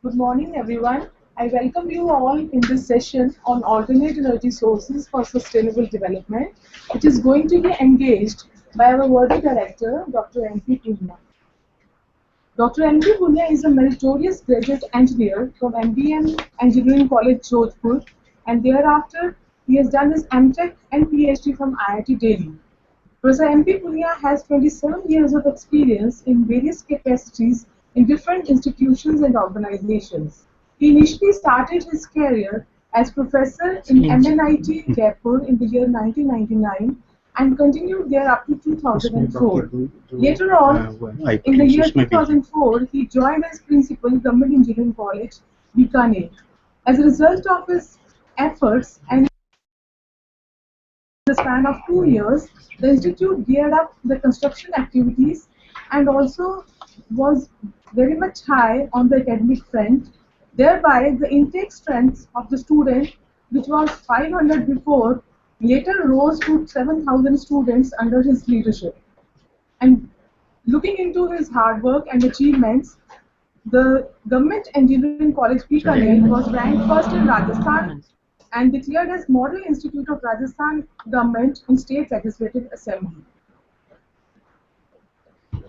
Good morning, everyone. I welcome you all in this session on alternate energy sources for sustainable development, which is going to be engaged by our worthy director, Dr. M.P. Punya. Dr. M.P. Punya is a meritorious graduate engineer from MBM Engineering College, Jodhpur, and thereafter he has done his MTech and PhD from IIT Delhi. Professor M.P. Punya has 27 years of experience in various capacities in different institutions and organizations. He initially started his career as professor in MNIT Jaipur in the year 1999 and continued there up to 2004. Later on, in the year 2004, he joined as principal Government Engineering College, Bikaner. As a result of his efforts and the span of 2 years, the institute geared up the construction activities and also was very much high on the academic front. Thereby, the intake strength of the student, which was 500 before, later rose to 7,000 students under his leadership. And looking into his hard work and achievements, the Government Engineering College Bikaner was ranked first in Rajasthan and declared as Model Institute of Rajasthan Government in State Legislative Assembly.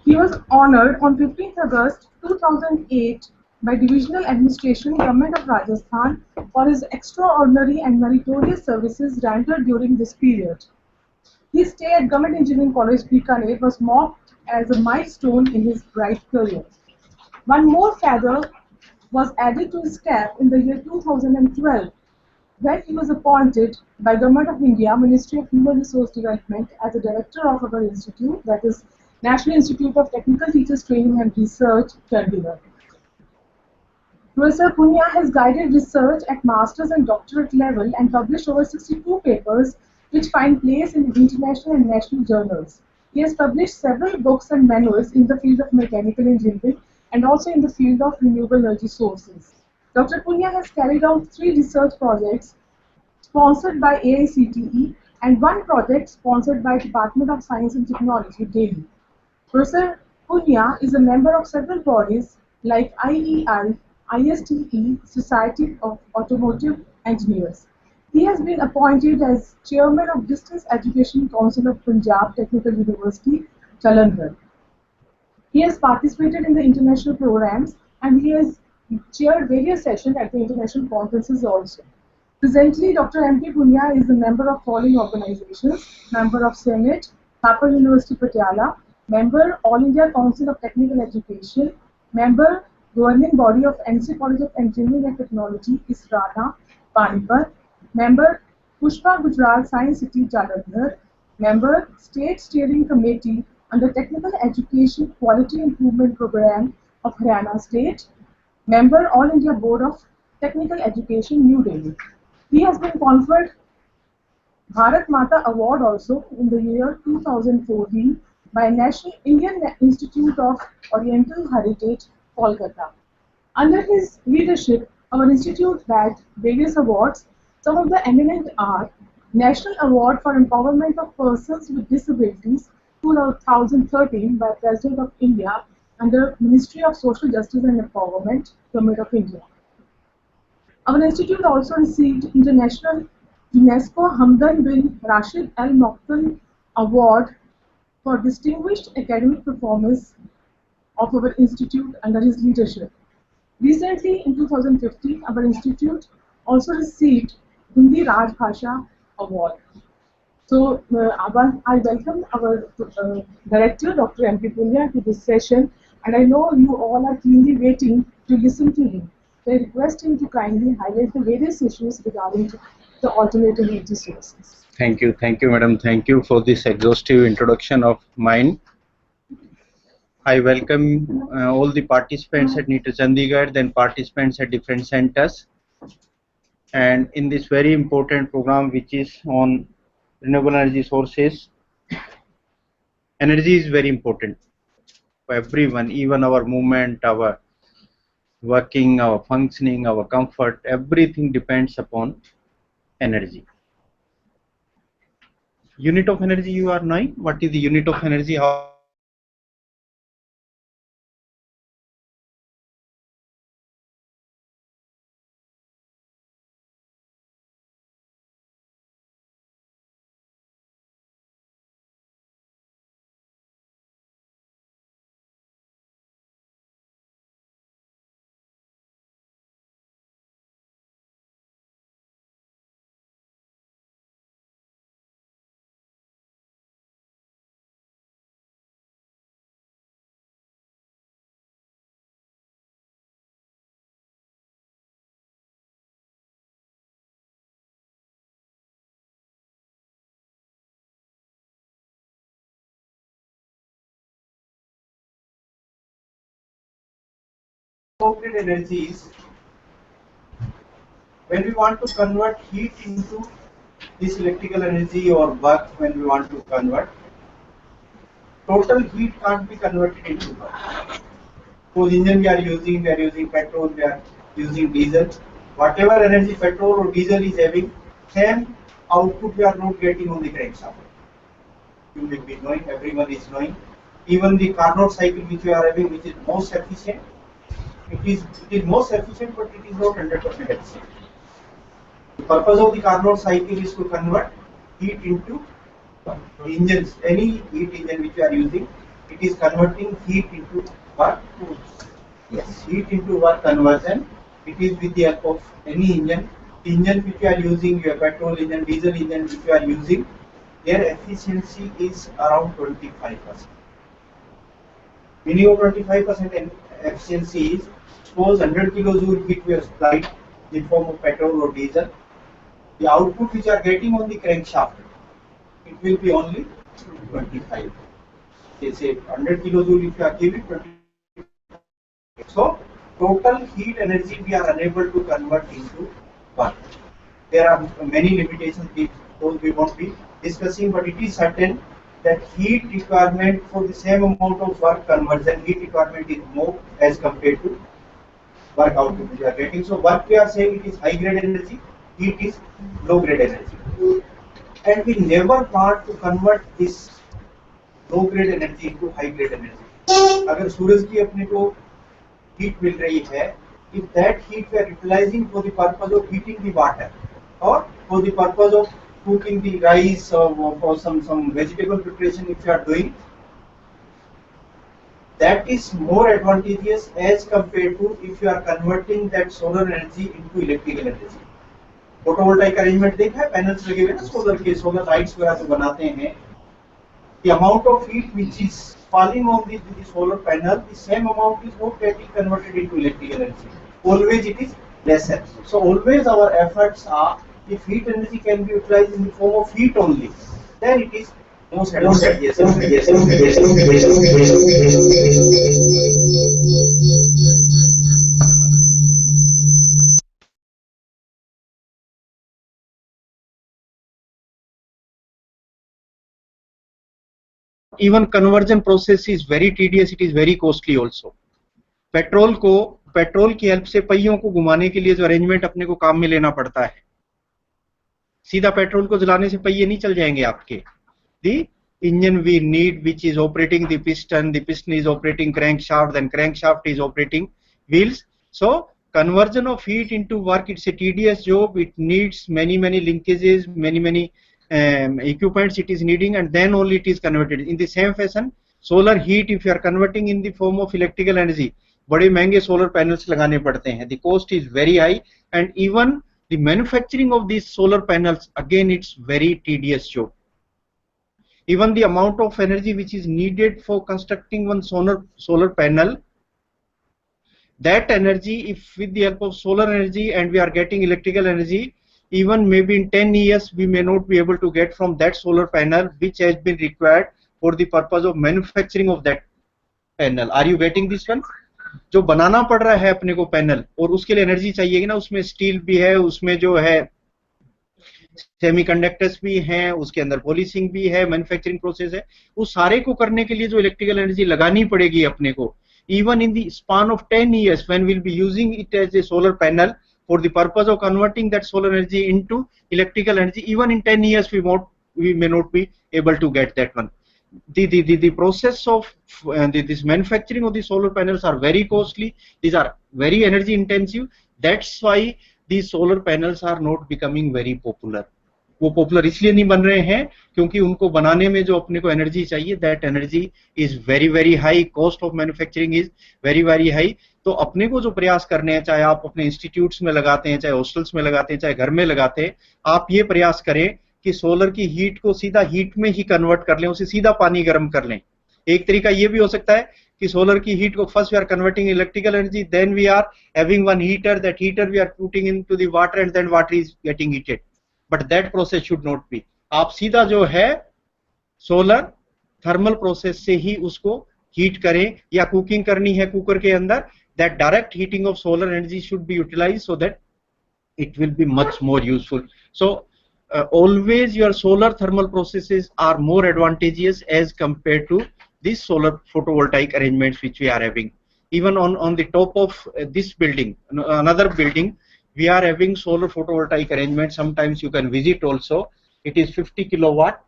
He was honored on 15th August 2008 by Divisional Administration Government of Rajasthan for his extraordinary and meritorious services rendered during this period. His stay at Government Engineering College Bikaner was marked as a milestone in his bright career. One more feather was added to his cap in the year 2012 when he was appointed by Government of India, Ministry of Human Resource Development, as a director of our institute, that is National Institute of Technical Teachers Training and Research, Chandigarh. Professor Punya has guided research at master's and doctorate level and published over 62 papers which find place in international and national journals. He has published several books and manuals in the field of mechanical engineering and also in the field of renewable energy sources. Dr. Punya has carried out 3 research projects sponsored by AICTE and 1 project sponsored by Department of Science and Technology, Delhi. Professor Punya is a member of several bodies like IEI, ISTE, Society of Automotive Engineers. He has been appointed as Chairman of Distance Education Council of Punjab Technical University, Jalandhar. He has participated in the international programs and he has chaired various sessions at the international conferences also. Presently, Dr. M.P. Punya is a member of following organizations: member of Senate, Thapar University, Patiala, member All India Council of Technical Education, member governing body of NC College of Engineering and Technology, ISRANA, Panipat, member Pushpa Gujarat Science City, Jalandhar, member State Steering Committee under Technical Education Quality Improvement Program of Haryana State, member All India Board of Technical Education, New Delhi. He has been conferred Bharat Mata Award also in the year 2014 by National Indian Institute of Oriental Heritage, Kolkata. Under his leadership, our institute bagged various awards. Some of the eminent are National Award for Empowerment of Persons with Disabilities 2013 by President of India under Ministry of Social Justice and Empowerment, Government of India. Our institute also received International UNESCO Hamdan bin Rashid Al Maktoum Award for distinguished academic performance of our institute under his leadership. Recently, in 2015, our institute also received Hindi Rajbhasha Award. So, I welcome our director, Dr. M.P. Punya, to this session, and I know you all are keenly waiting to listen to him. So I request him to kindly highlight the various issues regarding the alternative energy sources. Thank you, madam. Thank you for this exhaustive introduction of mine. I welcome all the participants at NITTTRCHD Chandigarh, then participants at different centers, and in this very important program which is on renewable energy sources. Energy is very important for everyone, even our movement, our working, our functioning, our comfort, everything depends upon energy. Unit of energy you are knowing? What is the unit of energy? How low-grade energy is when we want to convert heat into this electrical energy or work. When we want to convert, total heat can't be converted into work. Whose engine we are using petrol, we are using diesel. Whatever energy petrol or diesel is having, same output we are not getting on the crankshaft. You will be knowing, everyone is knowing. Even the Carnot cycle which we are having, which is most efficient, it is most efficient, but it is not 100% efficient. The purpose of the Carnot cycle is to convert heat into engines. Any heat engine which we are using, it is converting heat into work. Yes, heat into work conversion. It is with the help of any engine. The engine which we are using, your petrol engine, diesel engine which we are using, their efficiency is around 25%. Meaning of 25% efficiency is, suppose 100 kilojoule heat we have supplied in the form of petrol or diesel. The output which you are getting on the crankshaft, it will be only 25. Say 100 kilojoule if you are giving 25. So total heat energy we are unable to convert into work. There are many limitations those we won't be discussing, but it is certain that heat requirement for the same amount of work conversion, heat requirement is more as compared to work output we are getting. So work we are saying it is high grade energy, heat is low grade energy, and we never want to convert this low grade energy into high grade energy. अगर सूरज की अपने को heat मिल रही है, if that heat we are utilizing for the purpose of heating the water or for the purpose of cooking the rice or some vegetable preparation if you are doing, that is more advantageous as compared to if you are converting that solar energy into electrical energy. Photovoltaic arrangement देखा है, panels लगे हुए ना solar के, solar lights वगैरह जो बनाते हैं, the amount of heat which is falling on the solar panel, the same amount is not getting converted into electrical energy. Always it is lesser. So always our efforts are, if heat energy can be utilized in the form of heat only, then it is most advantageous. Even conversion process is very tedious, it is very costly also. Petrol की help से पहियों को घुमाने के लिए जो arrangement अपने को काम में लेना पड़ता है, सीधा पेट्रोल को जलाने से पहिए नहीं चल जाएंगे आपके. The engine we need which is operating the piston is operating crankshaft, then crankshaft is operating wheels. So conversion of heat into work, it's a tedious job. It needs many linkages, many equipments it is needing, and then only it is converted. In the same fashion, solar heat if you are converting in the form of electrical energy, बड़े महंगे solar panels लगाने पड़ते हैं. The cost is very high, and even the manufacturing of these solar panels, again it's very tedious job. Even the amount of energy which is needed for constructing one solar panel, that energy, if with the help of solar energy and we are getting electrical energy, even maybe in 10 years we may not be able to get from that solar panel which has been required for the purpose of manufacturing of that panel. Are you getting this one? जो बनाना पड़ रहा है अपने को panel, और उसके लिए energy चाहिए ना, उसमें स्टील भी है, उसमें जो है सेमीकंडक्टर्स भी हैं, उसके अंदर पॉलिशिंग भी है, मैन्युफैक्चरिंग प्रोसेस है, उस सारे को करने के लिए जो इलेक्ट्रिकल एनर्जी लगानी पड़ेगी अपने को, even in the span of 10 years when we'll be using it as a solar panel for the purpose of converting that solar energy into electrical energy, even in 10 years we may not be able to get that one. The process of this manufacturing of the solar panels are very costly. These are very energy intensive. That's why these solar panels are not becoming very popular. वो popular इसलिए नहीं बन रहे हैं क्योंकि उनको बनाने में जो अपने को एनर्जी चाहिए, that energy is very high, cost of manufacturing is very high. तो अपने को जो प्रयास करने हैं, चाहे आप अपने इंस्टीट्यूट्स में लगाते हैं, चाहे हॉस्टल्स में लगाते हैं, चाहे घर में लगाते हैं, आप ये प्रयास करें कि सोलर की हीट को सीधा हीट में ही कन्वर्ट कर लें, उसे सीधा पानी गर्म कर लें. एक तरीका ये भी हो सकता है कि सोलर की हीट को first we are converting electrical energy, then we are having one heater, that heater we are putting into the water and then water is getting heated. But that process should not be. आप सीधा जो है solar thermal process से ही उसको heat करें, या cooking करनी है कुकर के अंदर, that direct heating of solar energy should be utilized so that it will be much more useful. So always your solar thermal processes are more advantageous as compared to these solar photovoltaic arrangements which we are having. Even on the top of this building, another building, we are having solar photovoltaic arrangement. Sometimes you can visit also. It is 50 kilowatt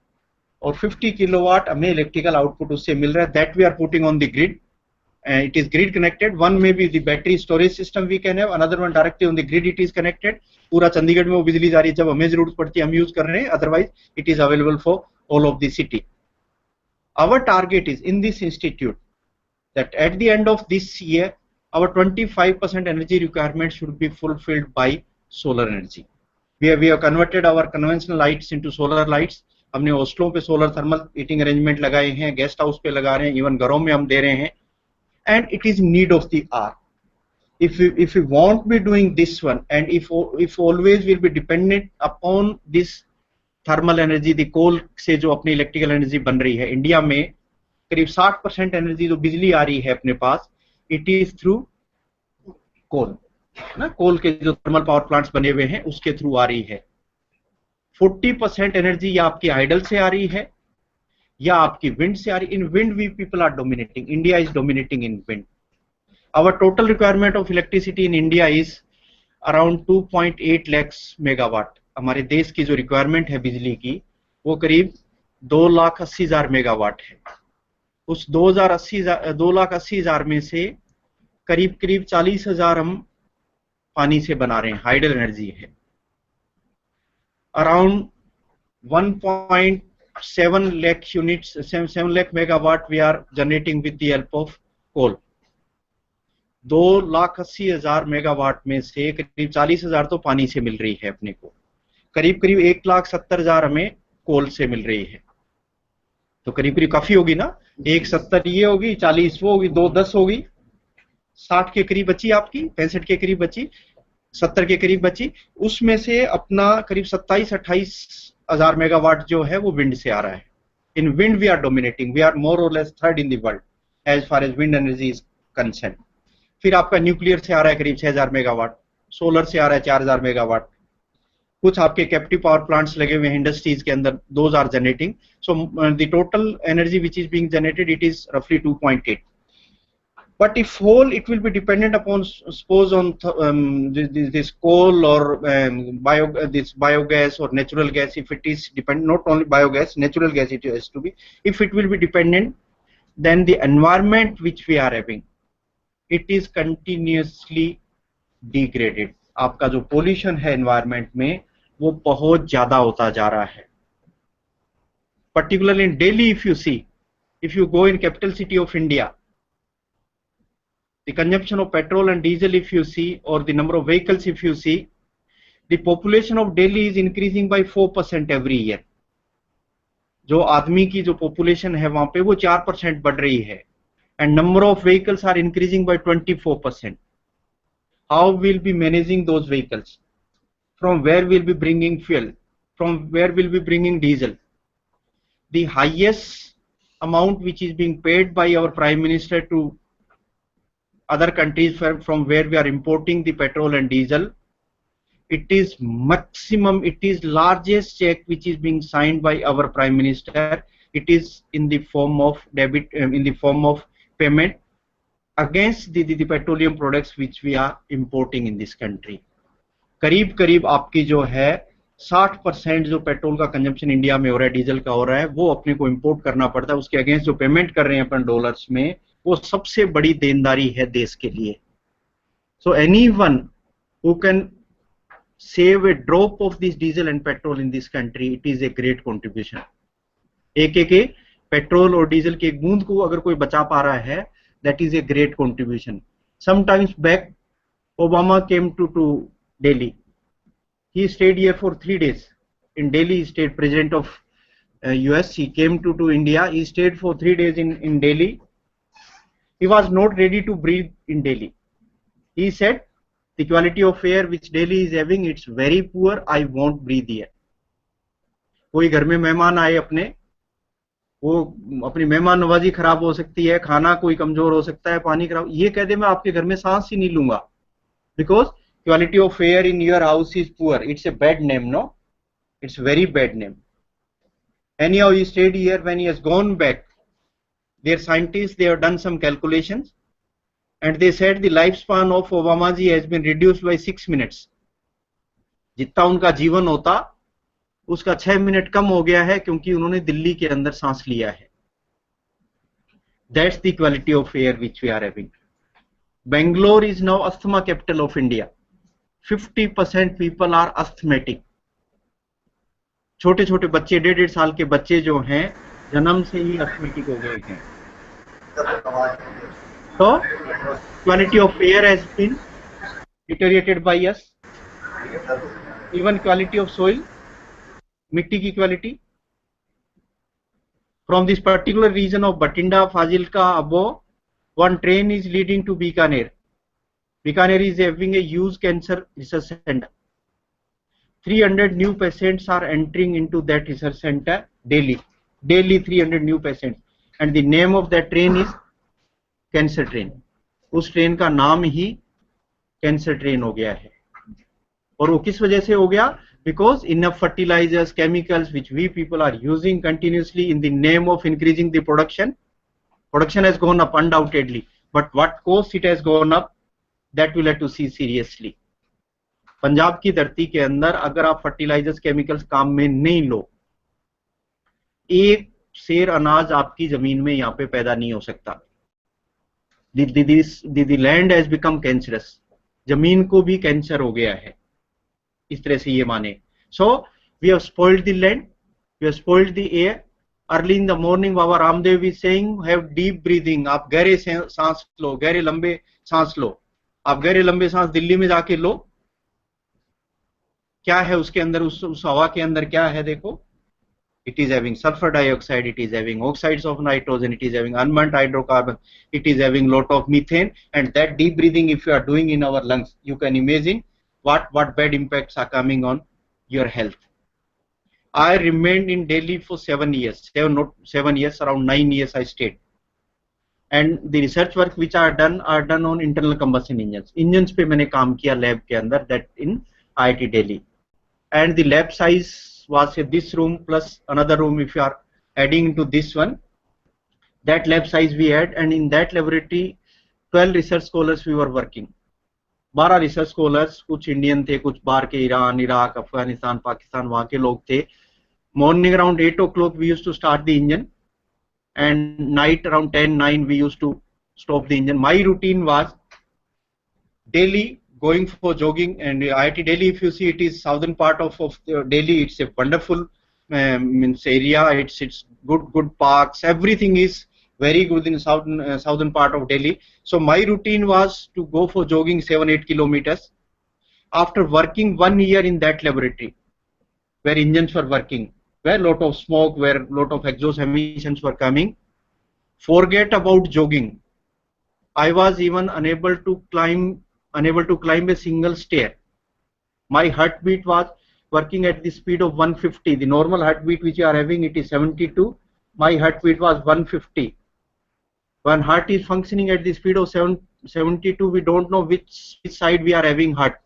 और 50 kilowatt हमें electrical output उससे मिल रहा है, that we are putting on the grid. It is grid connected. One may be the battery storage system we can have, another one directly on the grid it is connected. पूरा चंडीगढ़ में वो बिजली जा रही है, जब हमें जरूरत पड़ती है हम यूज कर रहे हैं, otherwise it is available for all of the city. Our target is in this institute that at the end of this year our 25% energy requirement should be fulfilled by solar energy. We have converted our conventional lights into solar lights. हमने हॉस्टलों पे solar thermal heating arrangement लगाए हैं, guest house पे लगा रहे हैं, even घरों में हम दे रहे हैं, and it is need of the hour. if you won't be doing this one, and if always will be dependent upon this thermal energy, the coal से जो अपनी इलेक्ट्रिकल एनर्जी बन रही है इंडिया में, करीब 60% एनर्जी जो बिजली आ रही है अपने पास, इट इज थ्रू कोल ना, कोल के जो थर्मल पावर प्लांट्स बने हुए हैं उसके थ्रू आ रही है. 40% एनर्जी या आपकी हाइडल से आ रही है या आपकी विंड से आ रही. In wind we people are dominating, India is dominating in wind. Our total requirement of electricity in India is around 2.8 lakh megawatt. हमारे देश की जो रिक्वायरमेंट है बिजली की वो करीब 2,80,000 मेगावाट है. उस 2,80,000 में से करीब 40,000 हम पानी से बना रहे हैं, हाइडल एनर्जी है. Around 1.7 lakh units, 7 lakh megawatt we are generating with the help of coal. 2,80,000 megawatt में से करीब 40,000 तो पानी से मिल रही है अपने को, करीब 1,70,000 हमें कोल से मिल रही है. तो करीब काफी होगी ना, 1,70 ये होगी, 40 वो होगी, 2,10 होगी, 60 के करीब बची आपकी, 65 के करीब बची, 70 के करीब बची. उसमें से अपना करीब 27-28 हजार मेगावाट जो है वो विंड से आ रहा है. In wind we are dominating, we are more or less third in the world as far as wind energy is concern. फिर आपका न्यूक्लियर से आ रहा है करीब 6,000 मेगावाट, सोलर से आ रहा है 4,000 मेगावाट, कुछ आपके कैप्टिव पावर प्लांट्स लगे हुए हैं इंडस्ट्रीज के अंदर, those are generating. So the total energy which is being generated it is रफली 2.8. But if whole it will be dependent upon, suppose on this coal or this biogas or natural gas. If it is dependent, not only biogas, natural gas it has to be. If it will be dependent, then the environment which we are having, it is continuously degraded. आपका जो pollution है environment में वो बहुत ज्यादा होता जा रहा है. Particularly in Delhi, if you see, if you go in capital city of India, the consumption of petrol and diesel if you see, or the number of vehicles if you see, the population of Delhi is increasing by 4% every year. जो आदमी की जो population है वहां पे वो 4% बढ़ रही है, and number of vehicles are increasing by 24%. How will be managing those vehicles? From where will be bringing fuel? From where will be bringing diesel? The highest amount which is being paid by our Prime Minister to other countries from where we are importing the petrol and diesel, it is maximum, it is largest check which is being signed by our Prime Minister. It is in the form of debit, in the form of payment against the petroleum products which we are importing in this country. करीब करीब आपकी जो है 60% जो petrol का consumption India में हो रहा है, डीजल का हो रहा है, वो अपने को इंपोर्ट करना पड़ता है. उसके अगेंस्ट जो पेमेंट कर रहे हैं अपन डॉलर्स में, वो सबसे बड़ी देनदारी है देश के लिए. So anyone who can save A drop of this diesel and petrol in this country, it is a great contribution. एक पेट्रोल और डीजल की एक बूंद को अगर कोई बचा पा रहा है, that is a great contribution. Sometimes back Obama came to Delhi. He stayed here for 3 days. In Delhi, he stayed, President of US. He came to India. He stayed for 3 days in Delhi. He was not ready to breathe in Delhi. He said, the quality of air which Delhi is having, it's very poor. I won't breathe here. कोई घर में मेहमान आए अपने, वो अपनी मेहमान नवाजी खराब हो सकती है, खाना कोई कमजोर हो सकता है, पानी खराब, ये कह दे मैं आपके घर में सांस ही नहीं लूंगा, because quality of air in your house is poor, it's a bad name, no, it's very bad name. Anyhow, he stayed here. When he has gone back, their scientists, they have done some calculations, and they said the lifespan of Obama ji has been reduced by 6 minutes. जितना उनका जीवन होता उसका 6 minute कम हो गया है, क्योंकि उन्होंने दिल्ली के अंदर सांस लिया है. That's the quality of air which we are having. Bangalore is now asthma capital of India. 50% people are asthmatic. छोटे छोटे बच्चे, 1.5 साल के बच्चे जो हैं, जन्म से ही अस्थमेटिक हो गए हैं. So quality of air has been deteriorated by us. Even quality of soil, मिट्टी की quality. From this particular region of Batinda, Fazilka, above, one train is leading to Bikaner. Bikaner is having a huge cancer research center. 300 new patients are entering into that research center daily. Daily 300 new patients. And the name of that train is cancer train. उस train का नाम ही cancer train हो गया है. और वो किस वजह से हो गया? Because enough fertilizers, chemicals which we people are using continuously in the name of increasing the production. Production has gone up undoubtedly, but what cost it has gone up, that we'll have to see seriously. Punjab की धरती के अंदर अगर आप fertilisers, chemicals काम में नहीं लो, एक सेर अनाज आपकी जमीन में यहाँ पे पैदा नहीं हो सकता. The land has become cancerous. जमीन को भी कैंसर हो गया है, इस तरह से ये माने. So we have spoiled the land, we have spoiled the air. Early in the morning Baba Ramdev is saying have deep breathing. आप गहरे सांस लो, गहरे लंबे सांस लो. आप गहरे लंबे सांस दिल्ली में जाके लो, क्या है उसके अंदर, उस हवा के अंदर क्या है देखो. It is having sulfur dioxide, it is having oxides of nitrogen, it is having unburnt hydrocarbon, it is having lot of methane. And that deep breathing if you are doing in our lungs, you can imagine what bad impacts are coming on your health. I remained in Delhi for 7 years, not 7 years, around 9 years I stayed. And the research work which are done on internal combustion engines. Engines पे मैंने काम किया lab के अंदर, that in IIT Delhi. And the lab size was this room plus another room. If you are adding into this one, that lab size we had, and in that laboratory 12 research scholars we were working. 12 research scholars, कुछ Indian थे, कुछ बाहर के, Iran, Iraq, Afghanistan, Pakistan, वहां के लोग थे. Morning around 8 o'clock we used to start the engine, and night around 10-9 we used to stop the engine. My routine was daily going for jogging. And IIT Delhi, if you see, it is southern part of Delhi. It's a wonderful means area. It's good parks. Everything is very good in southern part of Delhi. So my routine was to go for jogging 7-8 kilometers. After working 1 year in that laboratory, where engines were working, where lot of smoke, where lot of exhaust emissions were coming, forget about jogging. I was even unable to climb a single stair. My heartbeat was working at the speed of 150. The normal heartbeat which you are having, it is 72. My heartbeat was 150. When heart is functioning at the speed of 72, we don't know which side we are having heart.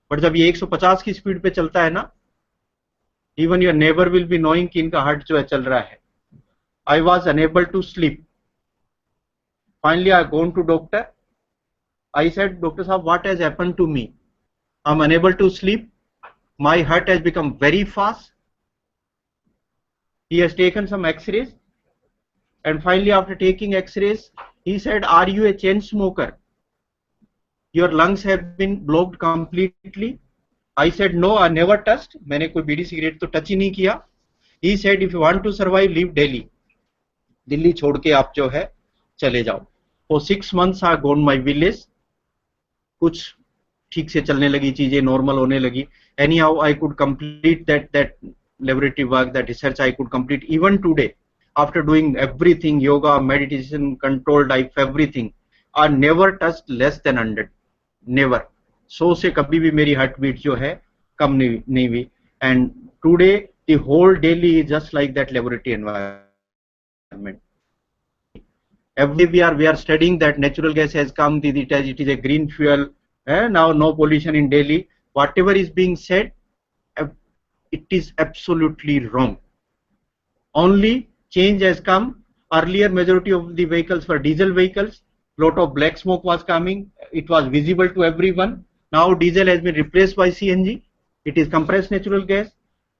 But जब ये 150 की speed पे चलता है ना, even your neighbor will be knowing कि इनका heart जो है चल रहा है. I was unable to sleep. Finally, I gone to doctor. I said, Doctor Sahab, what has happened to me? I'm unable to sleep. My heart has become very fast. He has taken some X-rays, and finally, after taking X-rays, he said, "Are you a chain smoker? Your lungs have been blocked completely." I said, "No, I never touched. मैंने कोई बीड़ी cigarette तो touch ही नहीं किया." He said, "If you want to survive, leave Delhi. Delhi छोड़ के आप जो है चले जाओ." For 6 months I gone my village. कुछ ठीक से चलने लगी, चीजें नॉर्मल होने लगी. Anyhow, I could complete that laboratory work, that research I could complete even today. After doing everything, yoga, meditation, controlled life, everything, I never touched less than 100. Never. 100 से कभी भी मेरी हार्ट बीट जो है कम नहीं हुई. And today the whole Delhi is just like that laboratory environment. Every day we are studying that natural gas has come, it is a green fuel, now no pollution in Delhi. Whatever is being said, it is absolutely wrong. Only change has come. Earlier majority of the vehicles were diesel vehicles. Lot of black smoke was coming. It was visible to everyone. Now diesel has been replaced by CNG. It is compressed natural gas.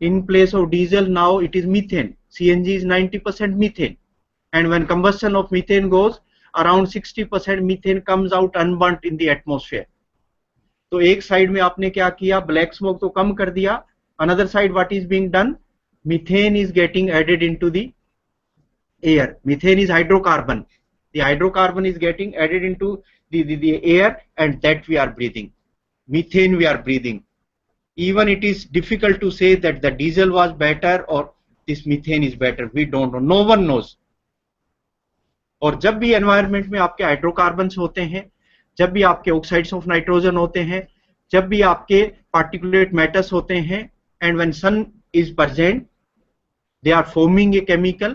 In place of diesel now it is methane. CNG is 90% methane. And when combustion of methane goes, around 60% methane comes out unburnt in the atmosphere. तो एक side में आपने क्या किया, black smoke तो कम कर दिया. Another side, what is being done? Methane is getting added into the air. Methane is hydrocarbon. The hydrocarbon is getting added into the air, and that we are breathing. Methane we are breathing. Even it is difficult to say that the diesel was better or this methane is better. We don't know. No one knows. और जब भी environment में आपके hydrocarbons होते हैं, जब भी आपके ऑक्साइड्स ऑफ नाइट्रोजन होते हैं, जब भी आपके पार्टिकुलेट मैटर्स होते हैं, and when sun is present, they are forming a chemical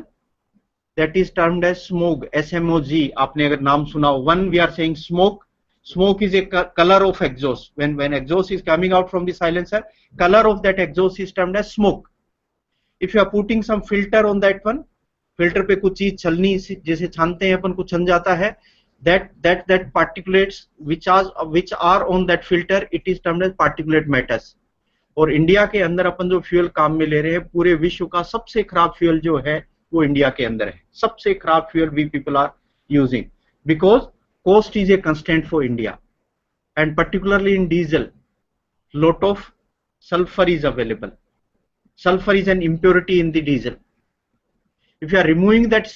that is termed as smog, SMOG. आपने अगर नाम सुना हो, when we are saying smoke. Smoke is a color of exhaust. When exhaust is coming out from the silencer, color of that exhaust is termed as smoke. If you are putting some filter on that one, filter पे कुछ चीज छलनी जैसे छानते हैं अपन, कुछ छन जाता है, that particulates which are on that filter, it is termed as particulate matters. और इंडिया के अंदर अपन जो फ्यूल काम में ले रहे हैं, पूरे विश्व का सबसे खराब फ्यूल जो है वो इंडिया के अंदर है. सबसे खराब fuel we people are using, because cost is a constant for India, and particularly in diesel, lot of sulfur is available. Sulfur is an impurity in the diesel. If you are removing that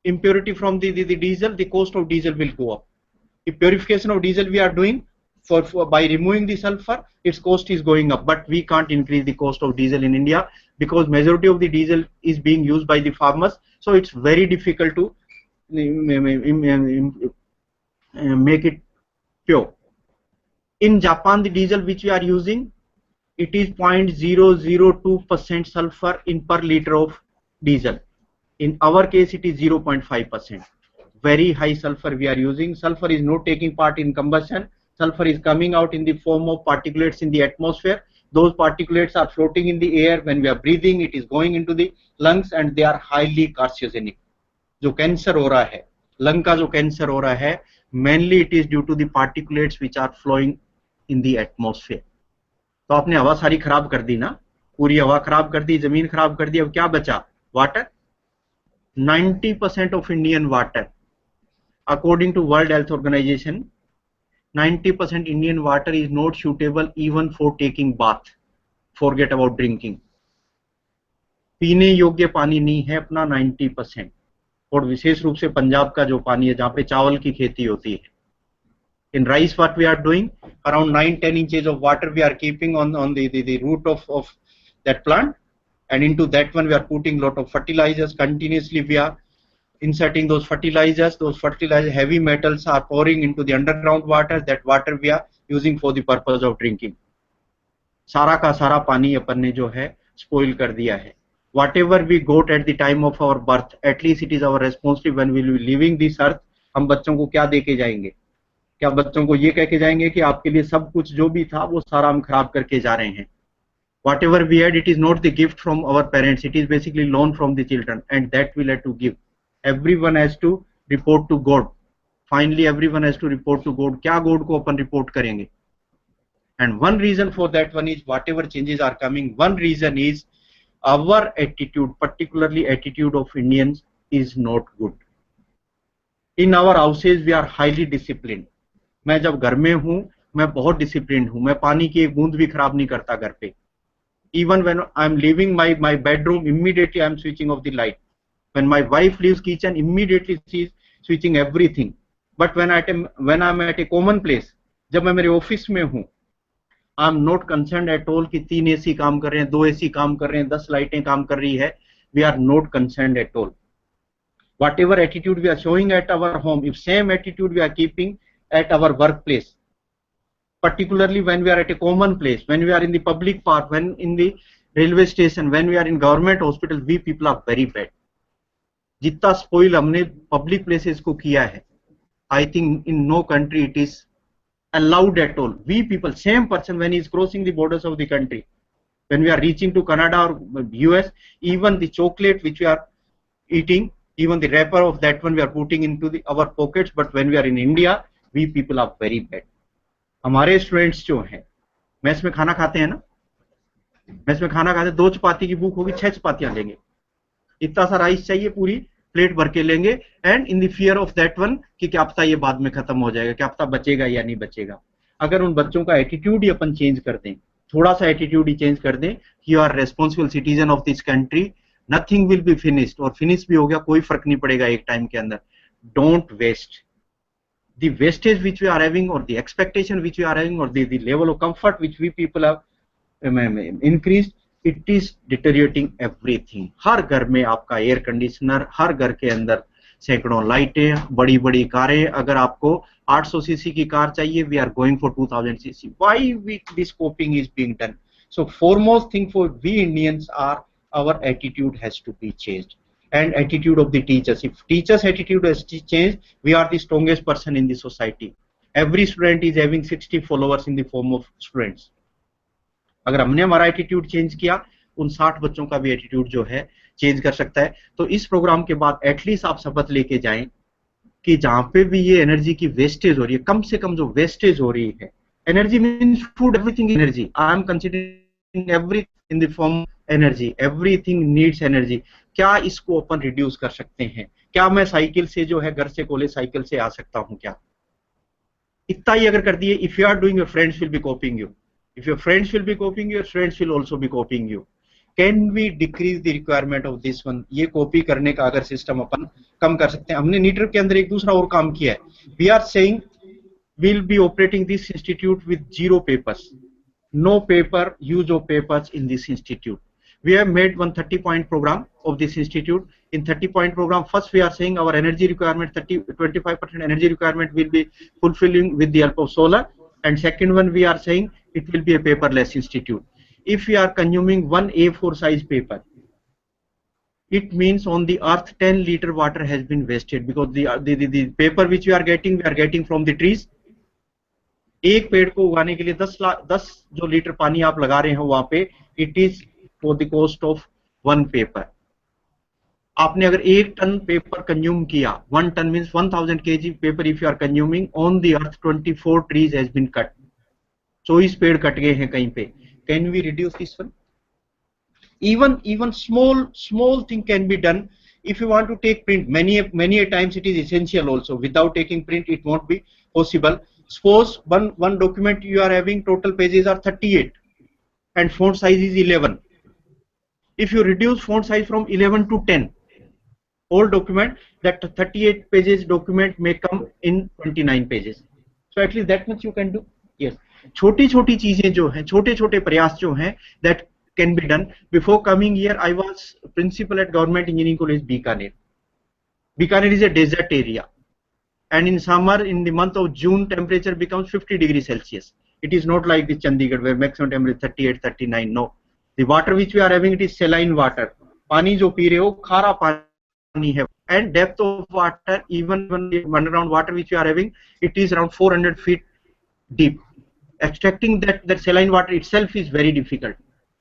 impurity from the diesel, the cost of diesel will go up. If purification of diesel we are doing by removing the sulfur, its cost is going up, but we can't increase the cost of diesel in India because majority of the diesel is being used by the farmers, so it's very difficult to make it pure. In Japan, the diesel which we are using, it is 0.002% sulfur in per liter of diesel. In our case, it is 0.5%. Very high sulfur we are using. Sulfur is not taking part in combustion. Sulfur is coming out in the form of particulates in the atmosphere. Those particulates are floating in the air. When we are breathing, it is going into the lungs, and they are highly carcinogenic. जो cancer हो रहा है, lung का जो cancer हो रहा है, mainly it is due to the particulates which are flowing in the atmosphere. तो आपने हवा सारी खराब कर दी ना, पूरी हवा खराब कर दी, जमीन खराब कर दी, अब क्या बचा? Water. 90% of Indian water, according to World Health Organization, 90% Indian water is not suitable even for taking bath. Forget about drinking. पीने योग्य पानी नहीं है अपना 90%. और विशेष रूप से पंजाब का जो पानी है, जहाँ पे चावल की खेती होती है. In rice, what we are doing, around 9-10 inches of water we are keeping on the root of that plant, and into that one we are putting lot of fertilizers. Continuously we are inserting those fertilizers. Those fertilizer heavy metals are pouring into the underground water. That water we are using for the purpose of drinking. सारा का सारा पानी अपन ने जो है spoil कर दिया है. Whatever we got at the time of our birth, at least it is our responsibility when we will be leaving this earth. हम बच्चों को क्या दे के जाएंगे? क्या बच्चों को ये कह के जाएंगे कि आपके लिए सब कुछ जो भी था वो सारा हम खराब करके जा रहे हैं? Whatever we had, it is not the gift from our parents. It is basically loan from the children, and that we have to give. Everyone has to report to God. Finally, everyone has to report to God. क्या God को अपन report करेंगे? And one reason for that one is whatever changes are coming. One reason is our attitude, particularly attitude of Indians, is not good. In our houses we are highly disciplined. मैं जब घर में हूँ मैं बहुत disciplined हूँ. मैं पानी की एक बूंद भी खराब नहीं करता घर पे. Even when I am leaving my bedroom, immediately I am switching off the light. When my wife leaves kitchen, immediately she is switching everything. But when I am at a common place, जब मैं मेरे office में हूँ, I am not concerned at all कि 3 AC काम कर रहे हैं, 2 AC काम कर रहे हैं, 10 लाइटें काम कर रही है. We are not concerned at all. Whatever attitude we are showing at our home, if same attitude we are keeping at our workplace, particularly when we are at a common place, when we are in the public park, when in the railway station, when we are in government hospital, we people are very bad. जितना spoil हमने public places को किया है, I think in no country it is allowed at all. We people, same person when he is crossing the borders of the country, when we are reaching to Canada or US, even the chocolate which we are eating, even the wrapper of that one we are putting into our pockets. But when we are in India, we people are very bad. हमारे students जो हैं mess में खाना खाते हैं ना, mess में खाना खाते, 2 चपाती की भूख होगी, 6 चपातियां लेंगे, इतना सा राइस चाहिए, पूरी प्लेट भर के लेंगे, and in the fear of that one कि क्या पता ये बाद में खत्म हो जाएगा, क्या पता बचेगा या नहीं बचेगा। अगर उन बच्चों का एटीट्यूड ही अपन चेंज कर दें, थोड़ा सा एटीट्यूड ही चेंज कर दें, you are responsible citizen of this country, nothing will be finished, और फिनिश भी हो गया कोई फर्क नहीं पड़ेगा एक टाइम के अंदर। Don't waste the wastage which we are having, or the expectation which we are having, or the level of comfort which we people have increased, it is deteriorating everything. हर घर में आपका एयर कंडीशनर, हर घर के अंदर सैकड़ों लाइटें, बड़ी बड़ी कारें। अगर आपको 800 सीसी की कार चाहिए, we are going for 2000 CC. Why this coping is being done? So foremost thing for we Indians are our attitude has to be changed, and attitude of the teachers. If teachers attitude has changed, we are the strongest person in the society. Every student is having 60 followers in the form of students. अगर हमने हमारा attitude change किया, उन 60 बच्चों का भी attitude जो है चेंज कर सकता है। तो इस प्रोग्राम के बाद एटलीस्ट आप शपथ लेके जाएं कि जहां पे भी ये एनर्जी की वेस्टेज हो रही है, कम से कम जो वेस्टेज हो रही है, energy means food, everything energy, I am considering every in the form energy, everything needs energy. क्या इसको अपन रिड्यूस कर सकते हैं? क्या मैं साइकिल से जो है घर से कॉलेज साइकिल से आ सकता हूं क्या? इतना ही अगर कर दिए, if you are doing, your friends will be coping you, if your friends will be copying you, your friends will also be copying you. Can we decrease the requirement of this one? ये copy करने का अगर system अपन कम कर सकते हैं। हमने नीटर के अंदर एक दूसरा और काम किया है। We are saying we'll be operating this institute with 0 papers, no paper use of papers in this institute. We have made 130-point program of this institute. In 30-point program, first we are saying our energy requirement, 25% energy requirement will be fulfilling with the help of solar, and second one we are saying it will be a paperless institute. If we are consuming one A4 size paper, it means on the earth 10 liter water has been wasted, because the paper which we are getting from the trees. एक पेड़ को उगाने के लिए 10 जो litre पानी आप लगा रहे हो वहां पे, it is for the cost of 1 paper. आपने अगर 1 टन पेपर कंज्यूम किया, 1 ton means 1000 kg paper if you are consuming, on the earth 24 trees has been cut, 24 पेड़ कट गए हैं कहीं पे। Can we reduce this one? even small thing can be done. If you want to take print, many a times it is essential also. Without taking print it won't be possible. Suppose one document you are having, total pages are 38 and font size is 11. If you reduce font size from 11 to 10, whole document, that 38 pages document may come in 29 pages. So at least that much you can do. Yes, छोटी छोटी चीजें जो हैं, छोटे छोटे प्रयास जो हैं, that can be done. Before coming here, I was principal at Government Engineering College, Bikaner. Bikaner is a desert area, and in summer, in the month of June, temperature becomes 50 degrees Celsius. It is not like the Chandigarh where maximum temperature 38, 39. No, the water which we are having, it is saline water. पानी जो P रहे हो खारा पानी है, and depth of water, even underground water which we are having, it is around 400 feet deep. Extracting that saline water itself is very difficult.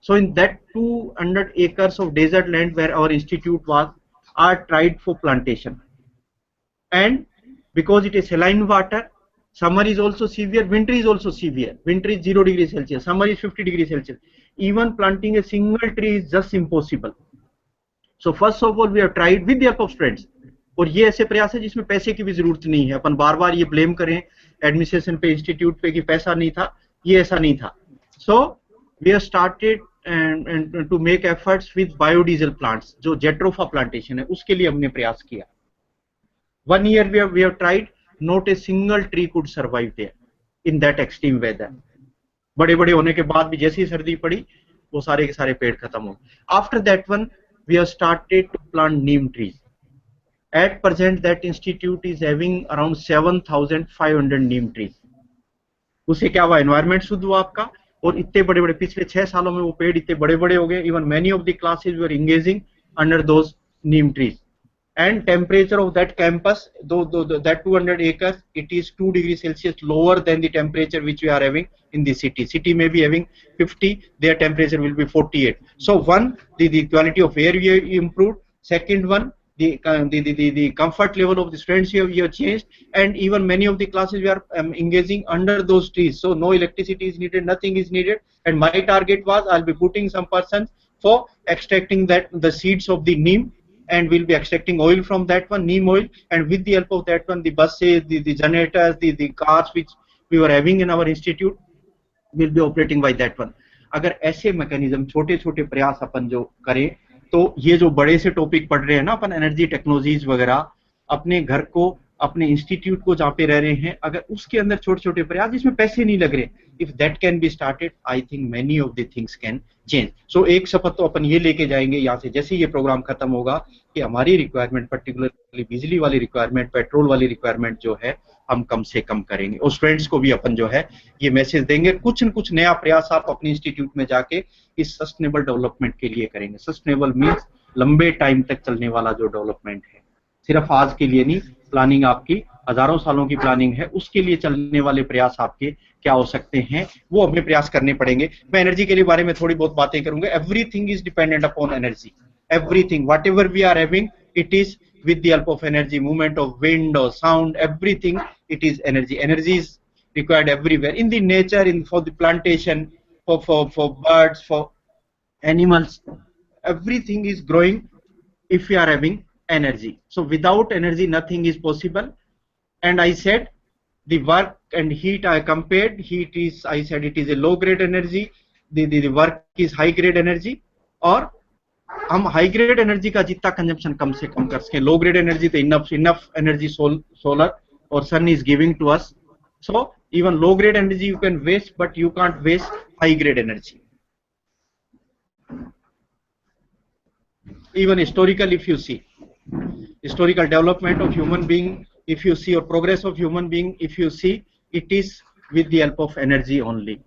So in that 200 acres of desert land where our institute was, are tried for plantation. And because it is saline water, summer is also severe, winter is also severe. Winter is 0 degrees Celsius, summer is 50 degrees Celsius. Even planting a single tree is just impossible. So first of all, we have tried with the help of students. और ये ऐसे प्रयास है जिसमें पैसे की भी जरूरत नहीं है। अपन बार बार ये ब्लेम करें एडमिनिस्ट्रेशन पे, इंस्टीट्यूट पे कि पैसा नहीं था, ये ऐसा नहीं था। So we have started and to make efforts with biodiesel plants, जो जेट्रोफा प्लांटेशन है, उसके लिए हमने प्रयास किया। 1 year we have tried, not a single tree could survive there in that extreme weather. बड़े बड़े होने के बाद भी जैसी सर्दी पड़ी, वो सारे के सारे पेड़ खत्म हो। After that one, we have started to plant neem trees. At present, that institute is having around 7,500 neem trees. उससे क्या हुआ? एनवायरमेंट शुद्ध हुआ आपका, और इतने बड़े बड़े पिछले 6 सालों में वो पेड़ इतने बड़े बड़े हो गए। Even many of the classes we are engaging under those neem trees. and temperature of that campus, though that 200 acres, it is 2 degrees Celsius lower than the temperature which we are having in the city. City may be having 50, their temperature will be 48. So one, the quality of air we improved. Second one, the comfort level of the students we have changed, and even many of the classes we are engaging under those trees. So no electricity is needed, nothing is needed. And my target was I'll be putting some persons for extracting that the seeds of the neem, and we'll be extracting oil from that one, neem oil, and with the help of that one, the buses, the generators, the cars which we were having in our institute will be operating by that one. अगर ऐसे mechanism छोटे छोटे प्रयास अपन जो करें, तो ये जो बड़े से टॉपिक पढ़ रहे हैं ना अपन, एनर्जी टेक्नोलॉजीज वगैरह, अपने घर को, अपने इंस्टीट्यूट को जहाँ पे रह रहे हैं, अगर उसके अंदर छोटे छोटे प्रयास जिसमें पैसे नहीं लग रहे, if that can be started, I think many of the things can change. So एक शपथ तो अपन ये लेके जाएंगे यहाँ से, जैसे ये प्रोग्राम खत्म होगा, कि हमारी रिक्वायरमेंट, पर्टिकुलरली बिजली वाली रिक्वायरमेंट, पेट्रोल वाली रिक्वायरमेंट जो है, हम कम से कम करेंगे. और स्टूडेंट्स को भी अपन जो है ये मैसेज देंगे, कुछ न कुछ नया प्रयास आप अपने इंस्टीट्यूट में जाके इस सस्टेनेबल डेवलपमेंट के लिए करेंगे. सस्टेनेबल मीन्स लंबे टाइम तक चलने वाला जो डेवलपमेंट है, सिर्फ आज के लिए नहीं, प्लानिंग आपकी हजारों सालों की प्लानिंग है, उसके लिए चलने वाले प्रयास आपके क्या हो सकते हैं, वो हमें प्रयास करने पड़ेंगे. मैं एनर्जी के लिए बारे में थोड़ी बहुत बातें करूंगा. Everything is dependent upon energy. Everything, whatever we are having, it is with the help of energy. Movement of wind or sound, everything, it is energy. Energy is required everywhere in the nature, in for the plantation, for birds, for animals. Everything is growing if we are having energy. So without energy, nothing is possible. And I said the work and heat, I compared. Heat is, I said, it is a low grade energy. The work is high grade energy. और हम high grade energy का जितना consumption कम से कम कर सके, low grade energy तो enough energy solar और sun is giving to us. So even low grade energy you can waste, but you can't waste high grade energy. Even historical, if you see historical development of human being, if you see, or progress of human being, if you see, it is with the help of energy only.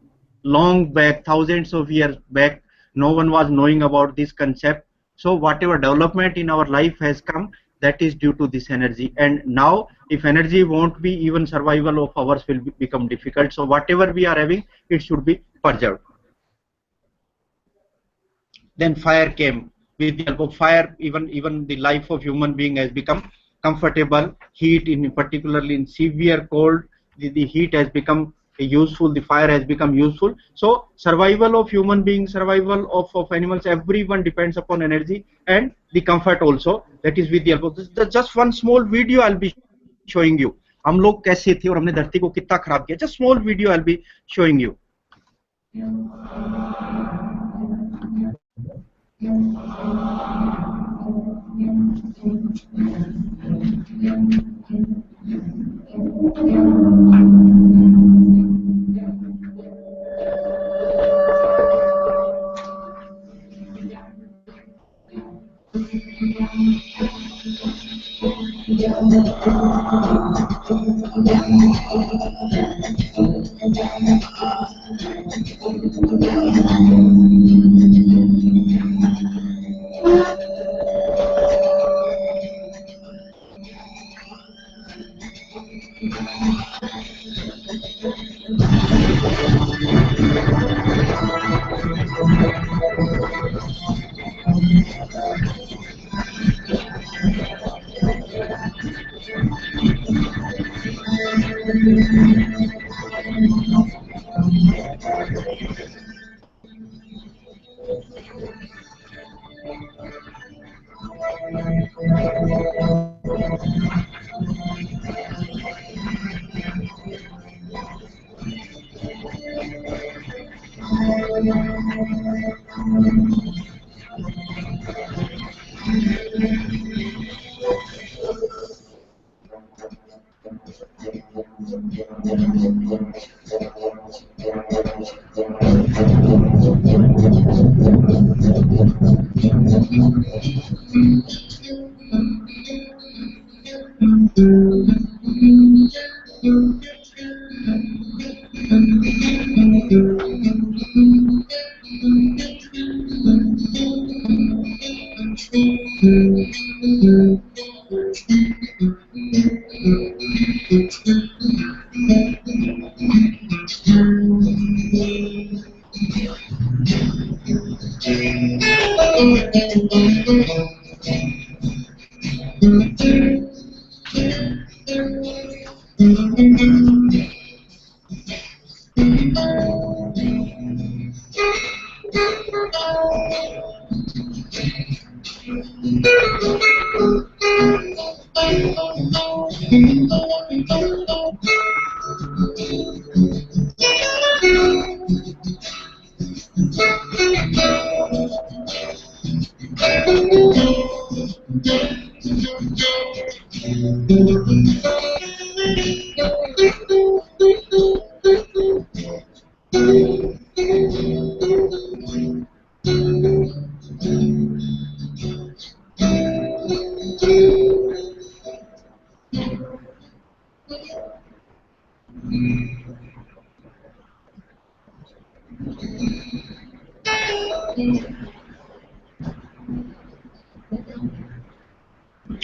Long back, thousands of years back, no one was knowing about this concept. So whatever development in our life has come, that is due to this energy. And now if energy won't be, even survival of ours will become difficult. So whatever we are having, it should be preserved. Then fire came. With the help of fire, even the life of human being has become comfortable. Heat, in particularly in severe cold, the heat has become useful, the fire has become useful. So survival of human beings, survival of animals, everyone depends upon energy, and the comfort also, that is with the help of this. Just one small video I'll be showing you. हम लोग कैसे थे और हमने धरती को कितना खराब किया. Just small video I'll be showing you.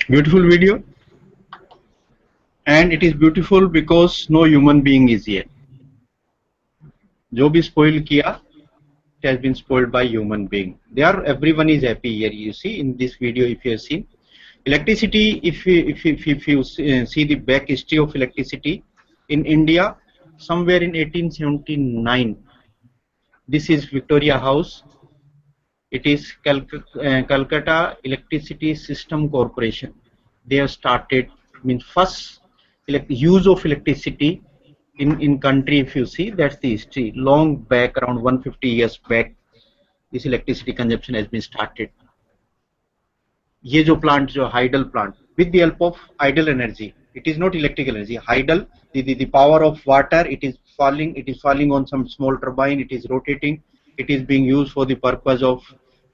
Beautiful video, and it is beautiful because no human being is here. जो भी spoil किया, it has been spoiled by human being. Everyone is happy here. You see in this video, if you have seen electricity, if you see the back history of electricity in India, somewhere in 1879, this is Victoria House. It is Calcutta Electricity System Corporation. They have started, means first use of electricity in country. If you see, that's the history. Long back, around 150 years back, this electricity consumption has been started. ये जो plant, जो hydel plant, with the help of hydel energy, it is not electrical energy. Hydel, the power of water, it is falling on some small turbine. It is rotating. It is being used for the purpose of,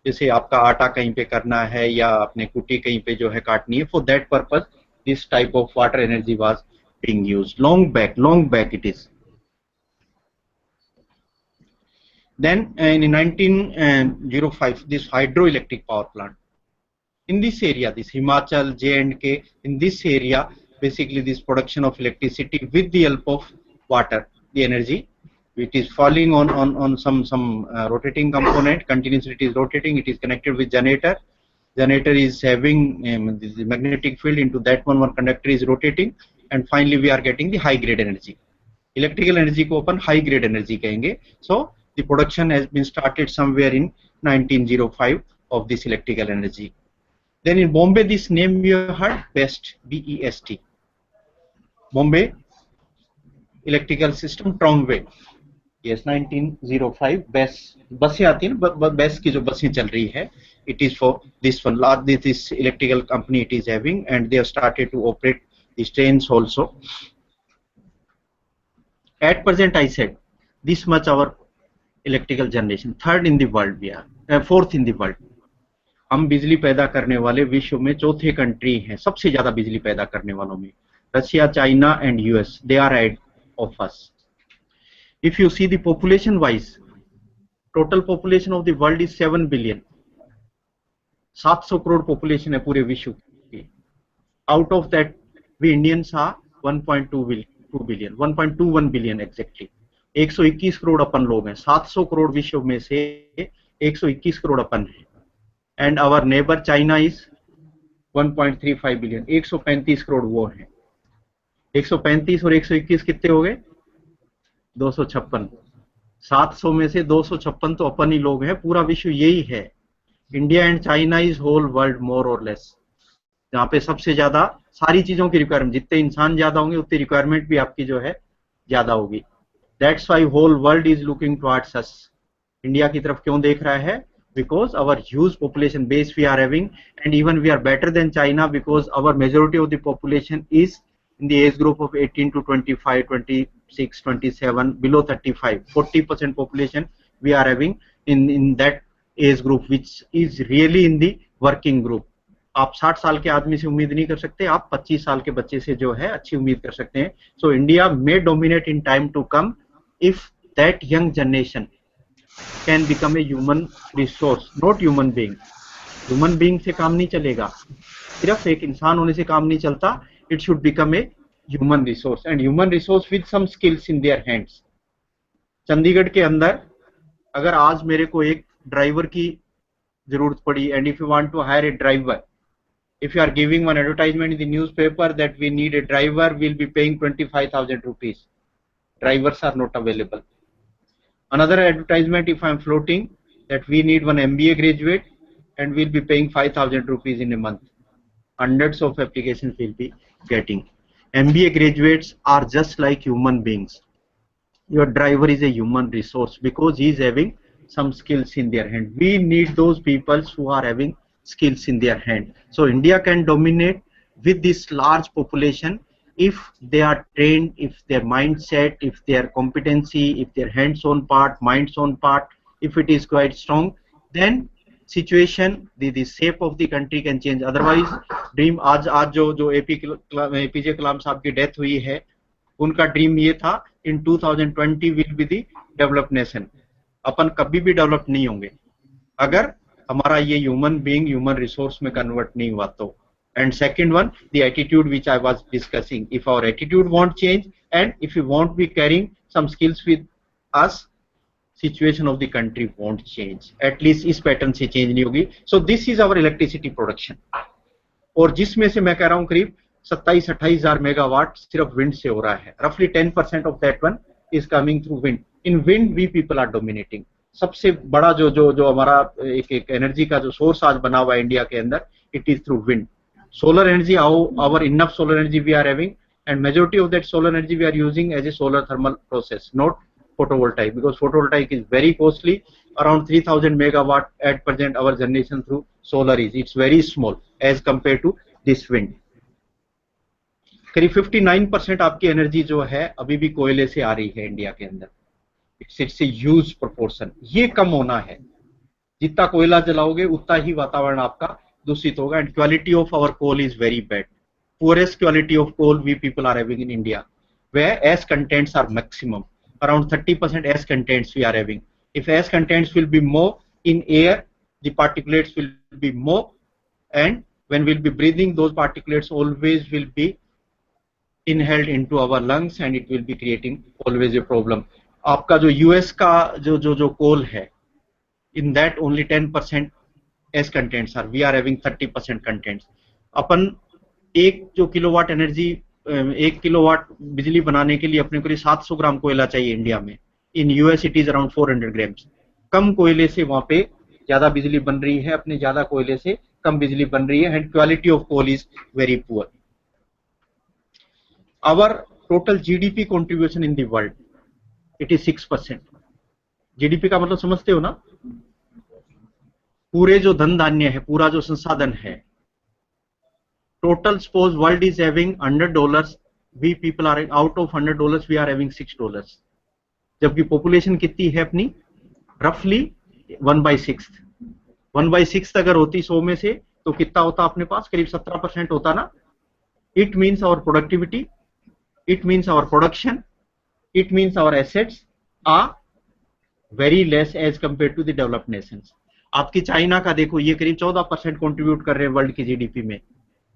जैसे आपका आटा कहीं पे करना है या अपने कुटी कहीं पे जो है काटनी है, for that purpose this type of water energy was being used long back it is. Then in 1905, this hydroelectric power plant in this area, this Himachal, J&K, in this area, basically this production of electricity with the help of water, the energy, it is falling on some rotating component. Continuously it is rotating. It is connected with generator. Generator is having the magnetic field. Into that one conductor is rotating, and finally we are getting the high grade energy. Electrical energy को अपन high grade energy कहेंगे. So the production has been started somewhere in 1905 of this electrical energy. Then in Bombay, this name you heard, BEST, B-E-S-T, Bombay Electrical System Tramway. Yes, 1905, बसें आती हैं ना, बस की जो बसें चल रही है, it is for this one. This electrical company it is having, and they have started to operate these trains also. At present, I said this much our electrical generation, third in the world we are, fourth in the world. हम बिजली पैदा करने वाले विश्व में चौथे country हैं, सबसे ज्यादा बिजली पैदा करने वालों में. Russia, China and US, they are ahead of us. If you see the population wise, total population of the world is 7 billion. 700 crore population है पूरे विश्व की. Out of that, we Indians are 1.2 billion, 1.21 billion exactly. 121 crore अपन लोग हैं. 700 करोड़ विश्व में से 121 करोड़ अपन हैं. And our neighbor China is 1.35 billion. 135 crore वो हैं. 135 और 121 कितने हो गए? 256. 700 में से 256 तो अपन ही लोग हैं. पूरा विश्व यही है. India and China is whole world more or less, जहाँ पे सबसे ज्यादा सारी चीजों की रिक्वायरमेंट, जितने इंसान ज्यादा होंगे उतनी रिक्वायरमेंट भी आपकी जो है ज्यादा होगी. That's why whole world is looking towards us. India की तरफ क्यों देख रहा है? Because our huge population base we are having, and even we are better than China because our majority of the population is in the age group of 18 to 25, 26, 27, below 35. 40% population we are having in that age group, which is really in the working group. आप 60 साल के आदमी से उम्मीद नहीं कर सकते, आप 25 साल के बच्चे से जो है अच्छी उम्मीद कर सकते हैं. So India may dominate in time to come if that young generation can become a human resource, not human being. Human being से काम नहीं चलेगा, सिर्फ एक इंसान होने से काम नहीं चलता. It should become a human resource and human resource with some skills in their hands. Chandigarh के अंदर अगर आज मेरे को एक ड्राइवर की जरूरत पड़ी and if you want to hire a driver, if you are giving one advertisement in the newspaper that we need a driver, we'll be paying 25,000 rupees. Drivers are not available. Another advertisement if I'm floating that we need one MBA graduate and we'll be paying 5,000 rupees in a month. Hundreds of applications will be getting. MBA graduates are just like human beings. Your driver is a human resource because he is having some skills in their hand. We need those people who are having skills in their hand. So India can dominate with this large population if they are trained, if their mindset, if their competency, if their hands-on part, minds-on part, if it is quite strong, then situation, the shape of the country can change. Otherwise, dream आज जो APJ कलाम साहब की death हुई है, उनका dream ये था in 2020 will be the develop nation. अपन कभी भी डेवलप नहीं होंगे अगर हमारा ये ह्यूमन बीइंग ह्यूमन रिसोर्स में कन्वर्ट नहीं हुआ तो. And second one, the attitude which I was discussing. If our attitude won't change and if you won't be carrying some skills with us, situation of the country won't change. At least इस pattern से change नहीं होगी. So this is our electricity production. और जिसमें से मैं कह रहा हूं करीब 27-28 हजार मेगावाट सिर्फ विंड से हो रहा है. रफली 10% of that one is coming through wind. In wind we people are dominating. सबसे बड़ा जो हमारा एक एनर्जी का जो सोर्स आज बना हुआ है इंडिया के अंदर, it is through wind. Solar energy, our enough solar energy we are having and majority of that solar energy we are using as a solar thermal process, not photovoltaic, because photovoltaic is very costly. Around 3000 megawatt at present our generation through solar is. It's very small as compared to this wind. करीब 59% आपकी energy जो है अभी भी कोयले से आ रही है इंडिया के अंदर. It's a huge proportion. ये कम होना है. जितना कोयला जलाओगे उतना ही वातावरण आपका दूषित होगा. And quality of our coal is very bad. Poorest quality of coal we people are having in India, where S contents are maximum. Around 30% S contents we are having. If S contents will be more in air, the particulates will be more, and when we'll be breathing, those particulates always will be inhaled into our lungs and it will be creating always a problem. आपका जो US का जो coal है, in that only 10% S contents are. We are having 30% contents. अपन एक जो kilowatt energy, 1 kilowatt बिजली बनाने के लिए अपने को 700 ग्राम कोयला चाहिए इंडिया में. In US it is around 400 grams. कम कोयले से वहां पे ज्यादा बिजली बन रही है, अपने ज्यादा कोयले से कम बिजली बन रही है. And quality of coal is very poor. Our total GDP contribution in the world, it is 6%. GDP का मतलब समझते हो ना? पूरे जो धन धान्य है, पूरा जो संसाधन है, total suppose world is having $100, we people are out of $100 we are having $6. जबकि पॉपुलेशन कितनी है अपनी? रफली 1/6. 1/6 अगर होती 100 में से तो कितना होता अपने पास? करीब 17% होता ना. It means our productivity, it means our production, it means our assets are very less as compare to the developed nations. आपकी चाइना का देखो, ये करीब 14% कंट्रीब्यूट कर रहे हैं वर्ल्ड की जीडीपी में.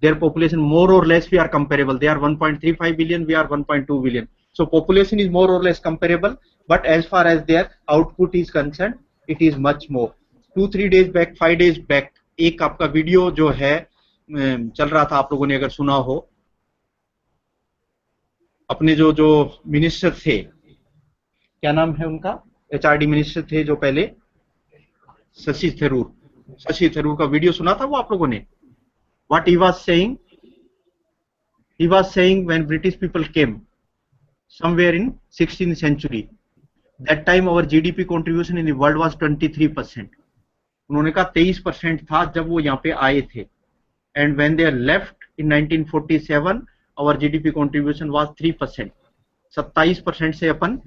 Their population more or less we are comparable. They are 1.35 billion, we are 1.2 billion. So population is more or less comparable, but as far as their output is concerned, it is much more. 2-3 days back, 5 days back, एक आपका video जो है चल रहा था, आप लोगों ने अगर सुना हो, अपने जो मिनिस्टर थे, क्या नाम है उनका, एचआरडी मिनिस्टर थे जो पहले, शशि थरूर का वीडियो सुना था वो आप लोगों ने? What he was saying? He was saying when British people came somewhere in 16th century, that time our GDP contribution in the world was 23%. उन्होंने कहा 23% था जब वो यहाँ पे आए थे. And when they left in 1947, our GDP contribution was 3%. 27% से अपन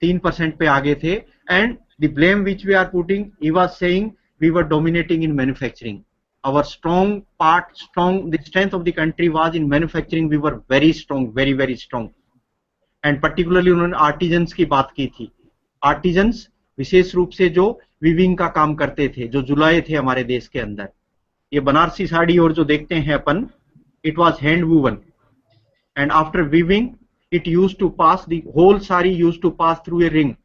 3% पे आगे थे. And the blame which we are putting, he was saying we were dominating in manufacturing. Our the strength of the country was in manufacturing. We were very strong, very very strong. And particularly उन्होंने artisans की बात की थी. Artisans विशेष रूप से जो weaving का काम करते थे, जो जुलाए थे हमारे देश के अंदर. ये बनारसी साड़ी और जो देखते हैं अपन, it was hand woven. and after weaving it used to pass, the whole sari used to pass through a ring.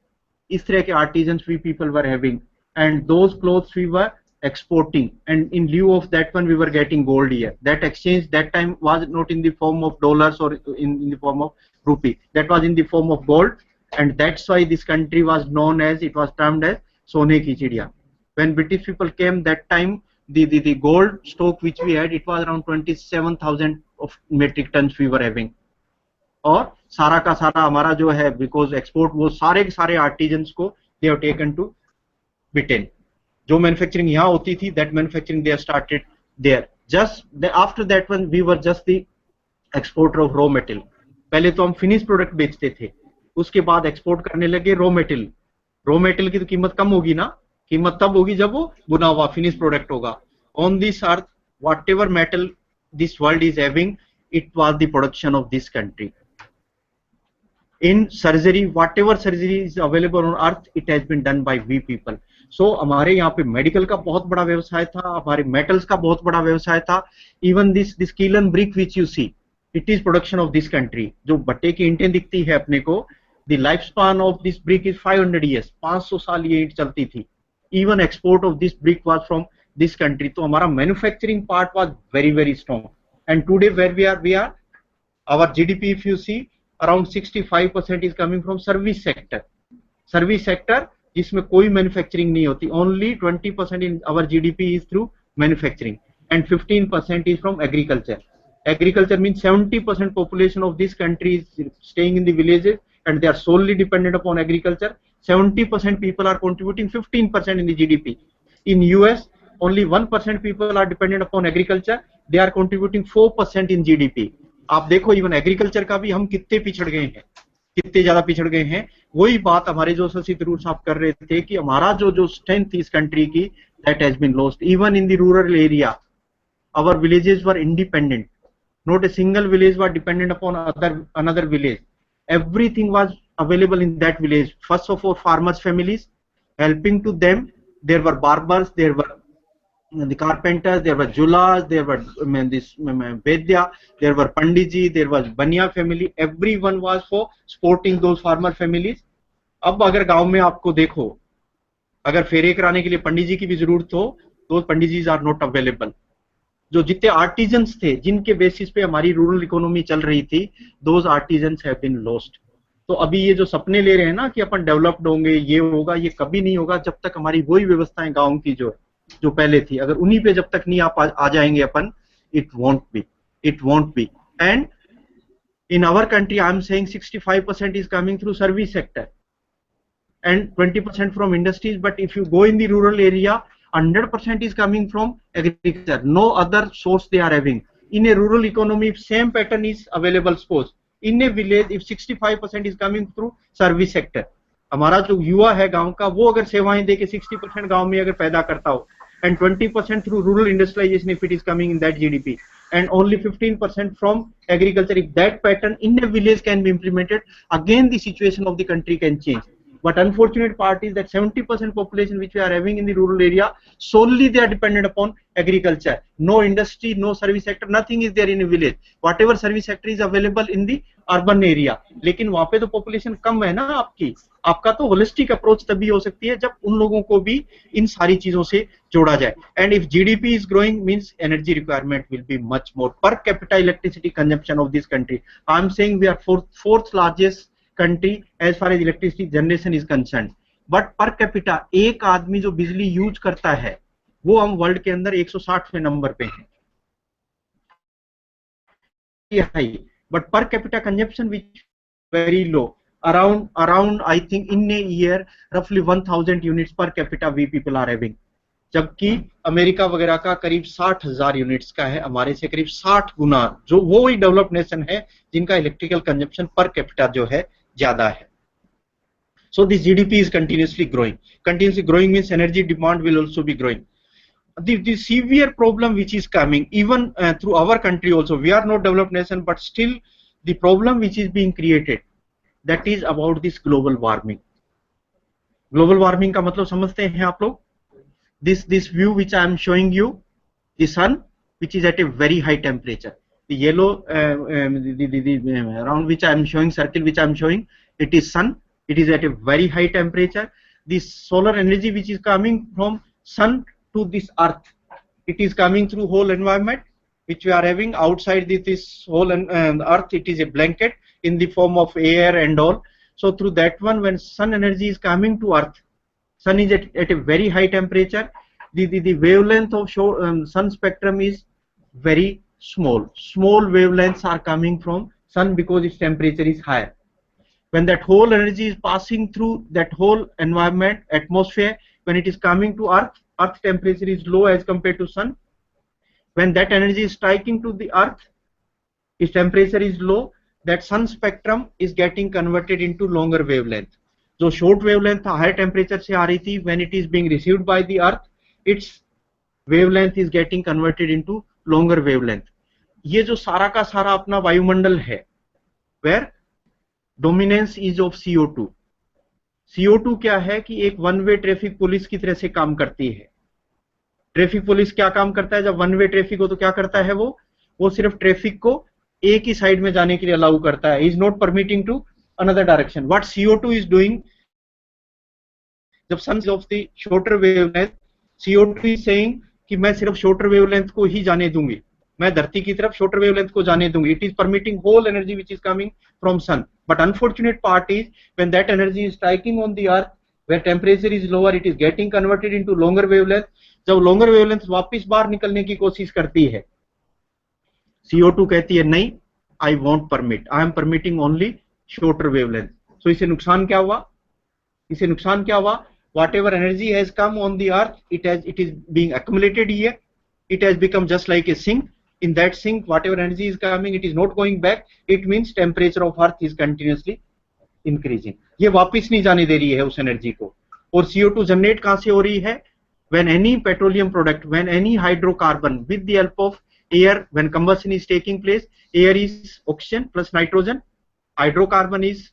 इस तरह के artisans we people were having, and those clothes we were exporting, and in lieu of that one we were getting gold here. That exchange that time was not in the form of dollars or in the form of rupee, that was in the form of gold, and that's why this country was known as, it was termed as Sone ki Chidiya. When British people came, that time the gold stock which we had, it was around 27,000 of metric tons we were having. और सारा का सारा हमारा जो है, because export, वो सारे के सारे आर्टिजन्स को they have taken to Britain. जो मैन्युफैक्चरिंग यहाँ होती थी, that manufacturing they started there. Just after that one we were just the exporter of raw material. पहले तो हम फिनिश प्रोडक्ट बेचते थे, उसके बाद एक्सपोर्ट करने लगे रॉ मटेरियल. रॉ मटेरियल की तो कीमत कम होगी ना, कीमत तब होगी जब वो बुना हुआ फिनिश प्रोडक्ट होगा. On this earth what ever metal this world is having, it was the production of this country. In surgery, whatever surgery is available on earth, it has been done by we people. So हमारे यहाँ पे medical का बहुत बड़ा व्यवसाय था, हमारे metals का बहुत बड़ा व्यवसाय था. Even this kiln brick which you see, it is production of this country. जो भट्टे की ईंटें दिखती है अपने को, the life span of this brick is 500 years, 500 साल ये ईंट चलती थी. Even export of this brick was from this country. तो हमारा manufacturing part was very very strong. And today where we are, our GDP, if you see, around 65% is coming from service sector. Service sector जिसमें कोई manufacturing नहीं होती. Only 20% in our GDP is through manufacturing, and 15% is from agriculture. Agriculture means 70% population of this country is staying in the villages, and they are solely dependent upon agriculture. 70% people are contributing 15% in the GDP. In US, only 1% people are dependent upon agriculture. They are contributing 4% in GDP. आप देखो even agriculture का भी हम कितने पिछड़ गए हैं, कितने ज्यादा पिछड़ गए हैं. वही बात हमारे जो शशि थरूर साहब कर रहे थे कि हमारा जो स्ट्रेंथ इस कंट्री की, that has been lost. Even in the rural area our villages were independent. Not a single village were dependent upon another village. Everything was available in that village. First of all farmers families, helping to them, there were barbers, there were the carpenters, there were julas, there were this Vedya, there were Pandiji, there was Baniya family. Everyone was for supporting those farmer families. अब अगर गांव में आपको देखो, अगर फेरे कराने के लिए पंडित जी की भी जरूरत हो, those pandit are not available. जो जितने आर्टिजन्स थे, जिनके बेसिस पे हमारी रूरल इकोनॉमी चल रही थी, those artisans have been lost. तो अभी ये जो सपने ले रहे हैं ना कि अपन डेवलप्ड होंगे, ये होगा, ये कभी नहीं होगा जब तक हमारी वही व्यवस्थाएं गांव की जो पहले थी, अगर उन्हीं पे जब तक नहीं आ जाएंगे अपन, it won't be. And in our country, I am saying 65% is coming through service sector and 20% from industries. But if you go in the rural area, 100% is coming from agriculture. No other source they are having. In a rural economy, if same pattern is available, suppose in a village, if 65% is coming through service sector, हमारा जो युवा है गांव का, वो अगर सेवाएं दे के 60% गांव में अगर पैदा करता हो, and 20% through rural industrialization if it is coming in that GDP, and only 15% from agriculture, if that pattern in a village can be implemented, again the situation of the country can change. But unfortunate part is that 70% population which we are having in the rural area, solely they are dependent upon agriculture. No industry, no service sector, nothing is there in a village. Whatever service sector is available in the urban area. लेकिन वहाँ पे तो population कम है ना आपकी. आपका तो holistic approach तभी हो सकती है जब उन लोगों को भी इन सारी चीजों से जोड़ा जाए. And if GDP is growing, means energy requirement will be much more. Per capita electricity consumption of this country, I am saying we are fourth largest country as far as electricity generation is concerned. But per capita एक आदमी जो बिजली use करता है, वो हम world के अंदर 160वें नंबर पे हैं. But per capita consumption which very low, around I think in a year roughly 1000 units per capita we people are having. जबकि अमेरिका वगैरह का करीब 60,000 यूनिट्स का है, हमारे से करीब 60 गुना, जो वो ही डेवलप्ड नेशन है जिनका इलेक्ट्रिकल कंजप्शन पर कैपिटा जो है ज्यादा है. So this GDP is continuously growing. Continuously growing means energy demand will also be growing. The severe problem which is coming even through our country also, we are not developed nation, but still the problem which is being created, that is about this global warming. Global warming का मतलब समझते हैं आप लोग? This view which I am showing you, the sun which is at a very high temperature. The yellow, around which I am showing, circle which I am showing, it is sun. It is at a very high temperature. The solar energy which is coming from sun to this earth, it is coming through whole environment which we are having outside this whole earth. It is a blanket in the form of air and all. So through that one, when sun energy is coming to earth, sun is at a very high temperature. The wavelength of sun spectrum is very small. Small wavelengths are coming from sun because its temperature is higher. When that whole energy is passing through that whole environment, atmosphere, when it is coming to earth, earth temperature is low as compared to sun. When that energy is striking to the earth, its temperature is low, that sun spectrum is getting converted into longer wavelength. जो short wavelength था higher temperature से आ रही थी, when it is being received by the earth, its wavelength is getting converted into longer wavelength. ये जो सारा का सारा अपना वायुमंडल है, where dominance is of CO2. CO2 क्या है कि एक वन वे ट्रैफिक पुलिस की तरह से काम करती है. ट्रैफिक पुलिस क्या काम करता है? जब वन वे ट्रैफिक हो तो क्या करता है? वो सिर्फ ट्रैफिक को एक ही साइड में जाने के लिए अलाउ करता है. Is not permitting to another direction. What CO2 is doing, जब sun of the shorter wavelength, CO2 is saying कि मैं सिर्फ शॉर्टर वेवलेंथ को ही जाने दूंगी, मैं धरती की तरफ शॉर्टर वेवलेंथ को जाने दूंगी. It is permitting whole energy which is coming from sun. But unfortunate part is when that energy is striking on the earth where temperature is lower, it is getting converted into longer wavelength. जब longer wavelength वापस बाहर निकलने की कोशिश करती है, CO2 कहती है नहीं, I won't permit, I am permitting only shorter wavelength. So इसे नुकसान क्या हुआ? इसे नुकसान क्या हुआ? Whatever energy has come on the earth, it is being accumulated here. It has become just like a sink. In that sink, whatever energy is coming, it is not going back. It means temperature of earth is continuously increasing. ये वापस नहीं जाने दे रही है उस energy को. और CO2 generate कहां से हो रही है? When any petroleum product, when any hydrocarbon with the help of air, when combustion is taking place, air is oxygen plus nitrogen, hydrocarbon is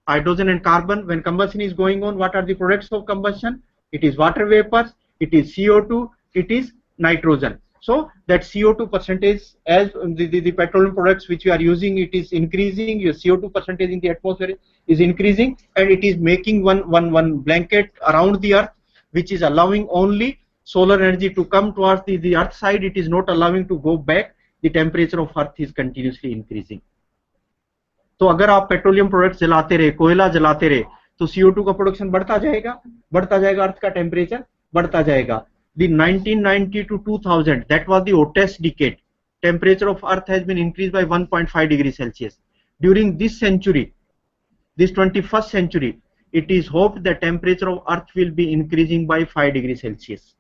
hydrogen and carbon. When combustion is going on, what are the products of combustion? It is water vapors, it is CO2, it is nitrogen. So that CO2 percentage, as the petroleum products which we are using, it is increasing. Your CO2 percentage in the atmosphere is increasing, and it is making one blanket around the earth, which is allowing only solar energy to come towards the earth side. It is not allowing to go back. The temperature of earth is continuously increasing. तो अगर आप petroleum products जलाते रहे, कोयला जलाते रहे, तो CO2 का प्रोडक्शन बढ़ता जाएगा, अर्थ का टेम्परेचर बढ़ता जाएगा. The 1990 to 2000, that was the hottest decade. Temperature of earth has been increased by 1.5 degrees Celsius. During this century, this 21st century, it is hoped that temperature of earth will be increasing by 5 degrees Celsius.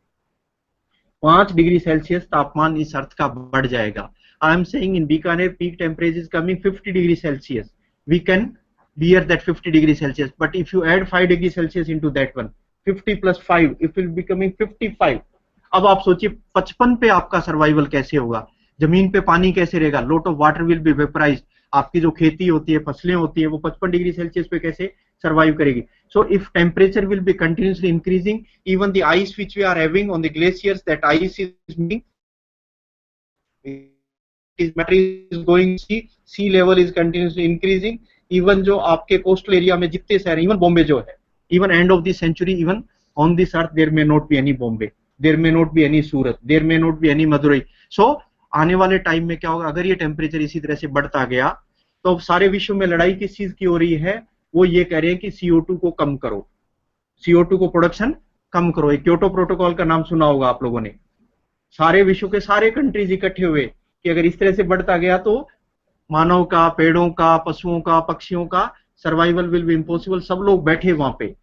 5 degree Celsius तापमान इस अर्थ का बढ़ जाएगा. I am saying in Bikaner peak temperature is coming 50 degrees Celsius. We can bear that 50 degrees Celsius. But if you add 5 degrees Celsius into that one, 50 plus 5, it will be becoming 55. अब आप सोचिए 55 पे आपका survival कैसे होगा? जमीन पे पानी कैसे रहेगा? Lot of water will be vaporized. आपकी जो खेती होती है, फसलें होती है, वो 55 डिग्री सेल्सियस पे कैसे सर्वाइव करेगी? So if temperature will be continuously increasing, even the ice which we are having on the glaciers, that ice is meaning is going sea level is continuously increasing. Even जो आपके coastal area में जितने शहर, even Bombay जो है, even end of this century, even on this earth there may not be any Bombay, there may not be any Surat, there may not be any Madurai. So आने वाले time में क्या होगा? अगर ये टेम्परेचर इसी तरह से बढ़ता गया तो सारे विश्व में लड़ाई किस चीज की हो रही है? वो ये कह रहे हैं कि CO2 को कम करो, CO2 को प्रोडक्शन कम करो. एक क्योटो प्रोटोकॉल का नाम सुना होगा आप लोगों ने. सारे विश्व के सारे कंट्रीज इकट्ठे हुए कि अगर इस तरह से बढ़ता गया तो मानव का, पेड़ों का, पशुओं का, पक्षियों का सर्वाइवल विल बी इम्पॉसिबल. सब लोग बैठे वहां पे.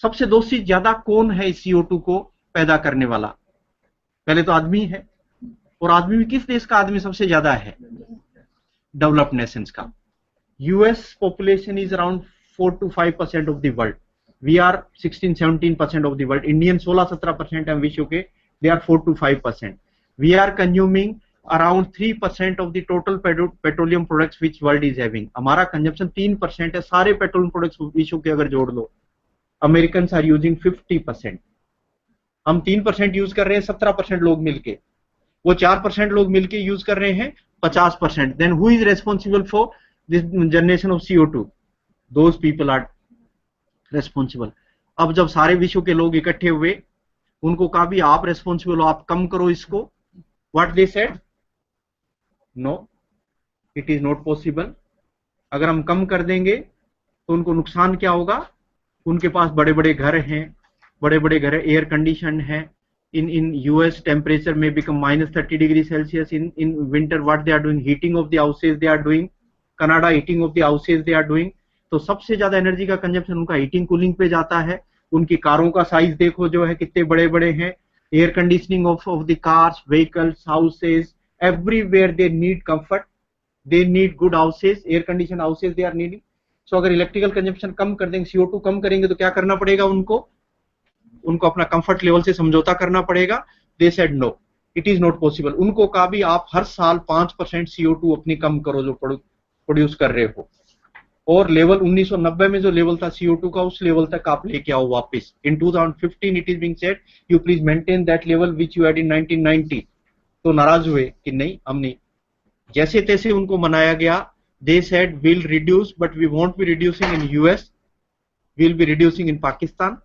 सबसे दोषी ज्यादा कौन है इस CO2 को पैदा करने वाला? पहले तो आदमी है. और आदमी में किस देश का आदमी सबसे ज्यादा है? डेवलप्ड नेशंस का. US population is around 4 to 5% of the world. We are 16-17% of the world. Indian 16-17% है विश्व के. They are 4 to 5%. We are consuming around 3% of the total petroleum products which world is having. हमारा consumption 3% है सारे petroleum products विश्व के अगर जोड़ लो. American are using 50%. हम 3% यूज कर रहे हैं 17% लोग मिलके. वो 4% लोग मिलके यूज कर रहे हैं 50%। Then who is responsible for this generation of CO2? Those people are responsible. अब जब सारे विश्व के लोग इकट्ठे हुए, उनको कहा भी आप रेस्पॉन्सिबल हो, आप कम करो इसको। What they said? No, it is not possible. अगर हम कम कर देंगे तो उनको नुकसान क्या होगा? उनके पास बड़े बड़े घर हैं, बड़े बड़े घर एयर कंडीशन है। in US temperature may become -30°C in winter. What they are doing? Heating of the houses they are doing. Canada heating of the houses they are doing. तो सबसे ज्यादा एनर्जी का कंजप्शन उनका heating cooling पे जाता है। उनकी कारों का साइज देखो जो है कितने बड़े बड़े हैं। Air conditioning of the cars, vehicles, houses, everywhere they need comfort, they need good houses, air condition houses they are needing. So अगर इलेक्ट्रिकल कंजप्शन कम कर देंगे, CO2 कम करेंगे, तो क्या करना पड़ेगा उनको? उनको अपना कंफर्ट लेवल से समझौता करना पड़ेगा। They said no, it is not possible. उनको कहा भी आप हर साल 5% CO2 अपनी कम करो जो प्रोड्यूस कर रहे हो, और लेवल 1990 में जो लेवल था CO2 का, उस लेवल तक आप लेके आओ वापस। इन 2015 it is being said you please maintain that level which you had in 1990। तो नाराज हुए कि नहीं, हम नहीं। जैसे तैसे उनको मनाया गया। They said will reduce, but we won't be reducing in US, will be reducing in Pakistan,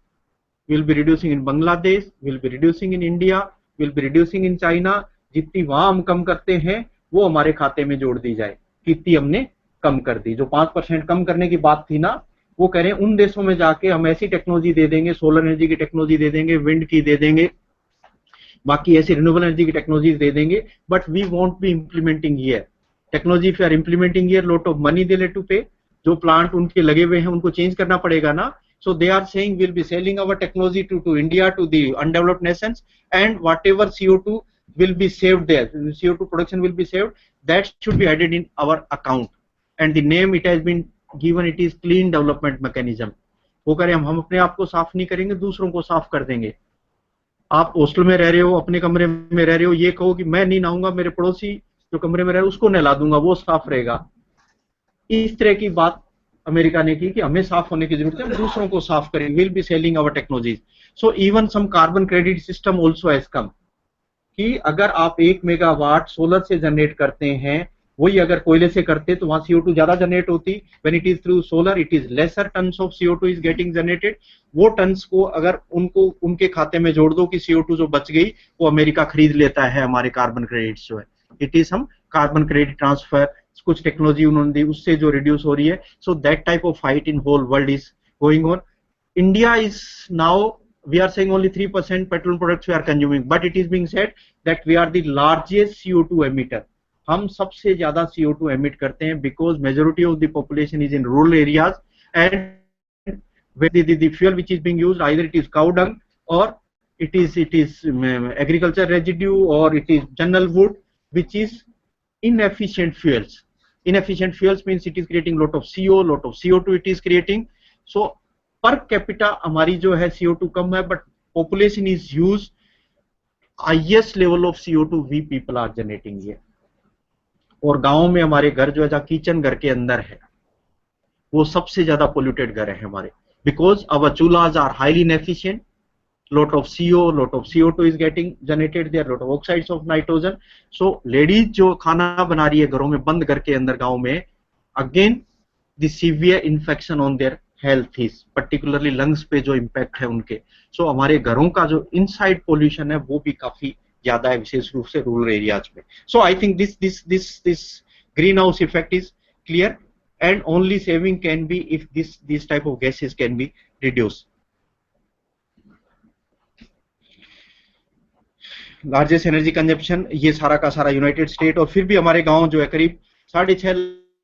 will be reducing in Bangladesh, will be reducing in India, will be reducing in China। जितनी वहां हम कम करते हैं वो हमारे खाते में जोड़ दी जाए, कितनी हमने कम कर दी। जो 5% कम करने की बात थी ना, वो कह रहे हैं उन देशों में जाके हम ऐसी टेक्नोलॉजी दे देंगे, सोलर एनर्जी की टेक्नोलॉजी दे देंगे, विंड की दे देंगे, बाकी ऐसी रिन्यूएबल एनर्जी की टेक्नोलॉजी दे देंगे, but we won't be implementing here technology. If you are implementing here, lot of money they lay to पे। जो प्लांट उनके लगे हुए हैं उनको चेंज करना पड़ेगा ना। So they are saying we'll be selling our technology to India, to the undeveloped nations, and whatever CO2 will be saved there, CO2 production will be saved, that should be added in our account. And the name it has been given, it is clean development mechanism. वो करें हम अपने आप को साफ नहीं करेंगे, दूसरों को साफ कर देंगे। आप हॉस्टल में रह रहे हो, अपने कमरे में रह रहे हो, ये कहो कि मैं नहीं नहाऊंगा, मेरे पड़ोसी जो कमरे में रह रहे उसको नहला दूंगा, वो साफ रहेगा। इस तरह की बात अमेरिका ने की कि हमें साफ होने की जरूरत है, दूसरों को साफ करें। Will be selling our technologies. So even some carbon credit system also has come, कि अगर आप 1 मेगावाट सोलर से जनरेट करते हैं, वही अगर कोयले से करते तो वहां CO2 ज्यादा जनरेट होती। When it is through solar, it is lesser tons of CO2 is getting generated. वो टन्स को अगर उनको उनके खाते में जोड़ दो कि CO2 जो बच गई वो अमेरिका खरीद लेता है हमारे कार्बन क्रेडिट्स जो है। इट इज हम कार्बन क्रेडिट ट्रांसफर, कुछ टेक्नोलॉजी उन्होंने दी, उससे जो रिड्यूस हो रही है। So that type of fight in whole world is going on. India is now, we are saying only 3% petrol products we are consuming, but it is being said that we are the largest CO2 emitter. हम सबसे ज्यादा CO2 emit करते हैं, because majority of the population is in rural areas, and where the fuel which is being used, either it is cow dung or it is agriculture residue, or it is general wood, which is inefficient fuels. Inefficient fuels means it is creating lot of CO, lot of CO2 it is creating. So per capita हमारी जो है CO2 कम है, but population is huge. Highest level of CO2 we people are generating ये। और गांव में हमारे घर जो है, जहाँ किचन घर के अंदर है, वो सबसे ज्यादा पोल्यूटेड घर है हमारे, because our chulhas are highly inefficient. lot of CO, lot of CO2 is getting generated there, lot of oxides of nitrogen. So ladies जो खाना बना रही है घरों में बंद घर के अंदर गांव में, again the severe infection on their health is, particularly lungs पे जो impact है उनके। So हमारे घरों का जो inside pollution है वो भी काफी ज्यादा है, विशेष रूप से रूरल एरियाज में। So I think this greenhouse effect is clear, and only saving can be if this type of gases can be reduced. Largest energy consumption ये सारा का सारा यूनाइटेड स्टेट, और फिर भी हमारे गांव जो है करीब 6.5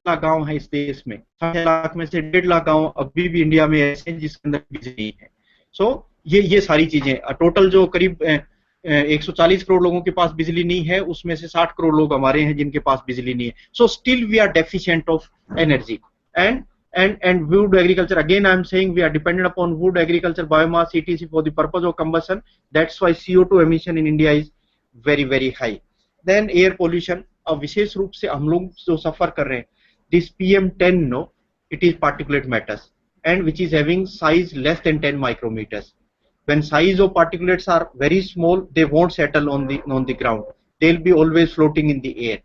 लाख गांव है इस देश में। 6 लाख में से 1.5 लाख गांव अभी भी इंडिया में ऐसे हैं जिसके अंदर बिजली है। सो ये सारी चीजें, टोटल जो करीब 140 करोड़ लोगों के पास बिजली नहीं है, उसमें से 60 करोड़ लोग हमारे हैं जिनके पास बिजली नहीं है। So still we are deficient of energy. and wood agriculture, again I am saying we are dependent upon wood agriculture, biomass, etc. for the purpose of combustion. That's why CO2 emission in India is very high. Then air pollution, अब विशेष रूप से हम लोग जो सफर कर रहे हैं, this PM10 no, it is particulate matters, and which is having size less than 10 micrometers. When size of particulates are very small, they won't settle on the ground, they'll be always floating in the air,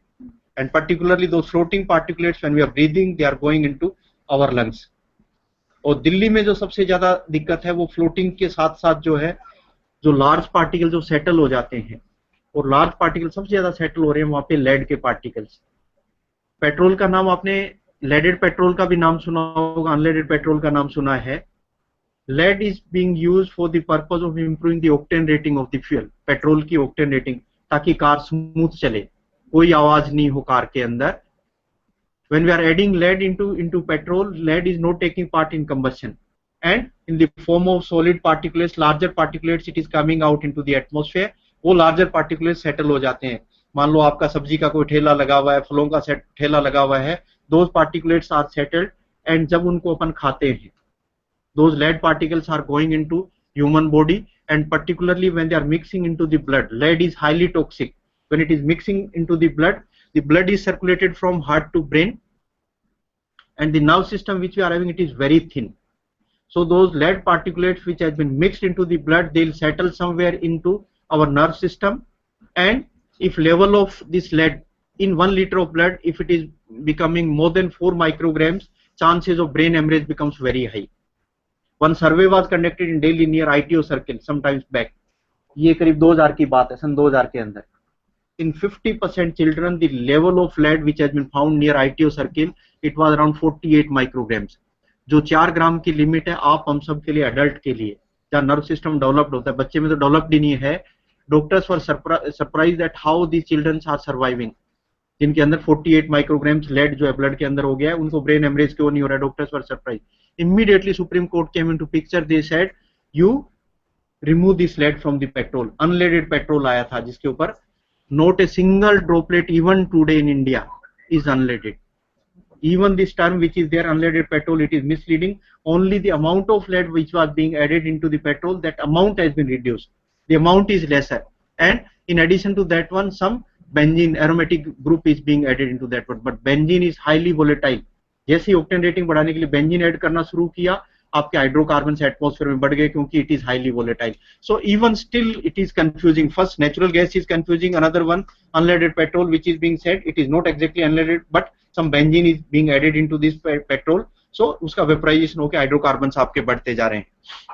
and particularly those floating particulates, when we are breathing, they are going into our lungs. और दिल्ली में जो सबसे ज्यादा दिक्कत है वो floating के साथ साथ जो है, जो लार्ज पार्टिकल जो सेटल हो जाते हैं, और लार्ज पार्टिकल सबसे ज्यादा सेटल हो रहे हैं वहां पे लेड के पार्टिकल्स। पेट्रोल का नाम आपने लेडेड पेट्रोल का भी नाम सुना होगा, अनलेडेड पेट्रोल का नाम सुना है। Lead is being used for the purpose of improving the octane rating of the fuel, petrol की ऑक्टेन रेटिंग, ताकि कार स्मूथ चले, कोई आवाज नहीं हो कार के अंदर। When we are adding lead into petrol, lead is not taking part in combustion, and in the form of solid particulates, larger particulates, it is coming out into the atmosphere. वो larger particulates settle हो जाते हैं। मान लो आपका सब्जी का कोई ठेला लगा हुआ है, फलों का ठेला लगा हुआ है, those particulates are settled, and जब उनको अपन खाते हैं, those lead particles are going into human body, and particularly when they are mixing into the blood, lead is highly toxic. When it is mixing into the blood is circulated from heart to brain, and the nerve system which we are having, it is very thin. So those lead particulates which has been mixed into the blood, they will settle somewhere into our nerve system, and if level of this lead in 1 liter of blood, if it is becoming more than 4 micrograms, chances of brain hemorrhage becomes very high. One survey was conducted in Delhi near ITO circle sometimes back. ये करीब 2000 की बात है, सन 2000 के अंदर। In 50% children, the level of lead which has been found near ITO circle, it was around 48 micrograms. जो 4 ग्राम की limit है आप हम सब के लिए, अडल्ट के लिए, जहाँ नर्व सिस्टम डेवलप्ड होता है, बच्चे में तो डेवलप्ड ही नहीं है। Doctors were surprise that how the childrens are surviving, जिनके अंदर 48 माइक्रोग्राम्स लेड जो है ब्लड के अंदर हो गया है, उनको ब्रेन हेमरेज क्यों नहीं हो रहा है? Doctors were surprise. Immediately supreme court came into picture, they said you remove this led from the petrol. Unleaded petrol आया था जिसके ऊपर not a single droplet even today in India is unleaded. Even this term which is there, unleaded petrol, it is misleading. Only the amount of lead which was being added into the petrol, that amount has been reduced. The amount is lesser, and in addition to that one, some benzene aromatic group is being added into that one. But benzene is highly volatile. जैसे octane rating बढ़ाने के लिए benzene add करना शुरू किया, आपके hydrocarbon atmosphere में बढ़ गए, क्योंकि it is highly volatile. So even still it is confusing. First natural gas is confusing, another one unleaded petrol which is being said, it is not exactly unleaded but some benzene is being added into this petrol, so उसका vaporization होकर hydrocarbons आपके बढ़ते जा रहे हैं।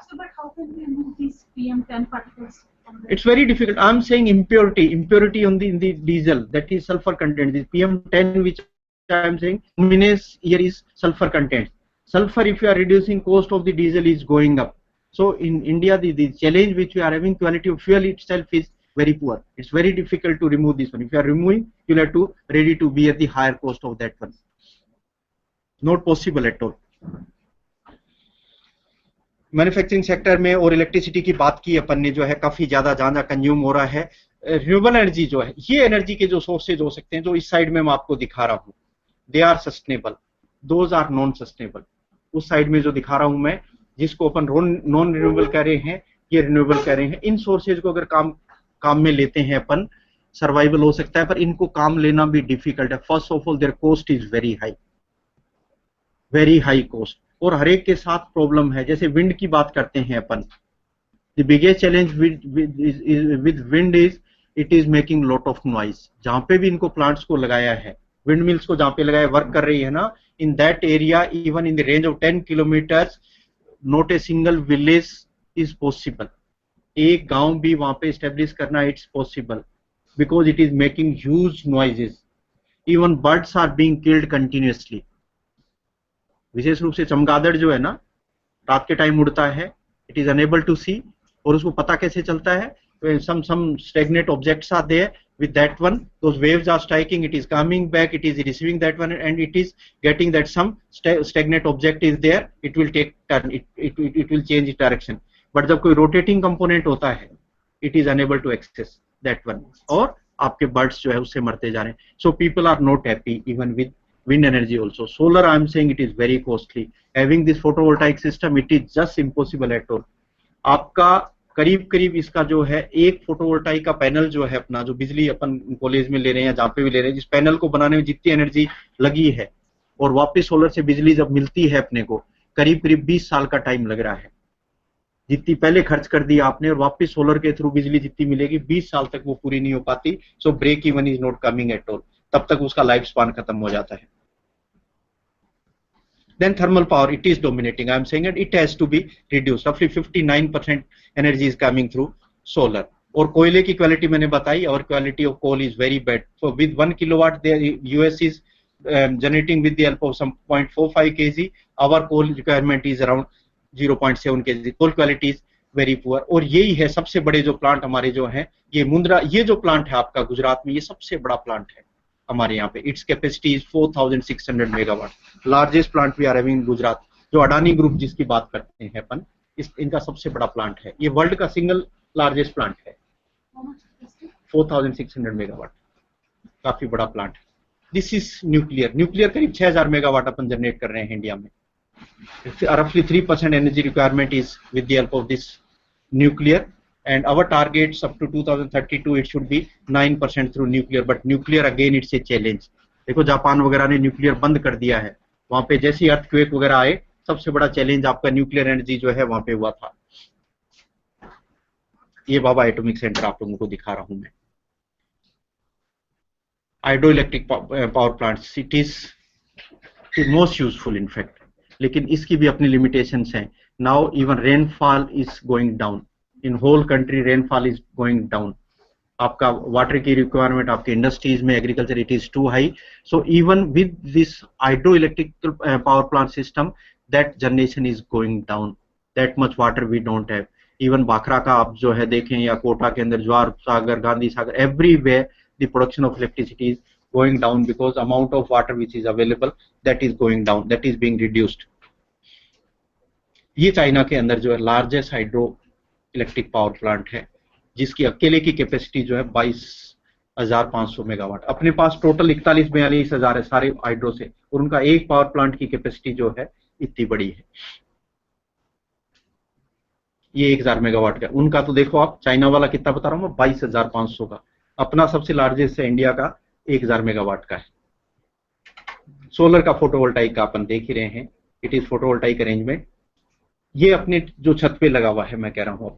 So, but how can we remove these PM10 particles from the... It's very difficult. I'm saying impurity on in the diesel, that is sulfur content. This PM10 which I'm saying, luminous here is sulfur content. Sulfur, if you are reducing, cost of the diesel is going up. So in India, the challenge which we are having, quality of fuel itself is very poor. It's very difficult to remove this one. If you are removing, you'll have to ready to bear the higher cost of that one. Not possible at all. Manufacturing sector में और electricity की बात की अपन ने, जो है काफी ज्यादा कंज्यूम हो रहा है। रिन्यूएबल एनर्जी जो है, ये एनर्जी के जो सोर्सेज हो सकते हैं, जो इस साइड में मैं आपको दिखा रहा हूँ, they are sustainable, those are non sustainable. उस साइड में जो दिखा रहा हूं मैं, जिसको अपन नॉन रिन्यूएबल कह रहे हैं, ये रिन्यूएबल कह रहे हैं। इन सोर्सेज को अगर काम में लेते हैं अपन, सर्वाइवल हो सकता है, पर इनको काम लेना भी डिफिकल्ट है। First of all there cost is very high cost, और हर एक के साथ प्रॉब्लम है। जैसे विंड की बात करते हैं अपन, the biggest challenge with wind is it is making lot of noise. जहां पे भी इनको प्लांट्स को लगाया है, विंड मिल्स को जहां पे लगाया, वर्क कर रही है ना, in that area, even in the range of 10 kilometers, not a single village is possible. एक गांव भी वहां पे establish करना, it's possible because it is making huge noises. Even birds are being killed continuously. विशेष रूप से चमगादड़ जो है ना, रात के टाइम उड़ता है, it is unable to see, और उसको पता कैसे चलता है? Some stagnant objects are there. With that one, those waves are striking, it is coming back, it is receiving that one, and it is getting that some stagnant object is there, it will take turn, it will change its direction. But जब कोई rotating component होता है, it is unable to access that one, और आपके birds जो है उससे मरते जा रहे हैं. So people are not happy even with wind energy also. Solar, I am saying it is very costly. Having this photovoltaic system, it is just impossible at all. आपका करीब इसका जो है एक फोटोवोल्टाइक का पैनल जो है अपना, जो बिजली अपन कॉलेज में ले रहे हैं या जहाँ पे भी ले रहे हैं, जिस पैनल को बनाने में जितनी एनर्जी लगी है और वापस सोलर से बिजली जब मिलती है अपने को, करीब 20 साल का टाइम लग रहा है. जितनी पहले खर्च कर दी आपने और वापस सोलर के थ्रू बिजली जितनी मिलेगी 20 साल तक वो पूरी नहीं हो पाती. So break even is not coming at all. तब तक उसका लाइफ स्पान खत्म हो जाता है. Then thermal power, it is dominating. I am saying that it has to be reduced. Roughly 59% energy is coming through solar. और कोयले की क्वालिटी मैंने बताई. Our quality of coal is very bad. So with 1 kilowatt, the US is generating with the help of some 0.45 kg. Our coal requirement is around 0.7 kg. Coal quality is very poor. और यही है सबसे बड़े जो plant हमारे जो हैं, ये मुंद्रा, ये जो प्लांट है आपका गुजरात में, ये सबसे बड़ा प्लांट है हमारे यहाँ पे. Its capacity is 4600 megawatt. Largest plant we are having in Gujarat. जो अडानी ग्रुप जिसकी बात करते हैं अपन, इनका सबसे बड़ा प्लांट है. ये वर्ल्ड का सिंगल लार्जेस्ट प्लांट है. 4600 मेगावाट, काफी बड़ा plant. This is nuclear. Nuclear करीब 6000 मेगावाट अपन जनरेट कर रहे हैं इंडिया में. रफली 3% energy requirement is with the help of this nuclear. And our targets up to 2032 it should be 9% through nuclear. But nuclear again it's a challenge. देखो Japan वगैरह ने nuclear बंद कर दिया है. वहां पे जैसे अर्थक्वेक वगैरह आए, सबसे बड़ा चैलेंज आपका न्यूक्लियर एनर्जी जो है वहां पे हुआ था. ये बाबा एटॉमिक सेंटर आप लोगों को दिखा रहा हूं मैं. Hydro electric power plants, it is most useful in fact, लेकिन इसकी भी अपनी लिमिटेशंस हैं. Now even rainfall is going down. In whole country rainfall is going down. आपका वाटर की रिक्वायरमेंट आपके इंडस्ट्रीज में, agriculture, it is too high. So even with this hydro electrical power plant system, that generation is going down. That much water we don't have. Even Bhakra का आप जो है देखें, या कोटा के अंदर Jawahar Sagar, Gandhi Sagar, everywhere the production of electricity is going down because amount of water which is available that is going down, that is being reduced. ये China के अंदर जो है largest hydro electric power plant है, जिसकी अकेले की कैपेसिटी जो है 22,500 मेगावाट. अपने पास टोटल 41-42 है सारे हाइड्रो से, और उनका एक पावर प्लांट की कैपेसिटी जो है इतनी बड़ी है. ये 1000 मेगावाट का. उनका तो देखो आप, चाइना वाला कितना बता रहा हूं मैं, 22,500 का. अपना सबसे लार्जेस्ट है इंडिया का, 1000 मेगावाट का है. सोलर का फोटोवोल्टाइक का अपन देख ही रहे हैं. It is photovoltaic arrangement. ये अपने जो छत पे लगा हुआ है, मैं कह रहा हूँ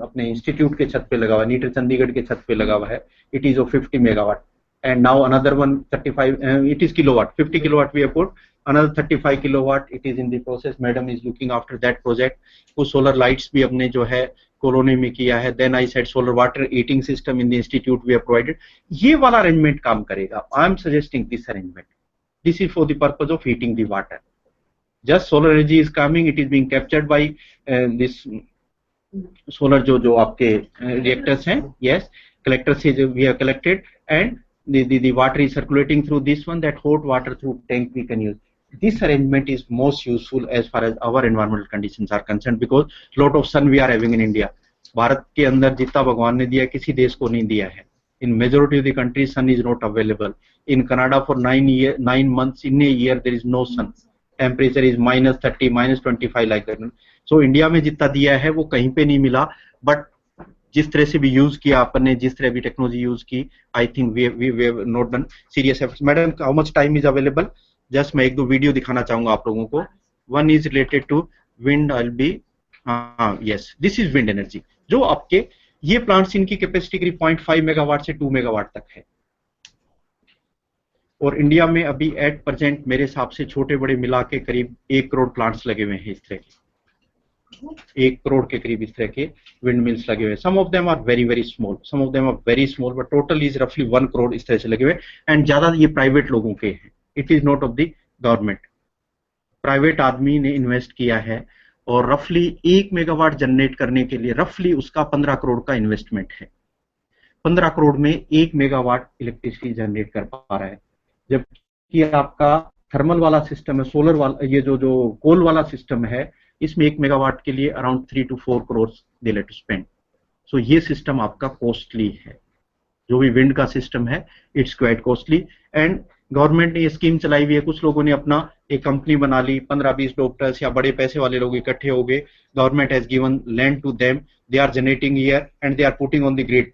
अपने इंस्टीट्यूट के छत पे लगा हुआ है, नीटर चंडीगढ़ के छत पे लगा हुआ है. It is of 50 megawatt. And now another one 35, it is kilowatt. 50 kilowatt we have put, another 35 kilowatt it is in the process. Madam is looking after that project. कुछ सोलर लाइट्स भी अपने जो है कॉलोनी में किया है. Then I said solar water heating system in the institute we have provided. ये वाला अरेंजमेंट काम करेगा. I am suggesting this arrangement. This is for the purpose of heating the water. Just solar energy is coming, it is being captured by this solar जो आपके reactors हैं. Yes, collectors से we have collected, and the water is circulating through this one. That hot water through tank we can use. This arrangement is most useful as far as our environmental conditions are concerned, because lot of sun we are having in India. Bharat के अंदर जितना भगवान ने दिया किसी देश को नहीं दिया है. In majority of the countries sun is not available. In Canada for 9 months in a year there is no sun. Temperature is -30, -25 like that. So India में जितना दिया है वो कहीं पे नहीं मिला. बट जिस तरह से भी यूज किया आपने, जिस तरह भी टेक्नोलॉजी यूज की, I think we have not done serious efforts. Madam how much time is available? Just मैं 1-2 वीडियो दिखाना चाहूंगा आप लोगों को. One is related to wind. I will be, yes, this is wind energy. जो आपके ये प्लांट्स, इनकी कैपेसिटी करीब 0.5 मेगावाट से 2 मेगावाट तक है. और इंडिया में अभी एट प्रेजेंट मेरे हिसाब से छोटे बड़े मिला के करीब 1 करोड़ प्लांट्स लगे हुए हैं इस तरह के. 1 करोड़ के करीब इस तरह के विंड मिल्स लगे हुए हैं. Some of them are very very small, some of them are very small, but total is रफली 1 करोड़ इस तरह से लगे हुए. एंड ज्यादा ये प्राइवेट लोगों के हैं. It is not of the government. Private आदमी ने इन्वेस्ट किया है, और रफली 1 मेगावाट जनरेट करने के लिए रफली उसका 15 करोड़ का इन्वेस्टमेंट है. 15 करोड़ में 1 मेगावाट इलेक्ट्रिसिटी जनरेट कर पा रहा है. जबकि आपका थर्मल वाला सिस्टम है, सोलर वाला, ये जो कोल वाला सिस्टम है, इसमें 1 मेगावाट के लिए around 3 to 4 crore they let to spend. So ये सिस्टम आपका कॉस्टली है. जो भी विंड का सिस्टम है it's quite costly. And government ने ये स्कीम चलाई हुई है. कुछ लोगों ने अपना एक कंपनी बना ली, 15-20 डॉक्टर्स या बड़े पैसे वाले लोग इकट्ठे हो गए. Government has given land to them. They are generating here and they are putting on the grid.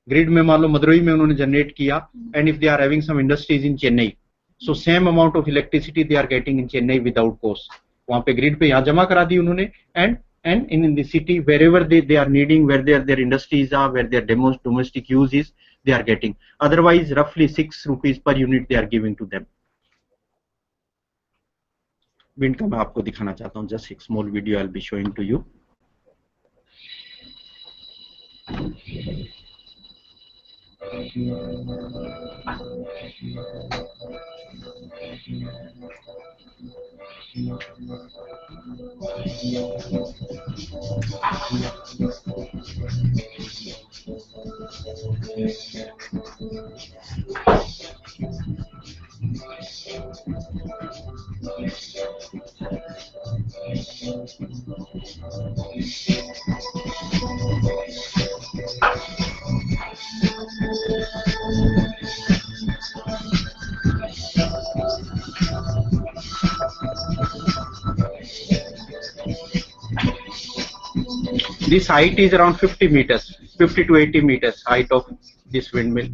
Grid में मान लो मदुरई में उन्होंने जनरेट किया, and if they are having some industries in Chennai, so same amount of electricity they are getting in Chennai without cost. वहां पे grid पे यहाँ जमा करा दी उन्होंने, and and in the city, wherever they are needing, where their industries are, where their domestic use is, they are getting. Otherwise, roughly 6 rupees per unit they are giving to them. Wind का मैं आपको दिखाना चाहता हूँ. Just a small video I'll be showing to you. This height is around 50 meters, 50 to 80 meters height of this windmill.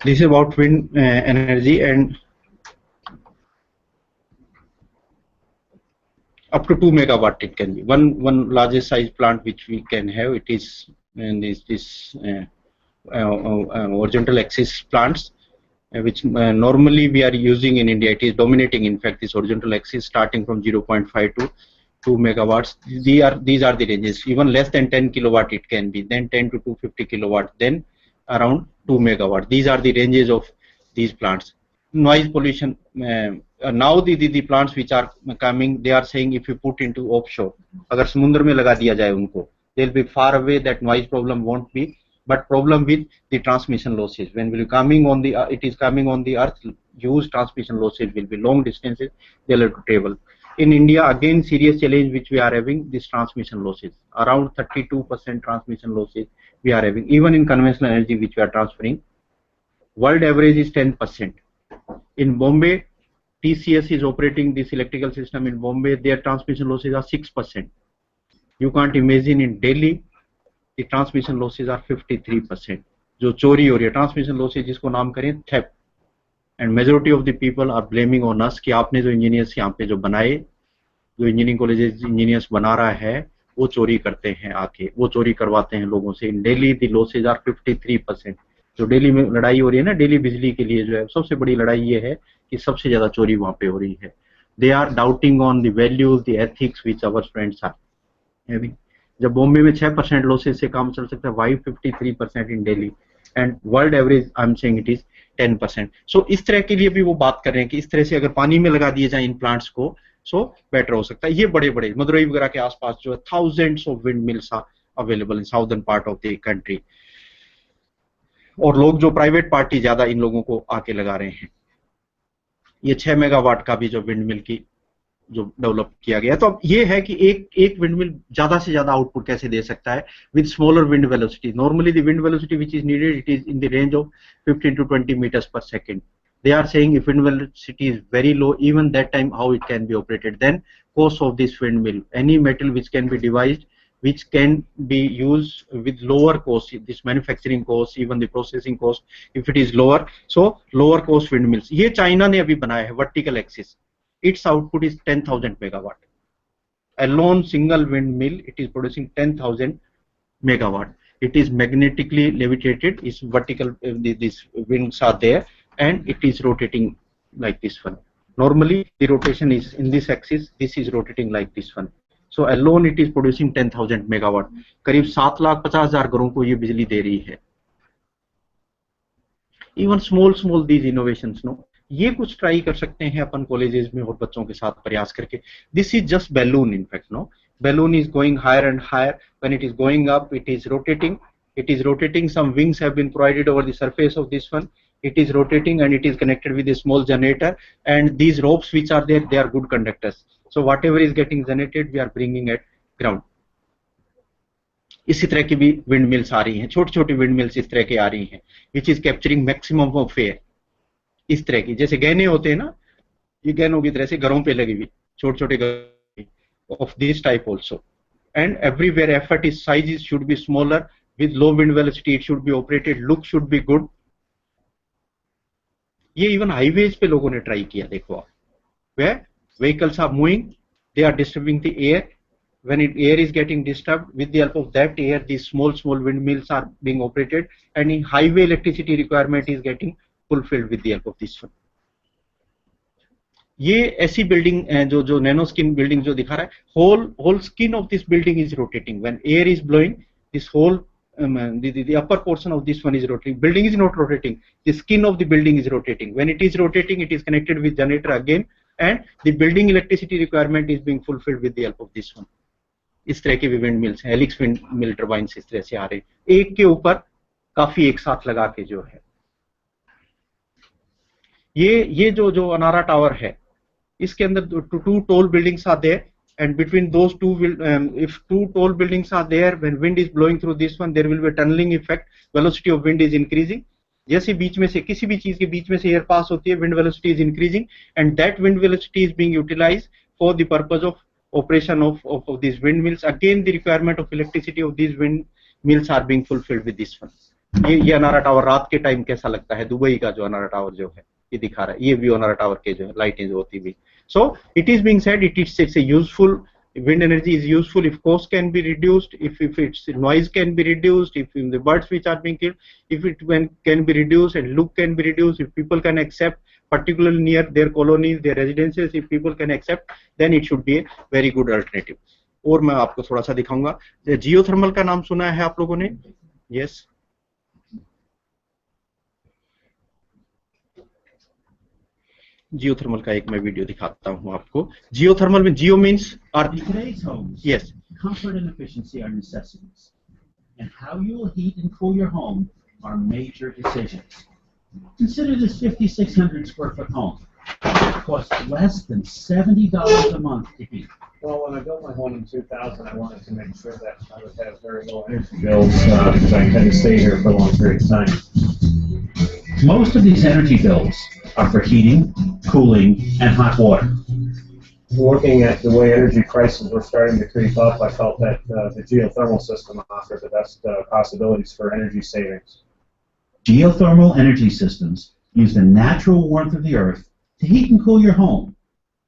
This is about wind energy, and up to 2 megawatt it can be. One largest size plant which we can have, it is this horizontal axis plants, which normally we are using in India. It is dominating, in fact, this horizontal axis starting from 0.5 to 2 megawatts. These are the ranges. Even less than 10 kilowatt it can be, then 10 to 250 kilowatt, then around 2 megawatt. These are the ranges of these plants. noise pollution. Now the plants which are coming, they are saying if you put into offshore, अगर समुद्र में लगा दिया जाए उनको, they'll be far away. That noise problem won't be. But problem with the transmission losses, when will be coming on the it is coming on the earth, huge transmission losses will be long distances they'll have to travel. In India, again serious challenge which we are having, this transmission losses, around 32% transmission losses we are having, even in conventional energy which we are transferring. World average is 10%. In Bombay, TCS is operating this electrical system in Bombay, their transmission losses are 6%. You can't imagine in Delhi, the transmission losses are 53%. जो चोरी हो रही है, transmission losses जिसको नाम करें theft, and majority of the people are blaming on us कि आपने जो engineers यहाँ पे जो बनाए, जो इंजीनियरिंग कॉलेजेस इंजीनियर्स बना रहा है, वो चोरी करते हैं आके, वो चोरी करवाते हैं लोगों से. इन दिल्ली द लॉसेज आर 53%. जो दिल्ली में लड़ाई हो रही है ना, दिल्ली बिजली के लिए जो है, सबसे बड़ी लड़ाई ये है कि सबसे ज्यादा चोरी वहां पे हो रही है. They are doubting on the values, the ethics which our friends are having. जब बॉम्बे में 6% लॉसेज से काम चल सकता है, why 53% in Delhi, and world average I am saying it is 10%. So इस तरह के लिए भी वो बात कर रहे हैं कि इस तरह से अगर पानी में लगा दिए जाए इन प्लांट्स को, सो बेटर हो सकता है. ये बड़े बड़े मदुरई वगैरह के आसपास जो है, thousands of wind mills are available in southern part of the country. और लोग जो प्राइवेट पार्टी ज्यादा इन लोगों को आके लगा रहे हैं. ये 6 मेगावाट का भी जो विंड मिल की जो डेवलप किया गया. तो अब ये है कि एक विंड मिल ज्यादा से ज्यादा आउटपुट कैसे दे सकता है with smaller wind velocity. Normally the wind velocity which is needed, it is in the range of 15 to 20 meters per second. They are saying if wind velocity is very low, even that time how it can be operated. Then cost of this windmill, any metal which can be devised, which can be used with lower cost, this manufacturing cost, even the processing cost, if it is lower, so lower cost windmills. ये China ने अभी बनाया है vertical axis. Its output is 10,000 megawatt. Alone single windmill, it is producing 10,000 megawatt. It is magnetically levitated. Its vertical, these winds are there, and it is rotating like this one. Normally the rotation is in this axis, this is rotating like this one. So alone it is producing 10,000 megawatt. करीब 7,50,000 घरों को ये बिजली दे रही है. Even small these innovations, no, ये कुछ try कर सकते हैं अपन कॉलेजेस में और बच्चों के साथ प्रयास करके. This is just balloon in fact, no, balloon is going higher and higher. When it is going up, it is rotating. It is rotating. Some wings have been provided over the surface of this one. It is rotating and it is connected with a small generator, and these ropes which are there, they are good conductors. So whatever is getting generated, we are bringing at ground. इसी तरह की भी wind mills आ रही हैं, छोटी छोटी wind mills इस तरह की आ रही हैं, which is capturing maximum of air. इस तरह की जैसे गहने होते हैं ना, ये गहनों की तरह से घरों पे लगी हुई छोटे छोटे of this type also. And everywhere effort is size is should be smaller, with low wind velocity it should be operated, look should be good. ये इवन हाईवेज पे लोगों ने ट्राई किया. देखो आप, where vehicles are moving, they are disturbing the air. When air is getting disturbed, with the help of that air, these small windmills are being operated, and in highway electricity requirement is getting fulfilled with the help of this one. ये ऐसी building जो nano skin building जो दिखा रहा है, whole skin of this building is rotating. When air is blowing, this whole the upper portion of this one is rotating. Building is not rotating, the skin of the building is rotating. When it is rotating, it is connected with generator again, and the building electricity requirement is being fulfilled with the help of this one. इस तरह के भी wind mills हैं, helix wind mill turbines इस तरह से आ रहे, एक के ऊपर काफी एक साथ लगा के जो है. ये जो अनारा टावर है, इसके अंदर two tall buildings are there, and between those two will if two tall buildings are there, when wind is blowing through this one, there will be a tunneling effect. Velocity of wind is increasing. जैसे बीच में से किसी भी चीज के बीच में से air pass होती है, wind velocity is increasing, and that wind velocity is being utilized for the purpose of operation of these windmills. Again, the requirement of electricity of these windmills are being fulfilled with this one. ये अनारा tower रात के time कैसा लगता है, Dubai का जो अनारा tower जो है ये दिखा रहा है, ये भी अनारा टावर के जो है लाइटें जो होती भी. So it is being said it's a useful, wind energy is useful if cost can be reduced, if its noise can be reduced, if the birds which are being killed, if it can be reduced and look can be reduced, if people can accept, particularly near their colonies, their residences, if people can accept, then it should be a very good alternative. और मैं आपको थोड़ा सा दिखाऊंगा. Geothermal का नाम सुना है आप लोगों ने? यस. जियोथर्मल का एक मैं वीडियो दिखाता हूँ आपको. जियोथर्मल में जियो means earth. In today's homes, Yes. comfort and efficiency are necessities, and how you will heat and cool your home are major decisions. Consider this 5,600 square foot home. It costs less than $70 a month to heat. Well, when I built my home in 2000, I wanted to make sure that I would have very low energy bills because I intend to stay here for a long period of time. Most of these energy bills are for heating, cooling, and hot water. Looking at the way energy prices were starting to creep up, I felt that the geothermal system offered the best possibilities for energy savings. Geothermal energy systems use the natural warmth of the earth to heat and cool your home.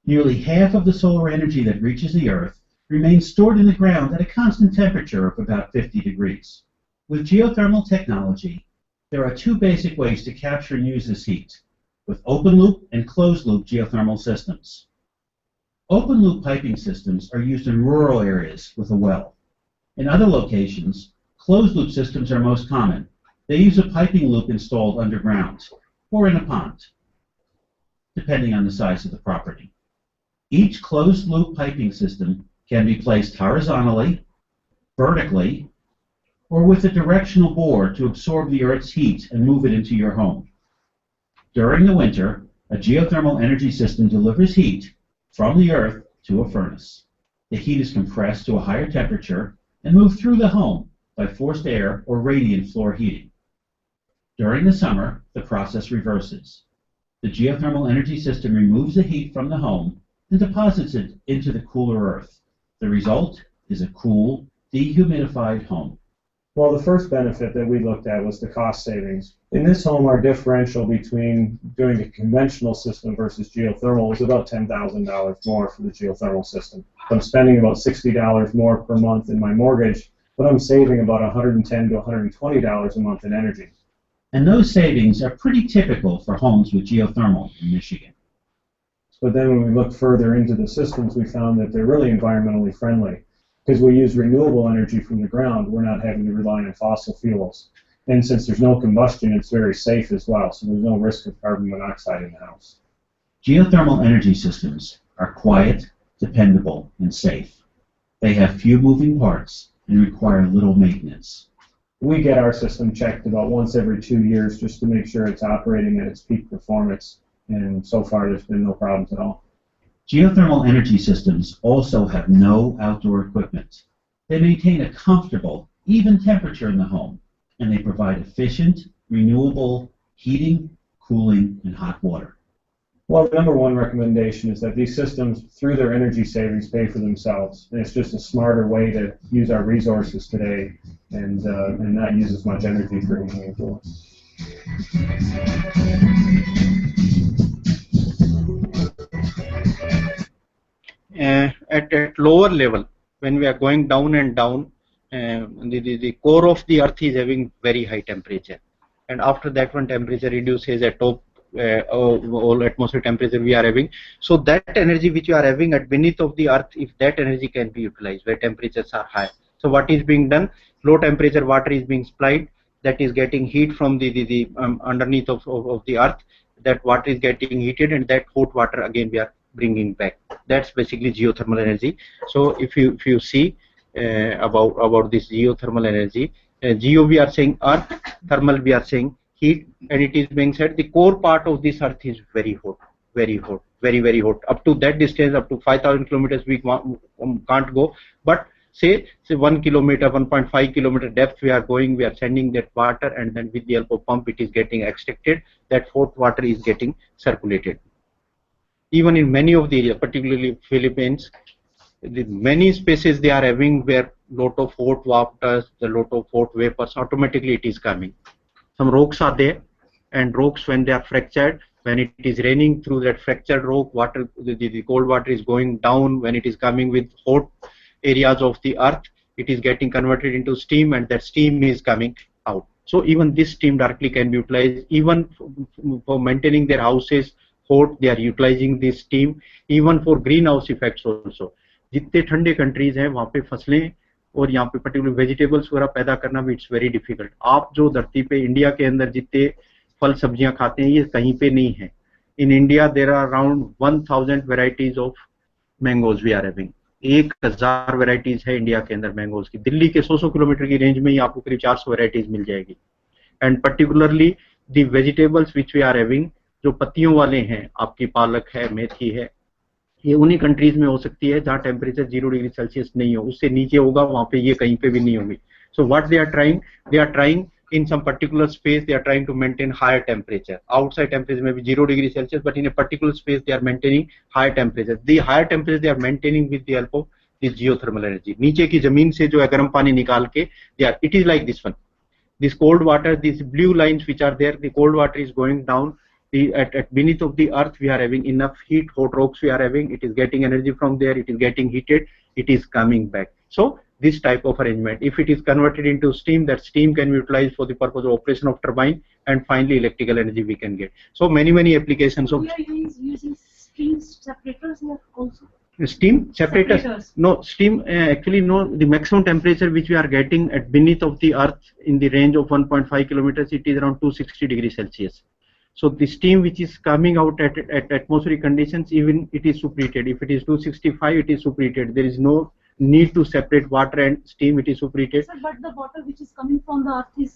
Nearly half of the solar energy that reaches the earth remains stored in the ground at a constant temperature of about 50 degrees. With geothermal technology, there are two basic ways to capture and use this heat, with open-loop and closed-loop geothermal systems. Open-loop piping systems are used in rural areas with a well. In other locations, closed-loop systems are most common. They use a piping loop installed underground or in a pond, depending on the size of the property. Each closed-loop piping system can be placed horizontally, vertically, or with a directional bore to absorb the earth's heat and move it into your home. During the winter, a geothermal energy system delivers heat from the earth to a furnace. The heat is compressed to a higher temperature and moved through the home by forced air or radiant floor heating. During the summer, the process reverses. The geothermal energy system removes the heat from the home and deposits it into the cooler earth. The result is a cool, dehumidified home. Well, the first benefit that we looked at was the cost savings. In this home, our differential between doing a conventional system versus geothermal was about $10,000 more for the geothermal system. I'm spending about $60 more per month in my mortgage, but I'm saving about $110 to $120 a month in energy. And those savings are pretty typical for homes with geothermal in Michigan. But then when we looked further into the systems, we found that they're really environmentally friendly. Because we use renewable energy from the ground, we're not having to rely on fossil fuels. And since there's no combustion, it's very safe as well, so there's no risk of carbon monoxide in the house. Geothermal energy systems are quiet, dependable, and safe. They have few moving parts and require little maintenance. We get our system checked about once every 2 years just to make sure it's operating at its peak performance, and so far there's been no problems at all. Geothermal energy systems also have no outdoor equipment. They maintain a comfortable, even temperature in the home, and they provide efficient, renewable heating, cooling, and hot water. Well, the number one recommendation is that these systems, through their energy savings, pay for themselves. And it's just a smarter way to use our resources today and not use as much energy for heating and cooling. At lower level, when we are going down and down, the core of the earth is having very high temperature, and after that one temperature reduces at top all atmospheric temperature we are having. So that energy which you are having at beneath of the earth, if that energy can be utilized where temperatures are high, so what is being done? Low temperature water is being supplied, that is getting heat from the underneath of the earth. That water is getting heated, and that hot water again we are bringing back. That's basically geothermal energy. So if you see about this geothermal energy, geo we are saying earth, thermal we are saying heat, and it is being said the core part of this earth is very hot, very hot, very hot. Up to that distance, up to 5,000 kilometers we can't go, but say 1 kilometer, 1.5 kilometer depth we are going, we are sending that water, and then with the help of pump it is getting extracted, that hot water is getting circulated. Even in many of the areas, particularly Philippines, the many spaces they are having where lot of hot water, the lot of hot vapors, automatically it is coming. Some rocks are there, and rocks when they are fractured, when it is raining through that fractured rock, water, the cold water is going down. When it is coming with hot areas of the earth, it is getting converted into steam, and that steam is coming out. So even this steam directly can be utilized, even for maintaining their houses hot, they are utilizing this steam, even for greenhouse effects also. जितने ठंडे countries हैं वहाँ पे फसलें और यहाँ पे particular vegetables वगैरह पैदा करना भी इट्स वेरी डिफिकल्ट. आप जो धरती पे इंडिया के अंदर जितने फल सब्जियां खाते हैं ये कहीं पे नहीं है. In India, there are around 1000 varieties of mangoes we are having. 1000 varieties है इंडिया के अंदर मैंगोज की. दिल्ली के 100 किलोमीटर की रेंज में ही आपको करीब 400 varieties मिल जाएगी. And particularly the vegetables which we are having, जो पत्तियों वाले हैं, आपकी पालक है, मेथी है, ये उन्हीं कंट्रीज में हो सकती है जहां टेम्परेचर 0 डिग्री सेल्सियस नहीं हो. उससे नीचे होगा, वहां पे ये कहीं पे भी नहीं होगी. So what they are trying in some particular space they are trying to maintain higher temperature. Outside temperature may be 0 degree Celsius, but in a particular space they are maintaining higher temperature. The higher temperature they are maintaining with the help of this geothermal energy. नीचे की जमीन से जो है गर्म पानी निकाल के it is like this one. This cold water, these blue lines which are there, the cold water is going down. At beneath of the earth we are having enough heat, hot rocks we are having, it is getting energy from there, it is getting heated, it is coming back. So this type of arrangement, if it is converted into steam, that steam can be utilized for the purpose of operation of turbine, and finally electrical energy we can get. So many applications of We are using steam separators here also. Steam separators. No, steam actually no. The maximum temperature which we are getting at beneath of the earth in the range of 1.5 kilometers, it is around 260 degrees Celsius. So the steam which is coming out at atmospheric conditions, even it is superheated. If it is 265, it is superheated. There is no need to separate water and steam, it is superheated. Sir, but the water which is coming from the earth is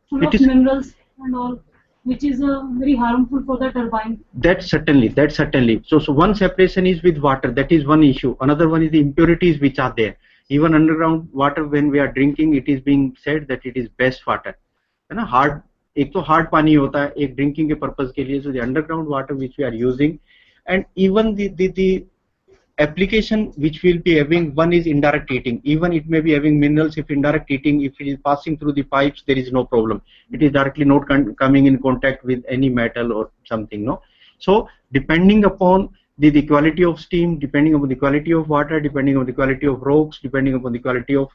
full of minerals and all, which is very harmful for the turbine. That certainly. So one separation is with water, that is one issue. Another one is the impurities which are there. Even underground water, when we are drinking, it is being said that it is best water. है ना, hard, एक तो hard पानी होता है एक drinking के purpose के लिए. So the underground water which we are using, and even the application which will be having, one is indirect heating. Even it may be having minerals. If indirect heating, if it is passing through the pipes, there is no problem. It is directly not coming in contact with any metal or something, no. So depending upon the quality of steam, depending upon the quality of water, depending on the quality of rocks, depending upon the quality of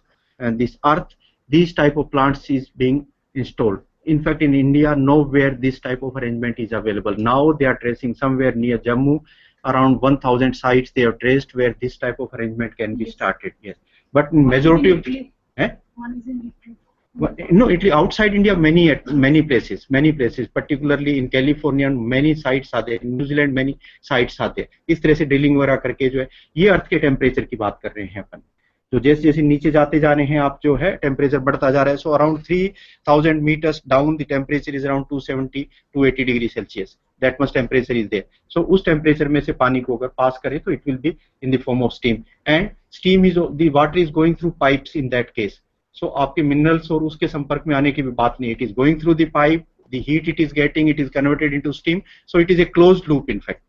this earth, these type of plants is being installed. In fact, in India, nowhere this type of arrangement is available. Now they are tracing somewhere near Jammu. Around 1000 sites they have traced where this type of arrangement can be started. Yes, but majority of one is in Italy. No, Italy, outside India, many places, particularly in California, many sites are there. In New Zealand, many sites are there. इस तरह से drilling वगैरह करके जो है, ये अर्थ के temperature की बात कर रहे हैं अपन. तो जैसे जैसे नीचे जाते जा रहे हैं आप, जो है टेम्परेचर बढ़ता जा रहा है. So around 3000 meters down the temperature is around 270-280 degree Celsius. That much temperature is there. So उस टेम्परेचर में से पानी को अगर पास करें तो it will be in the form of steam, and steam is the water is going through pipes in that case. So आपके मिनरल्स और उसके संपर्क में आने की भी बात नहीं. It is going through the pipe, the heat it is getting, it is converted into steam. So it is a closed loop. In fact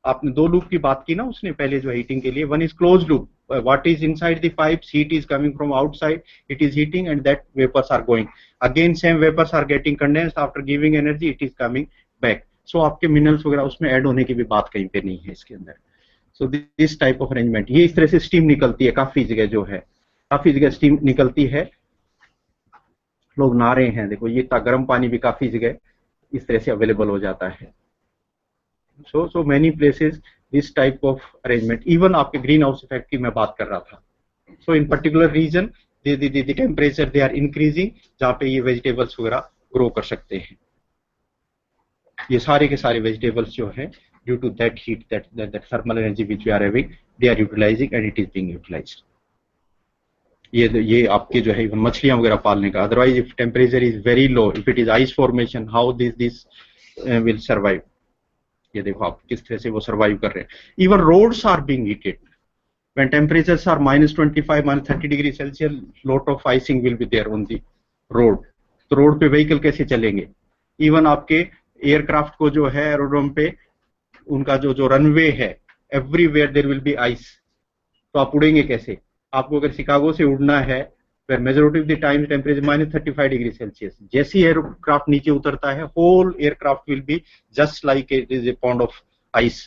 आपने दो लूप की बात की ना उसने पहले जो हीटिंग के लिए. One is closed loop. What is inside the pipes, heat is coming from outside, it is heating, and that vapors are going. Again same vapors are getting condensed, after giving energy it is coming back. So आपके minerals वगैरह उसमें add होने की भी बात कहीं पे नहीं है इसके अंदर. So this type of arrangement, ये इस तरह से स्टीम निकलती है. काफी जगह जो है, काफी जगह स्टीम निकलती है. लोग नहा रहे हैं, देखो ये इतना गर्म पानी भी काफी जगह इस तरह से अवेलेबल हो जाता है. So many places this type of arrangement. Even आपके ग्रीन हाउस इफेक्ट की मैं बात कर रहा था. So in particular region the temperature they are increasing, जहाँ पे ये vegetables वगैरह grow कर सकते हैं. ये सारे के सारे vegetables जो है due to that heat, that thermal energy which we are having, they are utilizing and it is being utilized. ये आपके जो है मछलियां वगैरह पालने का. Otherwise if temperature is very low, if it is ice formation, how this will survive? ये देखो आप किस तरह से वो सर्वाइव कर रहे हैं. Even roads are being heated when temperatures are -25, -30 degree Celsius. Lot of icing will be there on the road. तो रोड पे व्हीकल कैसे चलेंगे? इवन आपके एयरक्राफ्ट को जो है एरोड्रोम पे उनका जो रनवे है, everywhere there will be ice. तो आप उड़ेंगे कैसे? आपको अगर शिकागो से उड़ना है, where majority of the time temperature -35 degrees Celsius. जैसे एयरक्राफ्ट नीचे उतरता है, whole aircraft will be just like it is a pond of ice.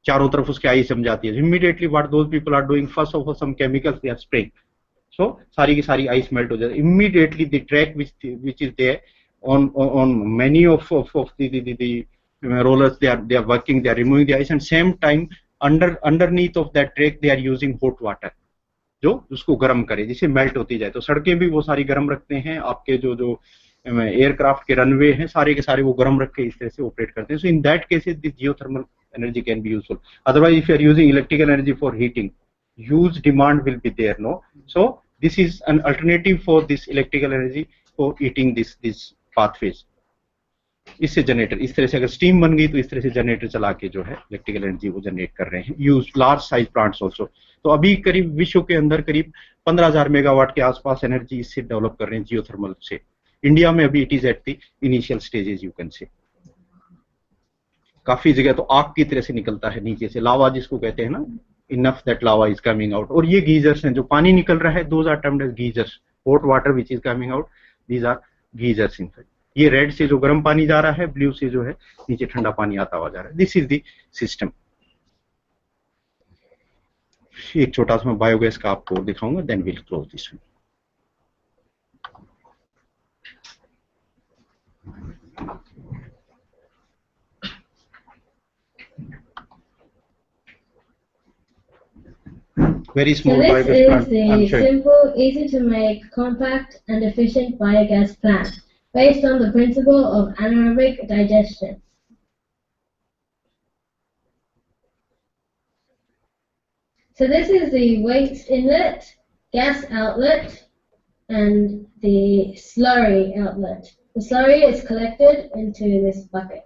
चारों तरफ उसके आइस जम जाती है. Immediately what those people are doing, first of all some chemicals they are spraying. So सारी की सारी आइस मेल्ट हो जाती है. Immediately the track which is there on many of the rollers, they are working, they are removing the ice, and same time underneath of that track they are using hot water जो उसको गर्म करे जिससे melt होती जाए. तो सड़कें भी वो सारी गर्म रखते हैं. आपके जो एयरक्राफ्ट के रनवे हैं सारे के सारे वो गर्म रख के इस तरह से ऑपरेट करते हैं. So in that cases this geothermal energy can be useful. Otherwise, if you are using electrical energy for heating, huge demand will be there, no? So this is an alternative for this electrical energy for heating this pathways. इससे generator इस तरह से अगर steam बन गई तो इस तरह से जनरेटर चला के जो है इलेक्ट्रिकल एनर्जी वो जनरेट कर रहे हैं. Use large size plants also. तो अभी करीब विश्व के अंदर करीब 15,000 मेगावाट के आसपास एनर्जी इससे डेवलप कर रहे हैं जियोथर्मल से. इंडिया में अभी it is at the initial stages you can say. काफी जगह तो आग की तरह से निकलता है नीचे से, लावा जिसको कहते हैं ना, enough that lava is coming out. और ये गीजर्स हैं जो पानी निकल रहा है, those are termed as geysers. Hot water which is coming out, these are geysers. In fact ये रेड से जो गर्म पानी जा रहा है, ब्लू से जो है नीचे ठंडा पानी आता हुआ जा रहा है. This is the system. एक छोटा सा मैं बायोगैस का आपको दिखाऊंगा, then will close this one. Very small So biogas this plant. I'm is a sure. simple, easy to make, compact and efficient biogas plant based on the principle of anaerobic digestion. So this is the waste inlet, gas outlet, and the slurry outlet. The slurry is collected into this bucket.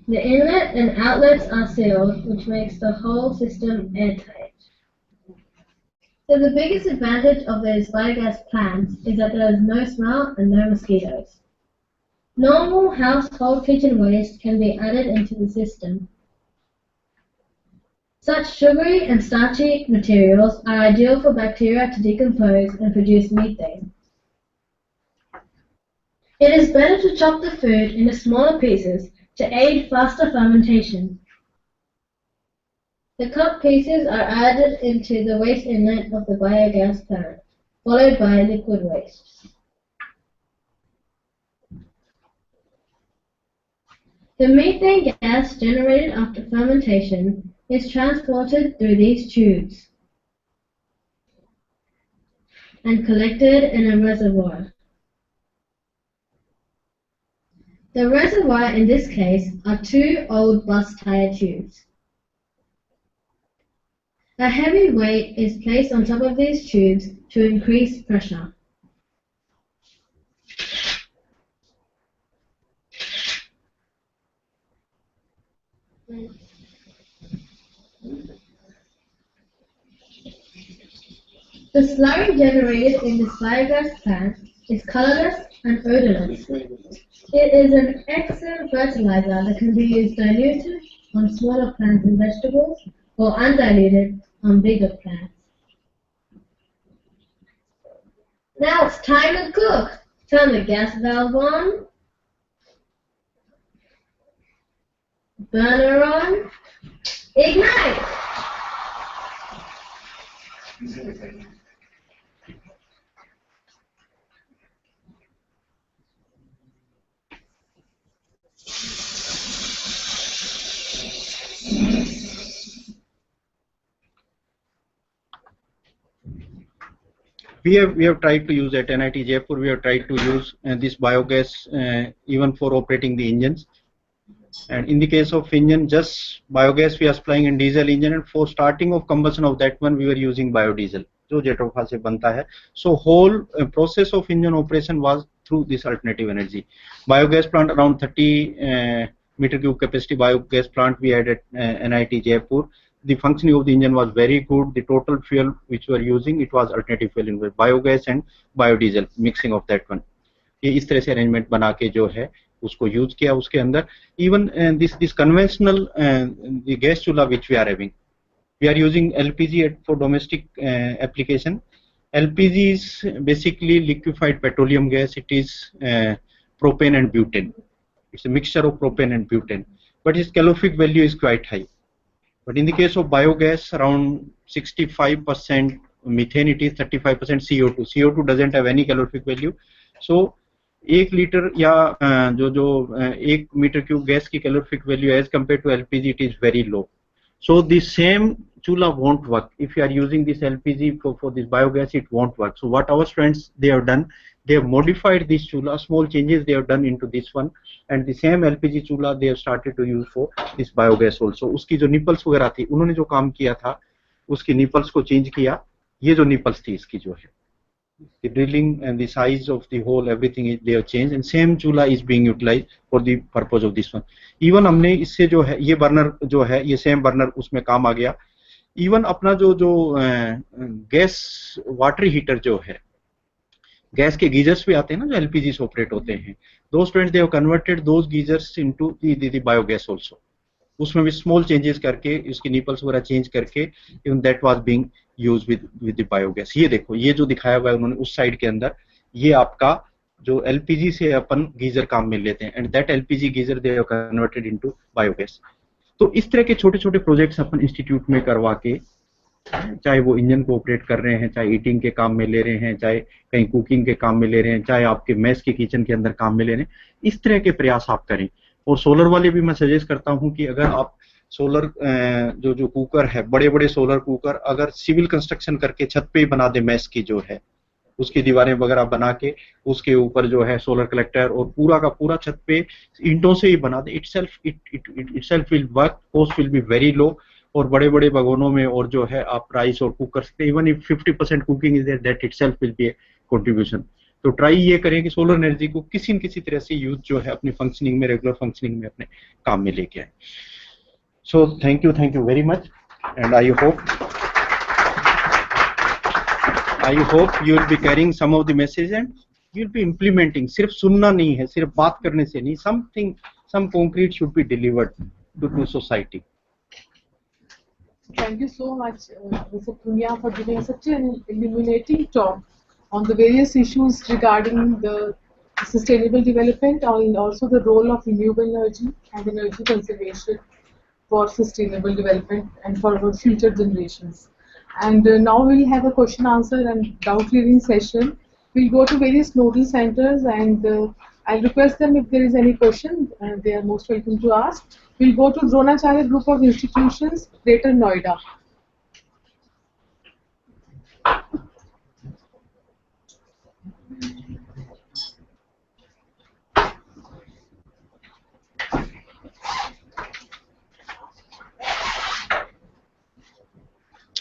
The inlet and outlets are sealed, which makes the whole system airtight. So the biggest advantage of these biogas plants is that there is no smell and no mosquitoes. Normal household kitchen waste can be added into the system. Such sugary and starchy materials are ideal for bacteria to decompose and produce methane. It is better to chop the food into smaller pieces to aid faster fermentation. The cut pieces are added into the waste inlet of the biogas plant, followed by liquid waste. The methane gas generated after fermentation is transported through these tubes and collected in a reservoir. The reservoir in this case are two old bus tire tubes. A heavy weight is placed on top of these tubes to increase pressure. The slurry generated in this biogas plant is colorless and odorless. It is an excellent fertilizer that can be used diluted on smaller plants and vegetables or undiluted on bigger plants. Now it's time to cook. Turn the gas valve on, burner on, ignite! We have tried to use at NIT Jaipur. We have tried to use this biogas even for operating the engines. And in the case of engine, just biogas we are supplying in diesel engine, and for starting of combustion of that one, we were using biodiesel, जो जेटोफा से बनता है. So whole process of engine operation was through this alternative energy. Biogas plant around 30 meter cube capacity biogas plant we had at NIT Jaipur. The functioning of the engine was very good. The total fuel which we were using, it was alternative fuel in biogas and biodiesel mixing of that one. ये इस तरह से arrangement बना के जो है उसको use किया उसके अंदर. इवन दिस कन्वेंशनल गैस चूल्हा which we are having, we are using LPG for domestic application. LPG is basically liquefied petroleum gas. It is propane and butane. It's a mixture of propane and butane, but its calorific value is quite high. But in the case of biogas, around 65% methane, it is 35% CO2. CO2 doesn't have any calorific value. So 1 liter या जो 1 meter cube gas की calorific value as compare to LPG it is very low. So the same chula won't work if you are using this LPG for this biogas. It won't work. So what our students they have done, they have modified this chula, small changes they have done into this one, and the same LPG chula they have started to use for this biogas also. उसकी जो nipples वगैरह थी, उन्होंने जो काम किया था, उसकी nipples को change किया. ये जो nipples थी इसकी जो है, the drilling and the size of the hole, everything is, they have changed, and same chula is being utilized for the purpose of this one. Even हमने इससे जो है ये burner जो है ये same burner उसमें काम आ गया. Even अपना जो गैस वाटर हीटर जो है, गैस के गीजर्स भी आते हैं ना जो एलपीजी से ऑपरेट होते हैं, those friends they have converted those geysers into the biogas also. उसमें भी स्मॉल चेंजेस करके इसकी निपल्स वगैरह चेंज करके even that was being used with the biogas. ये देखो ये जो दिखाया हुआ है उन्होंने उस साइड के अंदर, ये आपका जो एलपीजी से अपन गीजर काम में लेते हैं, and that LPG geyser they have converted into biogas. तो इस तरह के छोटे छोटे प्रोजेक्ट्स अपन इंस्टीट्यूट में करवा के, चाहे वो इंजन को ऑपरेट कर रहे हैं, चाहे ईटिंग के काम में ले रहे हैं, चाहे कहीं कुकिंग के काम में ले रहे हैं, चाहे आपके मेस के किचन के अंदर काम में ले रहे हैं, इस तरह के प्रयास आप करें. और सोलर वाले भी मैं सजेस्ट करता हूं कि अगर आप सोलर जो कुकर है, बड़े बड़े सोलर कुकर अगर सिविल कंस्ट्रक्शन करके छत पे ही बना दे, मेस की जो है उसकी दीवारें वगैरह बना के उसके ऊपर जो है सोलर कलेक्टर और पूरा का पूरा छत पे ईंटों से ही बना दे, itself will work, cost will be very low. और बड़े बड़े भगोनों में और जो है आप राइस और कुक कर सकते हैं. Even if 50% cooking is there, that itself will be a contribution. तो ट्राई ये करें कि सोलर एनर्जी को किसी न किसी तरह से यूथ जो है अपनी फंक्शनिंग में, रेगुलर फंक्शनिंग में अपने काम में लेके आए. So thank you very much, and I hope you will be carrying some of the message and you will be implementing. सिर्फ सुनना नहीं है, सिर्फ बात करने से नहीं, some concrete should be delivered to society. Thank you so much, Mr. Punya, for giving such an illuminating talk on the various issues regarding the sustainable development and also the role of renewable energy and energy conservation for sustainable development and for our future generations. And now we'll have a question answer and doubt clearing session. We'll go to various nodal centers and I'll request them if there is any question, they are most welcome to ask. We'll go to Dronacharya Group of Institutions, Greater Noida.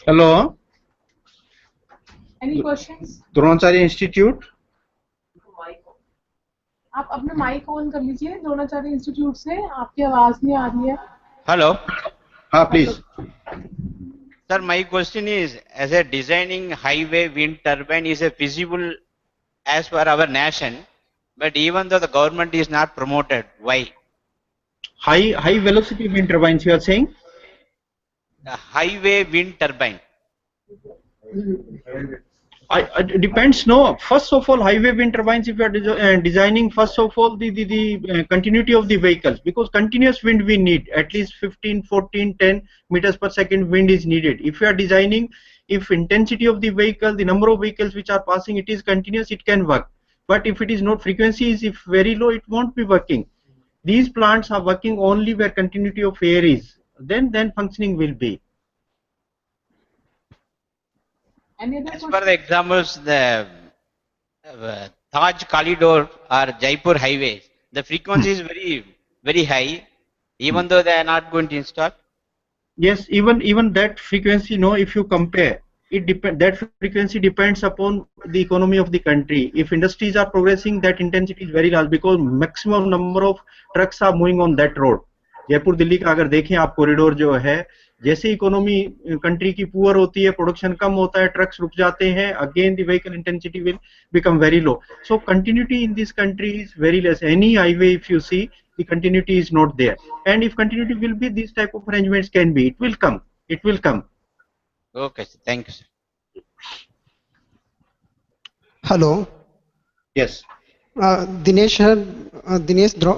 Hello. Any questions? Dronacharya institute. आप अपना mic on कर लीजिए. Dronacharya institute से आपकी आवाज नहीं आ रही है. Hello. हाँ please. Sir, my question is, as a designing highway wind turbine is a feasible as per our nation, but even though the government is not promoted, why? High velocity wind turbines you are saying? The highway wind turbine. It depends. No, first of all, highway wind turbines, if you are designing, first of all the continuity of the vehicles, because continuous wind we need at least 15, 14, 10 meters per second wind is needed. If you are designing, if intensity of the vehicle, the number of vehicles which are passing, it is continuous, it can work. But if it is not, frequency is if very low, it won't be working. These plants are working only where continuity of air is, then functioning will be. As per the examples, the Taj Corridor or Jaipur highways, the frequency is very high, even though they are not going to install. Yes, even that frequency, no, if you compare, that frequency depends upon the economy of the country. If industries are progressing, that intensity is very large because maximum number of trucks are moving on that road. Jaipur Delhi का अगर देखें आप corridor जो है, जैसे economy country की poor होती है, प्रोडक्शन कम होता है, ट्रक्स रुक जाते हैं, again the vehicle intensity will become very low. So continuity in this country is very less. Any highway if you see, the continuity is not there, and if continuity will be, these type of arrangements can be, it will come. Okay, sir. Thank you, sir. Hello. Yes. Dinesh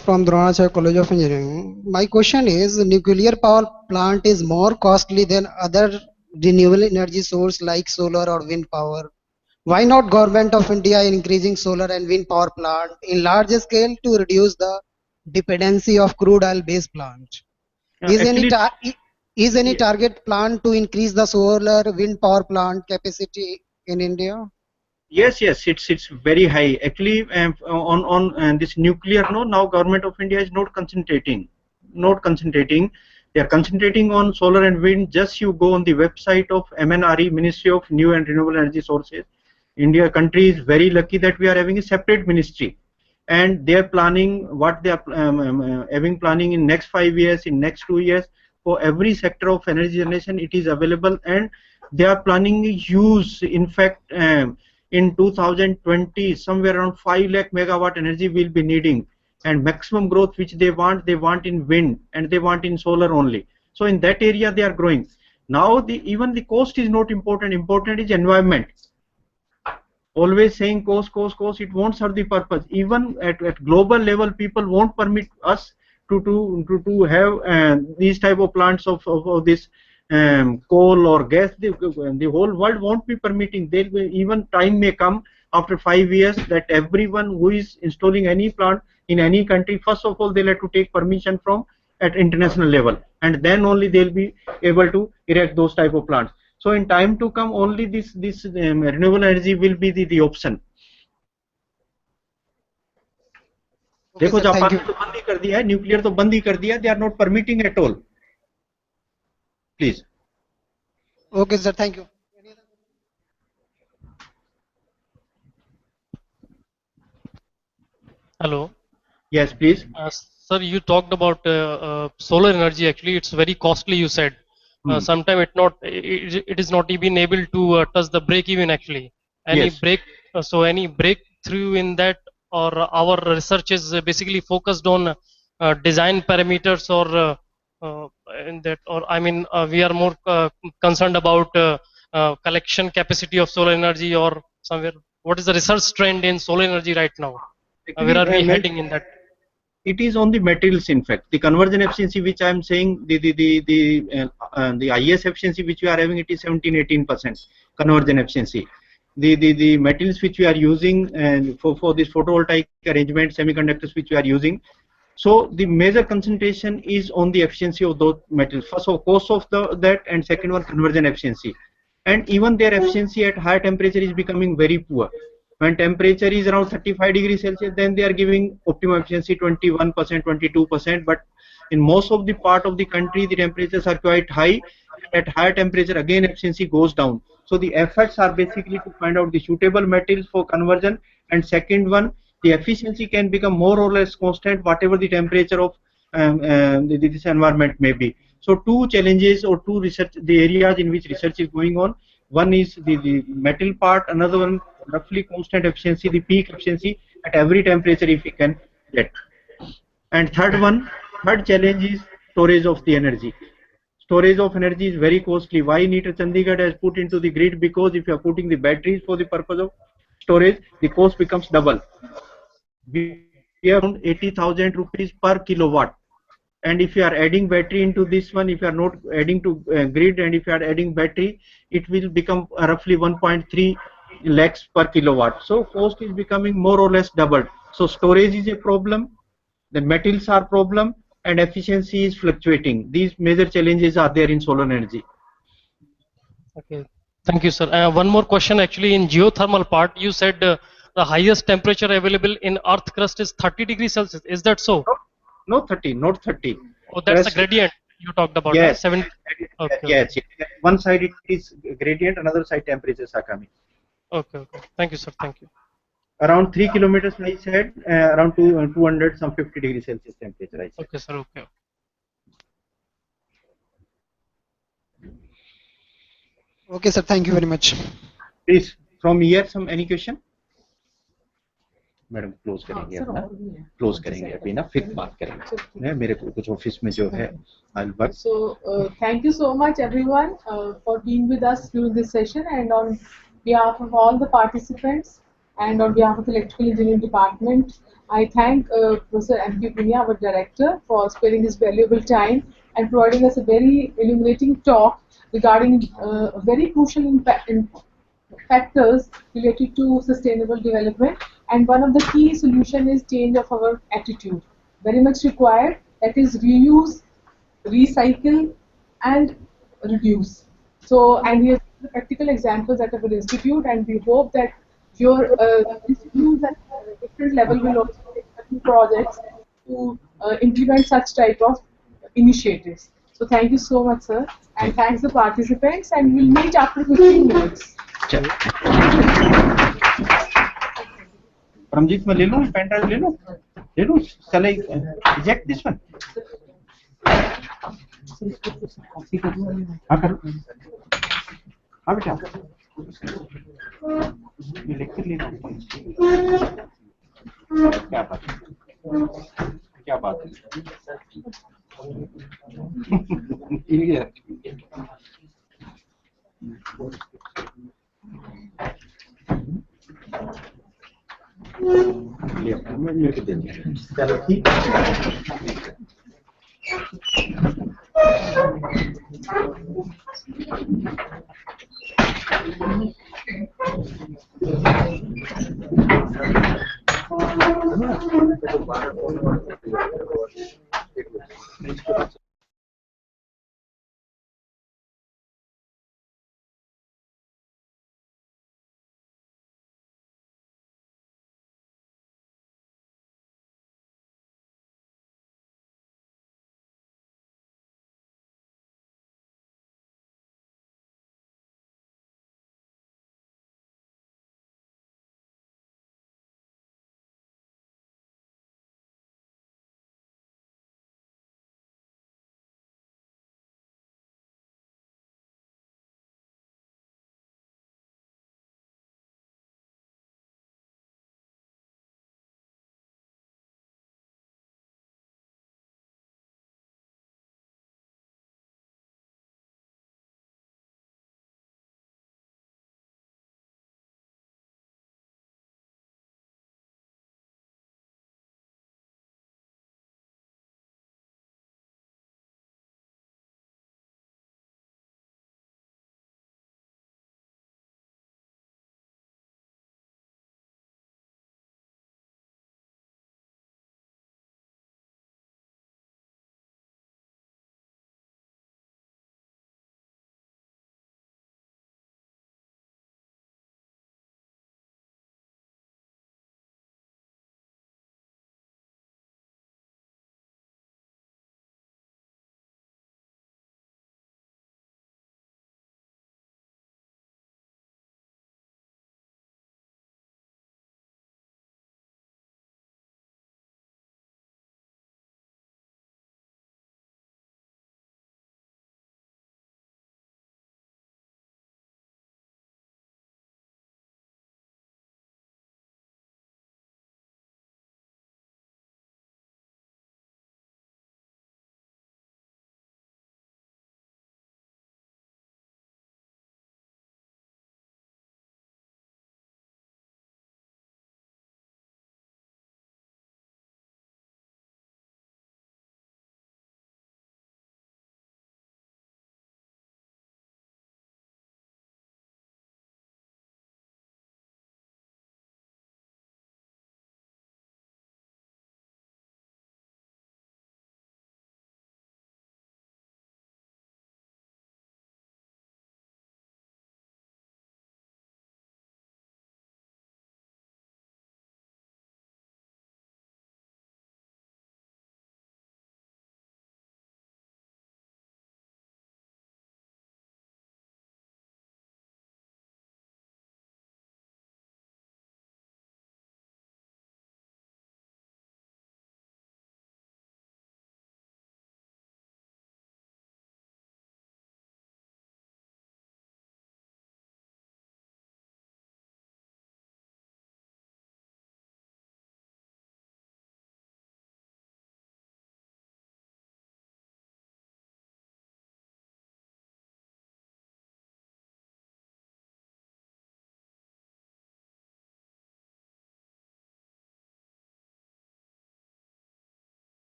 from Dronacharya College of Engineering. My question is, nuclear power plant is more costly than other renewable energy source like solar or wind power. Why not Government of India increasing solar and wind power plant in large scale to reduce the dependency of crude oil based plant? Is any target plan to increase the solar wind power plant capacity in India? Yes, yes, it's very high. Actually, on this nuclear, no, now government of India is not concentrating, not concentrating. They are concentrating on solar and wind. Just you go on the website of MNRE, Ministry of New and Renewable Energy Sources. India country is very lucky that we are having a separate ministry, and they are planning what they are having planning in next 5 years, in next 2 years, for every sector of energy generation. It is available, and they are planning use. In fact. In 2020 somewhere around 5 lakh megawatt energy will be needing, and maximum growth which they want in wind and they want in solar only. So in that area they are growing. Now even the cost is not important. Important is environment. Always saying cost, it won't serve the purpose. Even at global level, people won't permit us to have these type of plants of this coal or gas. The whole world won't be permitting. There will even time may come after 5 years that everyone who is installing any plant in any country, first of all they'll have to take permission from at international level, and then only they'll be able to erect those type of plants. So in time to come, only this renewable energy will be the option. Okay, देखो sir. Thank Japan you. ने तो बंद ही कर दिया है, nuclear तो बंद ही कर दिया, they are not permitting at all. Please. Okay, sir. Thank you. Hello. Yes, please. Sir, you talked about solar energy. Actually, it's very costly. You said sometime it is not even able to touch the break even. Actually, any Yes. any breakthrough in that, or our research is basically focused on design parameters, or in that, or I mean, we are more concerned about collection capacity of solar energy, or somewhere. What is the research trend in solar energy right now? Where are we heading in that? It is on the materials. In fact, the conversion efficiency which I am saying, the IS efficiency which we are having, it is 17-18% conversion efficiency. The materials which we are using and for this photovoltaic arrangement, semiconductors which we are using. So the major concentration is on the efficiency of those materials. First of cost of that, and second one conversion efficiency. And even their efficiency at high temperature is becoming very poor. When temperature is around 35 degrees Celsius, then they are giving optimum efficiency 21%, 22%. But in most of the part of the country, the temperatures are quite high. At higher temperature, again efficiency goes down. So the efforts are basically to find out the suitable materials for conversion. And second one, the efficiency can become more or less constant whatever the temperature of this environment may be. So two challenges or two research, the areas in which research is going on. One is the metal part, another one roughly constant efficiency, the peak efficiency at every temperature if we can get. And third challenge is storage of the energy. Storage of energy is very costly. Why NITTTR Chandigarh has put into the grid? Because if you are putting the batteries for the purpose of storage, the cost becomes double. We have around 80,000 rupees per kilowatt. And if you are adding battery into this one, if you are not adding to grid, and if you are adding battery, it will become roughly 1.3 lakhs per kilowatt. So cost is becoming more or less doubled. So storage is a problem, the metals are problem, and efficiency is fluctuating. These major challenges are there in solar energy. Okay, thank you, sir. One more question. Actually, in geothermal part, you said the highest temperature available in Earth crust is 30 degrees Celsius. Is that so? No, 30, not 30. Oh, that's the gradient you talked about. Yes. Right? 7. Okay. Yes, yes. One side it is gradient, another side temperatures are coming. Okay. Thank you, sir. Thank you. Around 3 kilometers, I said, around 200, some 50 degrees Celsius temperature, I said. Okay, sir. Okay. Okay, sir. Thank you very much. Please, from here, any question? Madam close करेंगे अपना, close करेंगे अभी ना, फिर बात करेंगे. मेरे को कुछ ऑफिस में जो है अलबत्. So thank you so much everyone for being with us during this session, and on behalf of all the participants and on behalf of the electrical engineering department, I thank Professor M.P. Punia, our director, for sparing his valuable time and providing us a very illuminating talk regarding very crucial factors related to sustainable development. And one of the key solution is change of our attitude, very much required, that is reuse, recycle and reduce. So, and here's the practical examples at our institute, and we hope that Your institutes at different level will also take certain projects to implement such type of initiatives. So thank you so much, sir, and thanks the participants, and we'll meet after 15 minutes. Paramjit में ले लो, pen drive ले लो, चले reject this one. हाँ करो, हाँ बेटा, ये lecture लेना, क्या बात है, क्या बात है, लेके दे चलो ठीक है।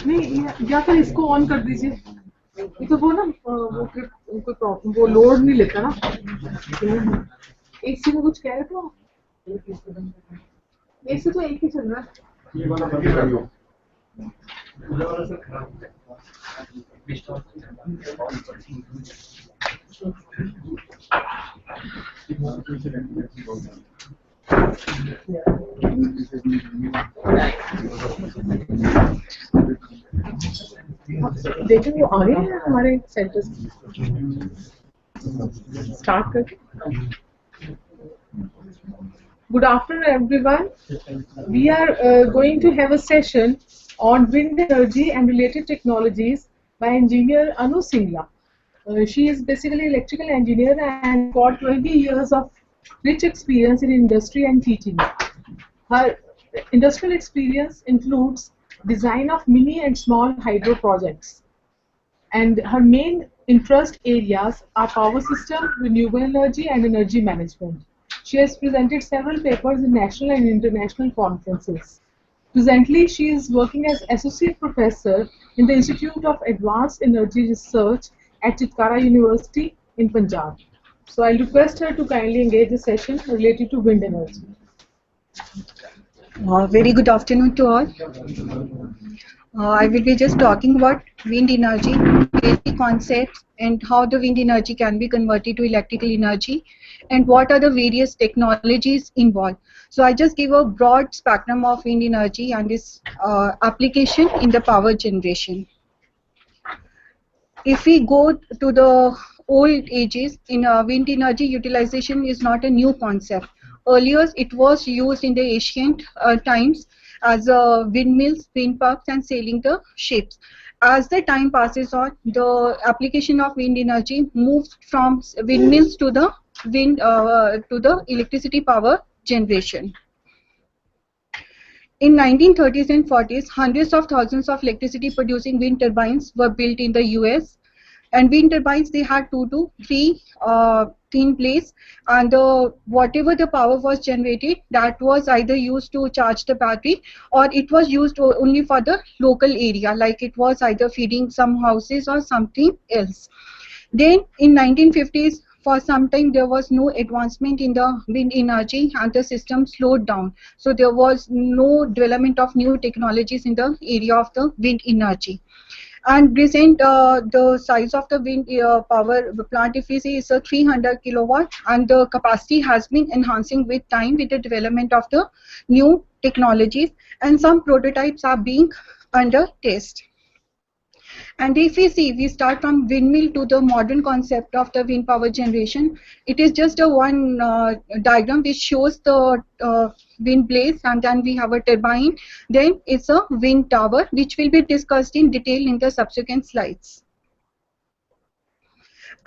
नहीं या फिर इसको ऑन कर दीजिए, ये तो वो ना वो कोई प्रॉब्लम वो लोड नहीं लेता ना, एक से में कुछ कह रहे थे आप? एक से तो एक ही चल रहा है। देखें वो आ रहे हैं हमारे सेंटर्स स्टार्ट करके। Good afternoon, everyone. We are going to have a session on wind energy and related technologies by engineer Anu Singla. She is basically electrical engineer and got 20 years of rich experience in industry and teaching. Her industrial experience includes design of mini and small hydro projects. And her main interest areas are power system, renewable energy, and energy management. She has presented several papers in national and international conferences. Presently, she is working as Associate Professor in the Institute of Advanced Energy Research at NITTTRCHD University in Punjab. So I'll request her to kindly engage a session related to wind energy. Very good afternoon to all. I will be just talking about wind energy, basic concepts, and how the wind energy can be converted to electrical energy, and what are the various technologies involved. So I just give a broad spectrum of wind energy and its application in the power generation. If we go to the old ages, in wind energy utilization is not a new concept. Earlier, it was used in the ancient times as windmills, wind parks, and sailing the ships. As the time passes on, the application of wind energy moves from windmills to the electricity power generation. In 1930s and 40s, hundreds of thousands of electricity producing wind turbines were built in the US. And wind turbines, they had 2 to 3 thin blades, and whatever the power was generated, that was either used to charge the battery, or it was used only for the local area, like it was either feeding some houses or something else. Then in 1950s, for some time there was no advancement in the wind energy and the system slowed down. So there was no development of new technologies in the area of the wind energy. And recent, the size of the wind power plant, if we see, is a 300 kilowatt, and the capacity has been enhancing with time with the development of the new technologies, and some prototypes are being under test. And if we see, we start from windmill to the modern concept of the wind power generation. It is just a one diagram which shows the wind blades, and then we have a turbine. Then it's a wind tower, which will be discussed in detail in the subsequent slides.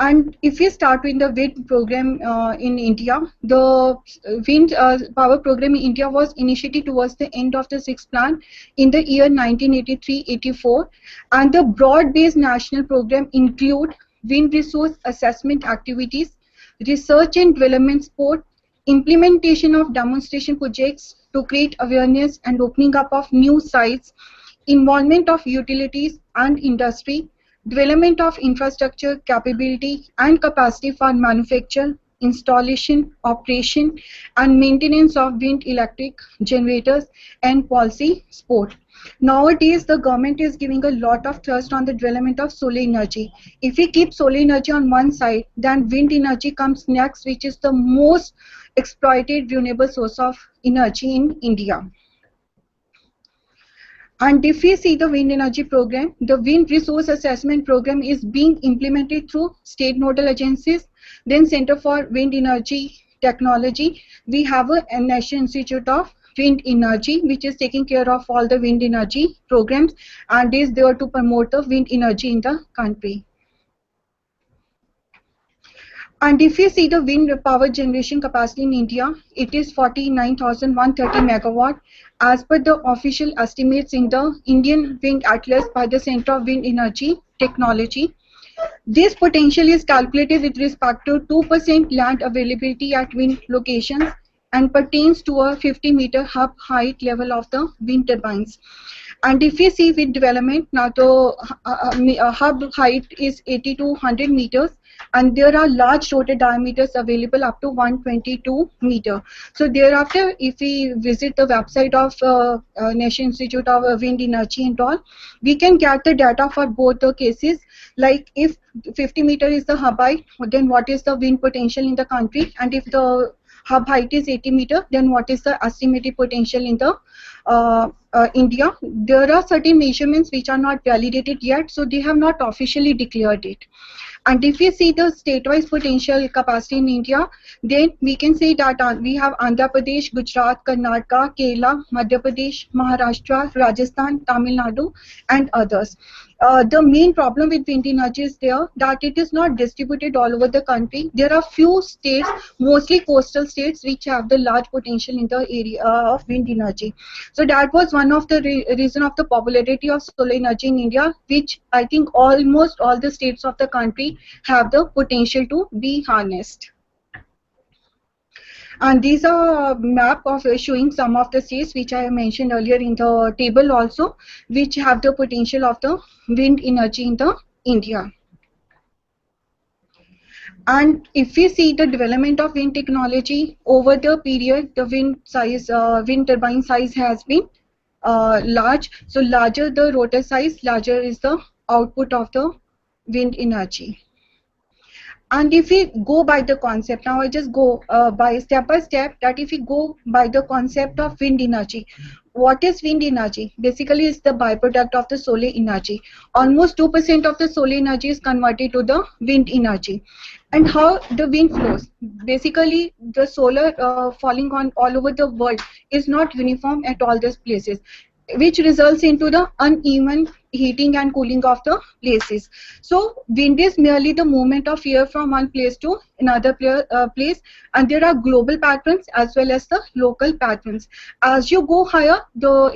And if we start with the wind program in India, the wind power program in India was initiated towards the end of the sixth plan in the year 1983-84, and the broad-based national program include wind resource assessment activities, research and development support, implementation of demonstration projects to create awareness and opening up of new sites, involvement of utilities and industry, development of infrastructure capability and capacity for manufacture, installation, operation, and maintenance of wind electric generators, and policy support. Nowadays, the government is giving a lot of thrust on the development of solar energy. If we keep solar energy on one side, then wind energy comes next, which is the most exploited renewable source of energy in India. And if we see the wind energy program, the wind resource assessment program is being implemented through state nodal agencies, then Center for Wind Energy Technology. We have a National Institute of Wind Energy, which is taking care of all the wind energy programs and is there to promote the wind energy in the country. And if you see the wind power generation capacity in India, it is 49,130 megawatt as per the official estimates in the Indian Wind Atlas by the Center of Wind Energy Technology. This potential is calculated with respect to 2% land availability at wind locations and pertains to a 50-meter hub height level of the wind turbines. And if we see with development, now the hub height is 80 to 100 meters, and there are large rotor diameters available up to 122 meter. So thereafter, if we visit the website of National Institute of Wind Energy and all, we can get the data for both the cases. Like if 50 meter is the hub height, then what is the wind potential in the country, and if the hub height is 80 meter, then what is the estimated potential in the India. There are certain measurements which are not validated yet, so they have not officially declared it. And if we see the state-wise potential capacity in India, then we can say that we have Andhra Pradesh, Gujarat, Karnataka, Kerala, Madhya Pradesh, Maharashtra, Rajasthan, Tamil Nadu, and others. The main problem with wind energy is there that it is not distributed all over the country. There are few states, mostly coastal states, which have the large potential in the area of wind energy. So that was one of the reason of the popularity of solar energy in India, which I think almost all the states of the country have the potential to be harnessed. And these are a map of showing some of the states which I mentioned earlier in the table also, which have the potential of the wind energy in the India. And if we see the development of wind technology over the period, the wind turbine size has been large. So larger the rotor size, larger is the output of the wind energy. And if we go by the concept, now I just go by step, that if we go by the concept of wind energy, what is wind energy? Basically, it's the byproduct of the solar energy. Almost 2% of the solar energy is converted to the wind energy. And how the wind flows? Basically, the solar falling on all over the world is not uniform at all these places, which results into the uneven heating and cooling of the places. So wind is merely the movement of air from one place to another place, and there are global patterns as well as the local patterns. As you go higher, the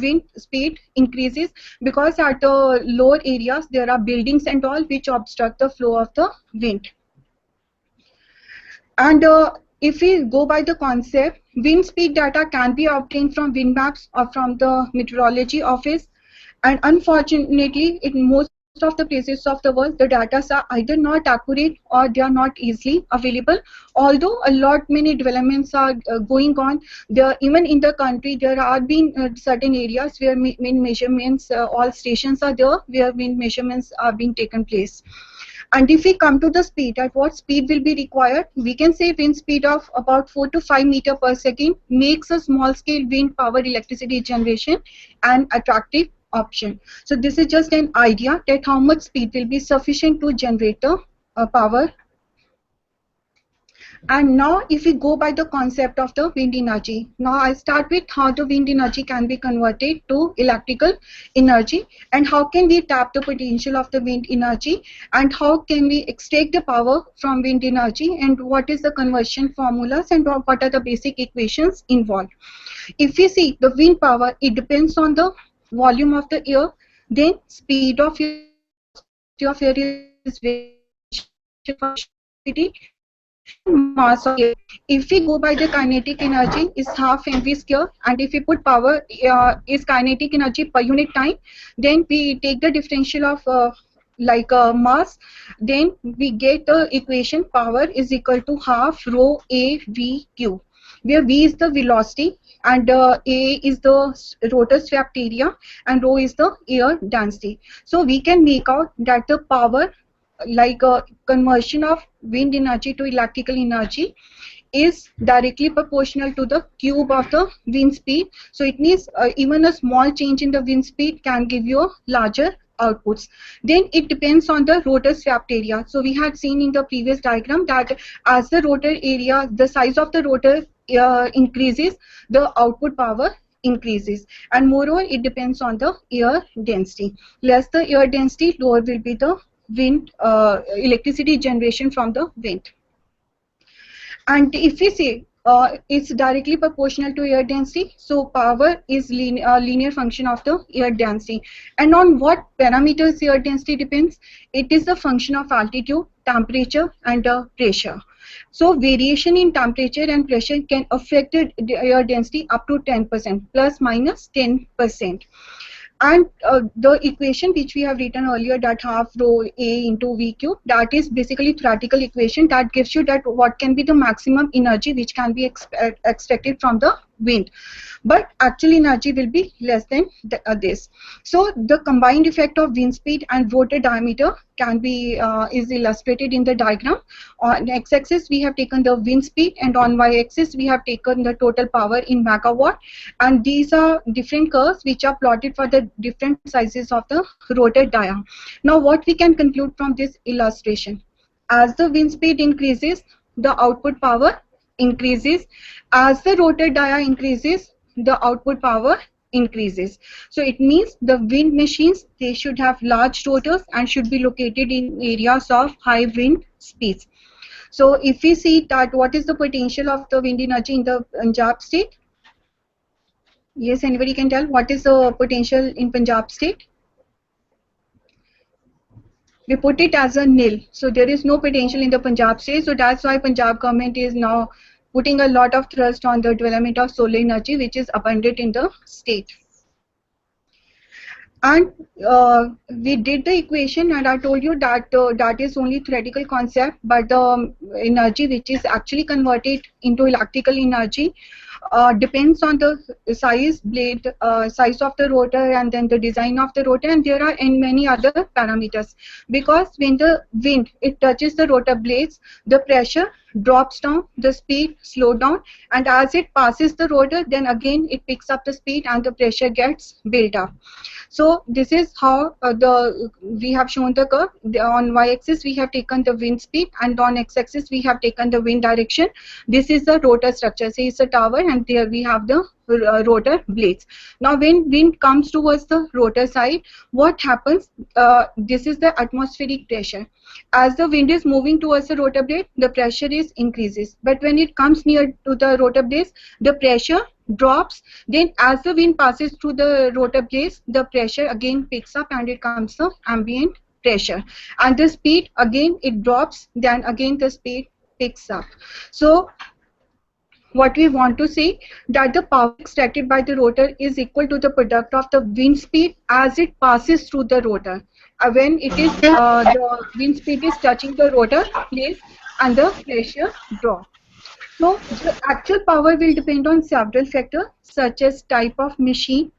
wind speed increases, because at the lower areas there are buildings and all which obstruct the flow of the wind. And if we go by the concept, wind speed data can be obtained from wind maps or from the meteorology office. And unfortunately, in most of the places of the world, the data are either not accurate or they are not easily available. Although many developments are going on, even in the country, there are been certain areas where wind measurements, all stations are there where wind measurements are being taken place. And if we come to the speed, at what speed will be required, we can say wind speed of about 4 to 5 meters per second makes a small scale wind power electricity generation an attractive option. So this is just an idea that how much speed will be sufficient to generate the power. And now if we go by the concept of the wind energy, now I start with how the wind energy can be converted to electrical energy, and how can we tap the potential of the wind energy, and how can we extract the power from wind energy, and what is the conversion formulas, and what are the basic equations involved. If we see the wind power, it depends on the volume of the air, then speed of air, velocity of air is velocity, mass of air. If we go by the kinetic energy is half mv square, and if we put power is kinetic energy per unit time, then we take the differential of mass, then we get the equation power is equal to half rho a v q, where v is the velocity and a is the rotor swept area and rho is the air density. So we can make out that the power, like a conversion of wind energy to electrical energy, is directly proportional to the cube of the wind speed. So it means even a small change in the wind speed can give you a larger outputs. Then it depends on the rotor swept area. So we had seen in the previous diagram that as the rotor area, the size of the rotor increases, the output power increases. And moreover, it depends on the air density. Less the air density, lower will be the wind electricity generation from the wind. And if we say it's directly proportional to air density, so power is linear function of the air density. And on what parameters air density depends? It is the function of altitude, temperature, and pressure. So variation in temperature and pressure can affect the air density up to 10%, plus minus 10%. And the equation which we have written earlier, that half rho A into V cube, that is basically theoretical equation that gives you that what can be the maximum energy which can be extracted from the wind, but actual energy will be less than this. So the combined effect of wind speed and rotor diameter can be is illustrated in the diagram. On x-axis we have taken the wind speed, and on y-axis we have taken the total power in megawatt, and these are different curves which are plotted for the different sizes of the rotor dia. Now what we can conclude from this illustration: as the wind speed increases, the output power increases. As the rotor dia increases, the output power increases. So it means the wind machines, they should have large rotors and should be located in areas of high wind speeds. So if we see that what is the potential of the wind energy in the Punjab state? Yes, anybody can tell what is the potential in Punjab state? We put it as a nil. So there is no potential in the Punjab state. So that's why Punjab government is now putting a lot of thrust on the development of solar energy, which is abundant in the state. And we did the equation, and I told you that that is only theoretical concept, but the energy which is actually converted into electrical energy depends on the size of the rotor, and then the design of the rotor, and there are many other parameters. Because when the wind it touches the rotor blades, the pressure drops down, the speed slow down, and as it passes the rotor, then again it picks up the speed and the pressure gets built up. So this is how we have shown the curve. On y-axis we have taken the wind speed, and on x-axis we have taken the wind direction. This is the rotor structure. Say it's a tower, and there we have the rotor blades. Now when wind comes towards the rotor side, what happens? This is the atmospheric pressure. As the wind is moving towards the rotor blade, the pressure is increases. But when it comes near to the rotor blades, the pressure drops. Then as the wind passes through the rotor blades, the pressure again picks up, and it comes the ambient pressure. And the speed again it drops. Then again the speed picks up. So what we want to say, that the power extracted by the rotor is equal to the product of the wind speed as it passes through the rotor. When it is the wind speed is touching the rotor blades and the pressure drop. So the actual power will depend on several factors such as type of machine,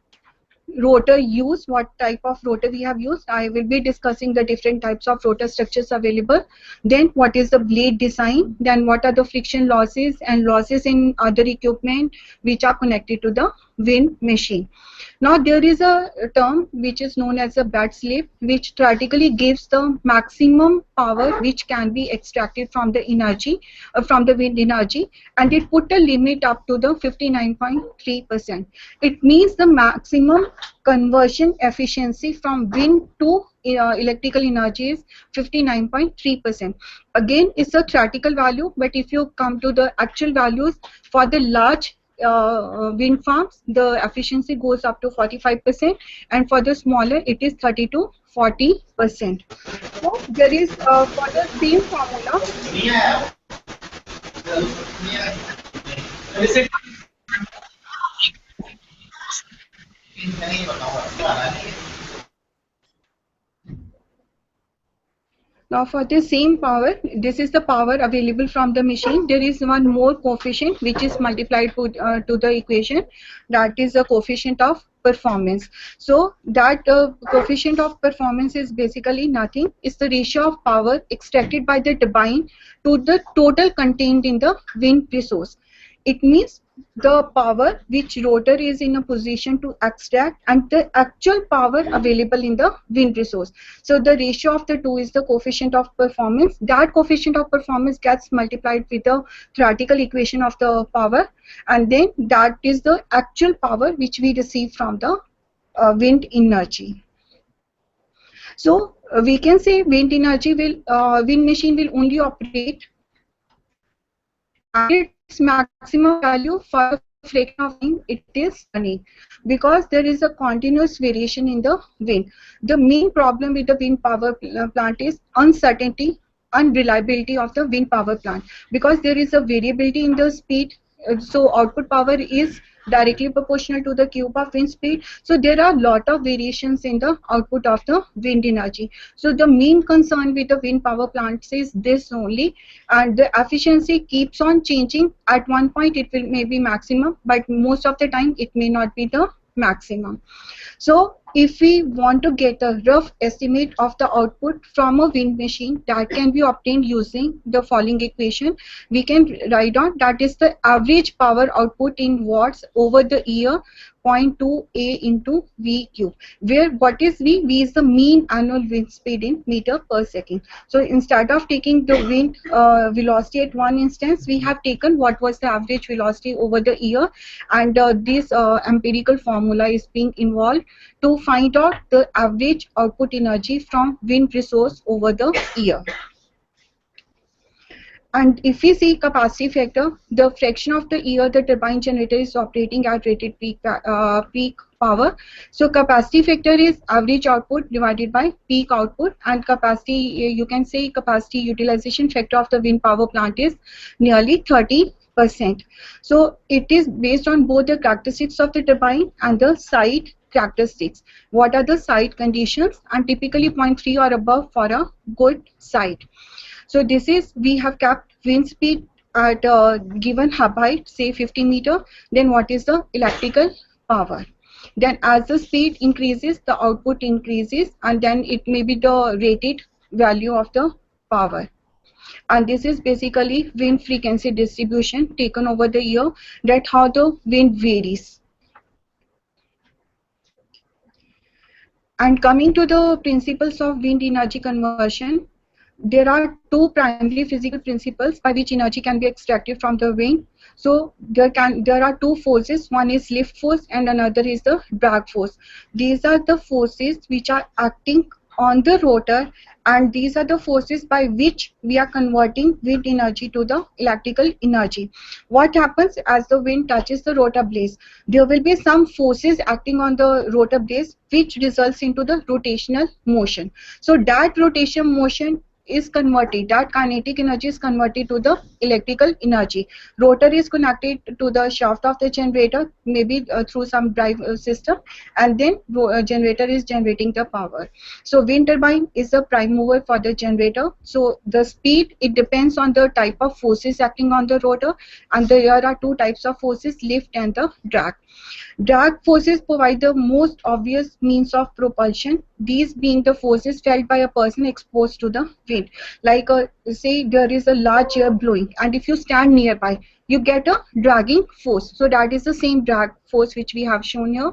rotor use, what type of rotor we have used. I will be discussing the different types of rotor structures available. Then what is the blade design, then what are the friction losses and losses in other equipment which are connected to the wind machine. Now there is a term which is known as a bed slip, which theoretically gives the maximum power which can be extracted from the energy, from the wind energy, and it put a limit up to the 59.3%. It means the maximum conversion efficiency from wind to electrical energy is 59.3%. Again, it's a theoretical value, but if you come to the actual values for the large wind farms, the efficiency goes up to 45%, and for the smaller it is 30 to 40%. So there is for the same formula. Now for the same power, this is the power available from the machine. There is one more coefficient which is multiplied to the equation, that is the coefficient of performance. So that coefficient of performance is basically nothing. It's the ratio of power extracted by the turbine to the total contained in the wind resource. It means the power which rotor is in a position to extract and the actual power available in the wind resource. So the ratio of the two is the coefficient of performance. That coefficient of performance gets multiplied with the theoretical equation of the power, and then that is the actual power which we receive from the wind energy. So we can say wind energy will wind machine will only operate at its maximum value for the fraction of time it is running, because there is a continuous variation in the wind. The main problem with the wind power plant is uncertainty unreliability of the wind power plant, because there is a variability in the speed. So output power is directly proportional to the cube of wind speed. So there are a lot of variations in the output of the wind energy. So the main concern with the wind power plants is this only, and the efficiency keeps on changing. At one point it will may be maximum, but most of the time it may not be the maximum. So if we want to get a rough estimate of the output from a wind machine, that can be obtained using the following equation. We can write down that is the average power output in watts over the year, 0.2 A into V cube, where what is V? V is the mean annual wind speed in meter per second. So instead of taking the wind velocity at one instance, we have taken what was the average velocity over the year, and this empirical formula is being involved to find out the average output energy from wind resource over the year. And if we see capacity factor, the fraction of the year the turbine generator is operating at rated peak power. So capacity factor is average output divided by peak output, and capacity, you can say capacity utilization factor of the wind power plant is nearly 30%. So it is based on both the characteristics of the turbine and the site characteristics. What are the site conditions? And typically 0.3 or above for a good site. So this is, we have kept wind speed at a given hub height, say 50 meter. Then what is the electrical power? Then as the speed increases, the output increases, and then it may be the rated value of the power. And this is basically wind frequency distribution taken over the year, that how the wind varies. And coming to the principles of wind energy conversion, there are two primary physical principles by which energy can be extracted from the wind. So there are two forces. One is lift force and another is the drag force. These are the forces which are acting on the rotor, and these are the forces by which we are converting wind energy to the electrical energy. What happens as the wind touches the rotor blades? There will be some forces acting on the rotor blades which results into the rotational motion. So that rotation motion is converted, that kinetic energy is converted to the electrical energy. Rotor is connected to the shaft of the generator, maybe through some drive system, and then generator is generating the power. So wind turbine is the prime mover for the generator. So the speed, it depends on the type of forces acting on the rotor, and there are two types of forces, lift and the drag. Drag forces provide the most obvious means of propulsion, these being the forces felt by a person exposed to the wind. Like say there is a large air blowing, and if you stand nearby, you get a dragging force. So that is the same drag force which we have shown here.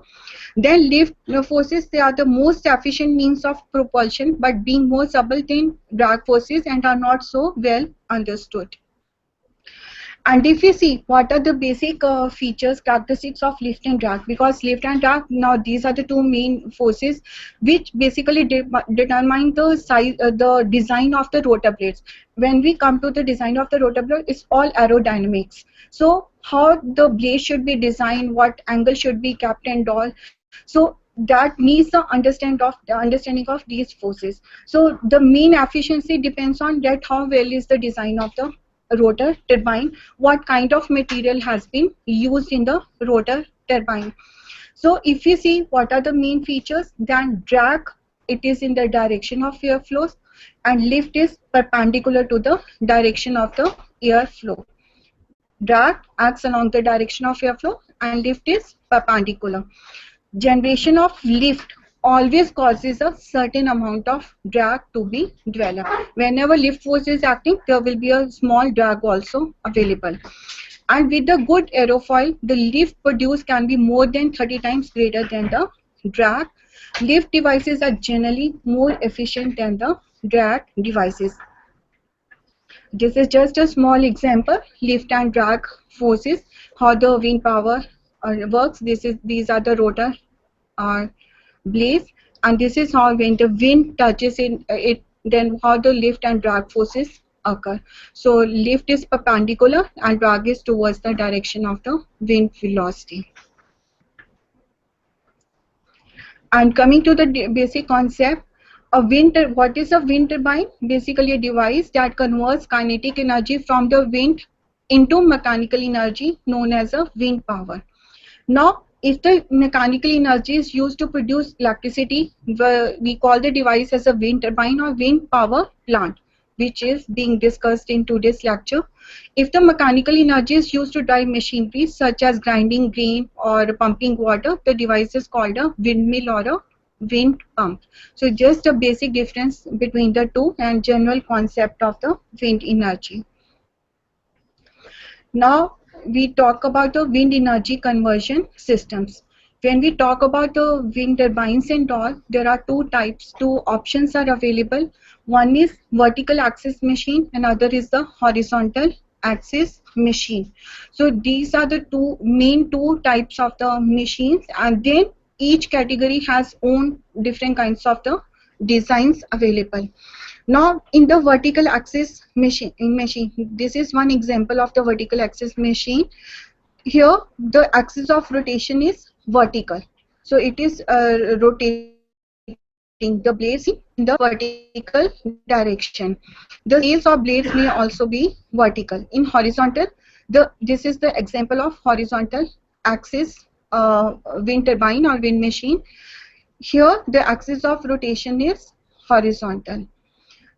Then lift forces, they are the most efficient means of propulsion, but being more subtle than drag forces and are not so well understood. And if we see what are the basic features, characteristics of lift and drag, because lift and drag, now these are the two main forces which basically determine the size, the design of the rotor blades. When we come to the design of the rotor blade, it's all aerodynamics. So how the blade should be designed, what angle should be kept and all. So that needs the understanding of these forces. So the main efficiency depends on that how well is the design of the rotor turbine, what kind of material has been used in the rotor turbine. So if you see what are the main features, then drag, it is in the direction of airflows, and lift is perpendicular to the direction of the airflow. Drag acts along the direction of airflow and lift is perpendicular. Generation of lift always causes a certain amount of drag to be developed. Whenever lift force is acting, there will be a small drag also available. And with the good aerofoil, the lift produced can be more than 30 times greater than the drag. Lift devices are generally more efficient than the drag devices. This is just a small example, lift and drag forces, how the wind power works. These are the rotor blades, and this is how when the wind touches it, then how the lift and drag forces occur. So lift is perpendicular and drag is towards the direction of the wind velocity. And coming to the basic concept, What is a wind turbine? Basically a device that converts kinetic energy from the wind into mechanical energy known as a wind power. Now, if the mechanical energy is used to produce electricity, we call the device as a wind turbine or wind power plant, which is being discussed in today's lecture. If the mechanical energy is used to drive machinery such as grinding grain or pumping water, the device is called a windmill or a wind pump. So just a basic difference between the two and general concept of the wind energy. Now we talk about the wind energy conversion systems. When we talk about the wind turbines and all, there are two options are available. One is vertical axis machine, another is the horizontal axis machine. So these are the main two types of the machines, and then each category has own different kinds of the designs available. Now, in the vertical axis machine, this is one example of the vertical axis machine. Here, the axis of rotation is vertical. So, it is rotating the blades in the vertical direction. The scales of blades may also be vertical. In horizontal, this is the example of horizontal axis wind turbine or wind machine. Here, the axis of rotation is horizontal.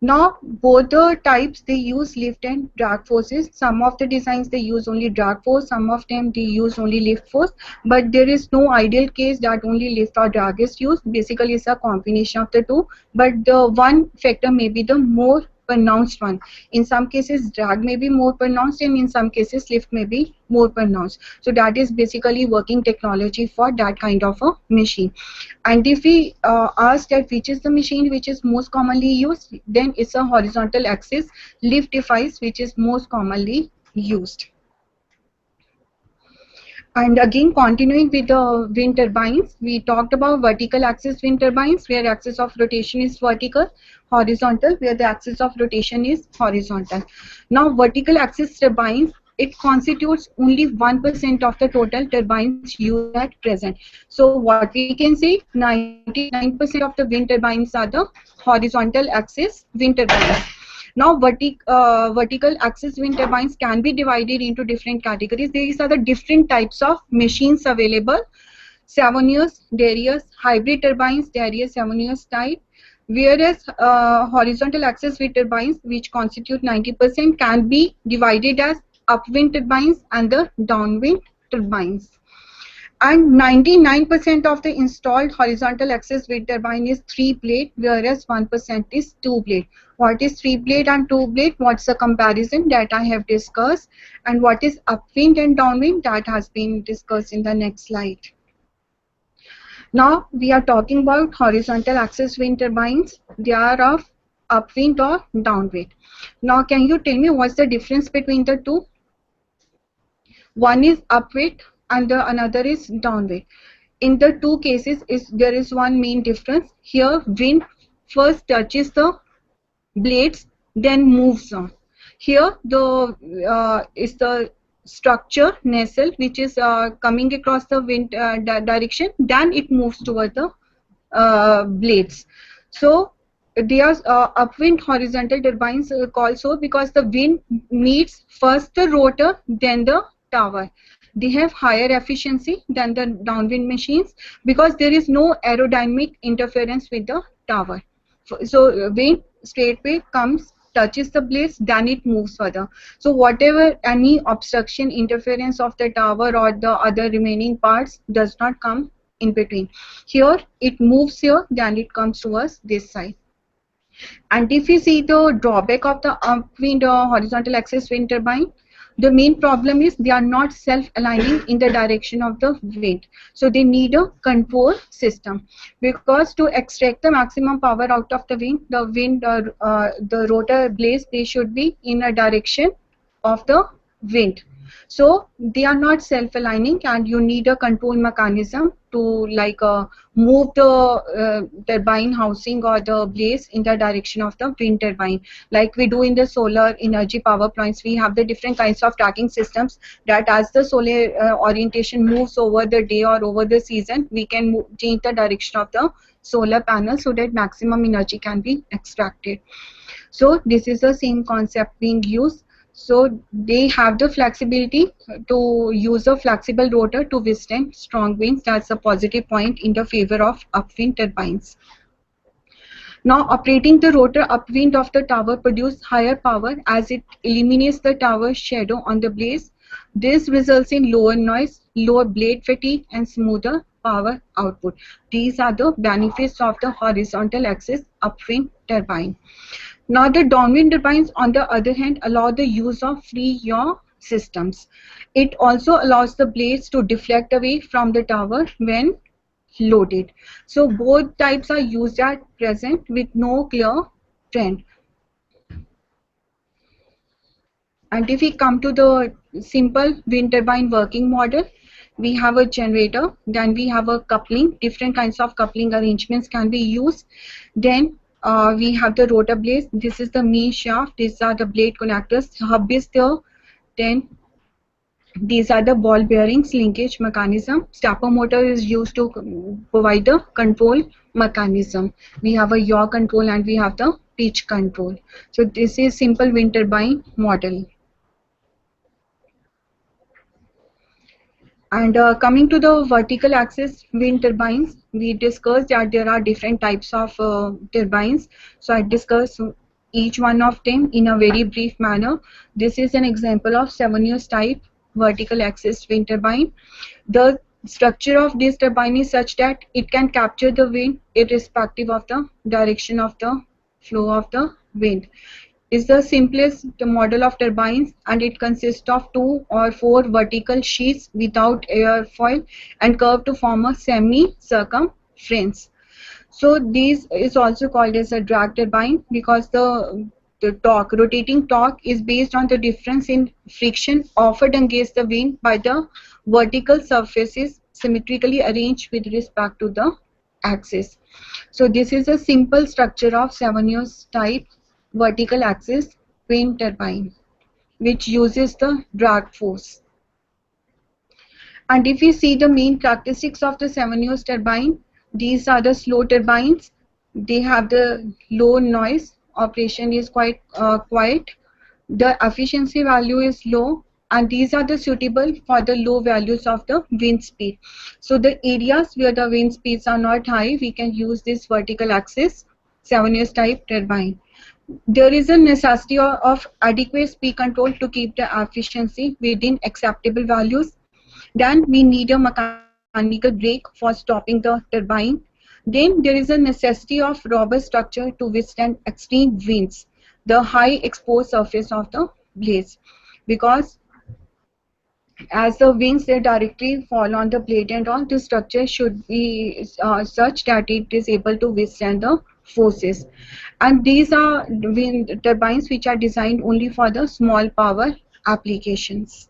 Now, both the types, they use lift and drag forces. Some of the designs, they use only drag force, some of them they use only lift force, but there is no ideal case that only lift or drag is used. Basically, it's a combination of the two, but the one factor may be the more pronounced one. In some cases, drag may be more pronounced, and in some cases, lift may be more pronounced. So that is basically working technology for that kind of a machine. And if we ask that which is the machine which is most commonly used, then it's a horizontal axis lift device which is most commonly used. And again, continuing with the wind turbines, we talked about vertical axis wind turbines where axis of rotation is vertical, horizontal where the axis of rotation is horizontal. Now, vertical axis turbines, it constitutes only 1% of the total turbines used at present. So what we can say, 99% of the wind turbines are the horizontal axis wind turbines. Now, vertical axis wind turbines can be divided into different categories. These are the different types of machines available. Savonius, Darius, hybrid turbines, Darius, Savonius type. Whereas horizontal axis wind turbines, which constitute 90%, can be divided as upwind turbines and the downwind turbines. And 99% of the installed horizontal axis wind turbine is 3-blade, whereas 1% is 2-blade. What is 3-blade and 2-blade? What's the comparison that I have discussed? And what is upwind and downwind? That has been discussed in the next slide. Now we are talking about horizontal axis wind turbines. They are of upwind or downwind. Now can you tell me what's the difference between the two? One is upwind and the another is downwind. In the two cases, there is one main difference. Here, wind first touches the blades, then moves on. Here, is the structure nacelle which is coming across the wind direction. Then it moves toward the blades. So they are upwind horizontal turbines called so because the wind meets first the rotor, then the tower. They have higher efficiency than the downwind machines because there is no aerodynamic interference with the tower. So wind straightway comes, touches the blades, then it moves further. So whatever any obstruction, interference of the tower or the other remaining parts does not come in between. Here it moves here, then it comes to us this side. And if you see the drawback of the upwind or horizontal axis wind turbine, the main problem is they are not self-aligning in the direction of the wind. So they need a control system because to extract the maximum power out of the rotor blades, they should be in a direction of the wind. So they are not self-aligning, and you need a control mechanism to like move the turbine housing or the blades in the direction of the wind turbine. Like we do in the solar energy power plants, we have the different kinds of tracking systems that as the solar orientation moves over the day or over the season, we can change the direction of the solar panel so that maximum energy can be extracted. So this is the same concept being used. So they have the flexibility to use a flexible rotor to withstand strong winds. That's a positive point in the favor of upwind turbines. Now operating the rotor upwind of the tower produces higher power as it eliminates the tower shadow on the blades. This results in lower noise, lower blade fatigue, and smoother power output. These are the benefits of the horizontal axis upwind turbine. Now the downwind turbines, on the other hand, allow the use of free yaw systems. It also allows the blades to deflect away from the tower when loaded. So both types are used at present with no clear trend. And if we come to the simple wind turbine working model, we have a generator, then we have a coupling, different kinds of coupling arrangements can be used. Then we have the rotor blades, this is the main shaft, these are the blade connectors, hub is there, then these are the ball bearings linkage mechanism. Stepper motor is used to provide the control mechanism. We have a yaw control and we have the pitch control. So this is simple wind turbine model. And coming to the vertical axis wind turbines, we discussed that there are different types of turbines. So I discussed each one of them in a very brief manner. This is an example of Savonius type vertical axis wind turbine. The structure of this turbine is such that it can capture the wind irrespective of the direction of the flow of the wind. Is the simplest model of turbines, and it consists of 2 or 4 vertical sheets without airfoil and curved to form a semi-circumference. So this is also called as a drag turbine because the torque, rotating torque, is based on the difference in friction offered against the wind by the vertical surfaces symmetrically arranged with respect to the axis. So this is a simple structure of Savonius type vertical axis wind turbine which uses the drag force. And if we see the main characteristics of the Savonius turbine, these are the slow turbines. They have the low noise, operation is quite quiet, the efficiency value is low, and these are the suitable for the low values of the wind speed. So the areas where the wind speeds are not high, we can use this vertical axis Savonius type turbine. There is a necessity of adequate speed control to keep the efficiency within acceptable values. Then we need a mechanical brake for stopping the turbine. Then there is a necessity of robust structure to withstand extreme winds, the high exposed surface of the blades, because as the wings they directly fall on the blade and all, the structure should be such that it is able to withstand the forces. And these are wind turbines which are designed only for the small power applications.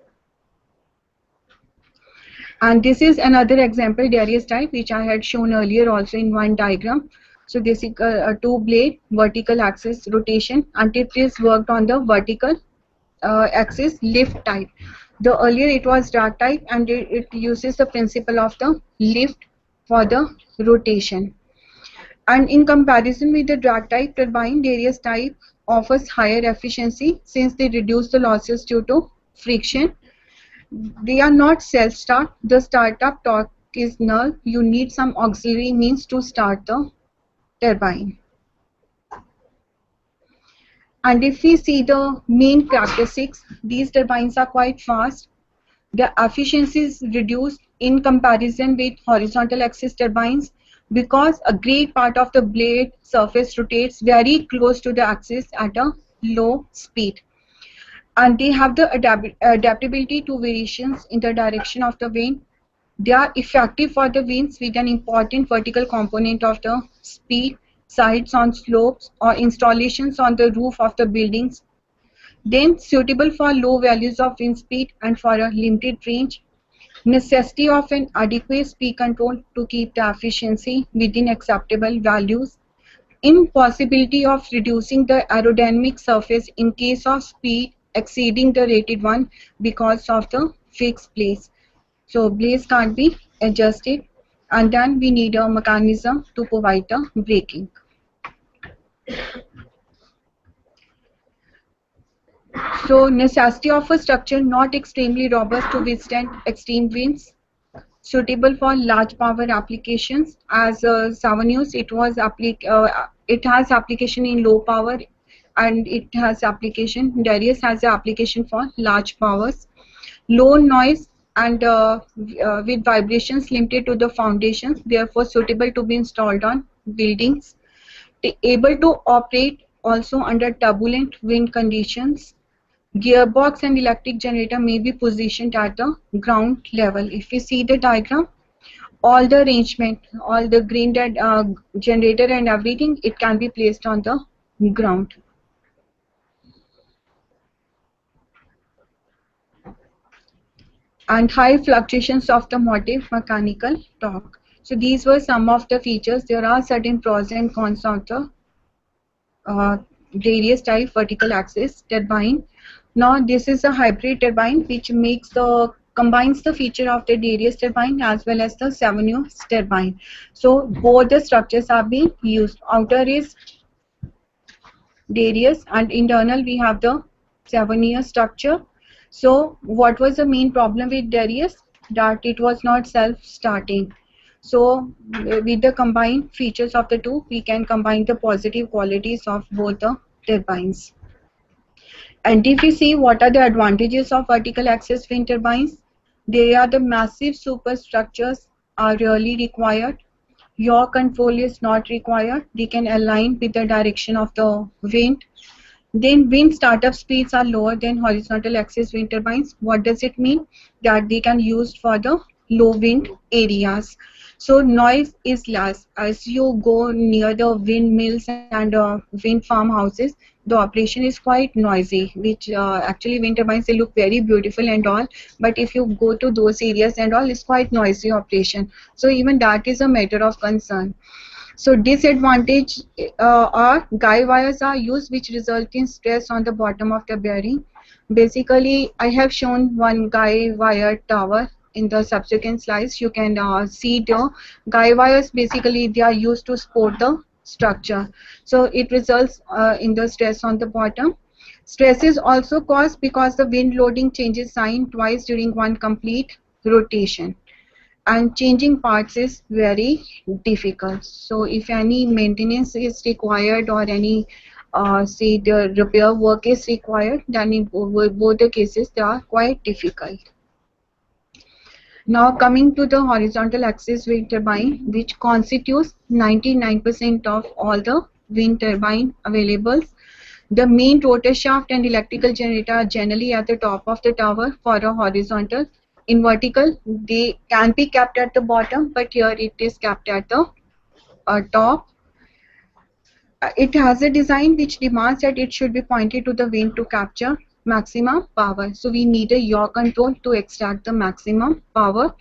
And this is another example Darius type which I had shown earlier also in one diagram. So this is a 2-blade vertical axis rotation, and it is worked on the vertical axis lift type. The earlier it was drag type, and it uses the principle of the lift for the rotation. And in comparison with the drag type turbine, Darius type offers higher efficiency since they reduce the losses due to friction. They are not self-start. The startup torque is null. You need some auxiliary means to start the turbine. And if we see the main characteristics, these turbines are quite fast. The efficiency is reduced in comparison with horizontal axis turbines because a great part of the blade surface rotates very close to the axis at a low speed. And they have the adaptability to variations in the direction of the wind. They are effective for the winds with an important vertical component of the speed, sites on slopes, or installations on the roof of the buildings. Then suitable for low values of wind speed and for a limited range. Necessity of an adequate speed control to keep the efficiency within acceptable values. Impossibility of reducing the aerodynamic surface in case of speed exceeding the rated one because of the fixed place. So blades can't be adjusted, and then we need a mechanism to provide the braking. So necessity of a structure not extremely robust to withstand extreme winds, suitable for large power applications. As Savanus, it has application in low power, and it has application. Darius has the application for large powers. Low noise and with vibrations limited to the foundations, therefore suitable to be installed on buildings. Able to operate also under turbulent wind conditions. Gearbox and electric generator may be positioned at the ground level. If you see the diagram, all the arrangement, all the green generator and everything, it can be placed on the ground. And high fluctuations of the motive mechanical torque. So these were some of the features. There are certain pros and cons of the various type vertical axis turbine. Now this is a hybrid turbine which combines the feature of the Darius turbine as well as the Savanus turbine. So both the structures are being used. Outer is Darius and internal we have the Savanus structure. So what was the main problem with Darius? That it was not self-starting. So with the combined features of the two, we can combine the positive qualities of both the turbines. And if we see what are the advantages of vertical axis wind turbines, they are the massive superstructures are really required. Yaw control is not required. They can align with the direction of the wind. Then wind startup speeds are lower than horizontal axis wind turbines. What does it mean? That they can use for the low wind areas. So noise is less. As you go near the windmills and wind farmhouses, the operation is quite noisy, which actually wind turbines, they look very beautiful and all, but if you go to those areas and all, it's quite noisy operation. So even that is a matter of concern. So disadvantage are guy wires are used which result in stress on the bottom of the bearing. Basically, I have shown one guy wire tower. In the subsequent slides, you can see the guy wires. Basically, they are used to support the structure. So it results in the stress on the bottom. Stress is also caused because the wind loading changes sign twice during one complete rotation. And changing parts is very difficult. So if any maintenance is required or any say the repair work is required, then in both the cases they are quite difficult. Now coming to the horizontal axis wind turbine, which constitutes 99% of all the wind turbine available. The main rotor shaft and electrical generator are generally at the top of the tower for a horizontal. In vertical, they can be kept at the bottom, but here it is kept at the top. It has a design which demands that it should be pointed to the wind to capture maximum power. So we need a yaw control to extract the maximum power.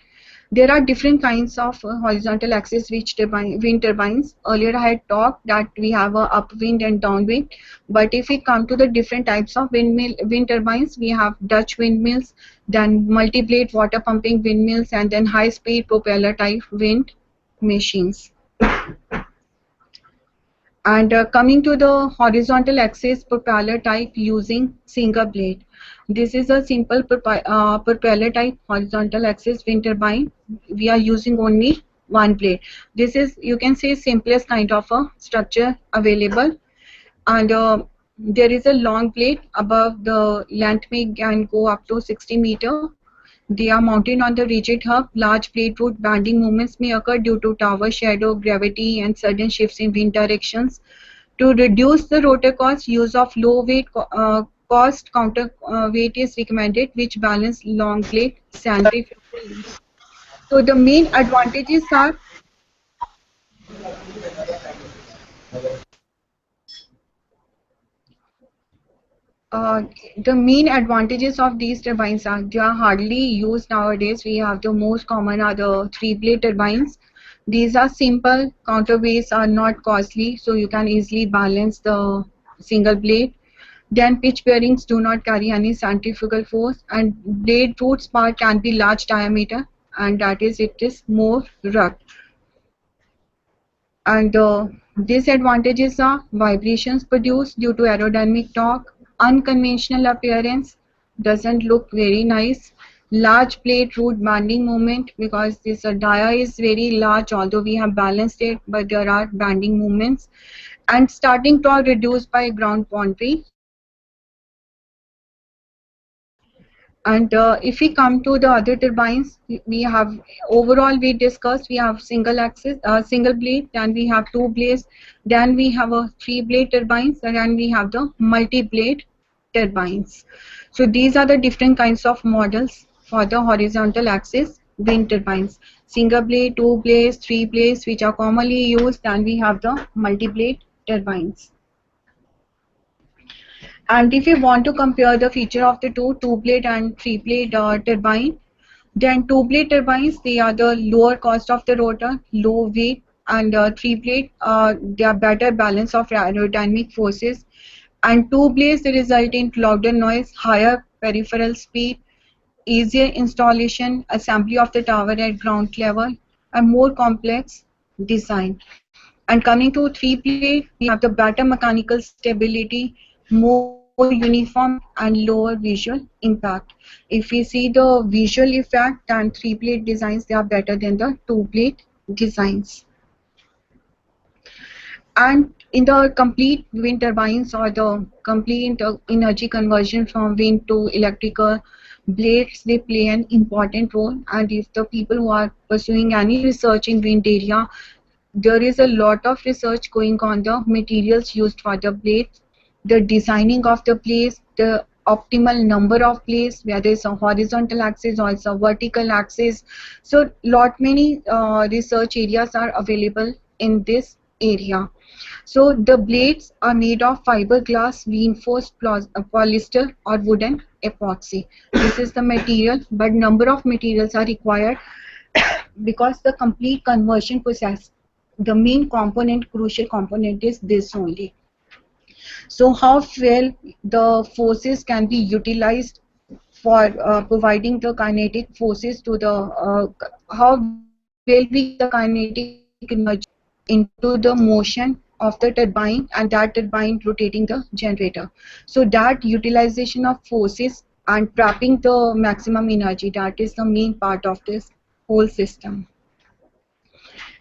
There are different kinds of horizontal axis wind turbines. Earlier I had talked that we have a upwind and downwind, but if we come to the different types of wind turbines, we have Dutch windmills, then multi-blade water pumping windmills, and then high-speed propeller type wind machines. And coming to the horizontal axis propeller type using single blade. This is a simple propeller type horizontal axis wind turbine. We are using only one blade. This is, you can say, simplest kind of a structure available. And there is a long blade. Above the length may can go up to 60 meter. They are mounted on the rigid hub. Large blade root bending movements may occur due to tower shadow, gravity, and sudden shifts in wind directions. To reduce the rotor cost, use of low weight cost counter weight is recommended, which balance long blade centrifugally. So the main advantages are the main advantages of these turbines are they are hardly used nowadays. We have the most common are the three-blade turbines. These are simple, counterweights are not costly, so you can easily balance the single blade. Then pitch bearings do not carry any centrifugal force, and blade root spar can be large diameter, and that is it is more rugged. And the disadvantages are vibrations produced due to aerodynamic torque, unconventional appearance, doesn't look very nice, large plate root bending moment because this dia is very large although we have balanced it, but there are bending movements, and starting torque reduced by ground boundary. And if we come to the other turbines, we have overall we discussed we have single axis, single blade, then we have two blades, then we have a three blade turbines, and then we have the multi blade turbines. So these are the different kinds of models for the horizontal axis wind turbines. Single blade, two blades, three blades, which are commonly used, then we have the multi blade turbines. And if you want to compare the feature of the two blade and three blade turbine, then two blade turbines, they are the lower cost of the rotor, low weight, and three blade, they are better balance of aerodynamic forces. And two blades, they result in louder noise, higher peripheral speed, easier installation, assembly of the tower at ground level, and more complex design. And coming to three blade, we have the better mechanical stability, more uniform and lower visual impact. If we see the visual effect, then three blade designs, they are better than the two blade designs. And in the complete wind turbines or the complete energy conversion from wind to electrical blades, they play an important role. And if the people who are pursuing any research in wind area, there is a lot of research going on the materials used for the blades, the designing of the blades, the optimal number of blades, whether it's a horizontal axis or it's a vertical axis. So many research areas are available in this area. So the blades are made of fiberglass, reinforced polyester or wooden epoxy. This is the material, but number of materials are required because the complete conversion process, the main component, crucial component is this only. So how well the forces can be utilized for providing the kinetic forces to the, how will we get the kinetic energy into the motion of the turbine and that turbine rotating the generator. So that utilization of forces and trapping the maximum energy, that is the main part of this whole system.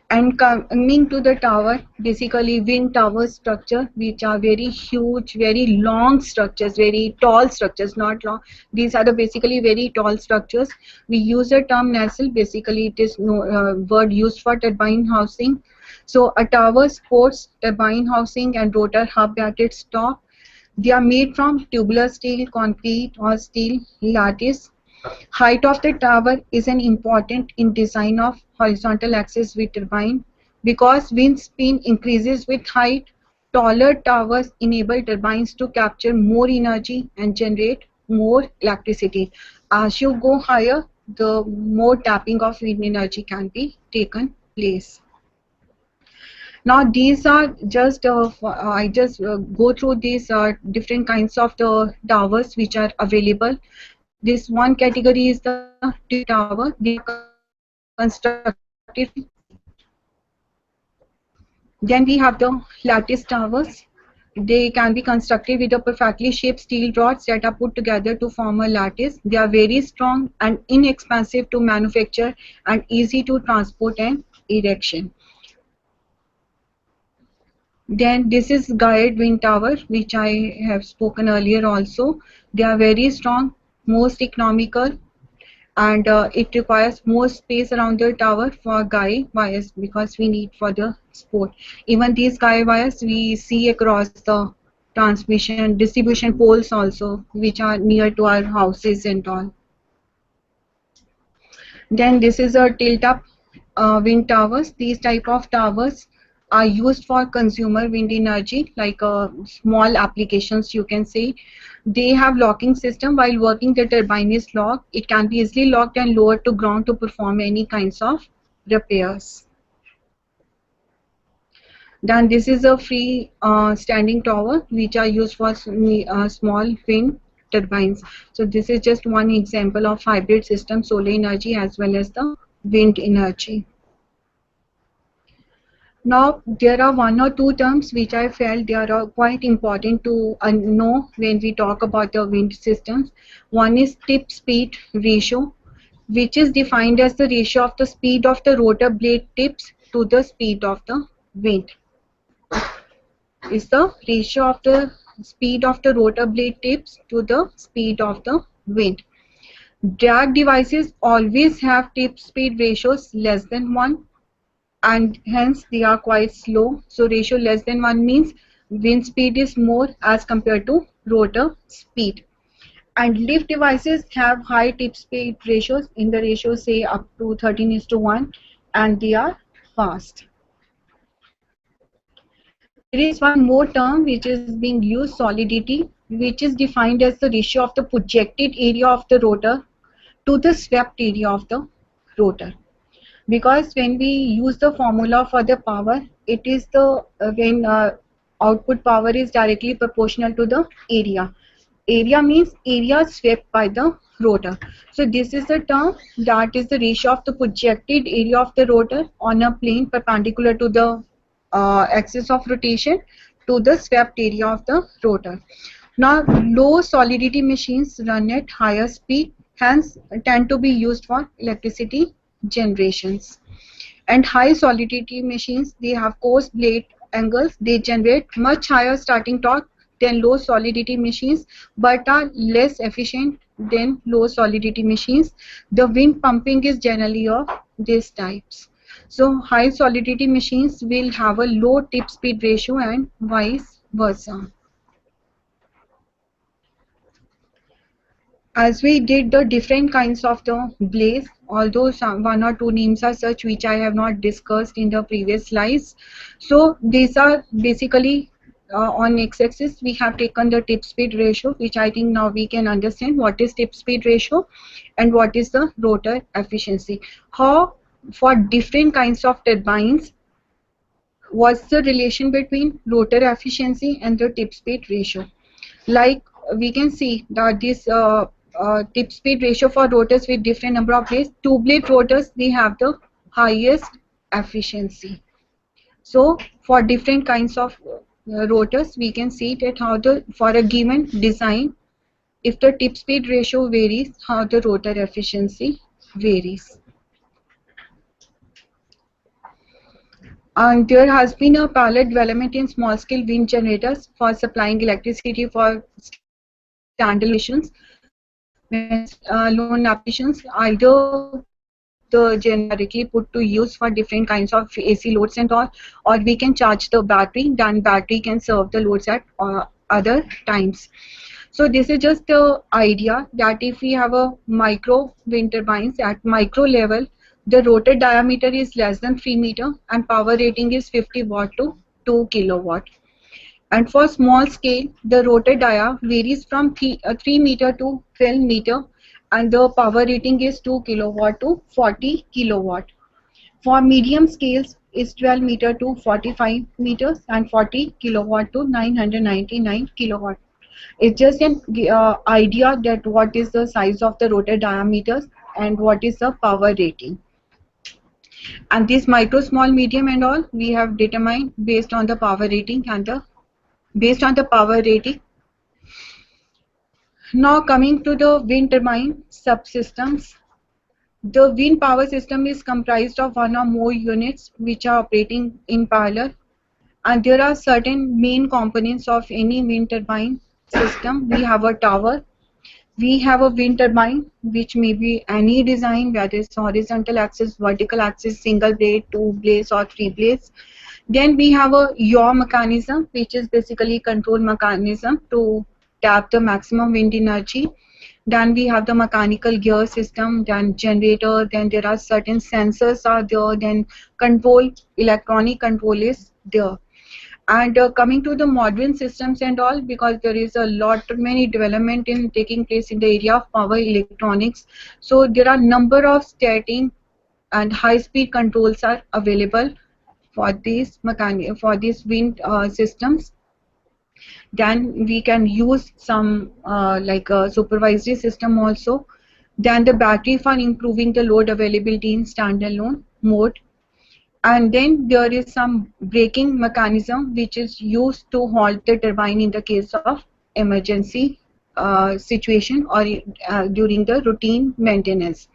And coming to the tower, basically wind tower structure, which are very huge, very long structures, very tall structures, not long. These are the basically very tall structures. We use the term nacelle. Basically, it is no word used for turbine housing. So a tower supports turbine housing and rotor hub at its top. They are made from tubular steel, concrete, or steel lattice. Height of the tower is an important in design of horizontal axis wind turbine because wind speed increases with height. Taller towers enable turbines to capture more energy and generate more electricity. As you go higher, the more tapping of wind energy can be taken place. Now these are just I just go through these different kinds of the towers which are available. This one category is the tube tower. They are constructed from steel. Then we have the lattice towers. They can be constructed with a perfectly shaped steel rods that are put together to form a lattice. They are very strong and inexpensive to manufacture and easy to transport and erection. Then this is guided wind tower, which I have spoken earlier also. They are very strong, most economical, and it requires more space around the tower for guy wires because we need for the sport. Even these guy wires we see across the transmission distribution poles also, which are near to our houses and all. Then this is a tilt up wind towers. These type of towers are used for consumer wind energy, like small applications you can say. They have locking system. While working, the turbine is locked. It can be easily locked and lowered to ground to perform any kinds of repairs. Then this is a free standing tower which are used for small wind turbines. So this is just one example of hybrid system, solar energy as well as the wind energy. Now there are one or two terms which I felt they are quite important to know when we talk about the wind systems. One is tip speed ratio, which is defined as the ratio of the speed of the rotor blade tips to the speed of the wind. Is the ratio of the speed of the rotor blade tips to the speed of the wind. Drag devices always have tip speed ratios less than 1, and hence they are quite slow. So ratio less than 1 means wind speed is more as compared to rotor speed. And lift devices have high tip speed ratios, in the ratio say up to 13:1, and they are fast. There is one more term which is being used, solidity, which is defined as the ratio of the projected area of the rotor to the swept area of the rotor. Because when we use the formula for the power, it is the when output power is directly proportional to the area. Area means area swept by the rotor. So this is the term, that is the ratio of the projected area of the rotor on a plane perpendicular to the axis of rotation to the swept area of the rotor. Now low solidity machines run at higher speed, hence tend to be used for electricity generations. And high solidity machines, they have coarse blade angles, they generate much higher starting torque than low solidity machines, but are less efficient than low solidity machines. The wind pumping is generally of these types. So high solidity machines will have a low tip speed ratio and vice versa. As we did the different kinds of the blades, although one or two names are such which I have not discussed in the previous slides. So these are basically on x-axis we have taken the tip speed ratio, which I think now we can understand what is tip speed ratio and what is the rotor efficiency. How for different kinds of turbines, what's the relation between rotor efficiency and the tip speed ratio. Like we can see that this tip speed ratio for rotors with different number of blades, two blade rotors, they have the highest efficiency. So for different kinds of rotors, we can see that how the, for a given design, if the tip speed ratio varies, how the rotor efficiency varies. And there has been a parallel development in small scale wind generators for supplying electricity for standalone applications. When standalone applications, either the directly put to use for different kinds of AC loads and all, or we can charge the battery, then battery can serve the loads at other times. So this is just the idea that if we have a micro wind turbines at micro level, the rotor diameter is less than 3 meter and power rating is 50 watt to 2 kilowatt. And for small scale, the rotor dia varies from 3 meter to 12 meter and the power rating is 2 kilowatt to 40 kilowatt. For medium scales, is 12 meter to 45 meters and 40 kilowatt to 999 kilowatt. It's just an idea that what is the size of the rotor diameters and what is the power rating. And this micro, small, medium and all we have determined based on the power rating and the power rating. Now coming to the wind turbine subsystems. The wind power system is comprised of one or more units which are operating in parallel, and there are certain main components of any wind turbine system. We have a tower, we have a wind turbine which may be any design, whether it's horizontal axis, vertical axis, single blade, two blades or three blades. Then we have a yaw mechanism, which is basically control mechanism to tap the maximum wind energy. Then we have the mechanical gear system, then generator, then there are certain sensors are there, then control, electronic control is there. And coming to the modern systems and all, because there is a lot many development in taking place in the area of power electronics, so there are number of static and high speed controls are available for these wind systems. Then we can use some like a supervisory system also. Then the battery for improving the load availability in standalone mode. And then there is some braking mechanism which is used to halt the turbine in the case of emergency situation or during the routine maintenance.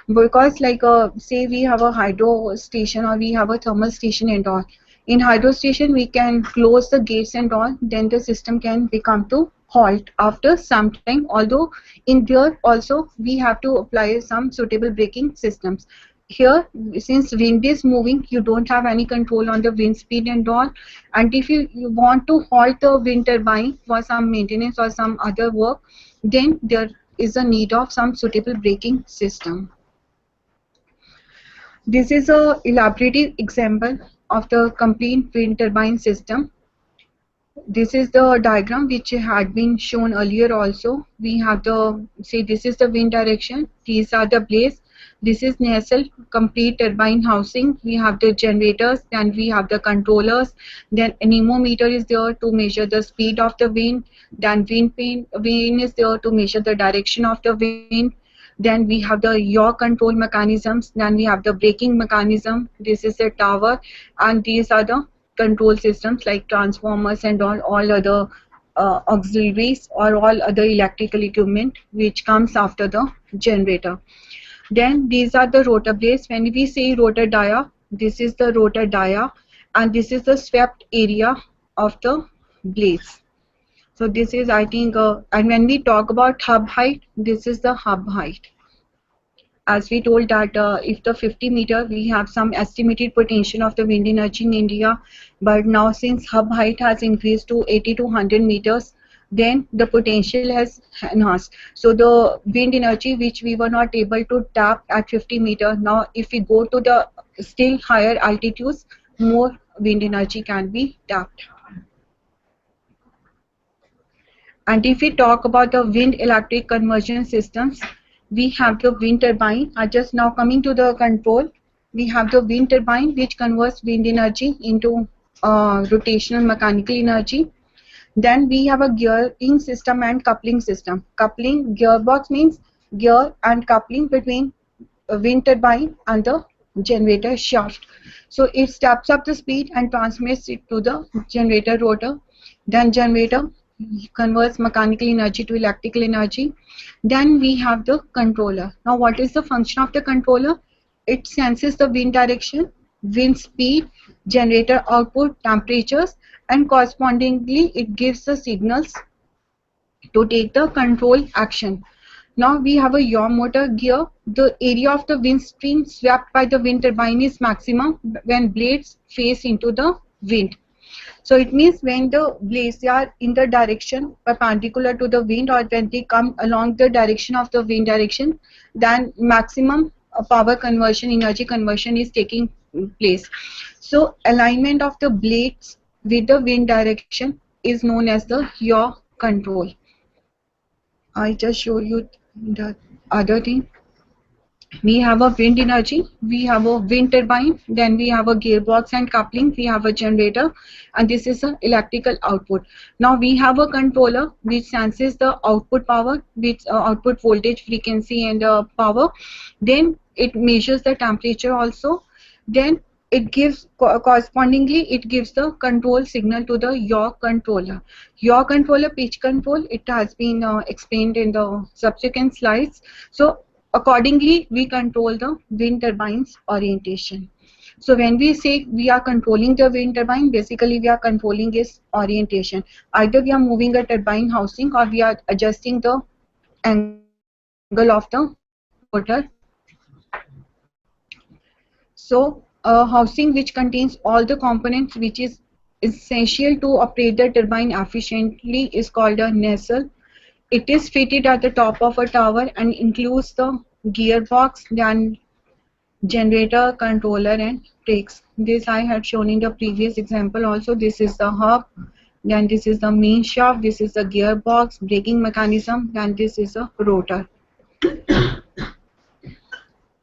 Because like say we have a hydro station or we have a thermal station and all. In hydro station we can close the gates and all, then the system can become to halt after some time, although in there also we have to apply some suitable braking systems. Here, since wind is moving, you don't have any control on the wind speed and all, and if you want to halt the wind turbine for some maintenance or some other work, then there is a need of some suitable braking system. This is a elaborative example of the complete wind turbine system. This is the diagram which had been shown earlier also. We have the, say this is the wind direction, these are the blades, this is nacelle complete turbine housing, we have the generators, then we have the controllers, then anemometer is there to measure the speed of the wind, then wind is there to measure the direction of the wind, then we have the yaw control mechanisms, then we have the braking mechanism, this is the tower, and these are the control systems like transformers and all other auxiliaries or all other electrical equipment which comes after the generator. Then these are the rotor blades. When we say rotor dia, this is the rotor dia and this is the swept area of the blades. So this is, I think, and when we talk about hub height, this is the hub height. As we told that if the 50 meter, we have some estimated potential of the wind energy in India, but now since hub height has increased to 80 to 100 meters, then the potential has enhanced. So the wind energy which we were not able to tap at 50 meter, now if we go to the still higher altitudes, more wind energy can be tapped. And if we talk about the wind electric conversion systems, we have the wind turbine. Just now coming to the control, we have the wind turbine which converts wind energy into rotational mechanical energy. Then we have a gearing system and coupling system. Coupling, gearbox means gear and coupling between a wind turbine and the generator shaft. So it steps up the speed and transmits it to the generator rotor. Then generator converts mechanical energy to electrical energy. Then we have the controller. Now what is the function of the controller? It senses the wind direction, wind speed, generator output, temperatures, and correspondingly it gives the signals to take the control action. Now we have a yaw motor gear. The area of the wind stream swept by the wind turbine is maximum when blades face into the wind. So it means when the blades are in the direction perpendicular to the wind or when they come along the direction of the wind direction, then maximum power conversion, energy conversion is taking place. So alignment of the blades with the wind direction is known as the yaw control. I just show you the other thing. We have a wind energy, we have a wind turbine, then we have a gearbox and coupling, we have a generator, and this is an electrical output. Now we have a controller which senses the output power, which output voltage, frequency and power. Then it measures the temperature also. Then it gives correspondingly it gives the control signal to the yaw controller. Yaw controller pitch control, it has been explained in the subsequent slides. So accordingly, we control the wind turbine's orientation. So when we say we are controlling the wind turbine, basically we are controlling its orientation. Either we are moving a turbine housing or we are adjusting the angle of the rotor. So a housing which contains all the components which is essential to operate the turbine efficiently is called a nacelle. It is fitted at the top of a tower and includes the gearbox, then generator, controller, and brakes. This I had shown in the previous example also. This is the hub, then this is the main shaft, this is the gearbox, braking mechanism, and this is a rotor.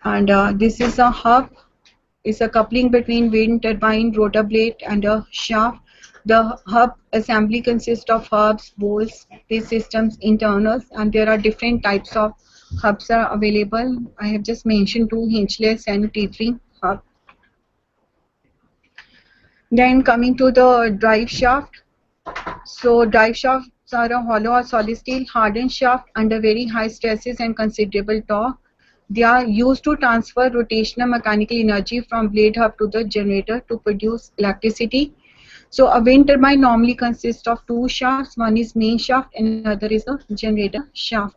And this is a hub. It's a coupling between wind turbine, rotor blade, and a shaft. The hub assembly consists of hubs, bolts, these systems, internals, and there are different types of hubs are available. I have just mentioned two, hinchless and T3 hub. Then coming to the drive shaft. So drive shafts are a hollow or solid steel hardened shaft under very high stresses and considerable torque. They are used to transfer rotational mechanical energy from blade hub to the generator to produce electricity. So a wind turbine normally consists of two shafts. One is main shaft, another is the generator shaft.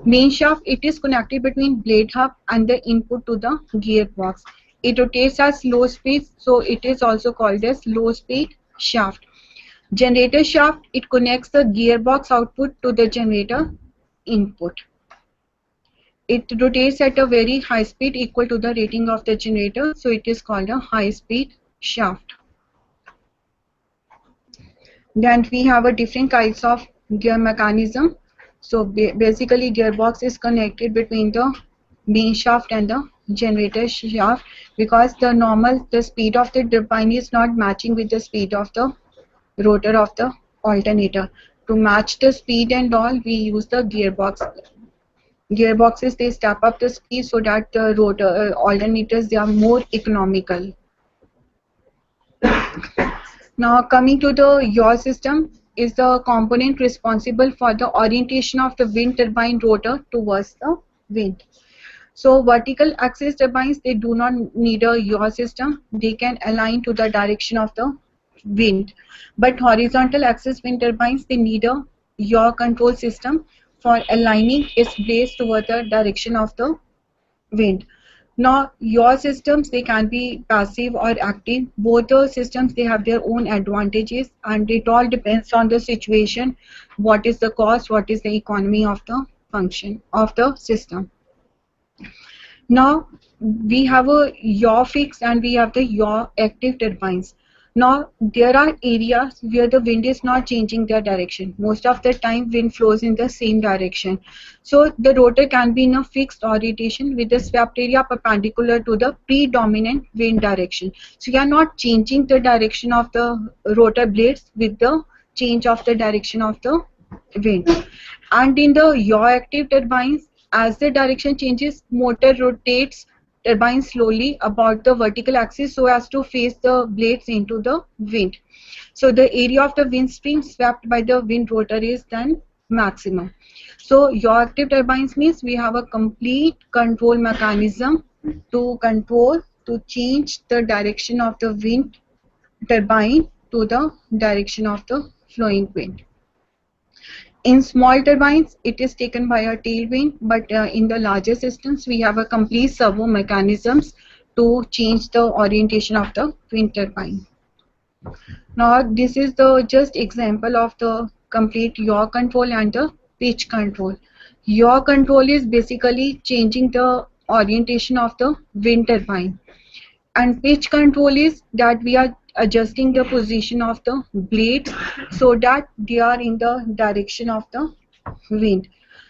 Main shaft, it is connected between blade hub and the input to the gearbox. It rotates at low speed, so it is also called as low speed shaft. Generator shaft, it connects the gearbox output to the generator input. It rotates at a very high speed equal to the rating of the generator, so it is called a high speed shaft. Then we have a different kinds of gear mechanism. So basically gearbox is connected between the main shaft and the generator shaft, because the speed of the turbine is not matching with the speed of the rotor of the alternator. To match the speed and all, we use the gearbox. Gearboxes, they step up the speed so that the rotor alternators, they are more economical. Now coming to the yaw system, is the component responsible for the orientation of the wind turbine rotor towards the wind. So vertical axis turbines, they do not need a yaw system. They can align to the direction of the wind. But horizontal axis wind turbines, they need a yaw control system for aligning its blades toward the direction of the wind. Now yaw systems, they can be passive or active. Both the systems, they have their own advantages, and it all depends on the situation, what is the cost, what is the economy of the function of the system. Now we have a yaw fixed and we have the yaw active turbines. Now there are areas where the wind is not changing their direction. Most of the time wind flows in the same direction. So the rotor can be in a fixed orientation with the swept area perpendicular to the predominant wind direction. So you are not changing the direction of the rotor blades with the change of the direction of the wind. And in the yaw active turbines, as the direction changes, motor rotates turbine slowly about the vertical axis so as to face the blades into the wind. So the area of the wind stream swept by the wind rotor is then maximum. So yaw active turbines means we have a complete control mechanism to change the direction of the wind turbine to the direction of the flowing wind. In small turbines, it is taken by a tailwind, but in the larger systems, we have a complete servo mechanisms to change the orientation of the wind turbine. Now, this is the just example of the complete yaw control and the pitch control. Yaw control is basically changing the orientation of the wind turbine, and pitch control is that we are adjusting the position of the blades so that they are in the direction of the wind.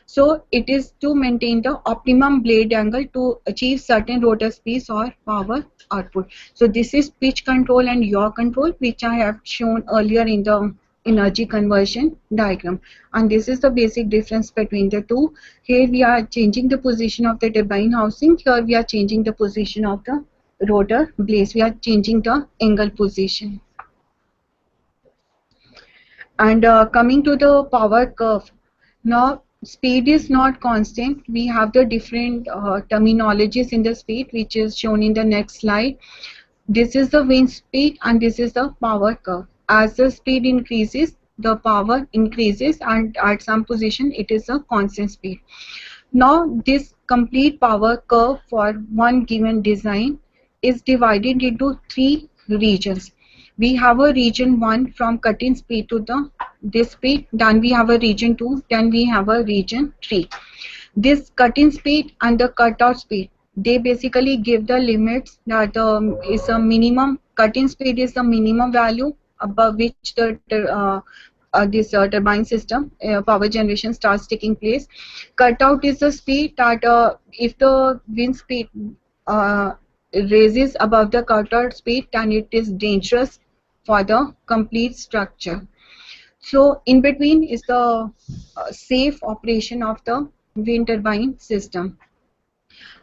So it is to maintain the optimum blade angle to achieve certain rotor speeds or power output. So this is pitch control and yaw control, which I have shown earlier in the energy conversion diagram, and this is the basic difference between the two. Here we are changing the position of the turbine housing, here we are changing the position of the rotor blades, we are changing the angle position. And coming to the power curve, now speed is not constant. We have the different terminologies in the speed, which is shown in the next slide. This is the wind speed and this is the power curve. As the speed increases, the power increases, and at some position it is a constant speed. Now this complete power curve for one given design is divided into three regions. We have a region 1 from cut-in speed to this speed, then we have a region 2, then we have a region 3. This cut-in speed and the cut-out speed, they basically give the limits that is a minimum cut-in speed is the minimum value above which the this turbine system power generation starts taking place. Cutout is the speed that if the wind speed uh, raises above the cutout speed, then it is dangerous for the complete structure. So in between is the safe operation of the wind turbine system.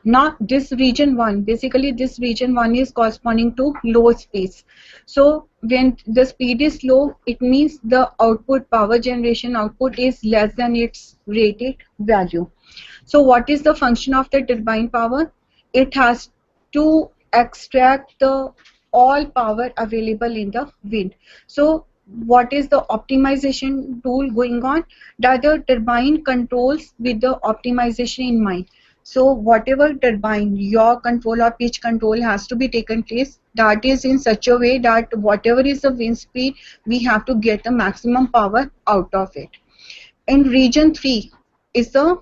Now this region 1, basically this region 1 is corresponding to low speeds. So when the speed is low, it means the output power generation output is less than its rated value. So what is the function of the turbine power? It has to extract the all power available in the wind. So what is the optimization tool going on? That the turbine controls with the optimization in mind. So whatever turbine, yaw control or pitch control has to be taken place, that is in such a way that whatever is the wind speed, we have to get the maximum power out of it. In region 3 is the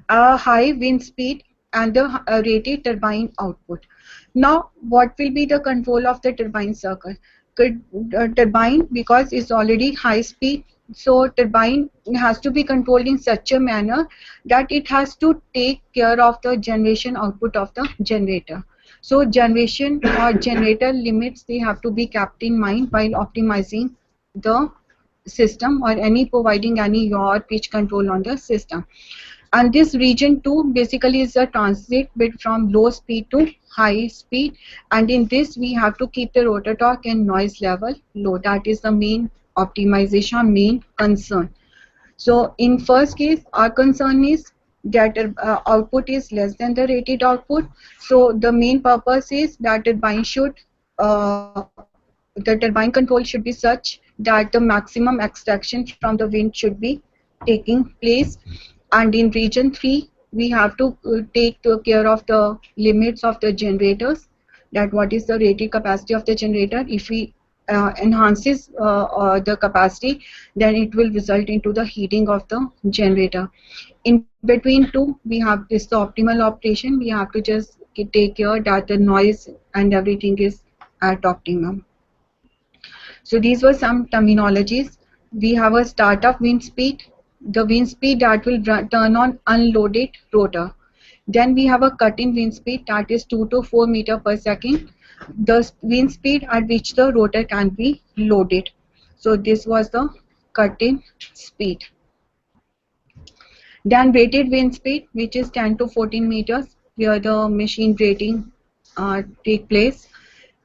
high wind speed and the rated turbine output. Now, what will be the control of the turbine circle? Turbine, because it's already high speed, so turbine has to be controlled in such a manner that it has to take care of the generation output of the generator. So generation or generator limits, they have to be kept in mind while optimizing the system or any providing any yaw or pitch control on the system. And this region 2 basically is a transit bit from low speed to high speed, and in this we have to keep the rotor torque and noise level low. That is the main optimization, main concern. So in first case, our concern is that output is less than the rated output. So the main purpose is that the turbine control should be such that the maximum extraction from the wind should be taking place. And in region 3 we have to take care of the limits of the generators, that what is the rated capacity of the generator. If we enhances the capacity, then it will result into the heating of the generator. In between two, we have this the optimal operation. We have to just take care that the noise and everything is at optimum. So these were some terminologies. We have a start of wind speed, the wind speed that will turn on unloaded rotor. Then we have a cut-in wind speed, that is 2 to 4 meter per second, the wind speed at which the rotor can be loaded. So this was the cut-in speed. Then rated wind speed, which is 10 to 14 meters, where the machine rating take place.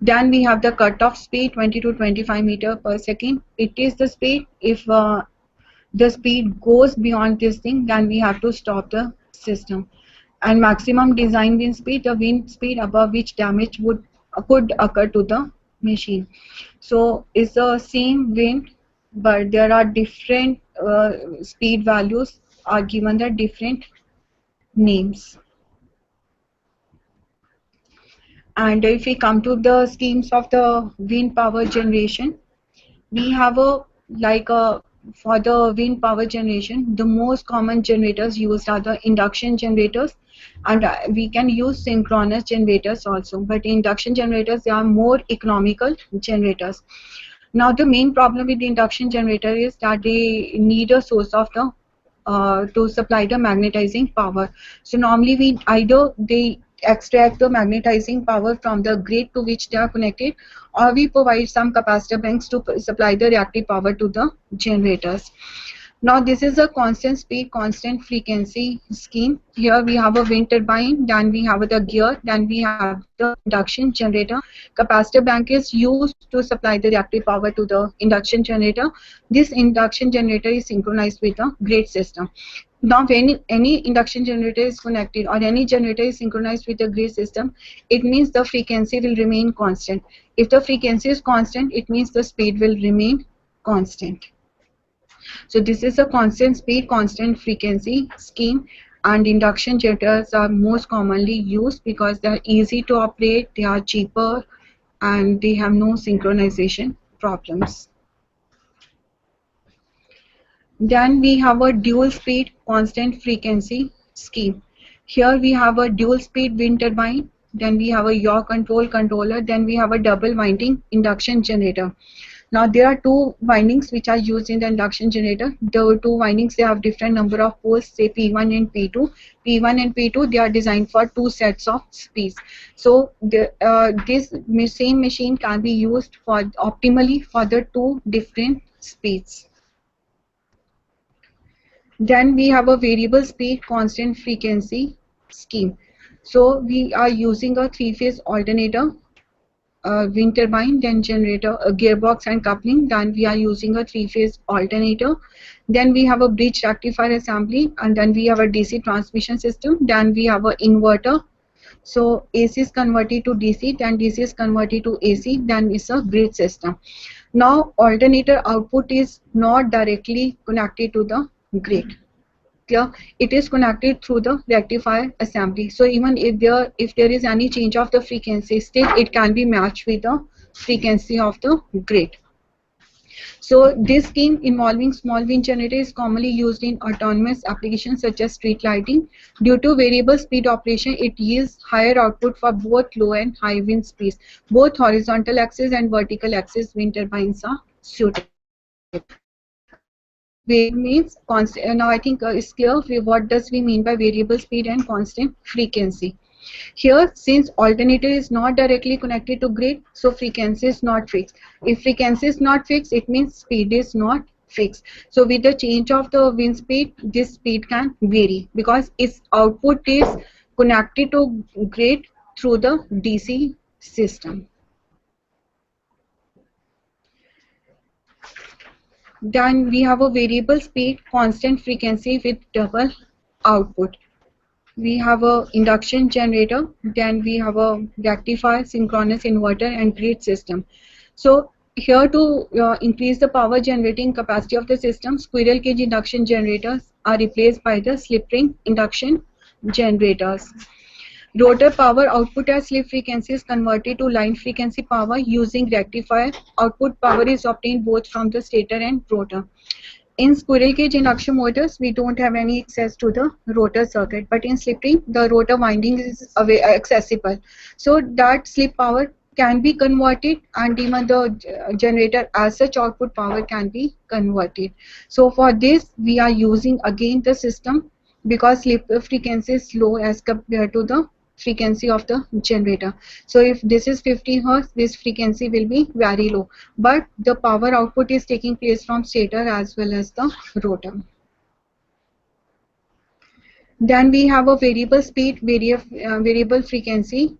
Then we have the cutoff speed, 20 to 25 meter per second. It is the speed. If the speed goes beyond this thing, then we have to stop the system. And maximum design wind speed, the wind speed above which damage could occur to the machine. So it's the same wind, but there are different speed values are given the different names. And if we come to the schemes of the wind power generation, we have for the wind power generation, the most common generators used are the induction generators, and we can use synchronous generators also, but induction generators, they are more economical generators. Now the main problem with the induction generator is that they need a source of the to supply the magnetizing power. So normally they extract the magnetizing power from the grid to which they are connected, or we provide some capacitor banks to supply the reactive power to the generators. Now this is a constant speed, constant frequency scheme. Here we have a wind turbine, then we have the gear, then we have the induction generator. Capacitor bank is used to supply the reactive power to the induction generator. This induction generator is synchronized with the grid system. Now when any induction generator is connected or any generator is synchronized with the grid system, it means the frequency will remain constant. If the frequency is constant, it means the speed will remain constant. So this is a constant speed, constant frequency scheme, and induction generators are most commonly used because they are easy to operate, they are cheaper, and they have no synchronization problems. Then we have a dual speed, constant frequency scheme. Here we have a dual speed wind turbine, then we have a yaw control controller, then we have a double winding induction generator. Now there are two windings which are used in the induction generator. The two windings, they have different number of poles, say P1 and P2. P1 and P2, they are designed for two sets of speeds. So this same machine can be used for optimally for the two different speeds. Then we have a variable speed constant frequency scheme. So we are using a three-phase alternator, wind turbine, then generator, a gearbox and coupling. Then we are using a three-phase alternator. Then we have a bridge rectifier assembly, and then we have a DC transmission system. Then we have an inverter. So AC is converted to DC, then DC is converted to AC, then it's a grid system. Now alternator output is not directly connected to the grid. Clear? It is connected through the rectifier assembly. So even if there is any change of the frequency, still it can be matched with the frequency of the grid. So this scheme involving small wind generator is commonly used in autonomous applications such as street lighting. Due to variable speed operation, it yields higher output for both low and high wind speeds. Both horizontal axis and vertical axis wind turbines are suitable. Variable means constant. Now I think it's clear what does we mean by variable speed and constant frequency. Here, since alternator is not directly connected to grid, so frequency is not fixed. If frequency is not fixed, it means speed is not fixed. So with the change of the wind speed, this speed can vary because its output is connected to grid through the DC system. Then we have a variable speed constant frequency with double output. We have a induction generator, then we have a rectifier, synchronous inverter and grid system. So here to increase the power generating capacity of the system, squirrel cage induction generators are replaced by the slip ring induction generators. Rotor power output as slip frequency is converted to line frequency power using rectifier. Output power is obtained both from the stator and rotor. In squirrel cage induction motors, we don't have any access to the rotor circuit, but in slip ring, the rotor winding is accessible. So that slip power can be converted, and even the generator as such output power can be converted. So for this, we are using again the system because slip frequency is low as compared to the frequency of the generator. So if this is 50 Hz, this frequency will be very low, but the power output is taking place from stator as well as the rotor. Then we have a variable speed, variable frequency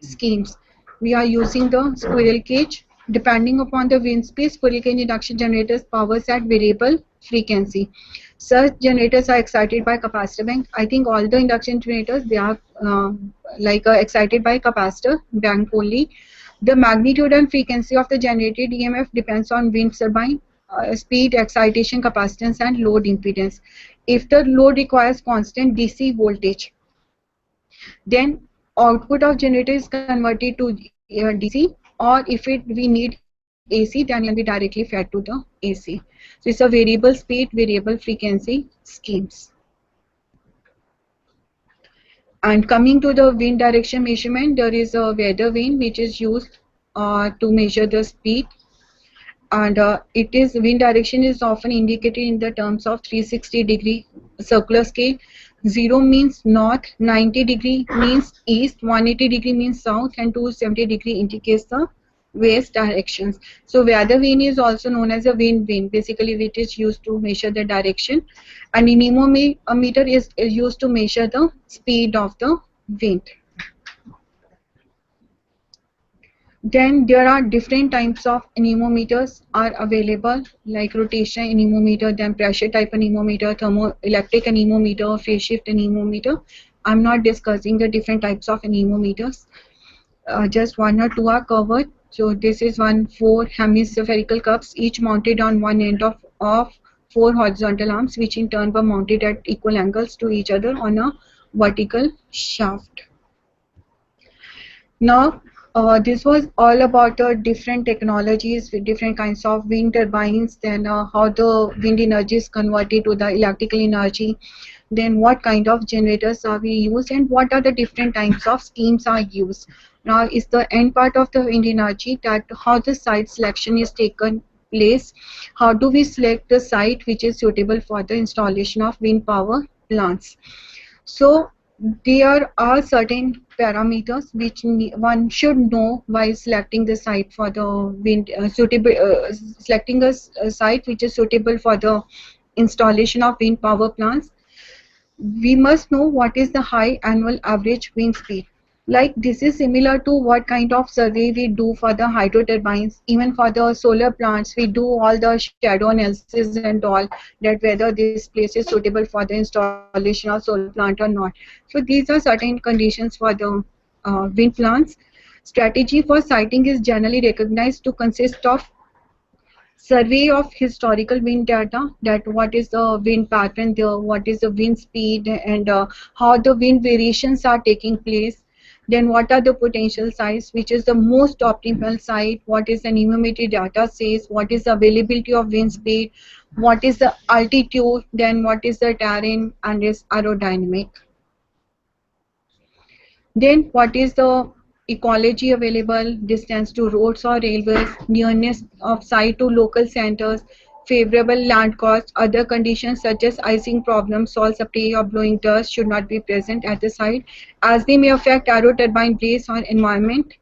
schemes. We are using the squirrel cage. Depending upon the wind speed, squirrel cage induction generators powers at variable frequency. Such generators are excited by capacitor bank. I think all the induction generators, they are excited by capacitor bank only. The magnitude and frequency of the generated EMF depends on wind turbine, speed, excitation, capacitance and load impedance. If the load requires constant DC voltage, then output of generator is converted to DC, or if we need AC, then it can be directly fed to the AC. So it's a variable speed, variable frequency schemes. And coming to the wind direction measurement, there is a weather vane which is used to measure the speed, and wind direction is often indicated in the terms of 360-degree circular scale. 0 means north, 90-degree means east, 180-degree means south, and 270-degree indicates the west directions. So weather vane is also known as a wind vane, basically which is used to measure the direction, and anemometer is used to measure the speed of the wind. Then there are different types of anemometers are available, like rotation anemometer, then pressure type anemometer, thermoelectric anemometer, phase shift anemometer. I'm not discussing the different types of anemometers. Just one or two are covered. So this is 4 hemispherical cups, each mounted on one end of 4 horizontal arms, which in turn were mounted at equal angles to each other on a vertical shaft. Now, this was all about the different technologies with different kinds of wind turbines, then how the wind energy is converted to the electrical energy, then what kind of generators are we use, and what are the different types of schemes are used. Now is the end part of the wind energy, that how the site selection is taken place. How do we select the site which is suitable for the installation of wind power plants? So there are certain parameters which one should know while selecting the site for the wind suitable selecting a site which is suitable for the installation of wind power plants. We must know what is the high annual average wind speed. Like this is similar to what kind of survey we do for the hydro turbines. Even for the solar plants, we do all the shadow analysis and all, that whether this place is suitable for the installation of solar plant or not. So these are certain conditions for the wind plants. Strategy for siting is generally recognized to consist of survey of historical wind data, that what is the wind pattern there, what is the wind speed, and how the wind variations are taking place. Then what are the potential sites, which is the most optimal site, what is the humidity data says, what is the availability of wind speed, what is the altitude, then what is the terrain and its aerodynamic. Then what is the ecology available, distance to roads or railways, nearness of site to local centers, favorable land cost, other conditions such as icing problems, soil supply or blowing dust should not be present at the site, as they may affect aero turbine blades or environment,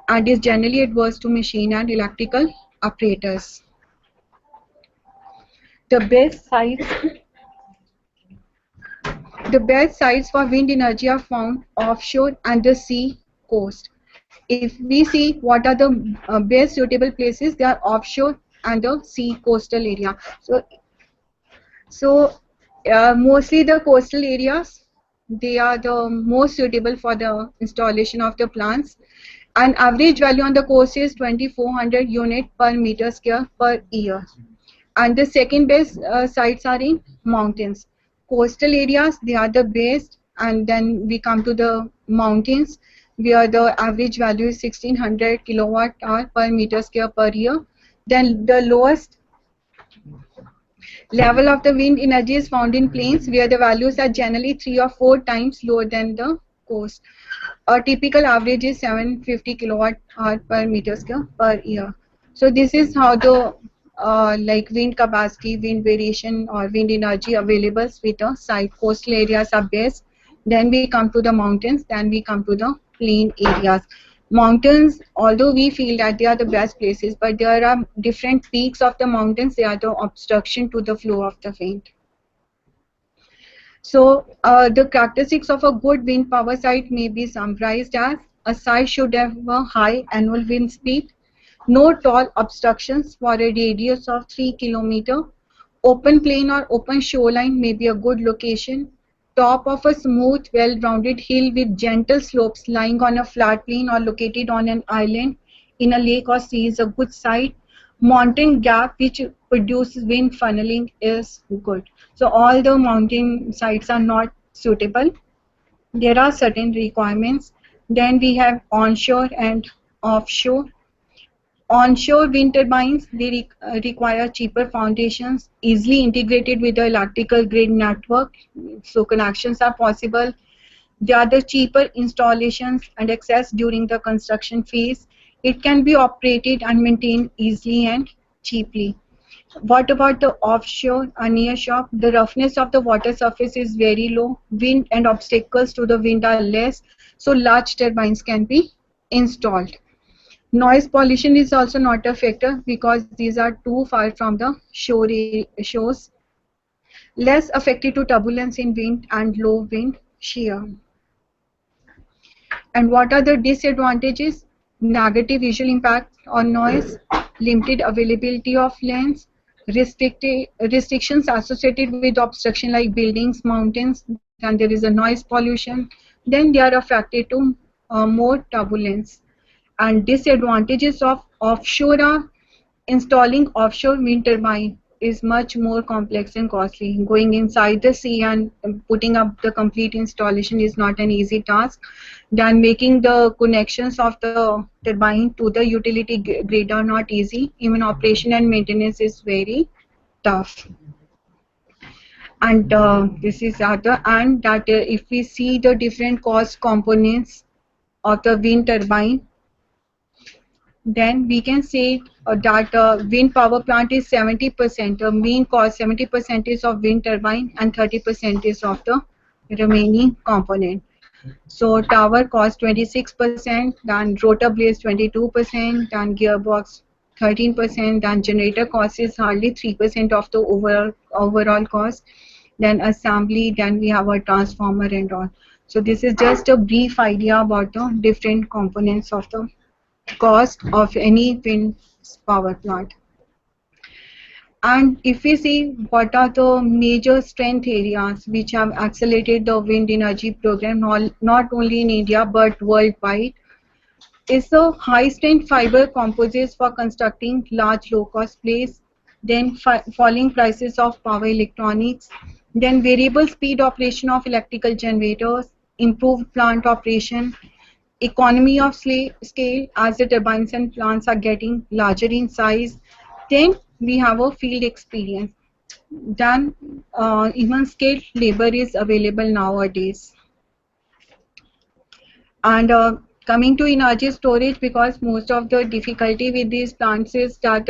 and is generally adverse to machine and electrical apparatus. The best sites The best sites for wind energy are found offshore and the sea coast. If we see what are the best suitable places, they are offshore and the sea coastal area. So mostly the coastal areas, they are the most suitable for the installation of the plants. An average value on the coast is 2400 unit per meter square per year. And the second best sites are in mountains. Coastal areas, they are the best, and then we come to the mountains where the average value is 1600 kilowatt hour per meter square per year. Then the lowest level of the wind energy is found in plains where the values are generally 3 or 4 times lower than the coast. A typical average is 750 kilowatt hour per meter square per year. So this is how the like wind capacity, wind variation or wind energy available with the site. Coastal areas are best. Then we come to the mountains. Then we come to the plain areas. Mountains, although we feel that they are the best places, but there are different peaks of the mountains. They are the obstruction to the flow of the wind. So the characteristics of a good wind power site may be summarized as: a site should have a high annual wind speed, no tall obstructions for a radius of 3 km, open plain or open shoreline may be a good location, top of a smooth, well-rounded hill with gentle slopes lying on a flat plain or located on an island in a lake or sea is a good site. Mountain gap which produces wind funneling is good. So all the mountain sites are not suitable. There are certain requirements. Then we have onshore and offshore. Onshore wind turbines, they require cheaper foundations, easily integrated with the electrical grid network, so connections are possible. They are the cheaper installations and access during the construction phase. It can be operated and maintained easily and cheaply. What about the offshore and nearshore? The roughness of the water surface is very low. Wind and obstacles to the wind are less, so large turbines can be installed. Noise pollution is also not a factor because these are too far from the shores. Less affected to turbulence in wind and low wind shear. And what are the disadvantages? Negative visual impact on noise, limited availability of lands, restrictions associated with obstruction like buildings, mountains, then there is a noise pollution, then they are affected to more turbulence. And disadvantages of offshore are: installing offshore wind turbine is much more complex and costly. Going inside the sea and putting up the complete installation is not an easy task. Then making the connections of the turbine to the utility grid are not easy. Even operation and maintenance is very tough. And this is other, and that if we see the different cost components of the wind turbine, then we can say that wind power plant is 70%. The main cost 70% is of wind turbine and 30% is of the remaining component. So tower cost 26%, then rotor blades 22%, then gearbox 13%, then generator cost is hardly 3% of the overall cost. Then assembly, then we have a transformer and all. So this is just a brief idea about the different components of the cost of any wind power plant. And if we see what are the major strength areas which have accelerated the wind energy program, not only in India but worldwide, is the high strength fiber composites for constructing large low cost plays, then falling prices of power electronics, then variable speed operation of electrical generators, improved plant operation, economy of scale as the turbines and plants are getting larger in size. Then we have a field experience. Then even skilled labor is available nowadays. And coming to energy storage, because most of the difficulty with these plants is that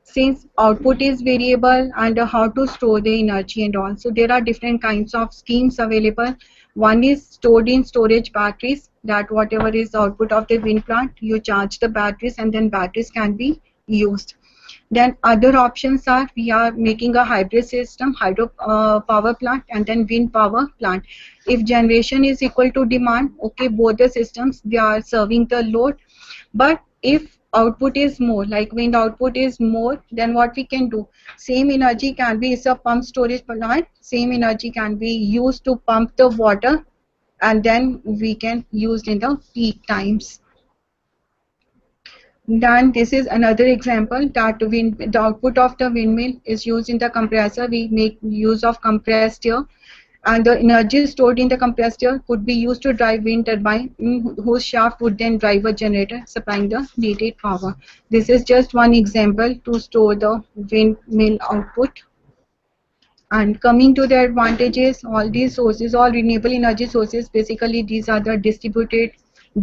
since output is variable and how to store the energy and all. So there are different kinds of schemes available. One is stored in storage batteries, that whatever is the output of the wind plant, you charge the batteries and then batteries can be used. Then other options are, we are making a hybrid system, hydro power plant and then wind power plant. If generation is equal to demand, okay, both the systems, they are serving the load. But if output is more, like wind output is more, then what we can do, same energy can be, it's a pump storage plant, same energy can be used to pump the water and then we can use in the peak times. Then this is another example that the output of the windmill is used in the compressor. We make use of compressed air, and the energy stored in the compressed air could be used to drive wind turbine, whose shaft would then drive a generator supplying the needed power. This is just one example to store the windmill output. And coming to the advantages, all these sources, all renewable energy sources, basically these are the distributed,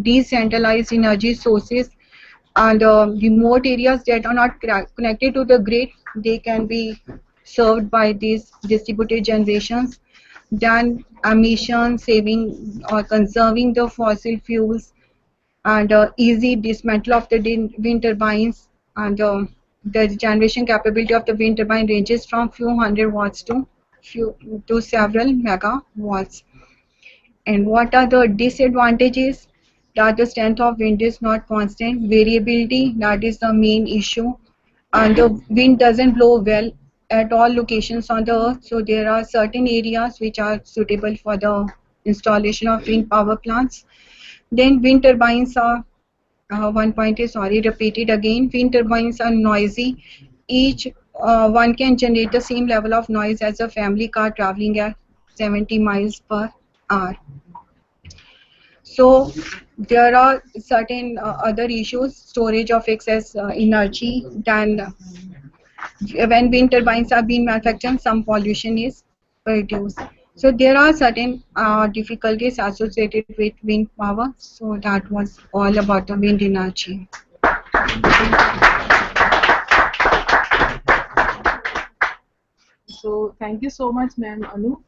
decentralized energy sources. And remote areas that are not connected to the grid, they can be served by these distributed generations. Then emission saving or conserving the fossil fuels, and easy dismantle of the wind turbines, and the generation capability of the wind turbine ranges from few hundred watts to several megawatts. And what are the disadvantages? That the strength of wind is not constant, variability, that is the main issue, and the wind doesn't blow well at all locations on the earth. So there are certain areas which are suitable for the installation of wind power plants. Then wind turbines are, one point is repeated again, wind turbines are noisy. Each one can generate the same level of noise as a family car traveling at 70 miles per hour. So there are certain other issues, storage of excess energy. Then when wind turbines are being manufactured, some pollution is produced. So there are certain difficulties associated with wind power. So that was all about the wind energy. So thank you so much, ma'am Anu.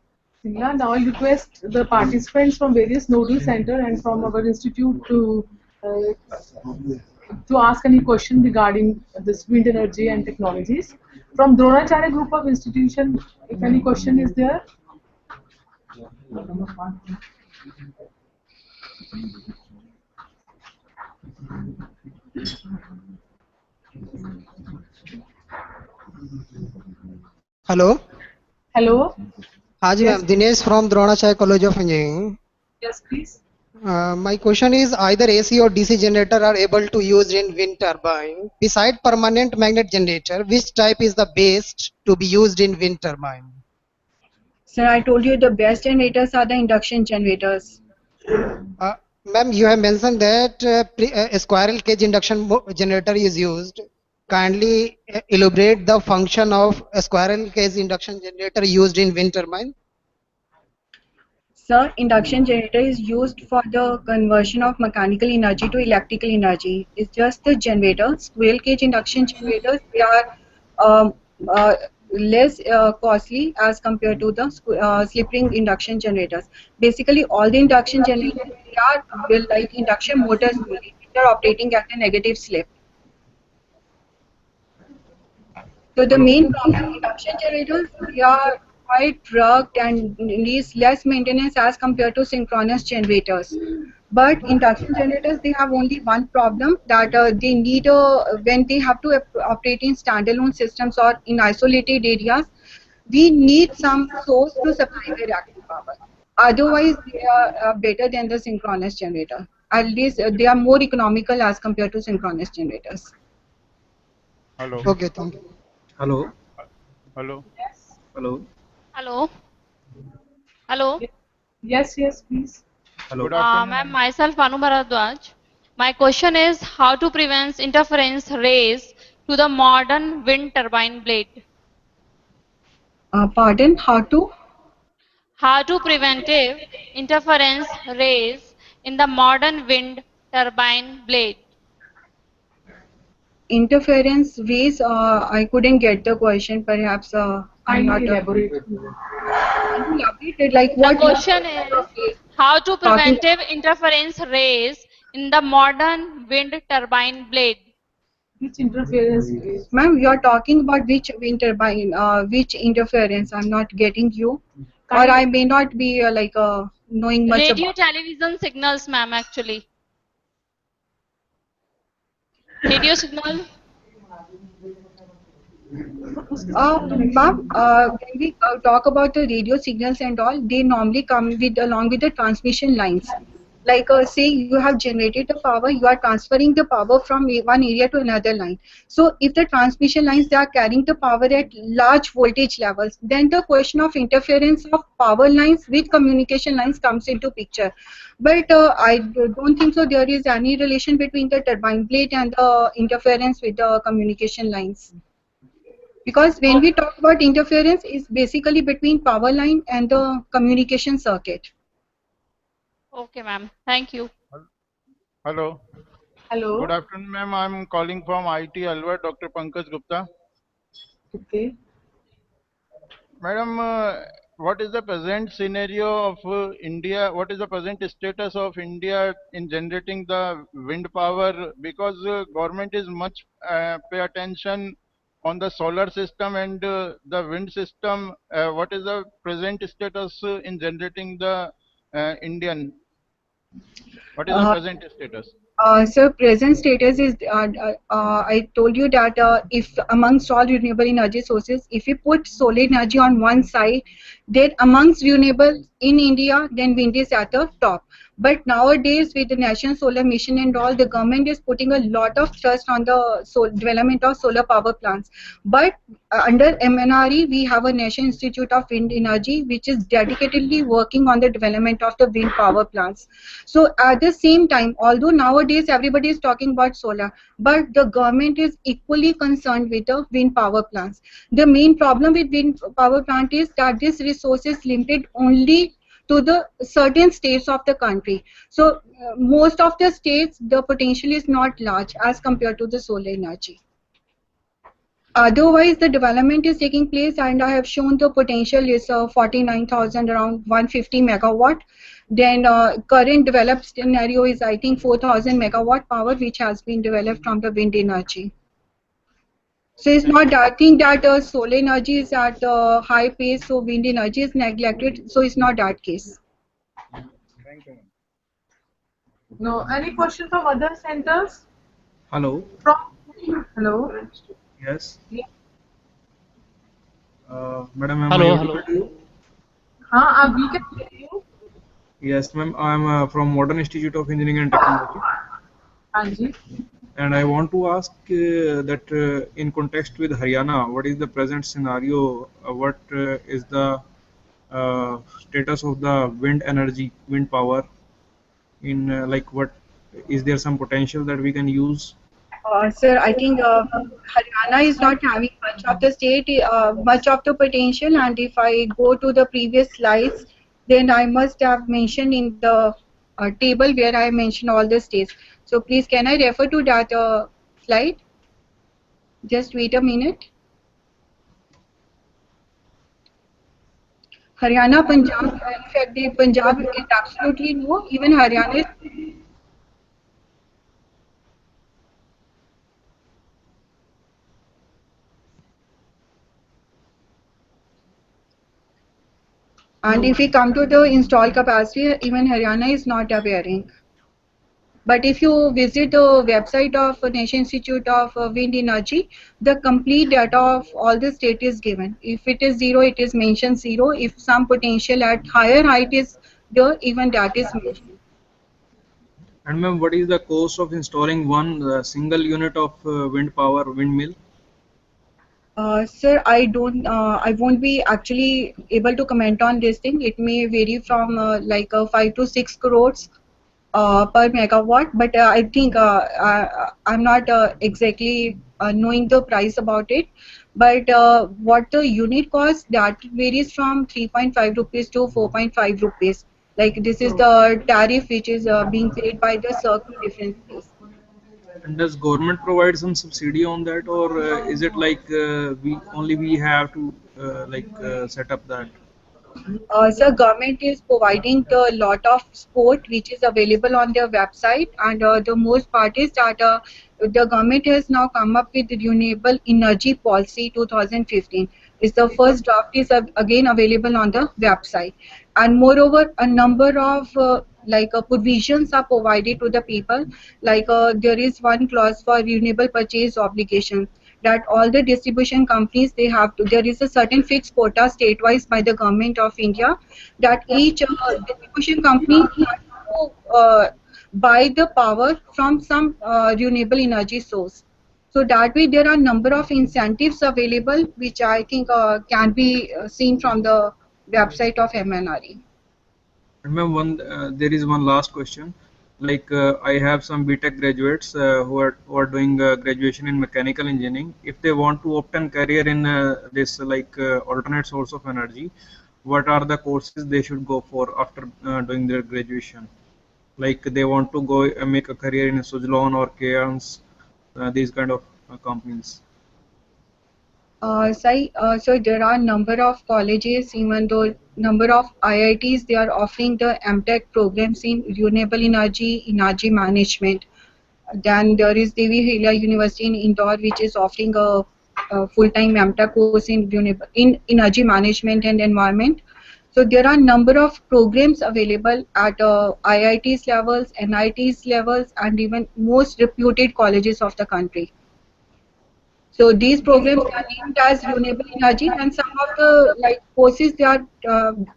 Singla, now I'll request the participants from various nodal center and from our institute to ask any question regarding this wind energy and technologies. From Dronacharya group of institution, if any question is there. Hello. Hello. हाँ जी ma'am, Dinesh from Dronacharya College of Engineering. Yes, please. My question is, either AC or DC generator are able to use in wind turbine. Beside permanent magnet generator, which type is the best to be used in wind turbine? Sir, I told you the best generators are the induction generators. Ma'am, you have mentioned that a squirrel cage induction generator is used. kindly elaborate the function of a squirrel cage induction generator used in wind turbine? Sir, induction generator is used for the conversion of mechanical energy to electrical energy. It's just the generator. Squirrel cage induction generators, they are um, uh, less costly as compared to the slip ring induction generators. Basically, all the induction generators, they are built like induction motors only. They are operating at a negative slip. So the main problem, induction generators, they are quite rugged and needs less maintenance as compared to synchronous generators. But induction generators, they have only one problem that they need when they have to operate in standalone systems or in isolated areas, we need some source to supply the reactive power. Otherwise, they are better than the synchronous generator. At least they are more economical as compared to synchronous generators. Hello. Okay, thank you. Hello. Hello. Yes. Hello. Hello. Hello. Yes, yes, please. Hello. Good afternoon. Ma'am, myself Anu Bharadwaj. My question is how to prevent interference rays to the modern wind turbine blade? Pardon, how to? How to preventive interference rays in the modern wind turbine blade? Interference ways, I couldn't get the question. Perhaps I'm Kindly not. elaborate. Can you elaborate it? Like The what question is how to talking? preventive interference rays in the modern wind turbine blade? Which interference is? Ma'am, you are talking about which wind turbine, which interference? I'm not getting you, or I may not be knowing much Radio about. television signals, ma'am, actually. Radio signal. Ma'am, when we talk about the radio signals and all, they normally come with along with the transmission lines. Like say you have generated the power, you are transferring the power from one area to another line. So if the transmission lines they are carrying the power at large voltage levels, then the question of interference of power lines with communication lines comes into picture. But I don't think so. There is any relation between the turbine blade and the interference with the communication lines. Because when we talk about interference, is basically between power line and the communication circuit. Okay, ma'am. Thank you. Hello. Hello. Good afternoon, ma'am. I'm calling from IT Alwar, Dr. Pankaj Gupta. Okay. Madam, what is the present scenario of India? What is the present status of India in generating the wind power? Because government is much pay attention on the solar system and the wind system. What is the present status in generating the Indian? What is the present status? So present status is, I told you that if amongst all renewable energy sources, if we put solar energy on one side, then amongst renewable in India, then wind is at the top. But nowadays with the National Solar Mission and all, the government is putting a lot of thrust on the development of solar power plants. But under MNRE, we have a National Institute of Wind Energy, which is dedicatedly working on the development of the wind power plants. So at the same time, although nowadays everybody is talking about solar, but the government is equally concerned with the wind power plants. The main problem with wind power plant is that this resource is limited only to the certain states of the country. So most of the states, the potential is not large as compared to the solar energy. Otherwise, the development is taking place, and I have shown the potential is 49,000 around 150 megawatt. Then current developed scenario is I think 4,000 megawatt power, which has been developed from the wind energy. So it's not that thing that solar energy is at high pace, so wind energy is neglected. So it's not that case. Thank you. No, any question from other centers? Hello. Hello. Yes. Yeah. Madam, am I Hello, audible hello. to you? We can hear you. Yes, ma'am. I am from Modern Institute of Engineering and Technology. Anji. And I want to ask that in context with Haryana, what is the present scenario? What is the status of the wind energy, wind power? In like what is there some potential that we can use Sir, I think Haryana is not having much of the state, much of the potential. And if I go to the previous slides, then I must have mentioned in the table where I mentioned all the states. So please, can I refer to that slide? Just wait a minute. Haryana, Punjab, in fact, the Punjab is absolutely no. Even Haryana is. And if we come to the installed capacity, even Haryana is not appearing. But if you visit the website of National Institute of Wind Energy, the complete data of all the state is given. If it is zero, it is mentioned zero. If some potential at higher height is there, even that is mentioned. And ma'am, what is the cost of installing one single unit of wind power windmill? Sir, I won't be actually able to comment on this thing. It may vary from like 5 to 6 crores per megawatt, but I think I'm not exactly knowing the price about it. But what the unit cost, that varies from 3.5 rupees to 4.5 rupees. Like this is the tariff which is being paid by the circle differences. And does government provide some subsidy on that, or is it like we have to set up that? So government is providing the lot of support which is available on their website, and the most part is that the government has now come up with the renewable energy policy 2015. Is the first draft is again available on the website, and moreover a number of provisions are provided to the people. Like there is one clause for renewable purchase obligation, that all the distribution companies, they have to, there is a certain fixed quota state-wise by the government of India, that each distribution company has to buy the power from some renewable energy source. So that way there are number of incentives available which I think can be seen from the website of MNRE. And ma'am, there is one last question. I have some BTech graduates who are doing graduation in mechanical engineering. If they want to obtain career in this alternate source of energy, what are the courses they should go for after doing their graduation? Like they want to go make a career in Suzlon or Kayans, these kind of companies. So there are number of colleges, even though number of IITs, they are offering the MTech programs in renewable energy, energy management. Then there is Devi Hila University in Indore, which is offering a full-time MTech course in energy management and environment. So there are number of programs available at IITs levels, NITs levels, and even most reputed colleges of the country. So these programs are named as renewable energy, and some of the courses, they are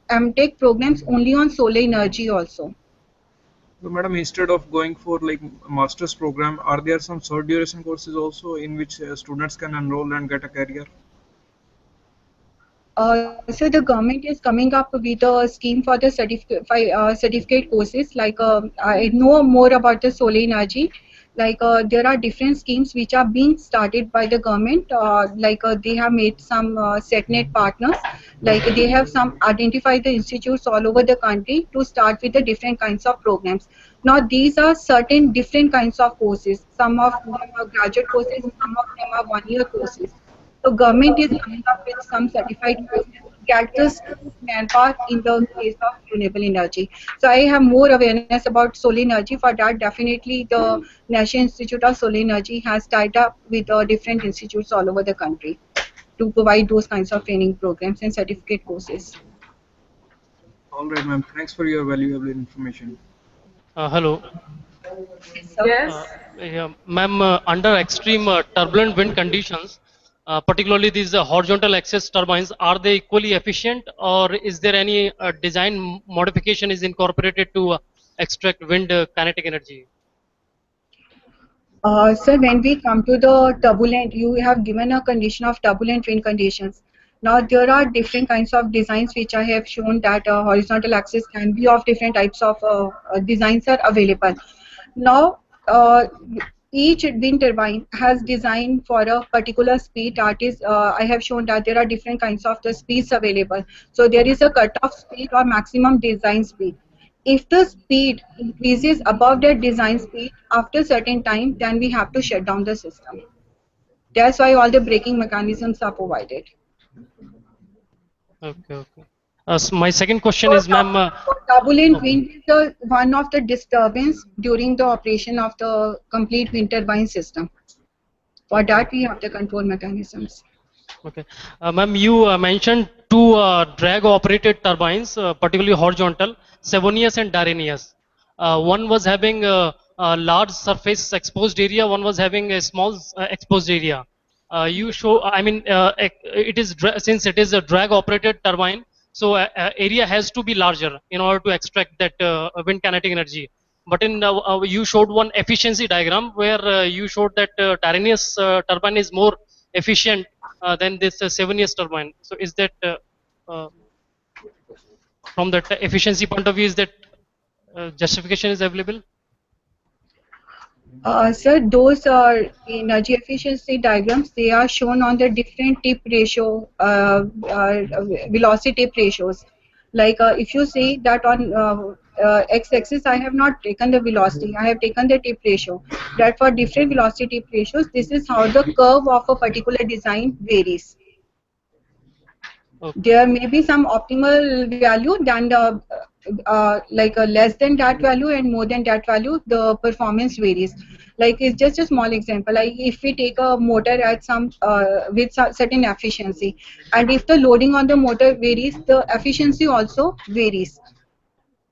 MTech programs only on solar energy also. So, madam, instead of going for like master's program, are there some short duration courses also in which students can enroll and get a career? So the government is coming up with a scheme for the certificate courses. I know more about the solar energy. There are different schemes which are being started by the government. They have made some setnet partners. They have some identified the institutes all over the country to start with the different kinds of programs. Now these are certain different kinds of courses. Some of them are graduate courses. Some of them are one-year courses. So government is coming up with some certified courses to get the skilled manpower in the case of renewable energy. So I have more awareness about solar energy. For that, definitely the National Institute of Solar Energy has tied up with different institutes all over the country to provide those kinds of training programs and certificate courses. All right, ma'am. Thanks for your valuable information. Hello. Yes. Yeah, ma'am, under extreme turbulent wind conditions, particularly these horizontal axis turbines, are they equally efficient, or is there any design modification is incorporated to extract wind kinetic energy? Sir, when we come to the turbulent, you have given a condition of turbulent wind conditions. Now, there are different kinds of designs which I have shown that horizontal axis can be of different types of designs are available. Now, each wind turbine has designed for a particular speed. That is, I have shown that there are different kinds of the speeds available. So there is a cutoff speed or maximum design speed. If the speed increases above that design speed after certain time, then we have to shut down the system. That's why all the braking mechanisms are provided. Okay, okay. My second question So is, ma'am. turbulent Okay. wind is one of the disturbance during the operation of the complete wind turbine system. For that, we have the control mechanisms. Okay. Ma'am, you mentioned two drag operated turbines, particularly horizontal, Sevonius and Darenius. One was having a large surface exposed area, one was having a small exposed area. You show, I mean, it is since it is a drag operated turbine, so area has to be larger in order to extract that wind kinetic energy. But in you showed one efficiency diagram where you showed that Darenius turbine is more efficient than this 7 years turbine. So is that uh, from that efficiency point of view, is that justification is available? Sir, those energy efficiency diagrams, they are shown on the different tip ratio, velocity tip ratios. Like if you say that on x-axis, I have not taken the velocity, I have taken the tip ratio. That for different velocity tip ratios, this is how the curve of a particular design varies. There may be some optimal value than the less than that value and more than that value, the performance varies. Like it's just a small example. Like if we take a motor at some with certain efficiency, and if the loading on the motor varies, the efficiency also varies.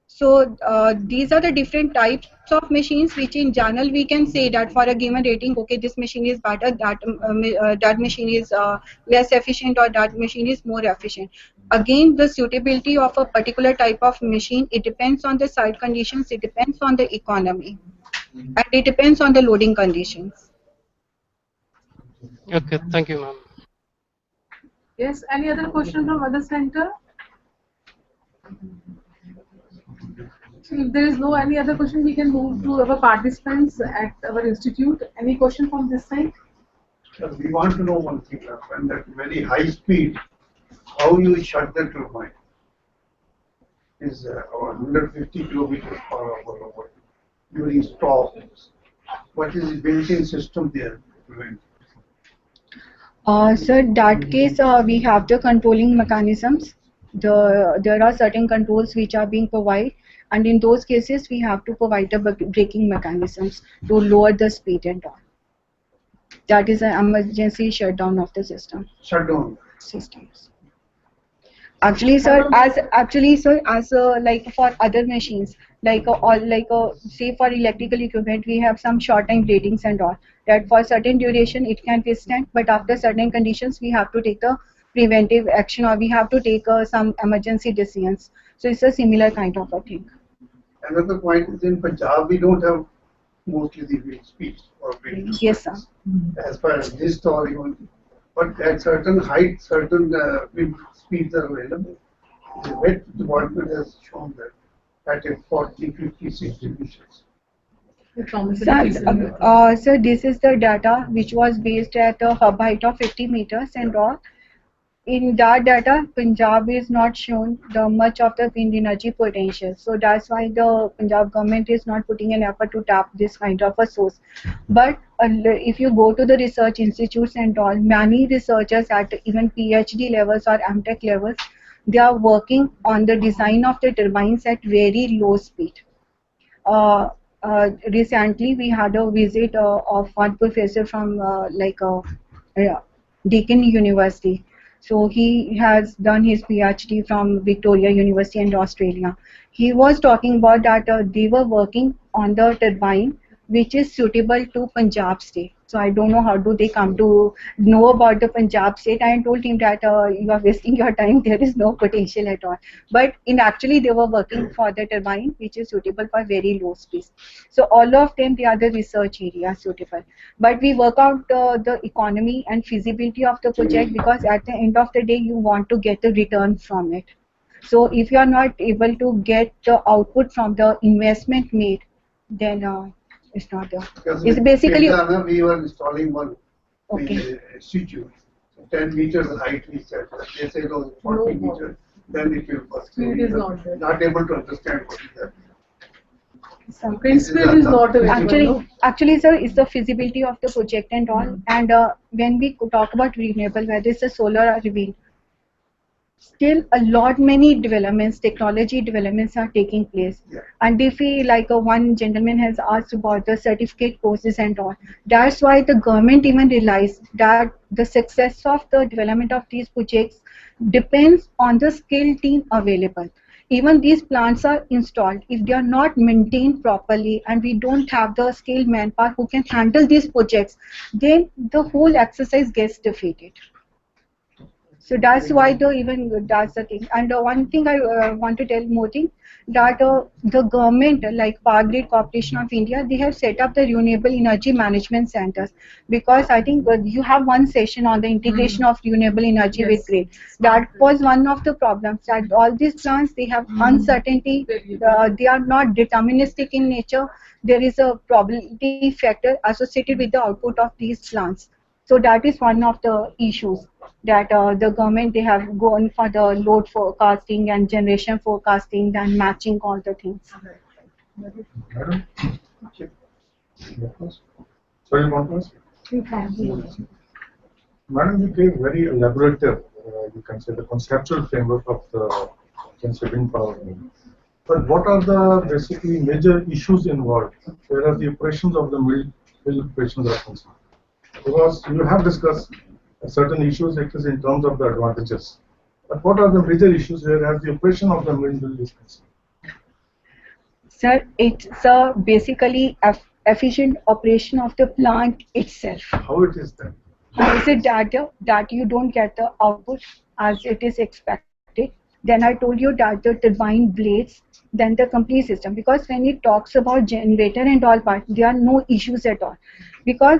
So these are the different types of machines which in general we can say that for a given rating, okay, this machine is better, that machine is less efficient, or that machine is more efficient. Again, the suitability of a particular type of machine, it depends on the site conditions, it depends on the economy, and it depends on the loading conditions. Okay, thank you, ma'am. Yes, any other question from other center? So if there is no any other question, we can move to our participants at our institute. Any question from this side? We want to know one thing, when at very high speed, how you shut the turbine is 150 kilometers per hour during stops. What is the built-in system there to prevent? So in that case, we have the controlling mechanisms. There are certain controls which are being provided, and in those cases, we have to provide the braking mechanisms to lower the speed and all. That is an emergency shutdown of the system. Shutdown systems. Actually, sir, as like for other machines, like say for electrical equipment, we have some short time ratings and all. That for certain duration it can withstand, but after certain conditions we have to take the preventive action, or we have to take some emergency decisions. So it's a similar kind of a thing. Another point is in Punjab we don't have mostly the wind speeds or wind. Yes, sir. As far as this story, but at certain height, certain wind speeds are available. The Met Department has shown that at a 40, 50, 60 meters. So this is the data which was based at a hub height of 50 meters and all. In that data, Punjab is not shown the much of the wind energy potential. So that's why the Punjab government is not putting an effort to tap this kind of a source. But if you go to the research institutes and all, many researchers at even PhD levels or MTech levels, they are working on the design of the turbines at very low speed. Recently, we had a visit of one professor from Deakin University. So he has done his PhD from Victoria University in Australia. He was talking about that they were working on the turbine which is suitable to Punjab state. So I don't know how do they come to know about the Punjab state. I told him that you are wasting your time. There is no potential at all. But in actually they were working for the turbine which is suitable for very low speeds. So all of them, they are the research area suitable. But we work out the economy and feasibility of the project, because at the end of the day you want to get the return from it. So if you are not able to get the output from the investment made, then It's not there. Because It's in basically Telangana, we were installing one okay. institute, 10 meters height, we said. They said, oh, 40 meters, then it will first. Speed is not there. Not able to understand what is that. Principle is not available. Actually, sir, it's the feasibility of the project and all. And when we talk about renewable, whether it's a solar or wind, still a lot many developments, technology developments are taking place. And if we, like one gentleman has asked about the certificate courses and all, that's why the government even realized that the success of the development of these projects depends on the skilled team available. Even these plants are installed, if they are not maintained properly and we don't have the skilled manpower who can handle these projects, then the whole exercise gets defeated. So that's why that's the thing. And one thing I want to tell more thing, that the government, like Power Grid Corporation of India, they have set up the renewable energy management centers, because I think you have one session on the integration of renewable energy with grid. That was one of the problems, that all these plants, they have uncertainty, they are not deterministic in nature. There is a probability factor associated with the output of these plants. So that is one of the issues, that the government, they have gone for the load forecasting and generation forecasting and matching all the things. Madam? Sorry, one question. Madam, you gave very elaborative, you can say, the conceptual framework of the wind power. But what are the basically major issues involved? Where are the operations of the mill operations are concerned? Because you have discussed certain issues, it is in terms of the advantages. But what are the major issues whereas the operation of the mill is concerned? Sir, it's basically efficient operation of the plant itself. How it is then? How is it that you don't get the output as it is expected? Then I told you that the turbine blades, then the complete system. Because when it talks about generator and all part, there are no issues at all. Because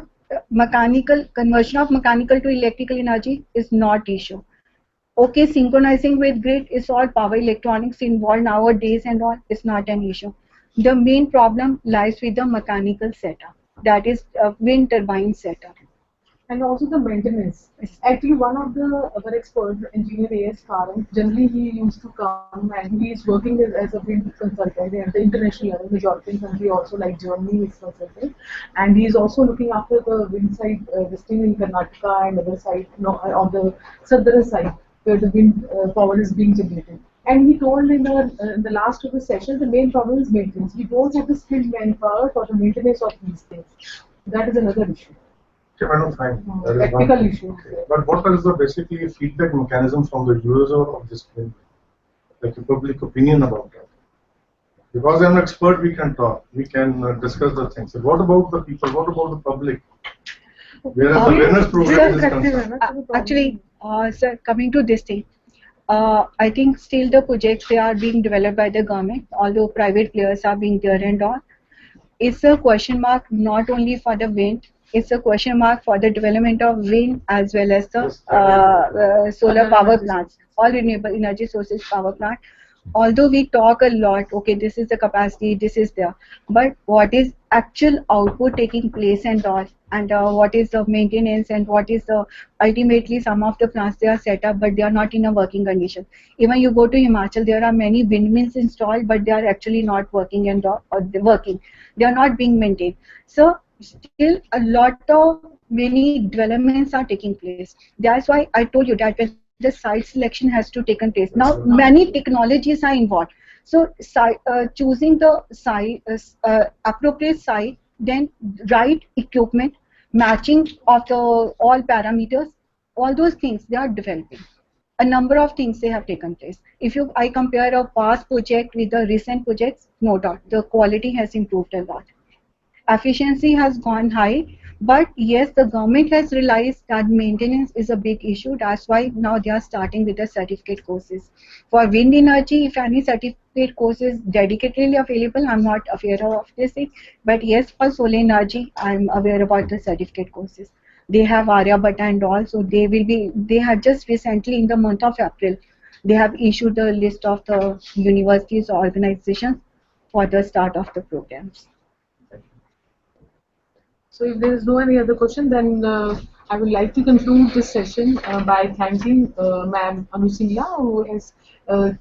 mechanical conversion of mechanical to electrical energy is not issue. Okay, synchronizing with grid is all power electronics involved nowadays and all is not an issue. The main problem lies with the mechanical setup, that is wind turbine setup. And also the maintenance. Actually, one of the other expert engineer A.S. Karan, generally he used to come and he is working as a wind consultant at the international level, the European country also like Germany is consultant, and he is also looking after the wind side, this thing in Karnataka and other side, on the southern side where the wind power is being generated. And he told in the last of the session, the main problem is maintenance. We don't have the skilled manpower for the maintenance of these things. That is another issue. Okay, madam, fine. Technical issue. Okay. But what is the basically feedback mechanism from the user of this film? Like a public opinion about that? Because I'm an expert, we can talk, we can discuss the things. But what about the people? What about the public? Whereas the awareness program is concerned. Actually, sir, coming to this thing, I think still the projects, they are being developed by the government, although private players are being there and all. It's a question mark not only for the wind, it's a question mark for the development of wind as well as the solar power plants, all renewable energy sources power plant. Although we talk a lot, okay, this is the capacity, this is there, but what is actual output taking place and all, and what is the maintenance and what is the, ultimately some of the plants, they are set up but they are not in a working condition. Even you go to Himachal, there are many windmills installed but they are actually not working and they are not being maintained. So still a lot of many developments are taking place. That's why I told you that when the site selection has to take place. Now many technologies are involved. So choosing the site, appropriate site, then right equipment, matching of the all parameters, all those things they are developing. A number of things they have taken place. If I compare a past project with the recent projects, no doubt the quality has improved a lot. Efficiency has gone high, but yes, the government has realized that maintenance is a big issue. That's why now they are starting with the certificate courses. For wind energy, if any certificate course is dedicatedly available, I'm not aware of this thing. But yes, for solar energy, I'm aware about the certificate courses. They have Aryabhatta and all, so they have just recently in the month of April, they have issued the list of the universities or organizations for the start of the programs. So if there is no any other question, then I would like to conclude this session by thanking Ma'am Anusila, who has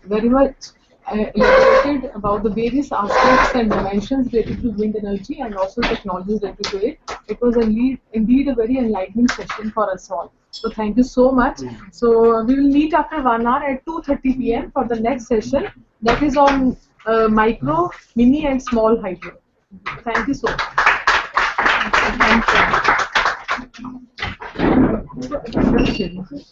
very much elaborated about the various aspects and dimensions related to wind energy and also technologies related to it. It was indeed a very enlightening session for us all. So thank you so much. So we will meet after 1 hour at 2:30 p.m. for the next session that is on micro, mini and small hydro. Thank you so much. Thank you.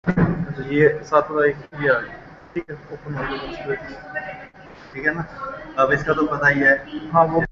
ये 7 ये आ गया, ठीक है, open हो गया, ठीक है ना। अब इसका तो पता ही है। हाँ वो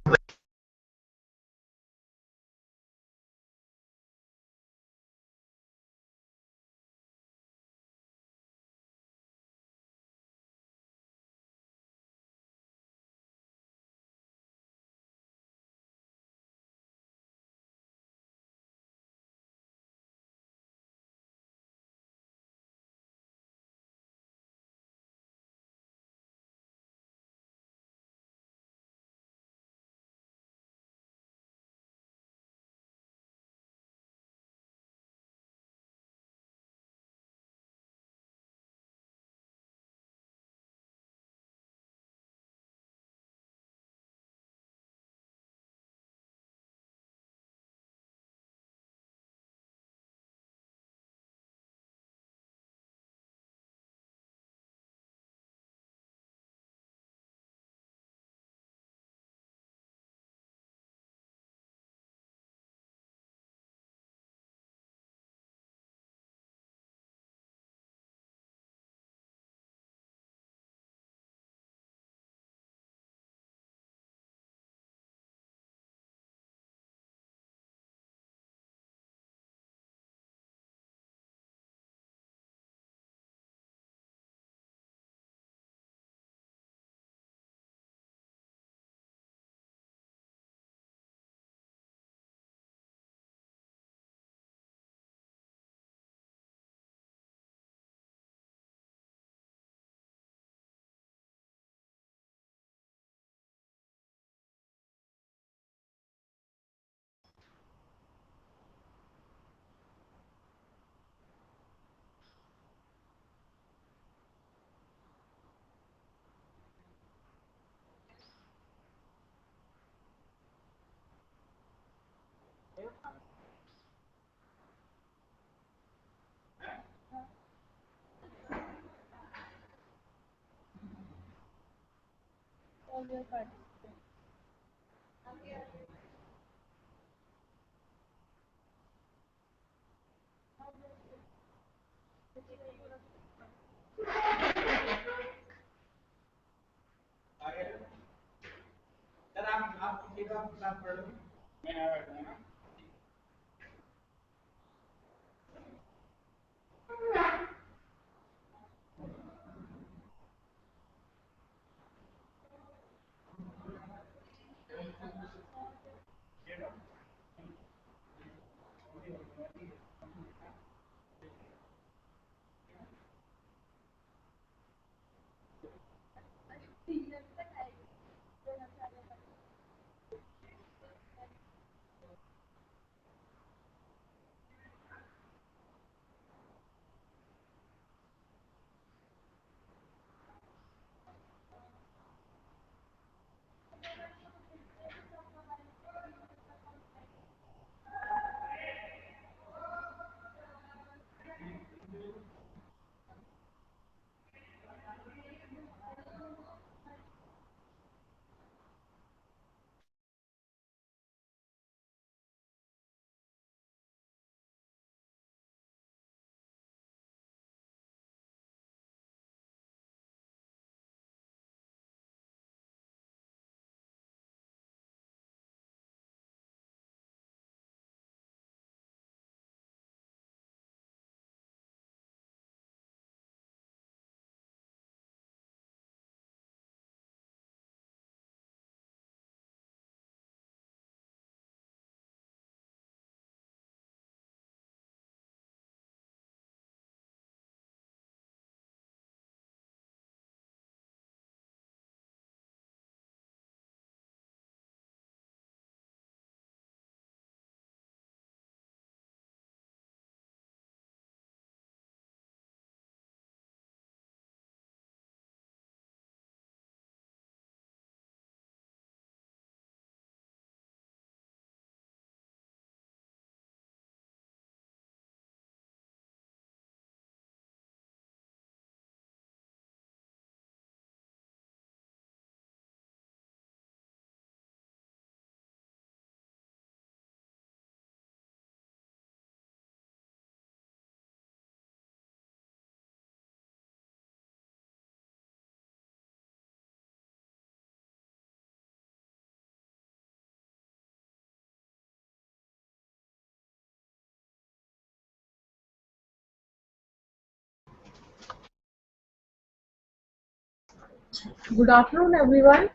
Good afternoon, everyone.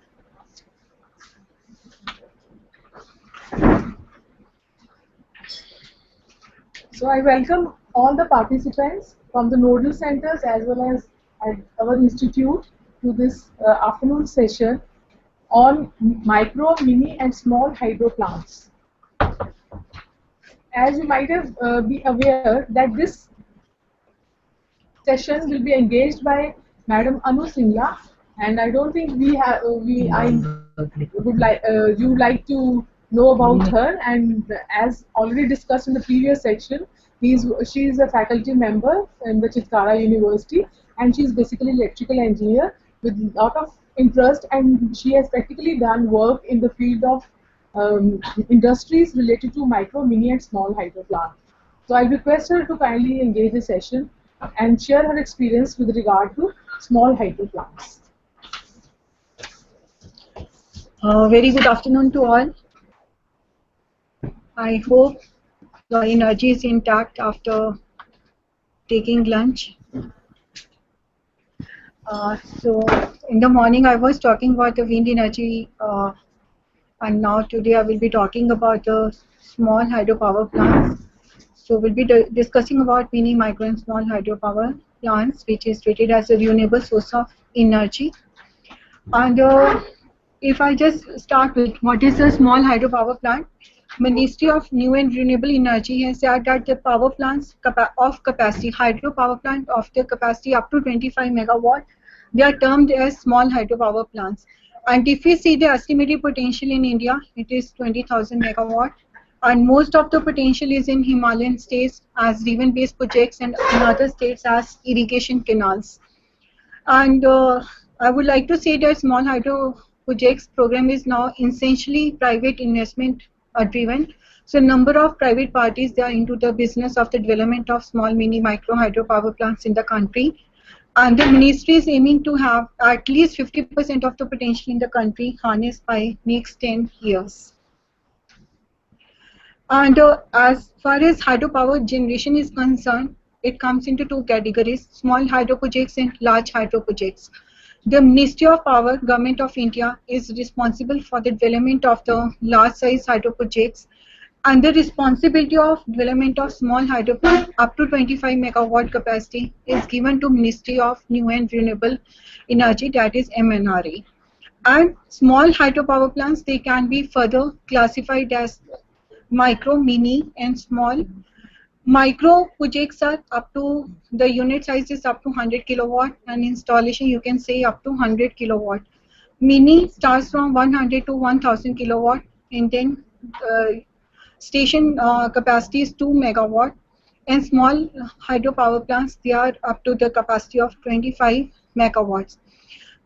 So I welcome all the participants from the nodal centers as well as at our institute to this afternoon session on micro, mini and small hydro plants. As you might have be aware that this session will be engaged by Madam Anu Singla, and I don't think I would like you like to know about her. And as already discussed in the previous section, she is a faculty member in the Chitkara University, and she is basically electrical engineer with a lot of interest, and she has practically done work in the field of industries related to micro, mini, and small hydro plants. So I request her to kindly engage the session and share her experience with regard to small hydro plants. Very good afternoon to all. I hope your energy is intact after taking lunch. So in the morning I was talking about the wind energy, and now today I will be talking about the small hydropower plants. So we'll be discussing about mini, micro and small hydropower plants, which is treated as a renewable source of energy. And if I just start with what is a small hydropower plant, Ministry of New and Renewable Energy has said that the power plants of capacity, hydropower plant of the capacity up to 25 megawatt, they are termed as small hydropower plants. And if we see the estimated potential in India, it is 20,000 megawatt. And most of the potential is in Himalayan states as river-based projects and in other states as irrigation canals. And I would like to say that small hydro projects program is now essentially private investment driven. So number of private parties, they are into the business of the development of small, mini, micro hydropower plants in the country. And the ministry is aiming to have at least 50% of the potential in the country harnessed by next 10 years. And as far as hydropower generation is concerned, it comes into two categories: small hydro projects and large hydro projects. The Ministry of Power, Government of India, is responsible for the development of the large size hydro projects, and the responsibility of development of small hydro plant up to 25 megawatt capacity is given to Ministry of New and Renewable Energy, that is MNRE. And small hydropower plants, they can be further classified as micro, mini and small. Micro projects are up to, the unit size is up to 100 kilowatt and installation you can say up to 100 kilowatt. Mini starts from 100 to 1000 kilowatt, and then station capacity is 2 megawatt, and small hydropower plants, they are up to the capacity of 25 megawatts.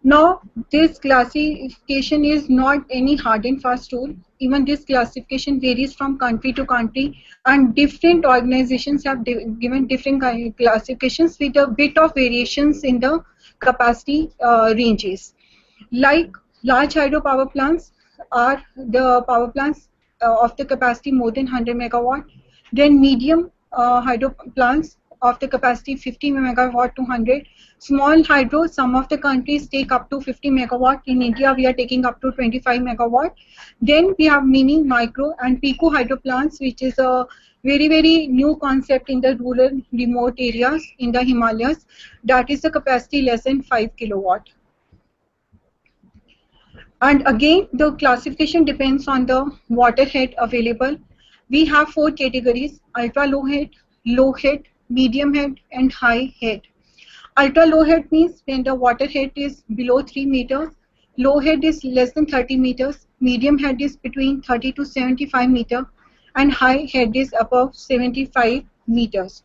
Now, this classification is not any hard and fast rule. Even this classification varies from country to country, and different organizations have given different classifications with a bit of variations in the capacity ranges. Like large hydropower plants are the power plants of the capacity more than 100 megawatt. Then medium hydro plants of the capacity 50 megawatt to 100. Small hydro, some of the countries take up to 50 megawatt. In India, we are taking up to 25 megawatt. Then we have mini, micro and pico hydro plants, which is a very, very new concept in the rural remote areas in the Himalayas. That is the capacity less than 5 kilowatt. And again, the classification depends on the water head available. We have 4 categories: ultra low head, medium head and high head. Ultra low head means when the water head is below 3 meters, low head is less than 30 meters, medium head is between 30 to 75 meters, and high head is above 75 meters.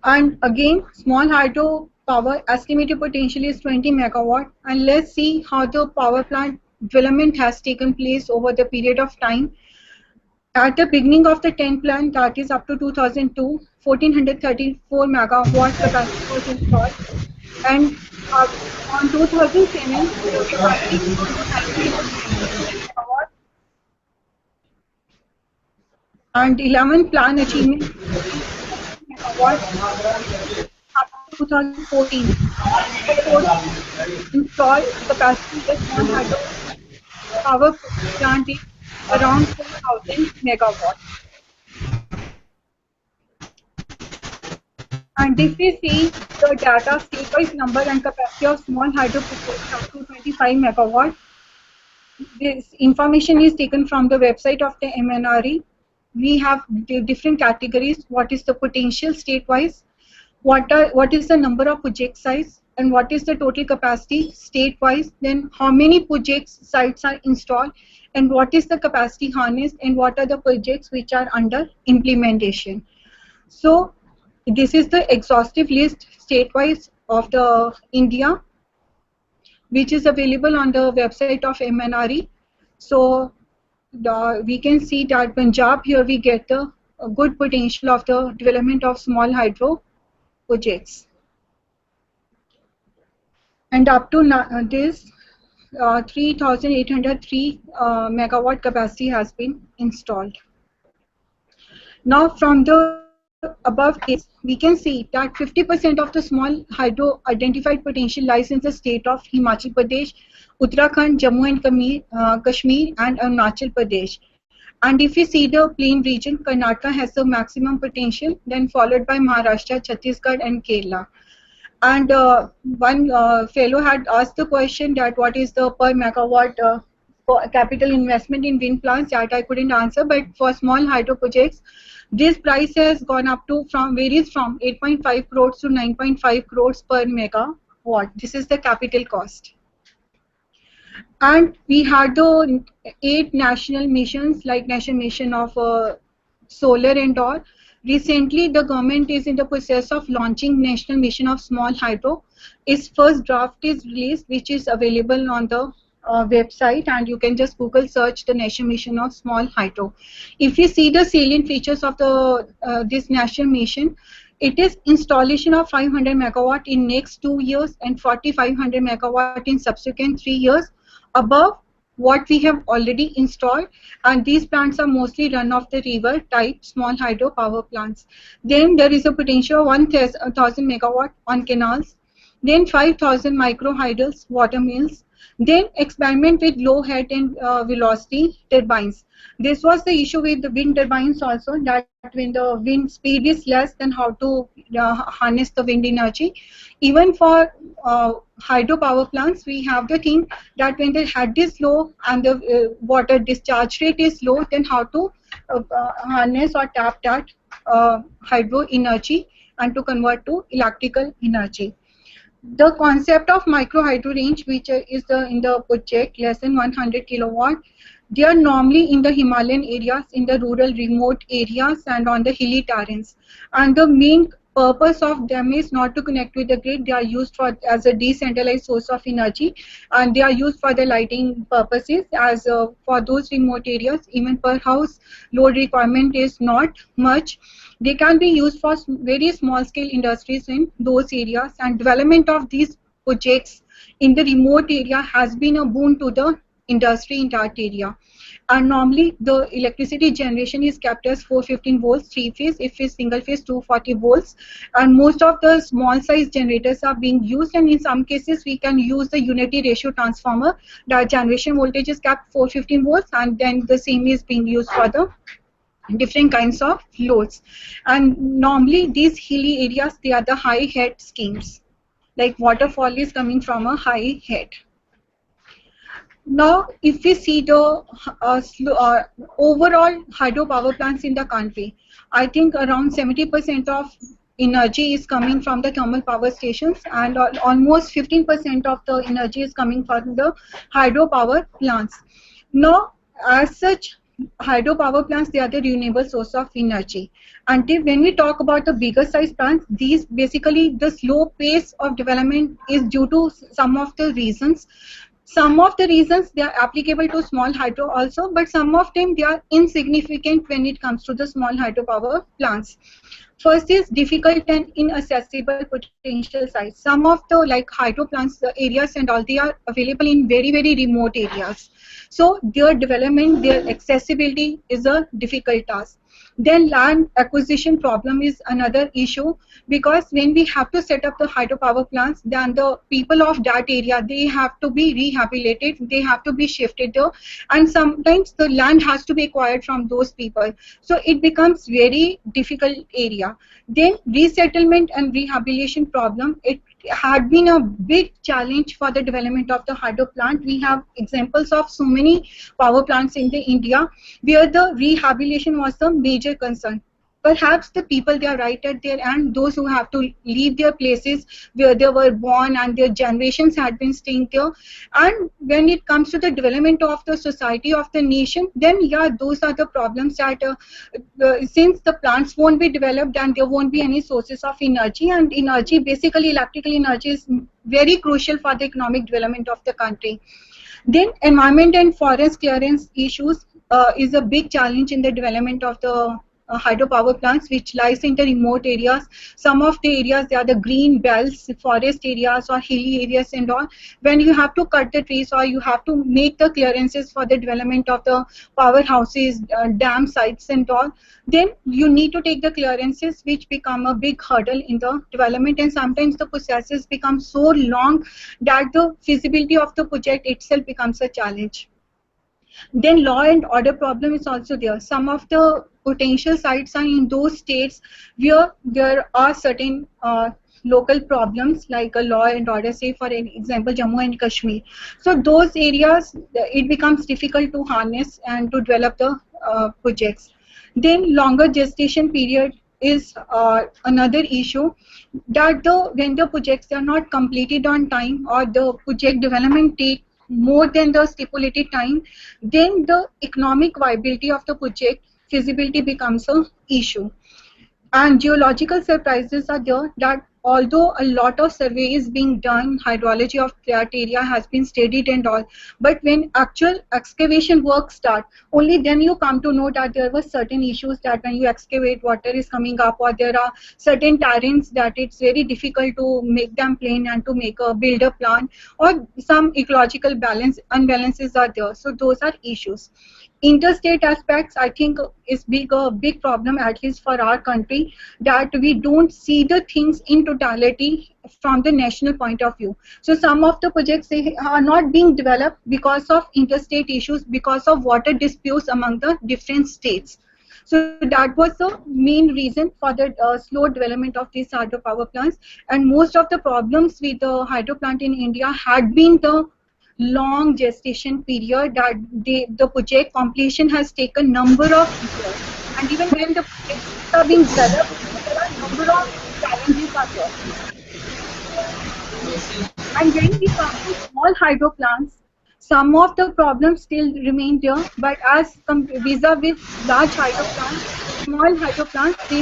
And again, small hydro power estimated potential is 20 megawatt, and let's see how the power plant development has taken place over the period of time. At the beginning of the 10th plan, that is up to 2002, 1434 megawatt capacity was installed, and on 2007, the capacity was 19 megawatt, and 11 plan achievement megawatt. Up 2014, installed capacity of the small hydro power plant is around 4,000 megawatt. And if we see the data state-wise number and capacity of small hydro projects up to 25 megawatt, this information is taken from the website of the MNRE. We have different categories. What is the potential state-wise? What is the number of project size? And what is the total capacity state-wise? Then how many projects sites are installed? And what is the capacity harnessed? And what are the projects which are under implementation? So this is the exhaustive list state-wise of the India, which is available on the website of MNRE. So we can see that Punjab, here we get the good potential of the development of small hydro projects. And up to this, 3,803 megawatt capacity has been installed. Now from the above case, we can see that 50% of the small hydro identified potential lies in the state of Himachal Pradesh, Uttarakhand, Jammu and Kashmir and Arunachal Pradesh. And if we see the plain region, Karnataka has the maximum potential, then followed by Maharashtra, Chhattisgarh and Kerala. And one fellow had asked the question that what is the per megawatt capital investment in wind plants, that I couldn't answer, but for small hydro projects, this price has gone up to varies from 8.5 crores to 9.5 crores per megawatt. This is the capital cost. And we had the 8 national missions, like national mission of solar and all. Recently, the government is in the process of launching national mission of small hydro. Its first draft is released, which is available on the website, and you can just Google search the national mission of small hydro. If you see the salient features of the this national mission, it is installation of 500 megawatt in next 2 years and 4,500 megawatt in subsequent 3 years above what we have already installed, and these plants are mostly run of the river type small hydro power plants. Then there is a potential of 1,000 megawatt on canals, then 5,000 micro hydels, water mills, then experiment with low head and velocity turbines. This was the issue with the wind turbines also, that when the wind speed is less, then how to harness the wind energy. Even for hydro power plants, we have the thing that when the head is low and the water discharge rate is low, then how to harness or tap that hydro energy and to convert to electrical energy. The concept of micro hydro range, which is in the project less than 100 kilowatt, they are normally in the Himalayan areas, in the rural remote areas and on the hilly terrains. And the main purpose of them is not to connect with the grid. They are used for as a decentralized source of energy, and they are used for the lighting purposes. As for those remote areas, even per house load requirement is not much. They can be used for very small scale industries in those areas, and development of these projects in the remote area has been a boon to the industry in that area. And normally the electricity generation is kept as 415 volts 3 phase, if it's single phase 240 volts, and most of the small size generators are being used, and in some cases we can use the unity ratio transformer. The generation voltage is kept 415 volts, and then the same is being used for the different kinds of loads. And normally these hilly areas, they are the high head schemes, like waterfall is coming from a high head. Now if we see the overall hydropower plants in the country, I think around 70% of energy is coming from the thermal power stations, and almost 15% of the energy is coming from the hydropower plants. Now as such, hydropower plants, they are the renewable source of energy. Until when we talk about the bigger size plants, these basically the slow pace of development is due to some of the reasons. Some of the reasons they are applicable to small hydro also, but some of them they are insignificant when it comes to the small hydropower plants. First is difficult and inaccessible potential sites. Some of the like hydro plants, the areas and all, they are available in very remote areas. So their development, their accessibility is a difficult task. Then land acquisition problem is another issue, because when we have to set up the hydropower plants, then the people of that area, they have to be rehabilitated, they have to be shifted there, and sometimes the land has to be acquired from those people. So it becomes very difficult area. Then resettlement and rehabilitation problem, it had been a big challenge for the development of the hydro plant. We have examples of so many power plants in the India where the rehabilitation was the major concern. Perhaps the people, they are right at their end, those who have to leave their places where they were born and their generations had been staying there. And when it comes to the development of the society, of the nation, then yeah, those are the problems that since the plants won't be developed and there won't be any sources of energy, and energy, basically electrical energy, is very crucial for the economic development of the country. Then environment and forest clearance issues is a big challenge in the development of the hydropower plants, which lies in the remote areas. Some of the areas, they are the green belts, forest areas or hilly areas and all. When you have to cut the trees or you have to make the clearances for the development of the powerhouses, dam sites and all, then you need to take the clearances, which become a big hurdle in the development, and sometimes the processes become so long that the feasibility of the project itself becomes a challenge. Then law and order problem is also there. Some of the potential sites are in those states where there are certain local problems like a law and order, say for an example Jammu and Kashmir. So those areas, it becomes difficult to harness and to develop the projects. Then longer gestation period is another issue, that when the projects are not completed on time or the project development take more than the stipulated time, then the economic viability of the project feasibility becomes an issue. And geological surprises are there, that although a lot of survey is being done, hydrology of that area has been studied and all, but when actual excavation work start, only then you come to know that there were certain issues, that when you excavate, water is coming up, or there are certain terrains that it's very difficult to make them plain and to make a build a plant, or some ecological unbalances are there. So those are issues. Interstate aspects, I think, is a big problem, at least for our country, that we don't see the things in totality from the national point of view. So some of the projects, they are not being developed because of interstate issues, because of water disputes among the different states. So that was the main reason for the slow development of these hydropower plants. And most of the problems with the hydro plant in India had been the long gestation period, that the project completion has taken number of years, and even when the projects are being developed, there are number of challenges are there. And when we come to small hydro plants, some of the problems still remain there, but as vis-a-vis large hydro plants, small hydro plants, they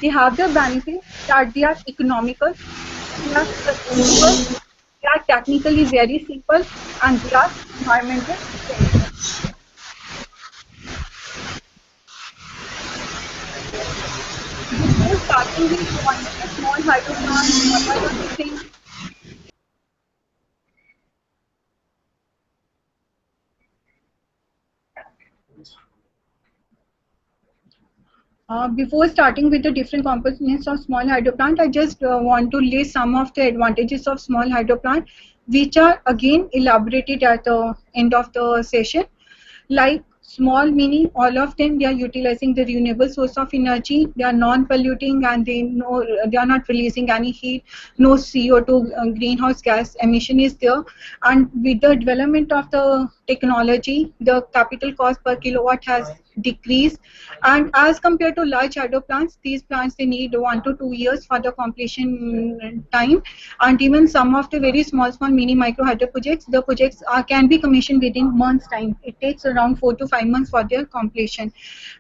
have the benefit that they are economical, they are sustainable, they are technically very simple, and they are environmental friendly. Before starting with what is a small hydro plant, what are the things? Before starting with the different components of small hydro plant, I just want to list some of the advantages of small hydro plant, which are again elaborated at the end of the session. Like small, mini, all of them, they are utilizing the renewable source of energy. They are non-polluting, and they are not releasing any heat. No CO2 greenhouse gas emission is there. And with the development of the technology, the capital cost per kilowatt has decreased. And as compared to large hydro plants, these plants, they need 1 to 2 years for the completion time. And even some of the very small mini micro hydro projects, the projects can be commissioned within months time. It takes around 4 to 5 months for their completion.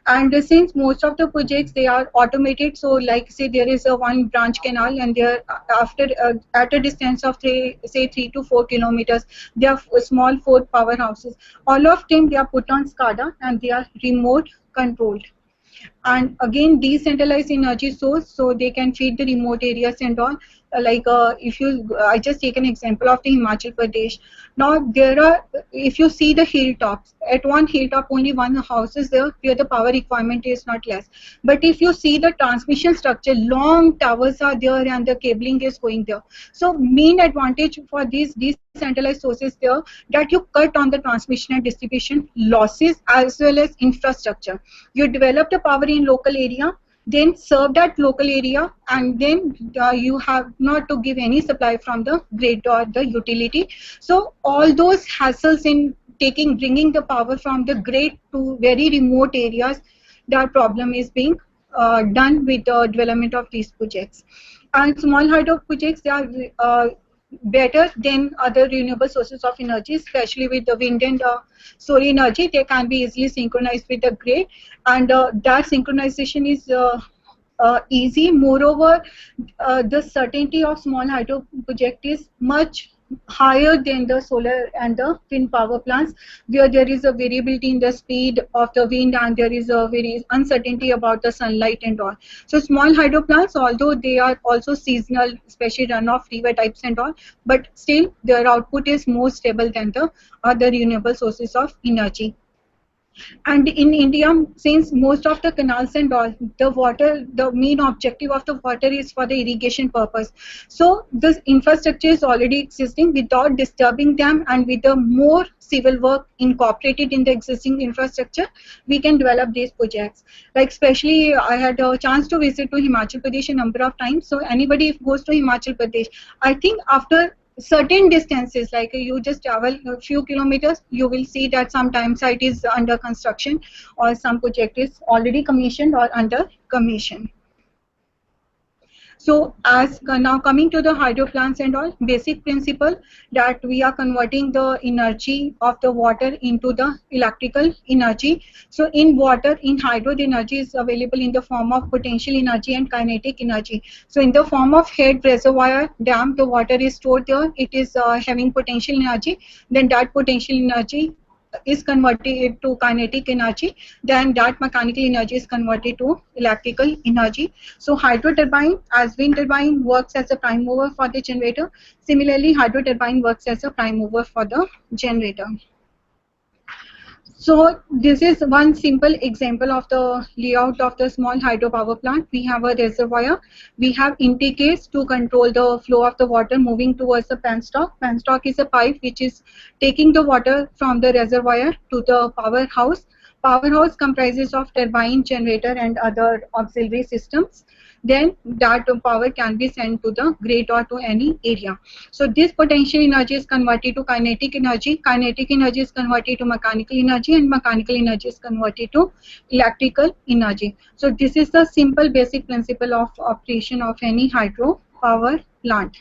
And since most of the projects, they are automated, so like say there is a one branch canal, and there after at a distance of say 3 to 4 kilometers, there are small 4 powerhouses. All of them, they are put on SCADA, and they are remote controlled. and again decentralized energy source, so they can feed the remote areas and all. If you I just take an example of the Himachal Pradesh. Now there are, if you see the hilltops, at one hilltop only one house is there where the power requirement is not less, but if you see the transmission structure, long towers are there and the cabling is going there. So main advantage for these decentralized sources there, that you cut on the transmission and distribution losses as well as infrastructure. You develop the power in local area, then serve that local area, and then you have not to give any supply from the grid or the utility. So all those hassles in bringing the power from the grid to very remote areas, that problem is being done with the development of these projects. And small hydro projects, they are better than other renewable sources of energy, especially with the wind and solar energy. They can be easily synchronized with the grid, and that synchronization is easy. Moreover, the certainty of small hydro project is much higher than the solar and the wind power plants, where there is a variability in the speed of the wind and there is a very uncertainty about the sunlight and all. So small hydro plants, although they are also seasonal, especially runoff river types and all, but still their output is more stable than the other renewable sources of energy. And in India, since most of the canals and all, the water, the main objective of the water is for the irrigation purpose. So this infrastructure is already existing without disturbing them, and with the more civil work incorporated in the existing infrastructure, we can develop these projects. Like especially, I had a chance to visit to Himachal Pradesh a number of times. So anybody who goes to Himachal Pradesh, I think after certain distances, like you just travel a few kilometers, you will see that some time site is under construction or some project is already commissioned or under commission. So as now coming to the hydro plants and all, basic principle that we are converting the energy of the water into the electrical energy. So in water, in hydro, the energy is available in the form of potential energy and kinetic energy. So in the form of head, reservoir, dam, the water is stored there. It is having potential energy. Then that potential energy is converted to kinetic energy, then that mechanical energy is converted to electrical energy. So hydro turbine, as wind turbine, works as a prime mover for the generator. Similarly, hydro turbine works as a prime mover for the generator. So this is one simple example of the layout of the small hydropower plant. We have a reservoir, we have intakes to control the flow of the water moving towards the penstock. Penstock is a pipe which is taking the water from the reservoir to the powerhouse. Powerhouse comprises of turbine, generator and other auxiliary systems. Then that power can be sent to the grid or to any area. So this potential energy is converted to kinetic energy is converted to mechanical energy, and mechanical energy is converted to electrical energy. So this is the simple basic principle of operation of any hydro power plant.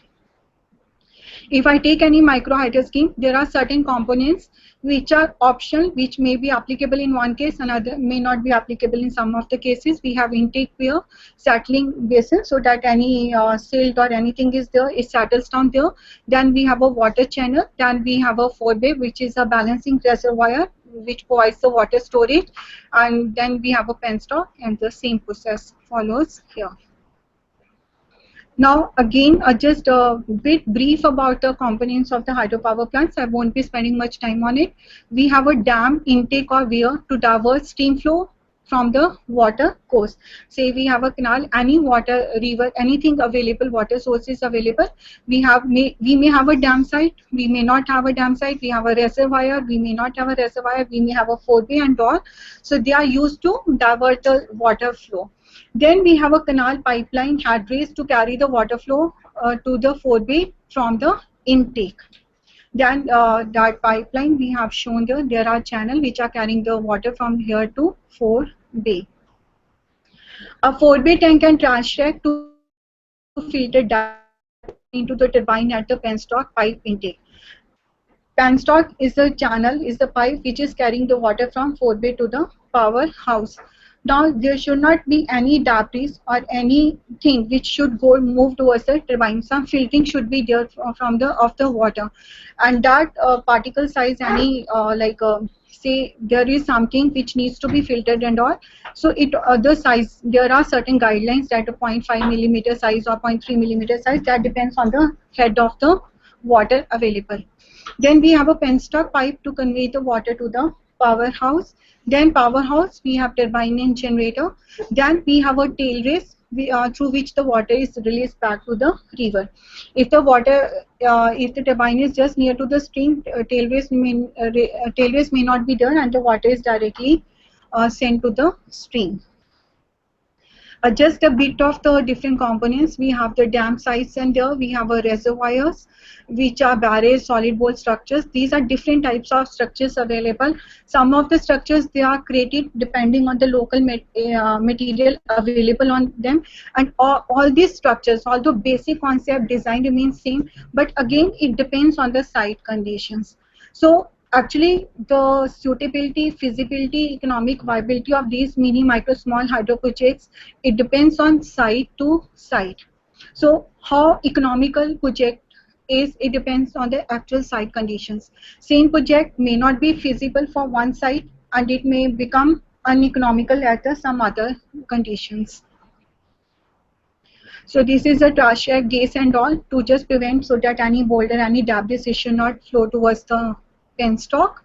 If I take any micro hydro scheme, there are certain components which are optional, which may be applicable in one case, another may not be applicable in some of the cases. We have intake pier, settling basin, so that any silt or anything is there, it settles down there. Then we have a water channel. Then we have a forebay, which is a balancing reservoir, which provides the water storage. And then we have a penstock, and the same process follows here. Now again, just a bit brief about the components of the hydropower plants. I won't be spending much time on it. We have a dam, intake or weir to divert stream flow from the water course. Say we have a canal, any water, river, anything available, water sources available. We may have a dam site, we may not have a dam site. We have a reservoir, we may not have a reservoir. We may have a forebay and all. So they are used to divert the water flow. Then we have a canal pipeline headrace to carry the water flow to the forebay from the intake. Then that pipeline we have shown there. There are channels which are carrying the water from here to forebay. A forebay tank and trash track to filter into the turbine at the penstock pipe intake. Penstock is the channel, is the pipe which is carrying the water from forebay to the powerhouse. Now there should not be any debris or anything which should move towards the turbine. Some filtering should be there from the water, and that particle size, any say there is something which needs to be filtered and all, so it the size, there are certain guidelines that a 0.5 millimeter size or 0.3 millimeter size, that depends on the head of the water available. Then we have a penstock pipe to convey the water to the powerhouse. Then powerhouse, we have turbine and generator. Then we have a tail race through which the water is released back to the river. If the water, if the turbine is just near to the stream, tail race may not be done and the water is directly sent to the stream. Just a bit of the different components. We have the dam sites, and there we have a reservoirs, which are barrage solid wall structures. These are different types of structures available. Some of the structures, they are created depending on the local material available on them, and all these structures, although basic concept design remains same, but again it depends on the site conditions. So actually, the suitability, feasibility, economic viability of these mini, micro, small hydro projects, it depends on site to site. So how economical project is, it depends on the actual site conditions. Same project may not be feasible for one site and it may become uneconomical at some other conditions. So this is a trash gas and all to just prevent so that any boulder, any debris should not flow towards the penstock.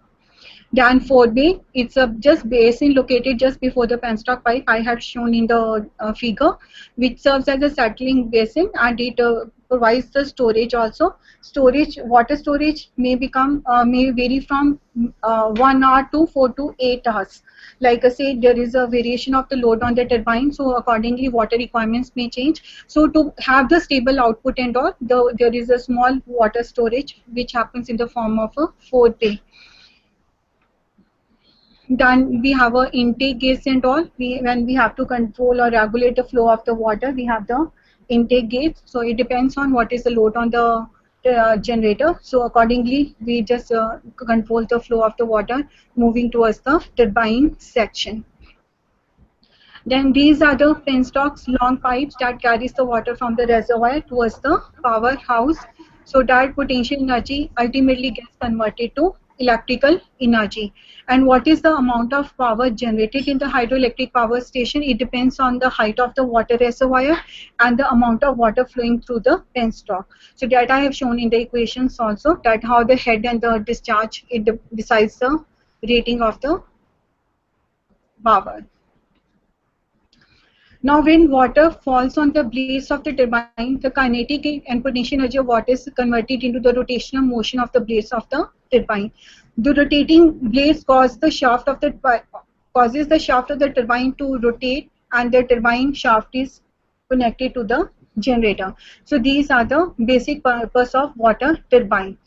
Then 4B, it's a just basin located just before the penstock pipe I had shown in the figure, which serves as a settling basin, and it provides the storage also. Storage, water storage may become may vary from 1 hour to 4 to 8 hours. Like I said, there is a variation of the load on the turbine, so accordingly water requirements may change. So to have the stable output and all, there is a small water storage which happens in the form of a 4B. Then we have a intake gates and all. When we have to control or regulate the flow of the water, we have the intake gates. So it depends on what is the load on the generator. So accordingly, we just control the flow of the water moving towards the turbine section. Then these are the penstocks, long pipes that carries the water from the reservoir towards the powerhouse. So that potential energy ultimately gets converted to electrical energy. And what is the amount of power generated in the hydroelectric power station? It depends on the height of the water reservoir and the amount of water flowing through the penstock. So that I have shown in the equations also, that how the head and the discharge, it decides the rating of the power. Now when water falls on the blades of the turbine, the kinetic and potential energy of water is converted into the rotational motion of the blades of the turbine. The rotating blades causes the shaft of the turbine to rotate, and the turbine shaft is connected to the generator. So these are the basic purpose of water turbine.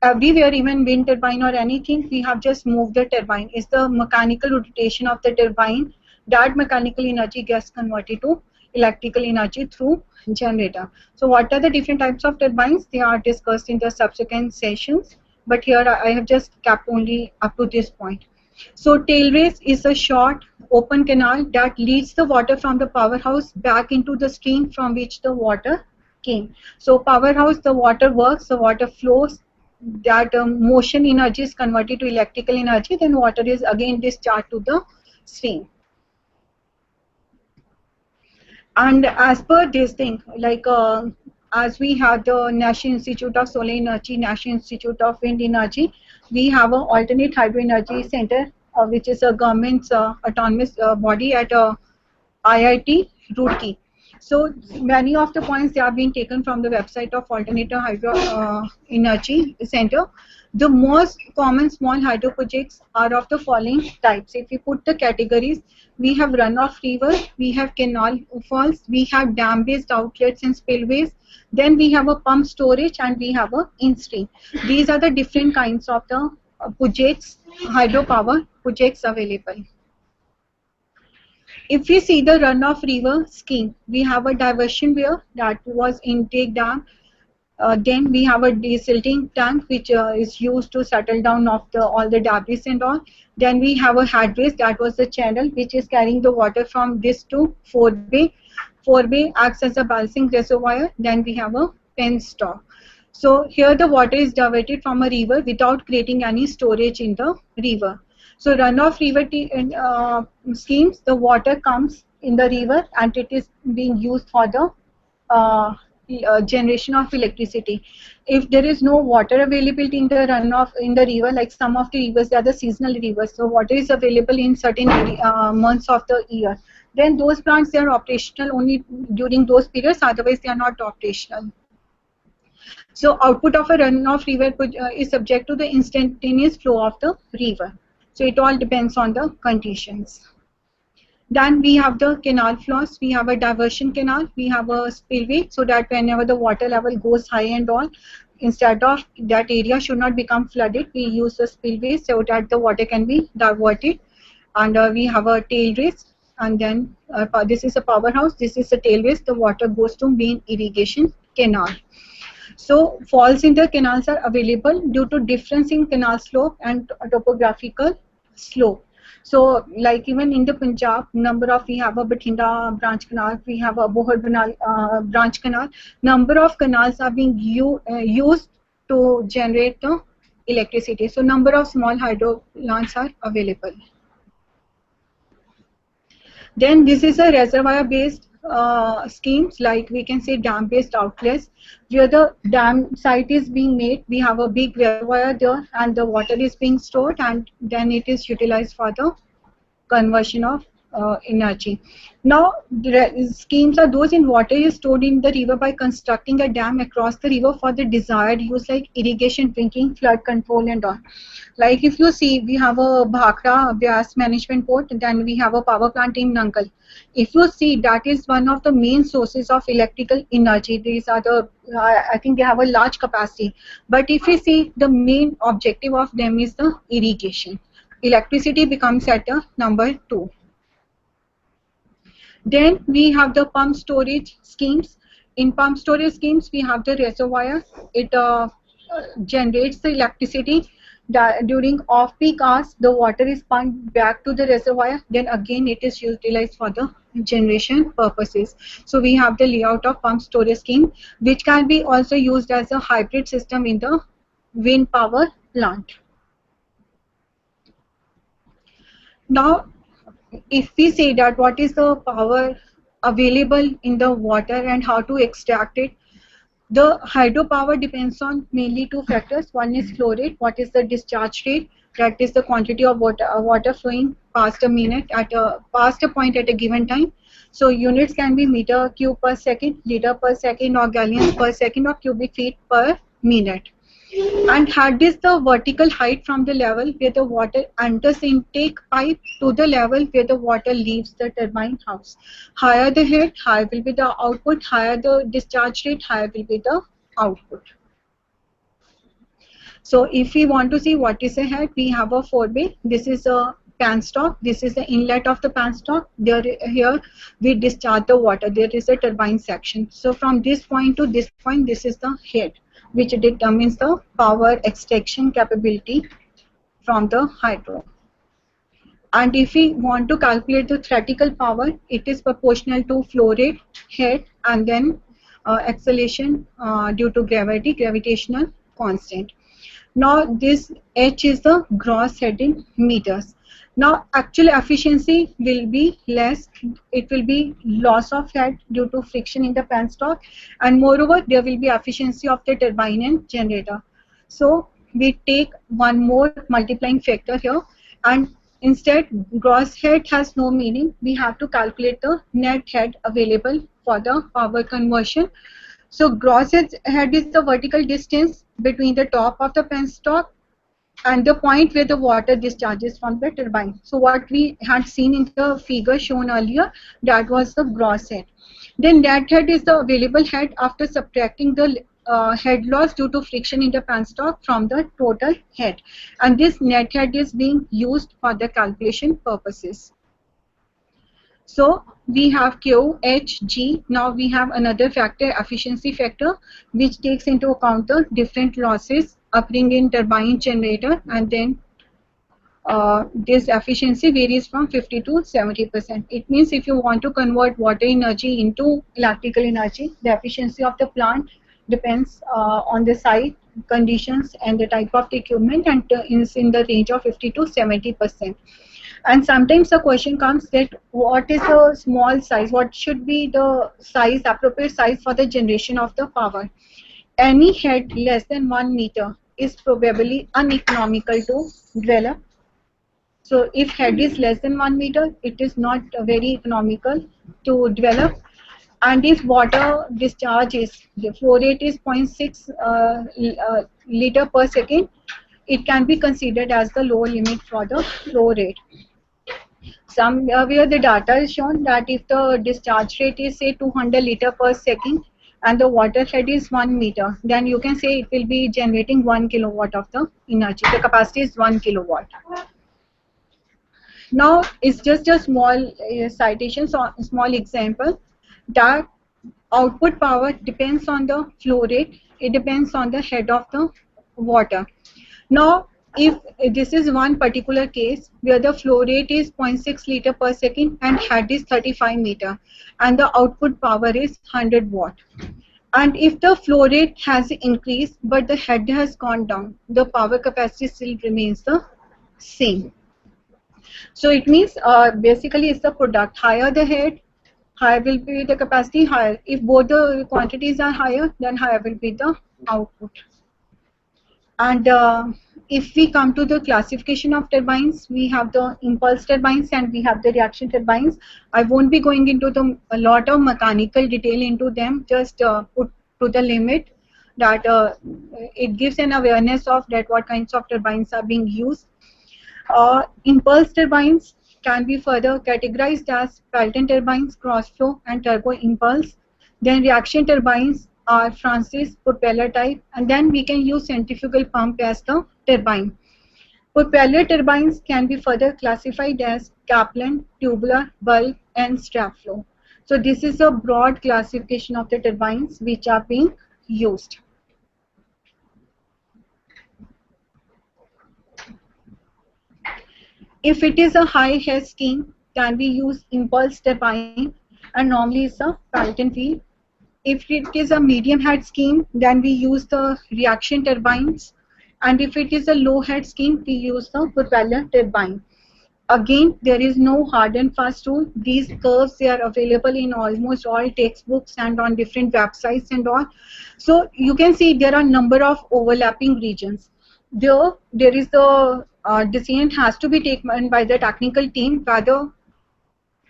Everywhere, even wind turbine or anything, we have just moved the turbine. It's the mechanical rotation of the turbine. That mechanical energy gets converted to electrical energy through generator. So what are the different types of turbines? They are discussed in the subsequent sessions, but here I have just kept only up to this point. So tail race is a short open canal that leads the water from the powerhouse back into the stream from which the water came. So powerhouse, the water works, the water flows, that motion energy is converted to electrical energy, then water is again discharged to the stream. And as per this thing, like as we have the National Institute of Solar Energy, National Institute of Wind Energy, we have an alternate hydro energy center, which is a government's autonomous body at IIT Roorkee. So many of the points, they are being taken from the website of Alternative Hydro Energy Center. The most common small hydro projects are of the following types. If we put the categories, we have runoff river, we have canal falls, we have dam-based outlets and spillways, then we have a pump storage, and we have a in-stream. These are the different kinds of the projects, hydropower projects available. If we see the runoff river scheme, we have a diversion weir, that was intake dam. Then we have a desilting tank, which is used to settle down of all the debris and all. Then we have a headrace, that was the channel which is carrying the water from this to 4B. 4B acts as a balancing reservoir. Then we have a penstock. So here the water is diverted from a river without creating any storage in the river. So runoff river schemes, the water comes in the river and it is being used for the generation of electricity. If there is no water availability in the runoff in the river, like some of the rivers, they are the seasonal rivers, so water is available in certain months of the year, then those plants, they are operational only during those periods, otherwise they are not operational. So output of a runoff river is subject to the instantaneous flow of the river. So it all depends on the conditions. Then we have the canal flows, we have a diversion canal, we have a spillway, so that whenever the water level goes high and all, instead of that area should not become flooded, we use the spillway so that the water can be diverted. And we have a tail race, and then this is a powerhouse, this is a tail race, the water goes to main irrigation canal. So faults in the canals are available due to difference in canal slope and topographical slope. So like even in the Punjab, we have a Bathinda branch canal, we have a Bohar branch canal, number of canals are being used to generate the electricity. So number of small hydro plants are available. Then this is a reservoir based schemes, like we can say dam based outlets, where the dam site is being made, we have a big reservoir there and the water is being stored and then it is utilized for the conversion of energy. Now schemes are those in water is stored in the river by constructing a dam across the river for the desired use, like irrigation, drinking, flood control and all. Like if you see, we have a Bhakra Vyas management port, then we have a power plant in Nangal. If you see, that is one of the main sources of electrical energy. These are the, I think they have a large capacity. But if you see, the main objective of them is the irrigation. Electricity becomes at number 2. Then we have the pump storage schemes. In pump storage schemes, we have the reservoir. It generates the electricity. During off-peak hours, the water is pumped back to the reservoir. Then again, it is utilized for the generation purposes. So we have the layout of pump storage scheme, which can be also used as a hybrid system in the wind power plant. Now, if we say that what is the power available in the water and how to extract it, the hydropower depends on mainly 2 factors. One is flow rate, what is the discharge rate, that is the quantity of water flowing past a minute past a point at a given time. So units can be meter cube per second, liter per second, or gallons per second, or cubic feet per minute. And height is the vertical height from the level where the water enters the intake pipe to the level where the water leaves the turbine house. Higher the head, higher will be the output. Higher the discharge rate, higher will be the output. So if we want to see what is a head, we have a 4-bay. This is a penstock. This is the inlet of the penstock. Here we discharge the water. There is a turbine section. So from this point to this point, this is the head, which determines the power extraction capability from the hydro. And if we want to calculate the theoretical power, it is proportional to flow rate, head, and then acceleration due to gravity, gravitational constant. Now this H is the gross head in meters. Now actual efficiency will be less, it will be loss of head due to friction in the penstock, and moreover there will be efficiency of the turbine and generator. So we take one more multiplying factor here, and instead gross head has no meaning, we have to calculate the net head available for the power conversion. So gross head is the vertical distance between the top of the penstock and the point where the water discharges from the turbine. So what we had seen in the figure shown earlier, that was the gross head. Then net head is the available head after subtracting the head loss due to friction in the penstock from the total head. And this net head is being used for the calculation purposes. So we have Q, H, G. Now we have another factor, efficiency factor, which takes into account the different losses occurring in turbine, generator, and then this efficiency varies from 50 to 70%. It means if you want to convert water energy into electrical energy, the efficiency of the plant depends on the site conditions and the type of the equipment, and is in the range of 50 to 70%. And sometimes the question comes that what is a small size, what should be the size, appropriate size for the generation of the power. Any head less than 1 meter is probably uneconomical to develop. So if head is less than 1 meter, it is not very economical to develop. And if water discharge is, the flow rate is 0.6 liter per second, it can be considered as the lower limit for the flow rate. Somewhere the data is shown that if the discharge rate is say 200 liter per second and the water head is 1 meter, then you can say it will be generating 1 kilowatt of the energy. The capacity is 1 kilowatt. Now it's just a small citation, so a small example that output power depends on the flow rate, it depends on the head of the water. Now if this is one particular case where the flow rate is 0.6 liter per second and head is 35 meter and the output power is 100 watt, and if the flow rate has increased but the head has gone down, the power capacity still remains the same. So it means basically it's the product, higher the head, higher will be the capacity, higher. If both the quantities are higher, then higher will be the output. And if we come to the classification of turbines, we have the impulse turbines and we have the reaction turbines. I won't be going into a lot of mechanical detail into them, just put to the limit that it gives an awareness of that what kinds of turbines are being used. Impulse turbines can be further categorized as Pelton turbines, cross flow and turbo impulse. Then reaction turbines are Francis propeller type, and then we can use centrifugal pump as the turbine. Propeller turbines can be further classified as Kaplan, tubular, bulk and strap flow. So this is a broad classification of the turbines which are being used. If it is a high head scheme, can we use impulse turbine, and normally it's a Pelton wheel. If it is a medium head scheme, then we use the reaction turbines, and if it is a low head scheme, we use the propeller turbine. Again, there is no hard and fast rule. These curves, they are available in almost all textbooks and on different websites and all. So you can see there are number of overlapping regions. There is the decision has to be taken by the technical team whether,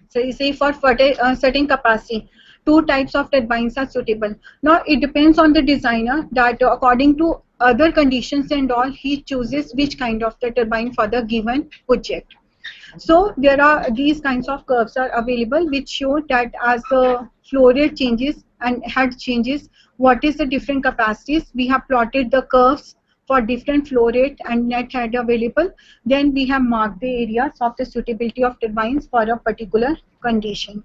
say for certain capacity, two types of turbines are suitable. Now it depends on the designer that according to other conditions and all, he chooses which kind of the turbine for the given project. So there are these kinds of curves are available which show that as the flow rate changes and head changes, what is the different capacities. We have plotted the curves for different flow rate and net head available. Then we have marked the areas of the suitability of turbines for a particular condition.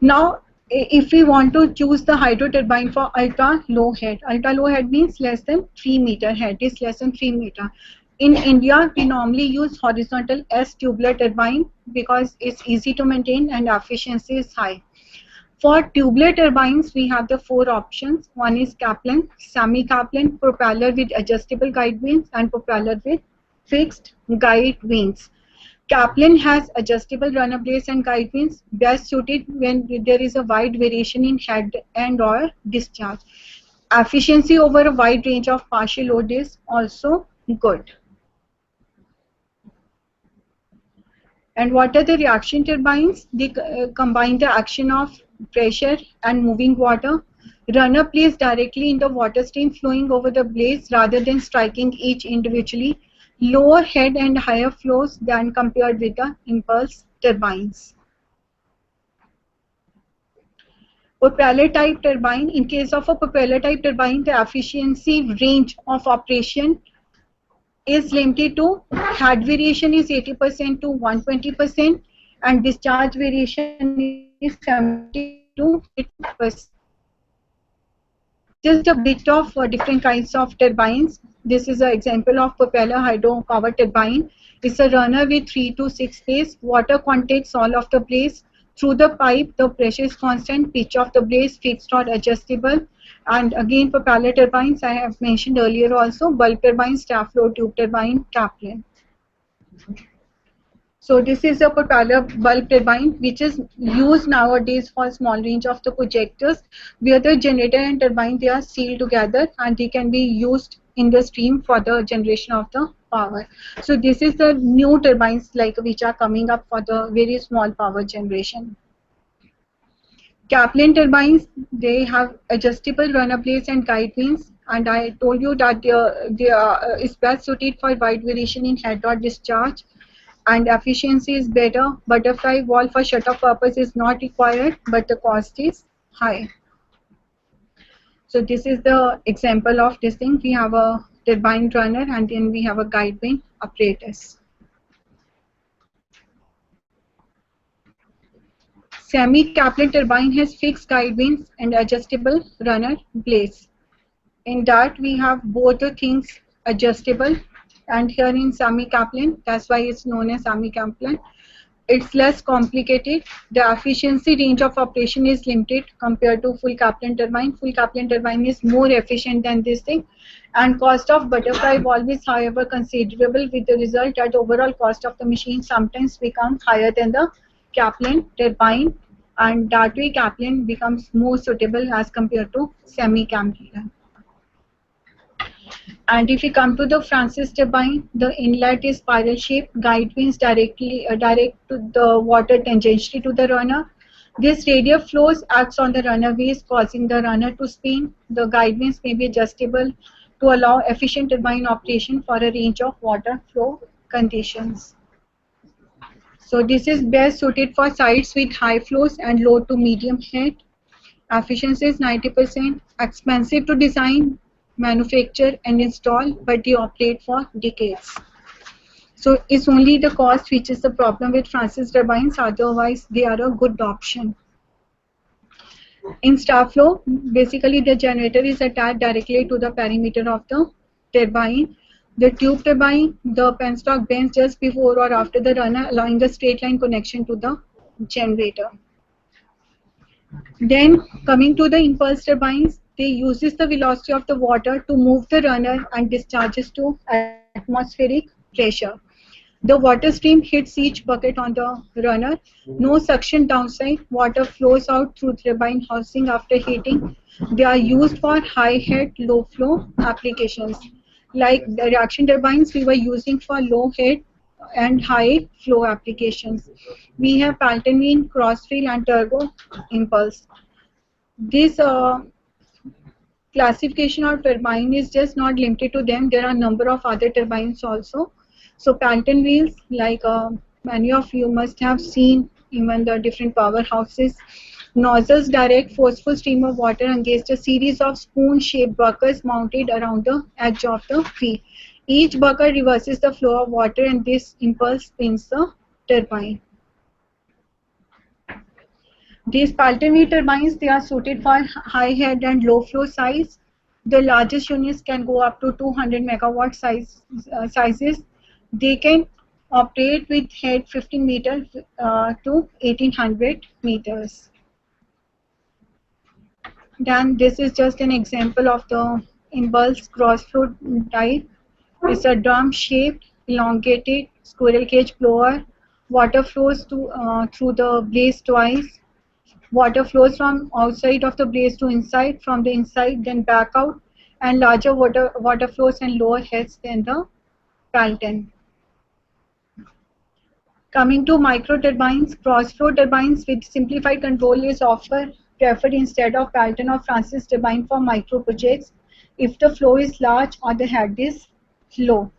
Now if we want to choose the hydro turbine for ultra low head means less than 3 meter, head is less than 3 meter. In India, we normally use horizontal S tubular turbine because it's easy to maintain and efficiency is high. For tubular turbines, we have the 4 options. One is Kaplan, semi-Kaplan, propeller with adjustable guide vanes and propeller with fixed guide vanes. Kaplan has adjustable runner blades and guide vanes, best suited when there is a wide variation in head and or discharge. Efficiency over a wide range of partial load is also good. And what are the reaction turbines? They combine the action of pressure and moving water. Runner plays directly in the water stream flowing over the blades rather than striking each individually. Lower head and higher flows than compared with the impulse turbines. Propeller type turbine. In case of a propeller type turbine, the efficiency range of operation is limited to head variation is 80% to 120% and discharge variation is 70 to 80%. Just a bit of different kinds of turbines. This is an example of propeller hydropower turbine. It's a runner with 3 to 6 blades. Water contacts all of the blades Through the pipe, the pressure is constant, pitch of the blades fixed or adjustable. And again, propeller turbines, I have mentioned earlier also, bulb turbine, staff flow tube turbine, Kaplan. So this is a propeller bulb turbine which is used nowadays for small range of the projectors, where the generator and turbine, they are sealed together and they can be used in the stream for the generation of the power. So this is the new turbines like which are coming up for the very small power generation. Kaplan turbines, they have adjustable runner blades and guide vanes, and I told you that they are is best suited for wide variation in head or discharge, and efficiency is better. Butterfly valve for shut-off purpose is not required, but the cost is high. So this is the example of this thing. We have a turbine runner and then we have a guide vane apparatus. Semi-Kaplan turbine has fixed guide vanes and adjustable runner blades. In that we have both the things adjustable, and here in semi-Kaplan, that's why it's known as semi-Kaplan. It's less complicated. The efficiency range of operation is limited compared to full Kaplan turbine. Full Kaplan turbine is more efficient than this thing, and cost of butterfly valve is however considerable, with the result that overall cost of the machine sometimes becomes higher than the Kaplan turbine, and that way Kaplan becomes more suitable as compared to semi-Kaplan. And if we come to the Francis turbine, the inlet is spiral shaped, guide vanes direct to the water tangentially to the runner. This radial flows acts on the runner ways, causing the runner to spin. The guide vanes may be adjustable to allow efficient turbine operation for a range of water flow conditions. So this is best suited for sites with high flows and low to medium head. Efficiency is 90%, expensive to design, manufacture and install, but they operate for decades. So it's only the cost which is the problem with Francis turbines, otherwise they are a good option. In staff flow, basically the generator is attached directly to the perimeter of the turbine. The tube turbine, the penstock bends just before or after the runner, allowing a straight line connection to the generator. Then coming to the impulse turbines, they uses the velocity of the water to move the runner and discharges to atmospheric pressure. The water stream hits each bucket on the runner. No suction downside. Water flows out through turbine housing after heating. They are used for high head, low flow applications. Like the reaction turbines we were using for low head and high flow applications. We have Pelton vane, crossfield and turbo impulse. This classification of turbine is just not limited to them. There are a number of other turbines also. So Pelton wheels, like many of you must have seen even the different powerhouses. Nozzles direct forceful stream of water against a series of spoon-shaped buckets mounted around the edge of the wheel. Each bucket reverses the flow of water and this impulse spins the turbine. These Pelton wheel turbines, they are suited for high head and low flow size. The largest units can go up to 200 megawatt sizes. They can operate with head 15 meters to 1800 meters. Then this is just an example of the impulse cross flow type. It's a drum shaped, elongated squirrel cage blower. Water flows through the blades twice. Water flows from outside of the blades to inside, from the inside then back out, and larger water flows and lower heads than the Pelton. Coming to micro turbines, cross flow turbines with simplified control is often preferred instead of Pelton or Francis turbine for micro projects if the flow is large or the head is low.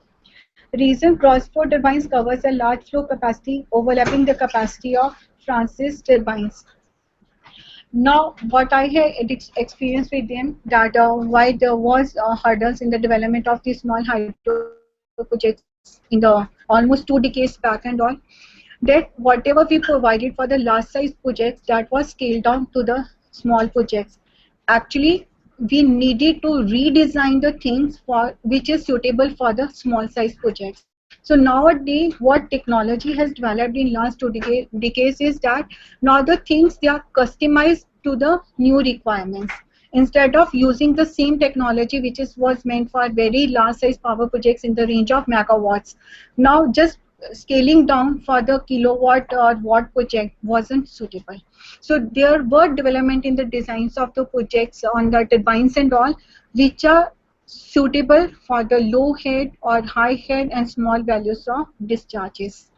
Reason, cross flow turbines covers a large flow capacity overlapping the capacity of Francis turbines. Now, what I had experienced with them, that why there was hurdles in the development of these small hydro projects in the almost 2 decades back and all, that whatever we provided for the large size projects, that was scaled down to the small projects. Actually, we needed to redesign the things for which is suitable for the small size projects. So nowadays, what technology has developed in last two decades is that now the things they are customized to the new requirements. Instead of using the same technology which was meant for very large size power projects in the range of megawatts, now just scaling down for the kilowatt or watt project wasn't suitable. So there were development in the designs of the projects on the turbines and all, which are suitable for the low head or high head and small values of discharges,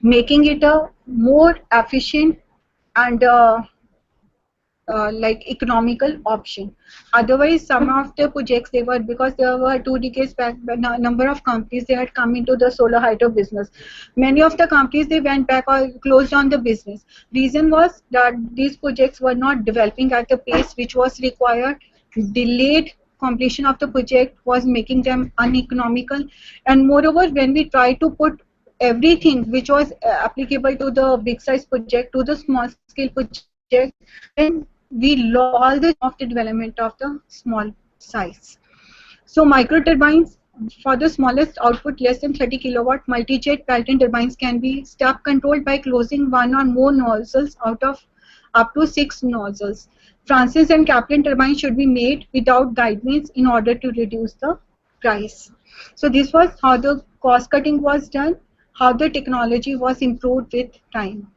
making it a more efficient and like economical option. Otherwise, some of the projects they were, because there were 2 decades back, number of companies they had come into the solar hydro business. Many of the companies they went back or closed on the business. Reason was that these projects were not developing at the pace which was required. Delayed completion of the project was making them uneconomical, and moreover, when we try to put everything which was applicable to the big size project to the small scale project, then we lost all the charm of the development of the small size. So micro turbines for the smallest output less than 30 kilowatt multi-jet Pelton turbines can be step controlled by closing one or more nozzles out of up to 6 nozzles. Francis and Kaplan turbines should be made without guide vanes in order to reduce the price. So this was how the cost cutting was done, how the technology was improved with time.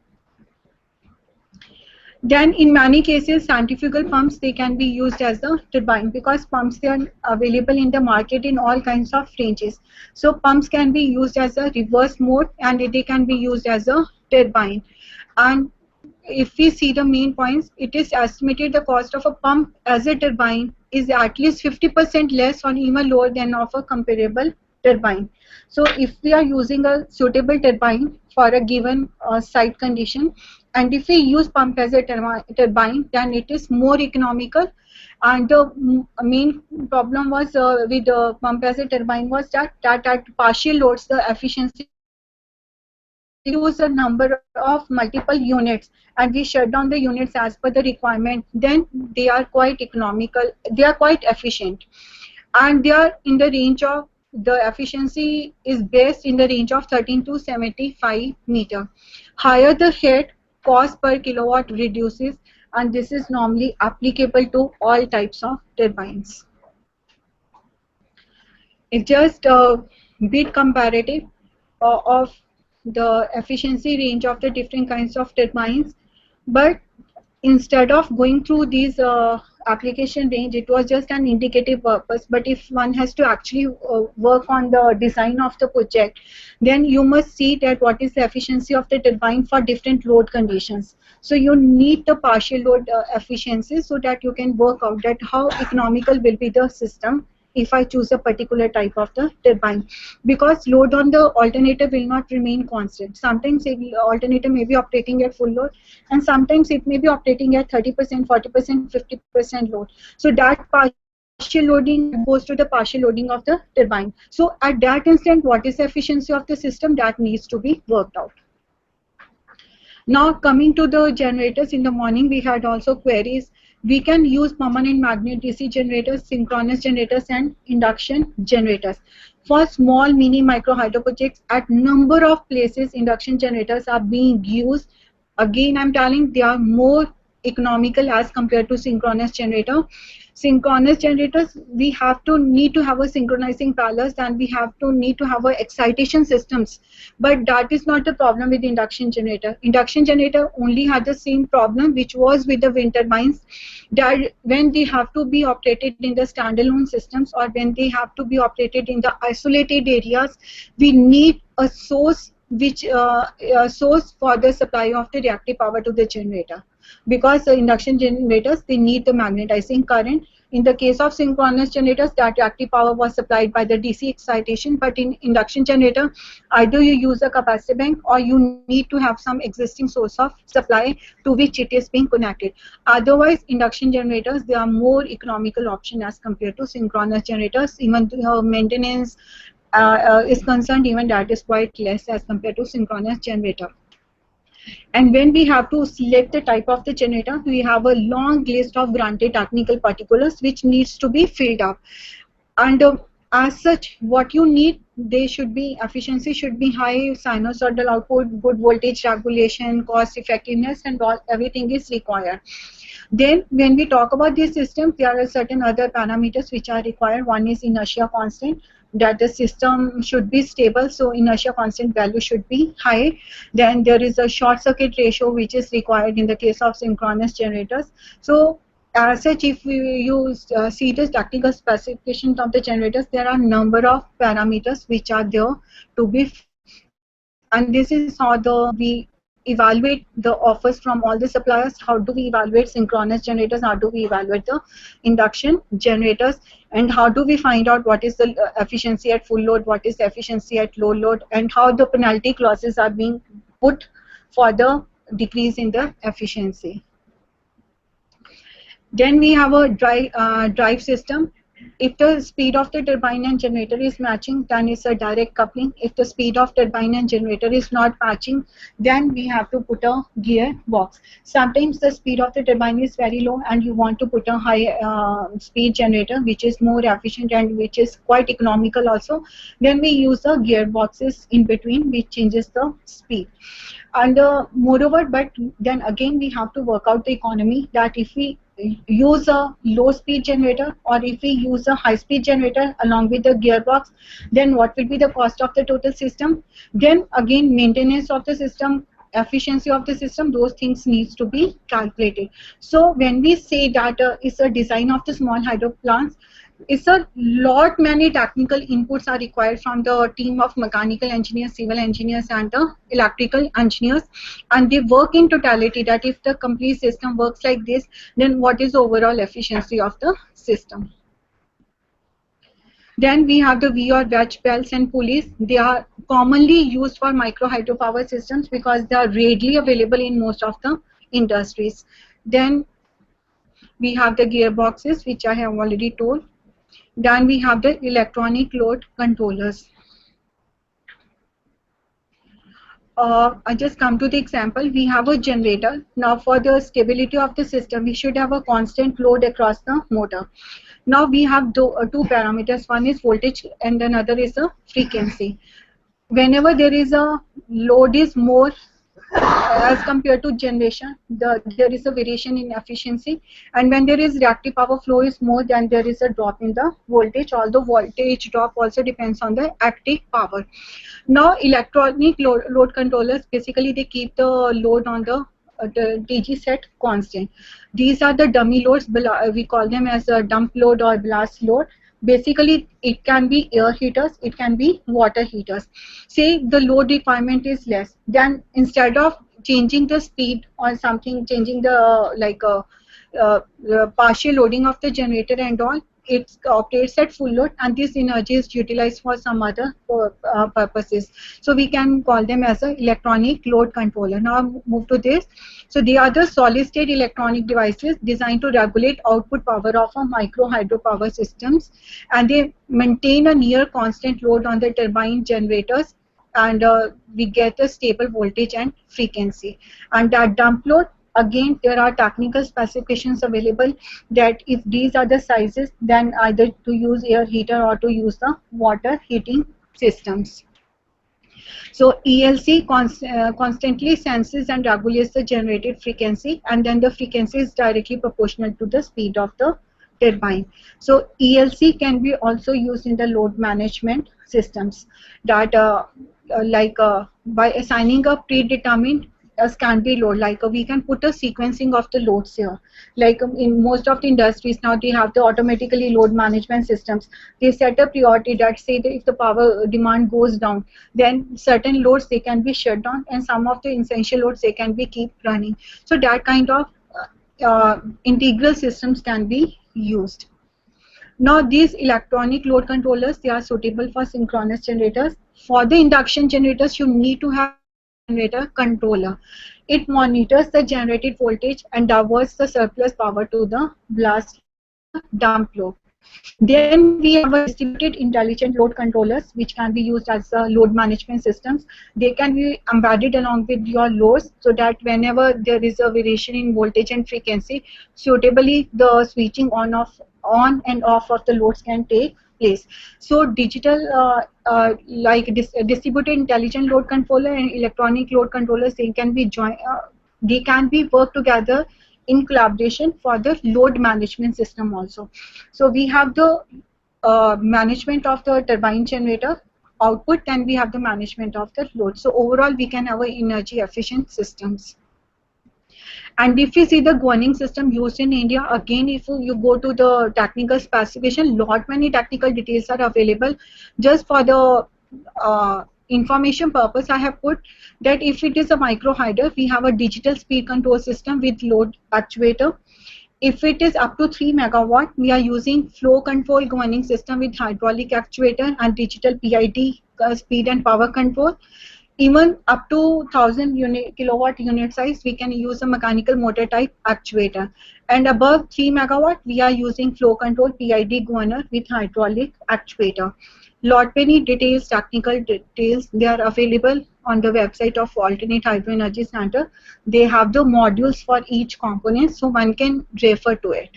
Then in many cases, centrifugal pumps, they can be used as a turbine because pumps they are available in the market in all kinds of ranges. So pumps can be used as a reverse mode and they can be used as a turbine. And if we see the main points, it is estimated the cost of a pump as a turbine is at least 50% less or even lower than of a comparable turbine. So if we are using a suitable turbine for a given site condition, and if we use pump as a turbine, then it is more economical. And the main problem was with the pump as a turbine was that at partial loads, the efficiency use a number of multiple units and we shut down the units as per the requirement, then they are quite economical, they are quite efficient, and they are in the range of, the efficiency is based in the range of 13 to 75 meter. Higher the head, cost per kilowatt reduces, and this is normally applicable to all types of turbines. It's just a bit comparative of the efficiency range of the different kinds of turbines, but instead of going through these application range, it was just an indicative purpose. But if one has to actually work on the design of the project, then you must see that what is the efficiency of the turbine for different load conditions. So you need the partial load efficiency so that you can work out that how economical will be the system if I choose a particular type of the turbine, because load on the alternator will not remain constant. Sometimes the alternator may be operating at full load, and sometimes it may be operating at 30%, 40%, 50% load. So that partial loading goes to the partial loading of the turbine. So at that instant, what is the efficiency of the system, that needs to be worked out. Now coming to the generators, in the morning we had also queries. We can use permanent magnet DC generators, synchronous generators and induction generators. For small mini micro hydro projects, at number of places induction generators are being used. Again I'm telling, they are more economical as compared to synchronous generator. Synchronous generators, we need to have a synchronizing pillars and we need to have a excitation systems, but that is not the problem with induction generator. Induction generator only had the same problem which was with the wind turbines, that when they have to be operated in the standalone systems or when they have to be operated in the isolated areas, we need a source which source for the supply of the reactive power to the generator, because the induction generators, they need the magnetizing current. In the case of synchronous generators, that reactive power was supplied by the DC excitation, but in induction generator, either you use a capacitor bank or you need to have some existing source of supply to which it is being connected. Otherwise, induction generators, they are more economical option as compared to synchronous generators. Even the maintenance is concerned, even that is quite less as compared to synchronous generator. And when we have to select the type of the generator, we have a long list of granted technical particulars which needs to be filled up. And As such, what you need, they should be, efficiency should be high, sinusoidal output, good voltage regulation, cost effectiveness, and all, everything is required. Then when we talk about these systems, there are certain other parameters which are required. One is inertia constant, that the system should be stable, so inertia constant value should be high. Then there is a short circuit ratio which is required in the case of synchronous generators. So as such, if we use see the technical specifications of the generators, there are number of parameters which are there to be fixed, and this is how we evaluate the offers from all the suppliers. How do we evaluate synchronous generators? How do we evaluate the induction generators? And how do we find out what is the efficiency at full load, what is the efficiency at low load, and how the penalty clauses are being put for the decrease in the efficiency. Then we have a drive system. If the speed of the turbine and generator is matching, then it's a direct coupling. If the speed of turbine and generator is not matching, then we have to put a gear box. Sometimes the speed of the turbine is very low and you want to put a high speed generator which is more efficient and which is quite economical also. Then we use the gearboxes in between, which changes the speed. And moreover, but then again we have to work out the economy, that if we use a low speed generator or if we use a high speed generator along with the gearbox, then what will be the cost of the total system. Then again, maintenance of the system, efficiency of the system, those things needs to be calculated. So when we say that it's a design of the small hydro plants, it's a lot many technical inputs are required from the team of mechanical engineers, civil engineers, and the electrical engineers, and they work in totality, that if the complete system works like this, then what is overall efficiency of the system. Then we have the V or wedge belts and pulleys. They are commonly used for micro hydropower systems because they are readily available in most of the industries. Then we have the gearboxes, which I have already told. Then we have the electronic load controllers. I just come to the example. We have a generator. Now for the stability of the system, we should have a constant load across the motor. Now we have two parameters. One is voltage and another is a frequency. Whenever there is a load is more as compared to generation, there is a variation in efficiency, and when there is reactive power flow is more, then there is a drop in the voltage, although voltage drop also depends on the active power. Now electronic load controllers, basically they keep the load on the DG set constant. These are the dummy loads, we call them as a dump load or blast load. Basically it can be air heaters, it can be water heaters. Say the load requirement is less, then instead of changing the speed or something, changing the partial loading of the generator and all, it operates at full load, and this energy is utilized for some other purposes. So we can call them as an electronic load controller. Now move to this. So they are the solid state electronic devices designed to regulate output power of a micro hydropower systems, and they maintain a near constant load on the turbine generators, and we get a stable voltage and frequency. And that dump load, again there are technical specifications available, that if these are the sizes, then either to use air heater or to use the water heating systems. So ELC constantly senses and regulates the generated frequency, and then the frequency is directly proportional to the speed of the turbine. So ELC can be also used in the load management systems, that by assigning a predetermined Scanby load, we can put a sequencing of the loads here. Like in most of the industries now, they have the automatically load management systems. They set a priority that say that if the power demand goes down, then certain loads they can be shut down, and some of the essential loads they can be keep running. So that kind of integral systems can be used. Now these electronic load controllers, they are suitable for synchronous generators. For the induction generators, you need to have generator controller. It monitors the generated voltage and diverts the surplus power to the blast or the dump load. Then we have a distributed intelligent load controllers, which can be used as load management systems. They can be embedded along with your loads, so that whenever there is a variation in voltage and frequency, suitably the switching on and off of the loads can take place. So digital like distributed intelligent load controller and electronic load controllers, they can be they can be work together in collaboration for the load management system also. So we have the management of the turbine generator output, and we have the management of the load. So overall we can have a energy efficient systems. And if you see the governing system used in India, again, if you go to the technical specification, lot many technical details are available. Just for the information purpose, I have put that if it is a micro hydro, we have a digital speed control system with load actuator. If it is up to 3 megawatt, we are using flow control governing system with hydraulic actuator and digital PID speed and power control. Even up to 1000 kilowatt unit size, we can use a mechanical motor type actuator. And above 3 megawatt, we are using flow control PID governor with hydraulic actuator. Lot many details, technical details, they are available on the website of Alternate Hydro Energy Center. They have the modules for each component, so one can refer to it.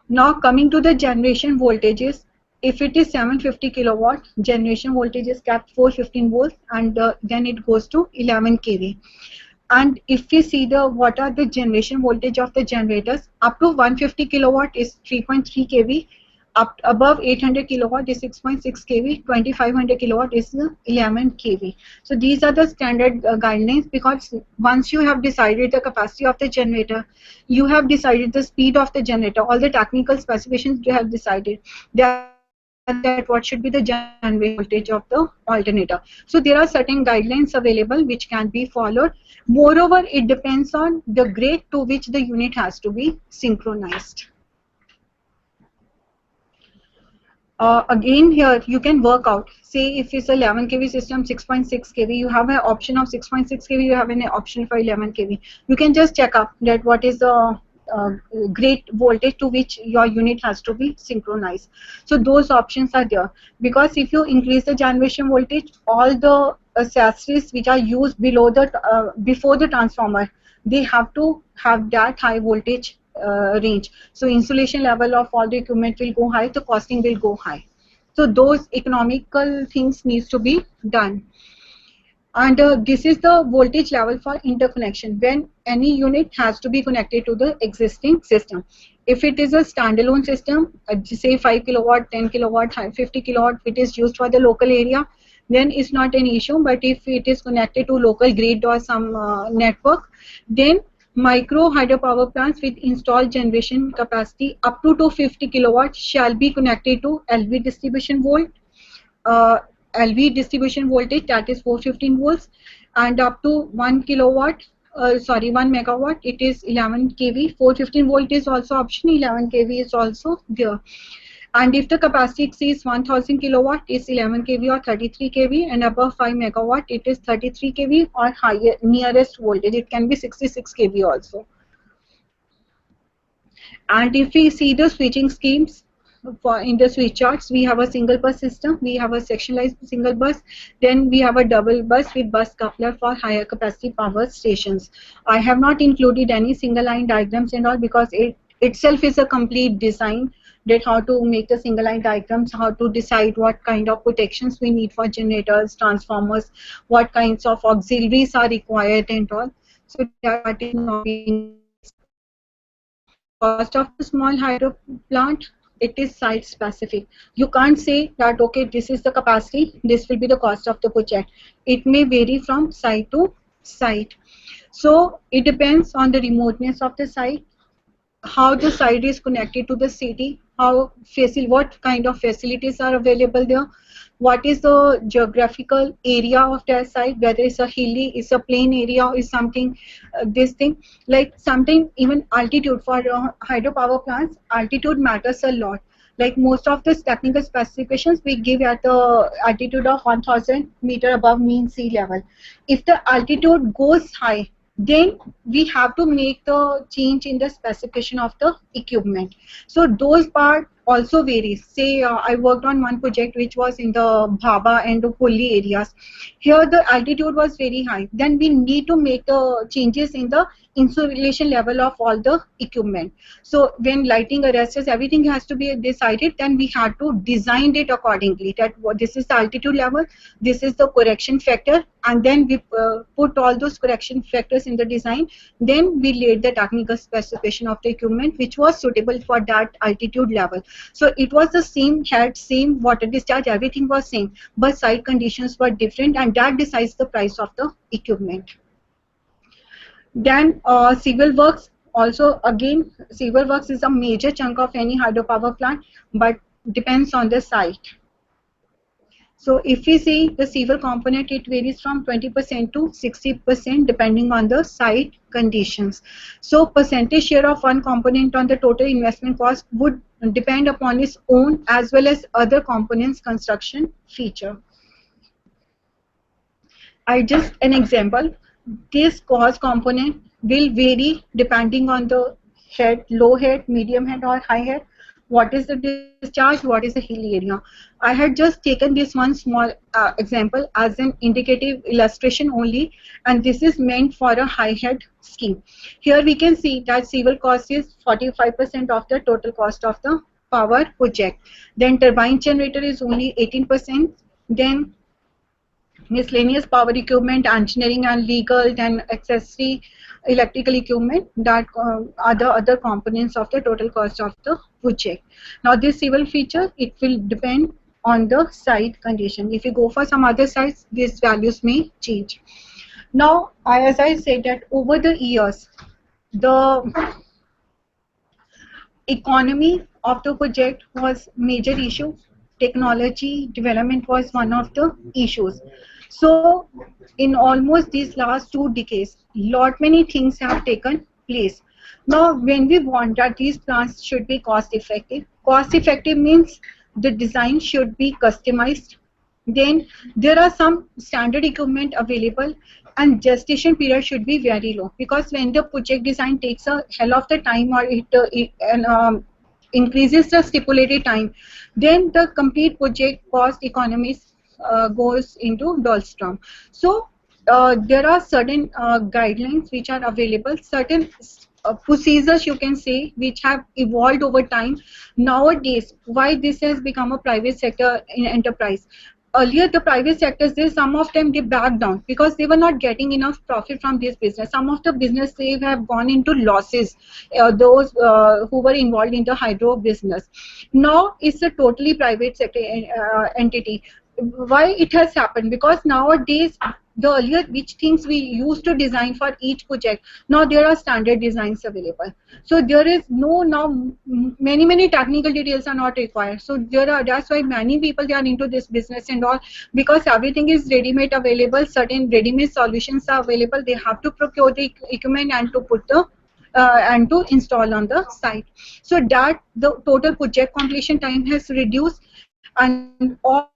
Now coming to the generation voltages, if it is 750 kilowatt, generation voltage is capped 415 volts, and then it goes to 11 kV. And if we see the what are the generation voltage of the generators, up to 150 kilowatt is 3.3 kV, up above 800 kilowatt is 6.6 kV, 2500 kilowatt is 11 kV. So these are the standard guidelines, because once you have decided the capacity of the generator, you have decided the speed of the generator, all the technical specifications you have decided, that what should be the generation voltage of the alternator. So there are certain guidelines available which can be followed. Moreover, it depends on the grade to which the unit has to be synchronized. Again, here you can work out, say if it's a 11 kV system, 6.6 kV, you have an option of 6.6 kV, you have an option for 11 kV. You can just check up that what is the grade voltage to which your unit has to be synchronized. So those options are there, because if you increase the generation voltage, all the accessories which are used below the before the transformer, they have to have that high voltage range. So insulation level of all the equipment will go high, the costing will go high. So those economical things needs to be done. And this is the voltage level for interconnection when any unit has to be connected to the existing system. If it is a standalone system, say 5 kilowatt, 10 kilowatt, 50 kilowatt, it is used for the local area, then it's not an issue. But if it is connected to local grid or some network, then micro hydropower plants with installed generation capacity up to 250 kilowatt shall be connected to LV distribution voltage, that is 415 volts, and up to 1 kilowatt, 1 megawatt, it is 11 kV. 415 volt is also option, 11 kV is also there. And if the capacity exceeds 1000 kilowatt, is 11 kV or 33 kV, and above 5 megawatt, it is 33 kV or higher, nearest voltage, it can be 66 kV also. And if we see the switching schemes, in the switch charts, we have a single bus system, we have a sectionalized single bus, then we have a double bus with bus coupler for higher capacity power stations. I have not included any single line diagrams and all, because it itself is a complete design, that how to make the single line diagrams, how to decide what kind of protections we need for generators, transformers, what kinds of auxiliaries are required and all. So that is not being discussed. Cost of the small hydro plant, it is site specific. You can't say that okay, this is the capacity, this will be the cost of the project. It may vary from site to site. So it depends on the remoteness of the site, how the site is connected to the city, what kind of facilities are available there, what is the geographical area of that site, whether it's a hilly, it's a plain area, or is something this thing, like something even altitude for hydropower plants, altitude matters a lot. Like most of the technical specifications we give at the altitude of 1000 meter above mean sea level. If the altitude goes high, then we have to make the change in the specification of the equipment. So those part also varies. Say I worked on one project which was in the Bhaba and the Pulli areas. Here the altitude was very high. Then we need to make the changes in the insulation level of all the equipment. So when lighting arrests, everything has to be decided, then we had to design it accordingly, that this is the altitude level, this is the correction factor, and then we put all those correction factors in the design. Then we laid the technical specification of the equipment which was suitable for that altitude level. So it was the same head, same water discharge, everything was same, but site conditions were different, and that decides the price of the equipment. Then civil works, also again civil works is a major chunk of any hydropower plant, but depends on the site. So if we see the civil component, it varies from 20% to 60% depending on the site conditions. So percentage share of one component on the total investment cost would depend upon its own as well as other components construction feature. I just an example. This cost component will vary depending on the head, low head, medium head or high head. What is the discharge, what is the hill area. I had just taken this one small example as an indicative illustration only, and this is meant for a high head scheme. Here we can see that civil cost is 45% of the total cost of the power project. Then turbine generator is only 18%. Then miscellaneous power equipment, engineering and legal, then accessory electrical equipment, that are the other components of the total cost of the project. Now this civil feature, it will depend on the site condition. If you go for some other sites, these values may change. Now as I said that over the years, the economy of the project was major issue. Technology development was one of the issues. So in almost these last 2 decades, lot many things have taken place. Now when we want that these plants should be cost effective means the design should be customized. Then there are some standard equipment available, and gestation period should be very low, because when the project design takes a hell of the time, or increases the stipulated time, then the complete project cost economies goes into doldrum. So there are certain guidelines which are available, certain procedures you can say which have evolved over time. Nowadays, why this has become a private sector enterprise. Earlier the private sectors, some of them they backed down because they were not getting enough profit from this business. Some of the business they have gone into losses, those who were involved in the hydro business. Now it's a totally private sector entity. Why it has happened? Because nowadays the earlier which things we used to design for each project, now there are standard designs available. So there is no now many technical details are not required. So there are, that's why many people they are into this business and all, because everything is ready-made available. Certain ready-made solutions are available. They have to procure the equipment and to put the and to install on the site. So that the total project completion time has reduced, and all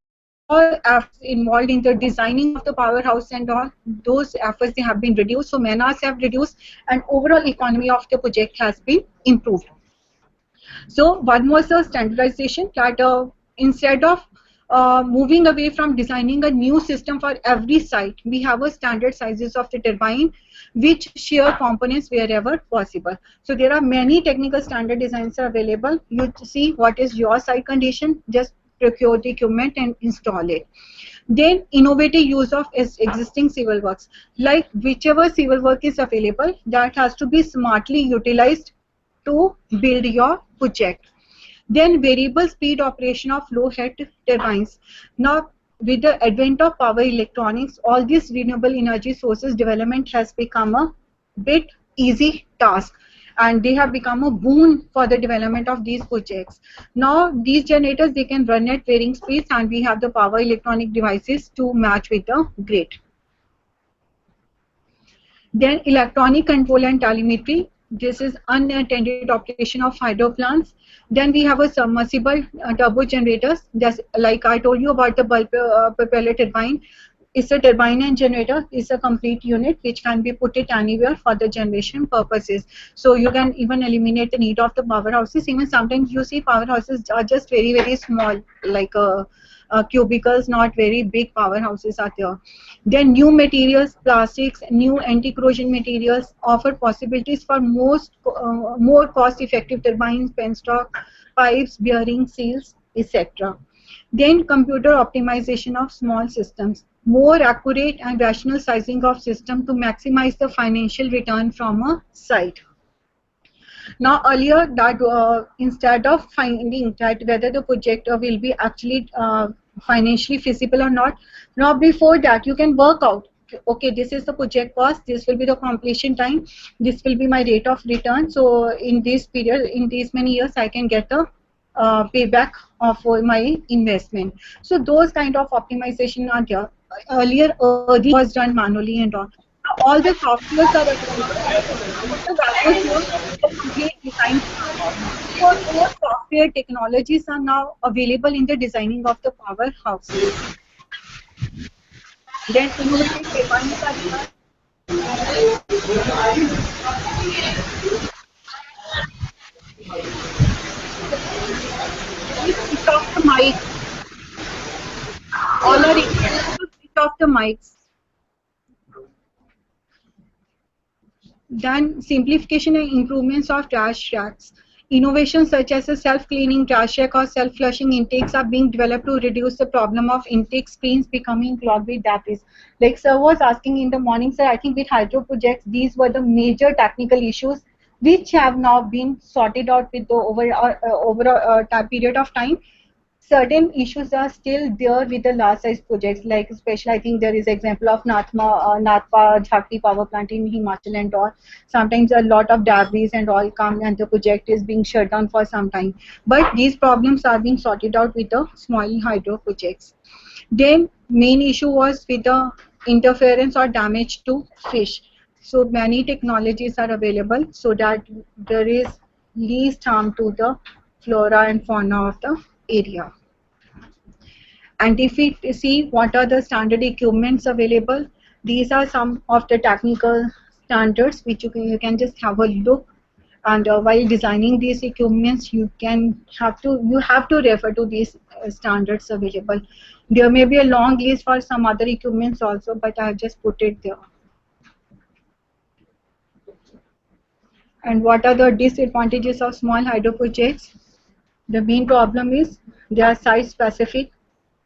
efforts involved in the designing of the powerhouse and all, those efforts they have been reduced. So man-hours have reduced, and overall economy of the project has been improved. So one was the standardization, that instead of moving away from designing a new system for every site, we have a standard sizes of the turbine which share components wherever possible. So there are many technical standard designs are available. You see what is your site condition, just procure the equipment and install it. Then innovative use of existing civil works, like whichever civil work is available, that has to be smartly utilized to build your project. Then variable speed operation of low head turbines. Now with the advent of power electronics, all these renewable energy sources development has become a bit easy task, and they have become a boon for the development of these projects. Now these generators, they can run at varying speeds, and we have the power electronic devices to match with the grid. Then electronic control and telemetry. This is unattended operation of hydro plants. Then we have a submersible turbo generators. Just like I told you about the bulb propeller turbine. It's a turbine and generator. It's a complete unit which can be put it anywhere for the generation purposes. So you can even eliminate the need of the powerhouses. Even sometimes you see powerhouses are just very small, like cubicles, not very big powerhouses are there. Then new materials, plastics, new anti-corrosion materials offer possibilities for more cost-effective turbines, penstock, pipes, bearings, seals, etc. Then computer optimization of small systems, more accurate and rational sizing of system to maximize the financial return from a site. Now earlier that instead of finding that whether the project will be actually financially feasible or not, now before that you can work out, okay, this is the project cost, this will be the completion time, this will be my rate of return. So in this period, in these many years, I can get the payback for my investment. So those kind of optimization are there. Earlier, this was done manually and all. Now, all the softwares are the values here, the complete design. So those software technologies are now available in the designing of the powerhouses. Then innovative turbines are there. Please switch off the mic. All are requested to switch off the mics. Then simplification and improvements of trash racks. Innovations such as a self-cleaning trash rack or self-flushing intakes are being developed to reduce the problem of intake screens becoming clogged with debris. Like sir was asking in the morning, sir, I think with hydro projects, these were the major technical issues which have now been sorted out with the over a period of time. Certain issues are still there with the large size projects, like especially I think there is example of Natpa Jhakti power plant in Himachal and all. Sometimes a lot of debris and all come and the project is being shut down for some time. But these problems are being sorted out with the small hydro projects. Then main issue was with the interference or damage to fish. So many technologies are available so that there is least harm to the flora and fauna of the area. And if we see what are the standard equipments available, these are some of the technical standards which you can just have a look. And while designing these equipments, you have to refer to these standards available. There may be a long list for some other equipments also, but I have just put it there. And what are the disadvantages of small hydro projects? The main problem is they are site specific.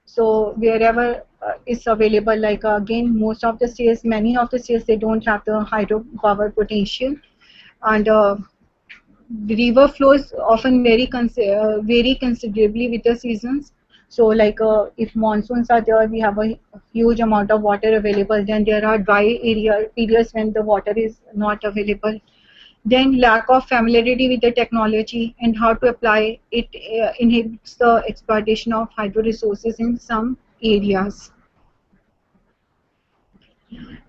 So wherever is available, like again, most of the states, many of the states, they don't have the hydropower potential, and the river flows often vary considerably with the seasons. So like if monsoons are there, we have a huge amount of water available. Then there are dry periods when the water is not available. Then lack of familiarity with the technology and how to apply it inhibits the exploitation of hydro resources in some areas.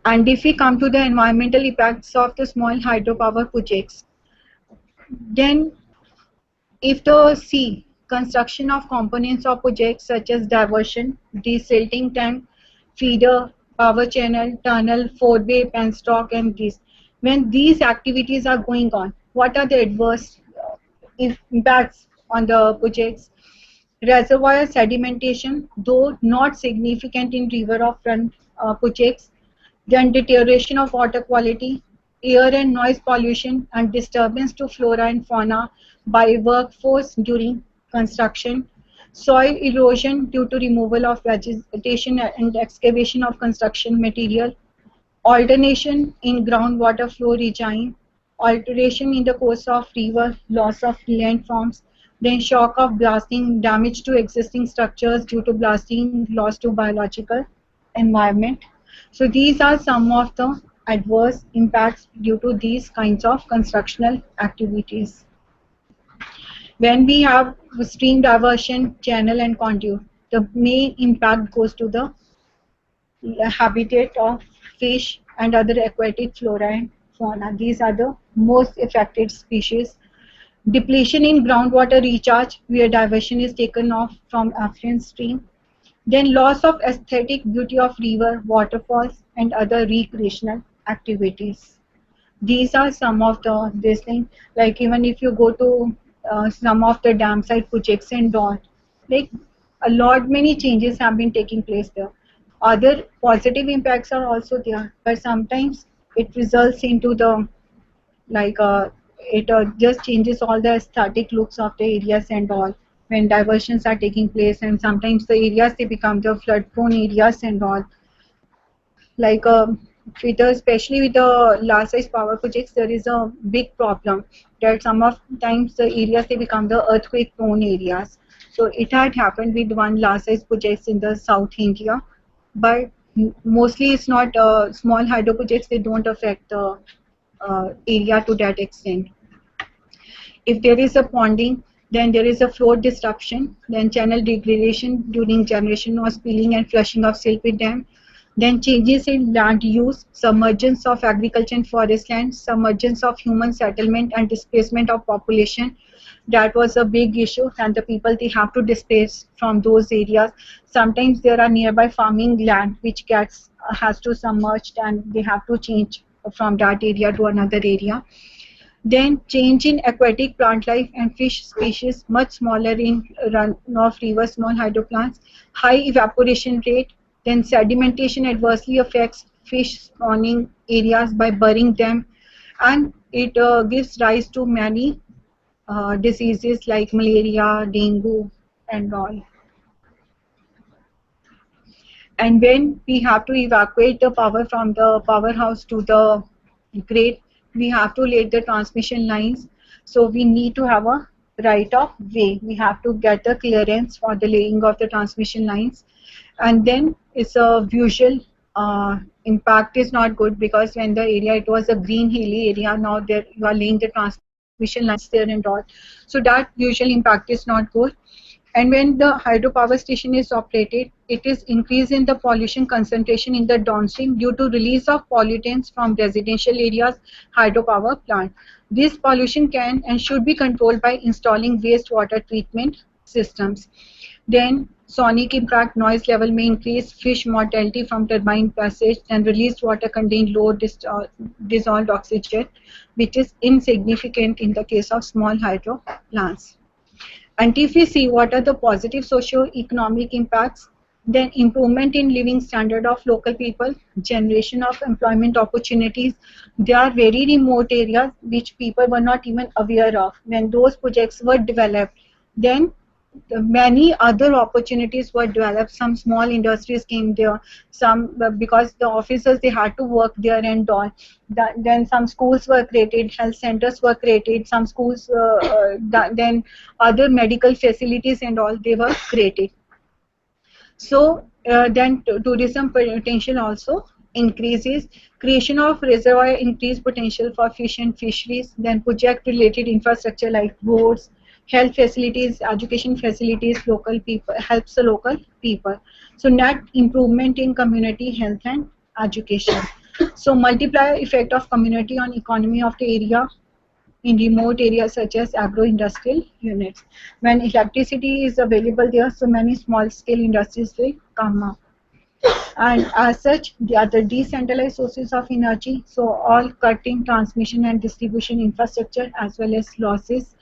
And if we come to the environmental impacts of the small hydropower projects, then if the construction of components of projects such as diversion, desilting tank, feeder, power channel, tunnel, forebay, penstock, and this. When these activities are going on, what are the adverse impacts on the projects? Reservoir sedimentation, though not significant in river or front projects. Then deterioration of water quality, air and noise pollution, and disturbance to flora and fauna by workforce during construction. Soil erosion due to removal of vegetation and excavation of construction material. Alternation in groundwater flow regime, alteration in the course of river, loss of landforms, then shock of blasting, damage to existing structures due to blasting, loss to biological environment. So these are some of the adverse impacts due to these kinds of constructional activities. When we have stream diversion, channel and conduit, the main impact goes to the habitat of fish and other aquatic flora and fauna. These are the most affected species. Depletion in groundwater recharge, where diversion is taken off from affluent stream. Then loss of aesthetic beauty of river, waterfalls, and other recreational activities. These are some of the this thing. Like even if you go to some of the dam site projects and all, like a lot many changes have been taking place there. Other positive impacts are also there, but sometimes it results into the like it just changes all the aesthetic looks of the areas and all when diversions are taking place, and sometimes the areas they become the flood prone areas and all. Like with the, especially with the large size power projects, there is a big problem that some of times the areas they become the earthquake prone areas. So it had happened with one large size projects in the South India, but mostly it's not small hydro projects, they don't affect the area to that extent. If there is a ponding, then there is a flood disruption, then channel degradation during generation or spilling and flushing of siltway dam, then changes in land use, submergence of agriculture and forest land, submergence of human settlement and displacement of population. That was a big issue, and the people they have to displace from those areas. Sometimes there are nearby farming land which gets has to submerged, and they have to change from that area to another area. Then change in aquatic plant life and fish species, much smaller in runoff rivers, small hydroplants, high evaporation rate. Then sedimentation adversely affects fish spawning areas by burying them, and it gives rise to many diseases like malaria, dengue, and all. And when we have to evacuate the power from the powerhouse to the grid, we have to lay the transmission lines. So we need to have a right of way. We have to get the clearance for the laying of the transmission lines. And then it's a visual impact is not good, because when the area, it was a green hilly area, now there you are laying the transmission lines there and all. So that visual impact is not good. And when the hydropower station is operated, it is increase in the pollution concentration in the downstream due to release of pollutants from residential areas hydropower plant. This pollution can and should be controlled by installing wastewater treatment systems. Then sonic impact, noise level may increase, fish mortality from turbine passage, and released water contain low dissolved oxygen, which is insignificant in the case of small hydro plants. And if we see what are the positive socio-economic impacts, then improvement in living standard of local people, generation of employment opportunities. There are very remote areas which people were not even aware of. When those projects were developed, then many other opportunities were developed. Some small industries came there, some because the officers they had to work there and all. Then some schools were created, health centers were created, some schools, then other medical facilities and all, they were created. So then tourism potential also increases, creation of reservoir increased potential for fish and fisheries, then project related infrastructure like roads, health facilities, education facilities, local people, helps the local people. So net improvement in community health and education. So multiplier effect of community on economy of the area in remote areas such as agro-industrial units. When electricity is available there, so many small-scale industries will come up. And as such, the other decentralized sources of energy, so all cutting transmission and distribution infrastructure as well as losses,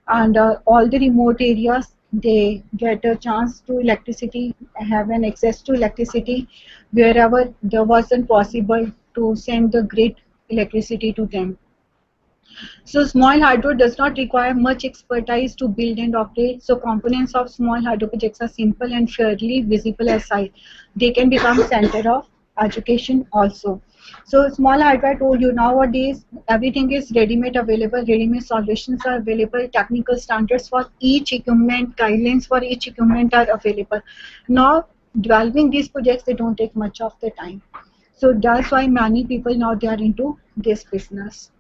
and all the remote areas, they get a chance to electricity, have an access to electricity wherever there wasn't possible to send the grid electricity to them. So small hydro does not require much expertise to build and operate. So components of small hydro projects are simple and fairly visible as sight. They can become center of education also. So small hydro, I told you, nowadays everything is ready-made available, ready-made solutions are available, technical standards for each equipment, guidelines for each equipment are available. Now developing these projects, they don't take much of the time. So that's why many people now they are into this business.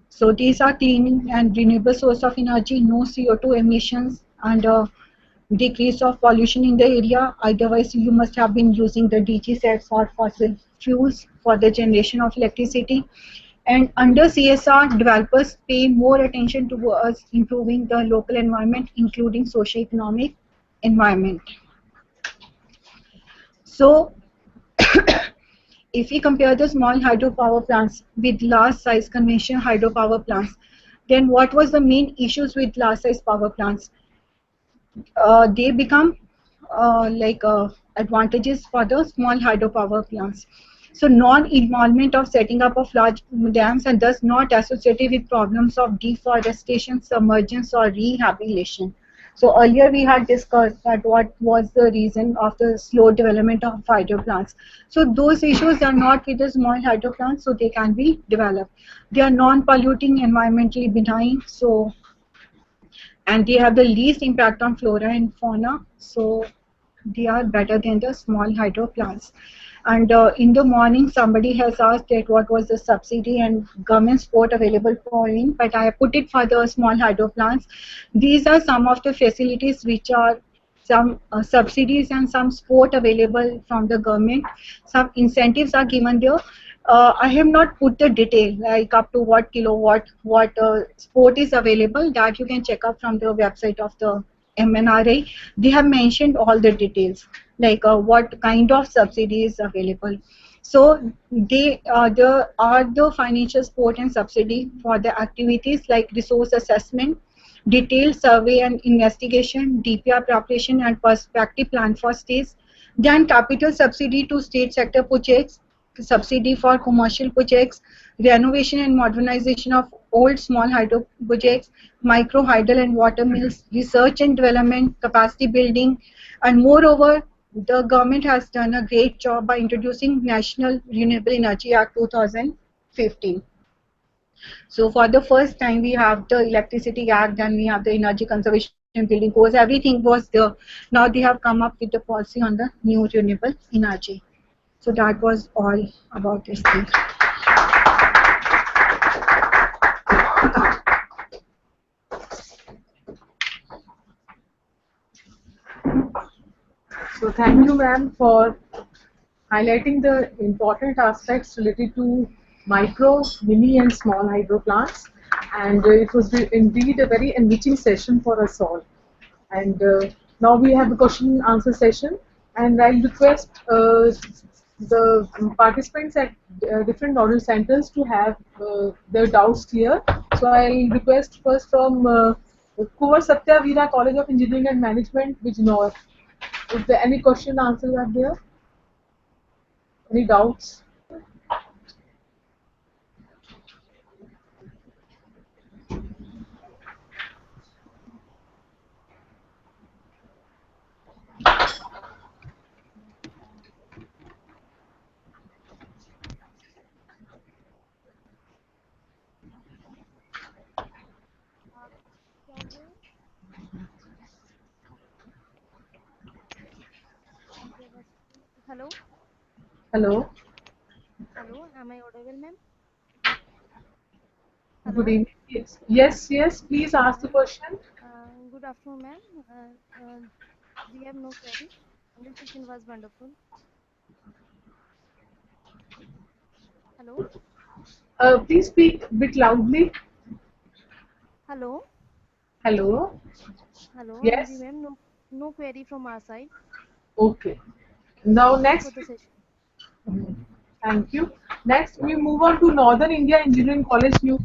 So these are clean and renewable source of energy, no CO2 emissions, and decrease of pollution in the area. Otherwise, you must have been using the DG sets or fossil fuels for the generation of electricity. And under CSR, developers pay more attention towards improving the local environment, including socio-economic environment. So if we compare the small hydropower plants with large size conventional hydropower plants, then what was the main issues with large size power plants? They become advantages for the small hydropower plants. So non-involvement of setting up of large dams and thus not associated with problems of deforestation, submergence or rehabilitation. So earlier we had discussed that what was the reason of the slow development of hydro plants. So those issues are not with the small hydro plants, so they can be developed. They are non-polluting, environmentally benign, so and they have the least impact on flora and fauna, so they are better than the small hydro plants. And in the morning somebody has asked that what was the subsidy and government support available for in, but I have put it for the small hydro plants. These are some of the facilities which are some subsidies and some support available from the government. Some incentives are given there. I have not put the detail like up to what kilowatt, what support is available. That you can check out from the website of the MNRA. They have mentioned all the details like what kind of subsidy is available. So there are the financial support and subsidy for the activities like resource assessment, detailed survey and investigation, DPR preparation and perspective plan for states, then capital subsidy to state sector projects, subsidy for commercial projects, renovation and modernization of old small hydro projects, micro hydel and water mills, research and development, capacity building, and moreover, the government has done a great job by introducing National Renewable Energy Act 2015. So for the first time, we have the Electricity Act, and we have the Energy Conservation Building Codes. Everything was there. Now they have come up with the policy on the new renewable energy. So that was all about this thing. So thank you, ma'am, for highlighting the important aspects related to micro, mini and small hydro plants. And it was indeed a very enriching session for us all. And now we have the question and answer session. And I'll request the participants at different model centers to have their doubts clear. So I'll request first from Kuvar Satya Veera College of Engineering and Management, Bijnor. Is there any question and answer are there? Any doubts? Hello. Hello. Hello. Am I audible, ma'am? Good Hello. evening. Yes. Please ask the Ma'am. question. Good afternoon, ma'am. We have no query. This session was wonderful. Hello. Please speak a bit loudly. Hello. Hello. Hello, Anji Yes. ma'am. No query from our side. Okay. Now Thank you for next, the session. thank you. Next, we move on to Northern India Engineering College, New.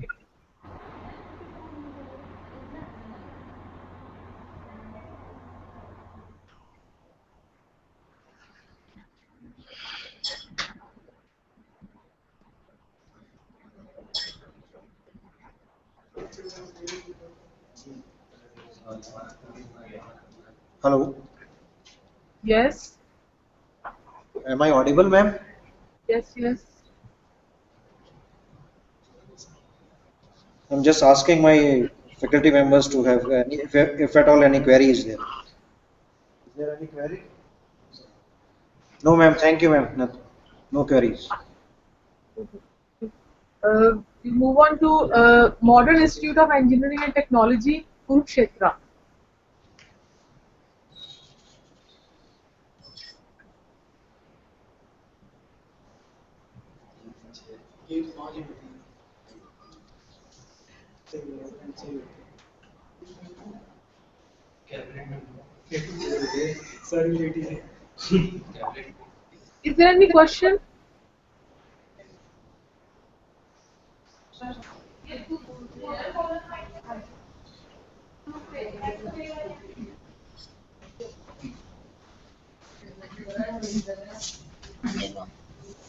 Hello. Yes. Am I audible, ma'am? Yes. I'm just asking my faculty members to have any, if at all any query is there. Is there any query? No, ma'am. Thank you, ma'am. No queries. We move on to Modern Institute of Engineering and Technology, Kurukshetra. Is there any question? So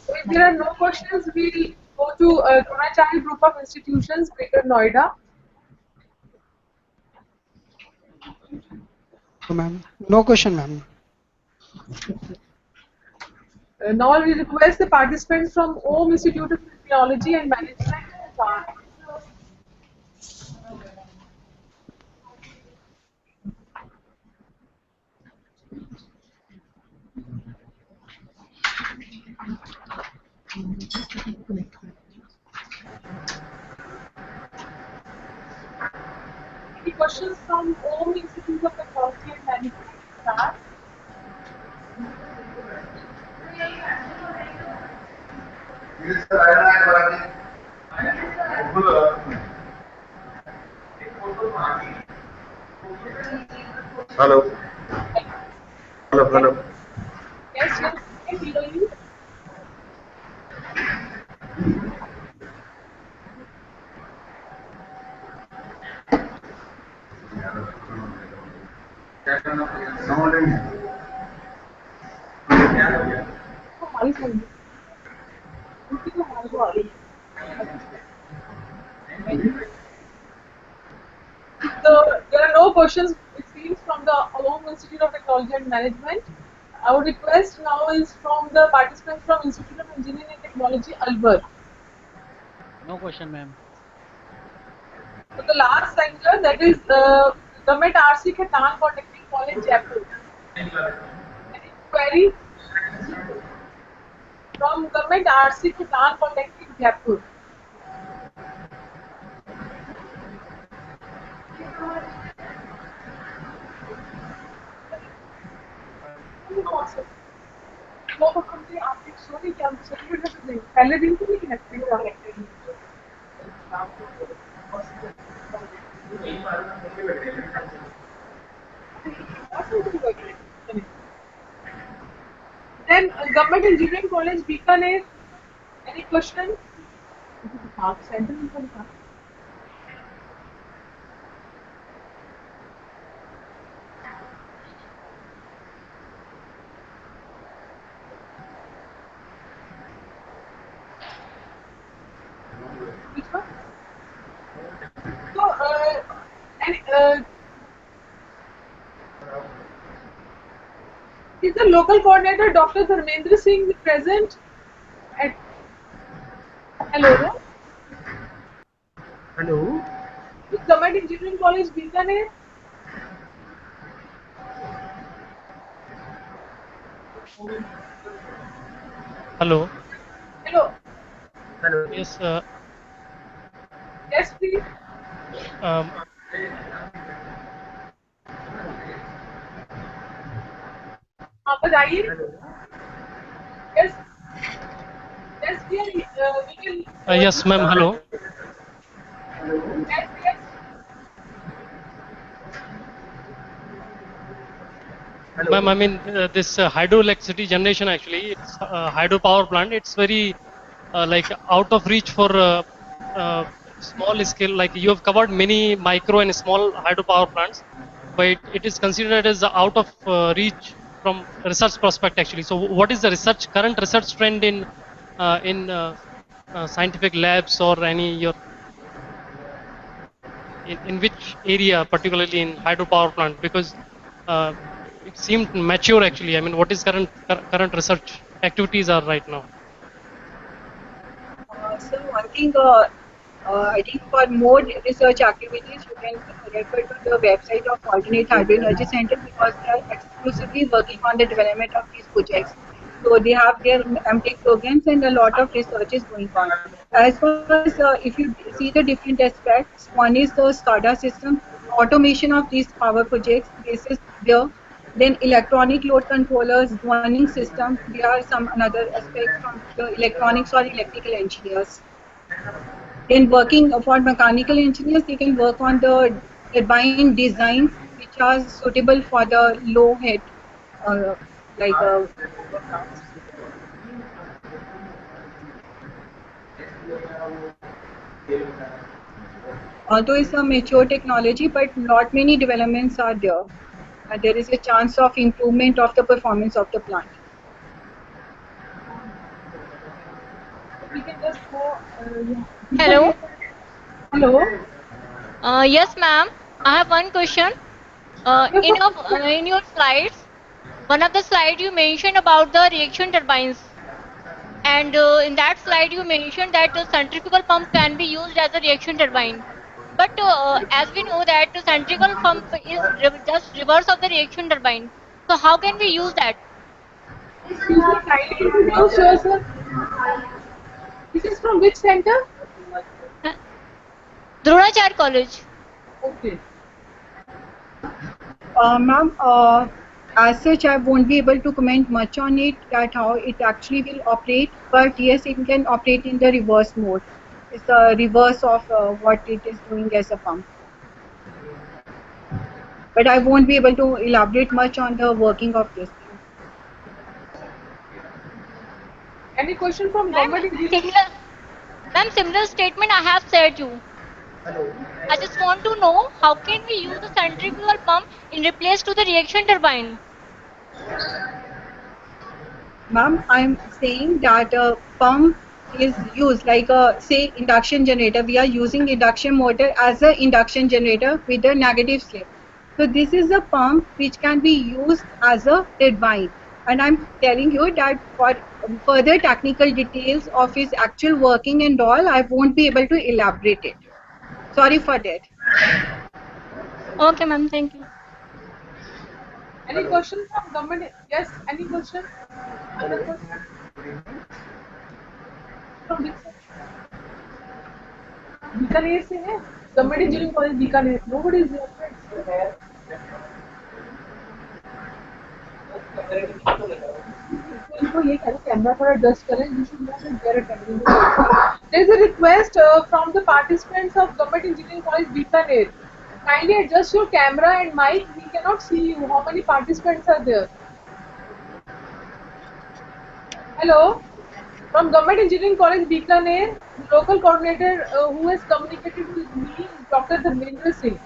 if there are no questions, we'll go to Dronacharya Group of Institutions, Greater Noida. Ma'am, no question, ma'am. Now we request the participants from OM Institute of Technology and Management to start. Any questions from OM Institute of Technology and Management to start? Hello. Hello. Yes, yes, I can hear you. हमारी सुन उनकी तो हमारे को आ रही there are no questions, it seems, from the OM Institute of Technology and Management. Our request now is from the participants from Institute of Engineering and Technology, Alwar. No question, ma'am. So the last center, that is Government RC Khaitan Polytechnic College, Jaipur. Any query from Government RC Khaitan Polytechnic, Jaipur? वो हमने आपके सोनी क्या certificate नहीं पहले दिन तो नहीं connected Then Government Engineering College, Bikaner. Any question? Center Which one? So, is the local coordinator Dr. Dharmendra Singh present? At hello. Hello. Government Engineering College, Bikaner. Hello. Hello. Hello. Yes. Yes, please. बताइए. Yes. Yes, we can. Yes, ma'am. Hello. Yes, yes. Ma'am, I mean this hydroelectricity generation, actually, it's hydropower plant. It's very like out of reach for small scale. Like you have covered many micro and small hydropower plants, but it is considered as out of reach from research prospect, actually. So, what is the current research trend in scientific labs or any your in which area, particularly in hydropower plant? Because it seemed mature, actually. I mean, what is current research activities are right now? So one thing, I think for more research activities, you can refer to the website of Alternate Hydro Energy Center, because they are exclusively working on the development of these projects. So they have their MTech programs and a lot of research is going on. As far as if you see the different aspects, one is the SCADA system, automation of these power projects. This is there. Then electronic load controllers, joining system. There are some another aspects from the electronics or electrical engineers. Then working for mechanical engineers, they can work on the turbine designs which are suitable for the low head, like power plants. Although it's a mature technology, but not many developments are there. There is a chance of improvement of the performance of the plant. We can just go. Hello. Hello. Yes, ma'am. I have one question. In your slides, one of the slide you mentioned about the reaction turbines, and in that slide you mentioned that the centrifugal pump can be used as a reaction turbine. But as we know that the centrifugal pump is just reverse of the reaction turbine. So how can we use that? Excuse me, kindly introduce yourself. This is from which center? Dronachar College. Okay. Ma'am, as such, I won't be able to comment much on it, that how it actually will operate. But yes, it can operate in the reverse mode. It's the reverse of what it is doing as a pump. But I won't be able to elaborate much on the working of this thing. Any question from government? Ma'am, similar statement I have said you. I just want to know how can we use the centrifugal pump in replace to the reaction turbine? Ma'am, I'm saying that a pump is used like a, say, induction generator. We are using induction motor as an induction generator with a negative slip. So this is a pump which can be used as a turbine. And I'm telling you that for further technical details of its actual working and all, I won't be able to elaborate it. Sorry for that. Okay, ma'am. Thank you. Any question from government? Yes. Any question? Other question? From which center? Bikaner से है government engineering college Bikaner nobody is here friends इनको ये कह camera थोड़ा adjust करें you should know that they are attending there is a request from the participants of government engineering college Bikaner kindly adjust your camera and mic we cannot see you how many participants are there hello from Government Engineering College Bikaner, the local coordinator who has communicated with me is Dr. Dharmendra Singh.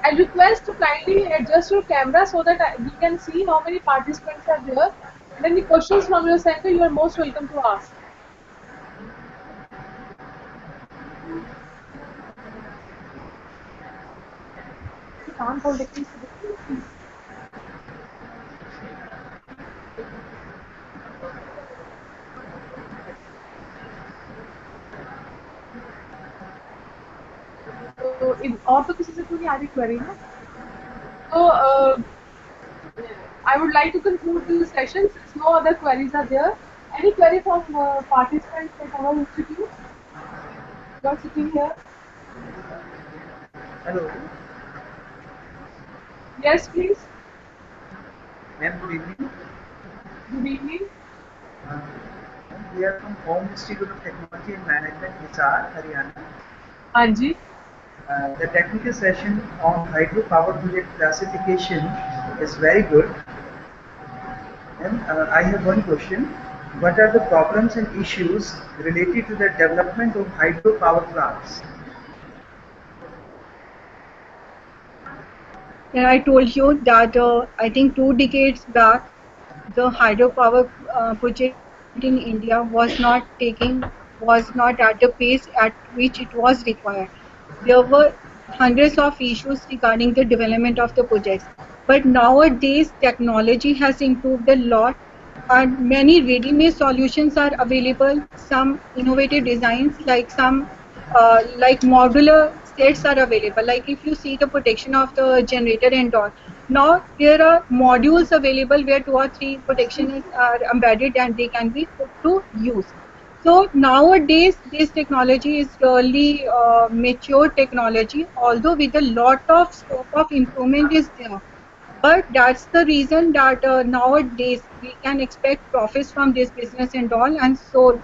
I request to kindly adjust your camera so that we can see how many participants are there. And any questions from your center, you are most welcome to ask. तो और तो किसी से कोई आ रही query ना तो I would like to conclude this session since no other queries are there. Any query from participants at our institute? You are sitting here. Hello. Yes, please. Ma'am, good evening. Good evening. We are from Home Institute of Technology and Management, Hisar, Haryana. Anji. The technical session on hydropower project classification is very good. And I have one question. What are the problems and issues related to the development of hydropower plants? And I told you that I think 2 decades back, the hydropower project in India was not at the pace at which it was required. There were hundreds of issues regarding the development of the projects. But nowadays, technology has improved a lot, and many ready-made solutions are available. Some innovative designs, like modular sets are available. Like if you see the protection of the generator and all. Now there are modules available where 2 or 3 protections are embedded and they can be put to use. So nowadays this technology is really mature technology, although with a lot of scope of improvement is there. But that's the reason that nowadays we can expect profits from this business and all, and so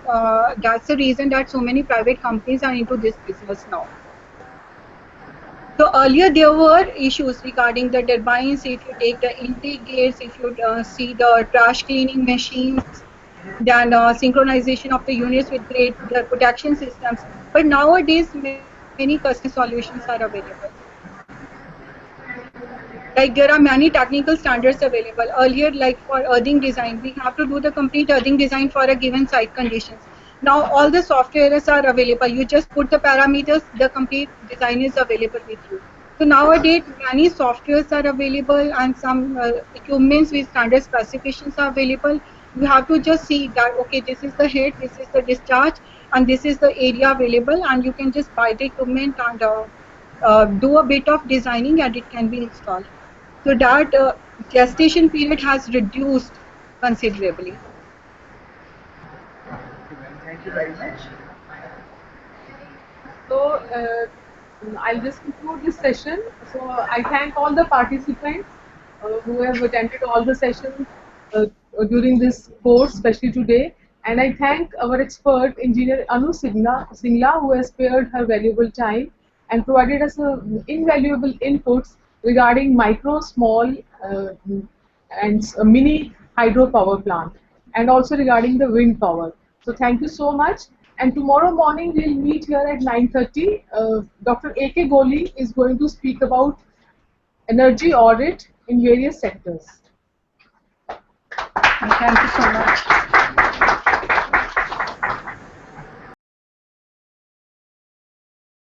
that's the reason that so many private companies are into this business now. So earlier there were issues regarding the turbines. If you take the intake gates, if you see the trash cleaning machines, than synchronization of the units with great protection systems. But nowadays, many custom solutions are available. Like there are many technical standards available. Earlier, like for earthing design, we have to do the complete earthing design for a given site conditions. Now all the softwares are available. You just put the parameters, the complete design is available with you. So nowadays, many softwares are available and some equipments with standard specifications are available. You have to just see that, okay, this is the head, this is the discharge, and this is the area available, and you can just buy the equipment and do a bit of designing and it can be installed. So that gestation period has reduced considerably. Thank you very much. So I'll just conclude this session. So I thank all the participants who have attended all the sessions during this course, especially today. And I thank our expert, Engineer Anu Singla, who has spared her valuable time and provided us invaluable inputs regarding micro, small, and mini hydropower plant, and also regarding the wind power. So thank you so much. And tomorrow morning we'll meet here at 9:30. Dr. A.K. Goli is going to speak about energy audit in various sectors. Thank you so much.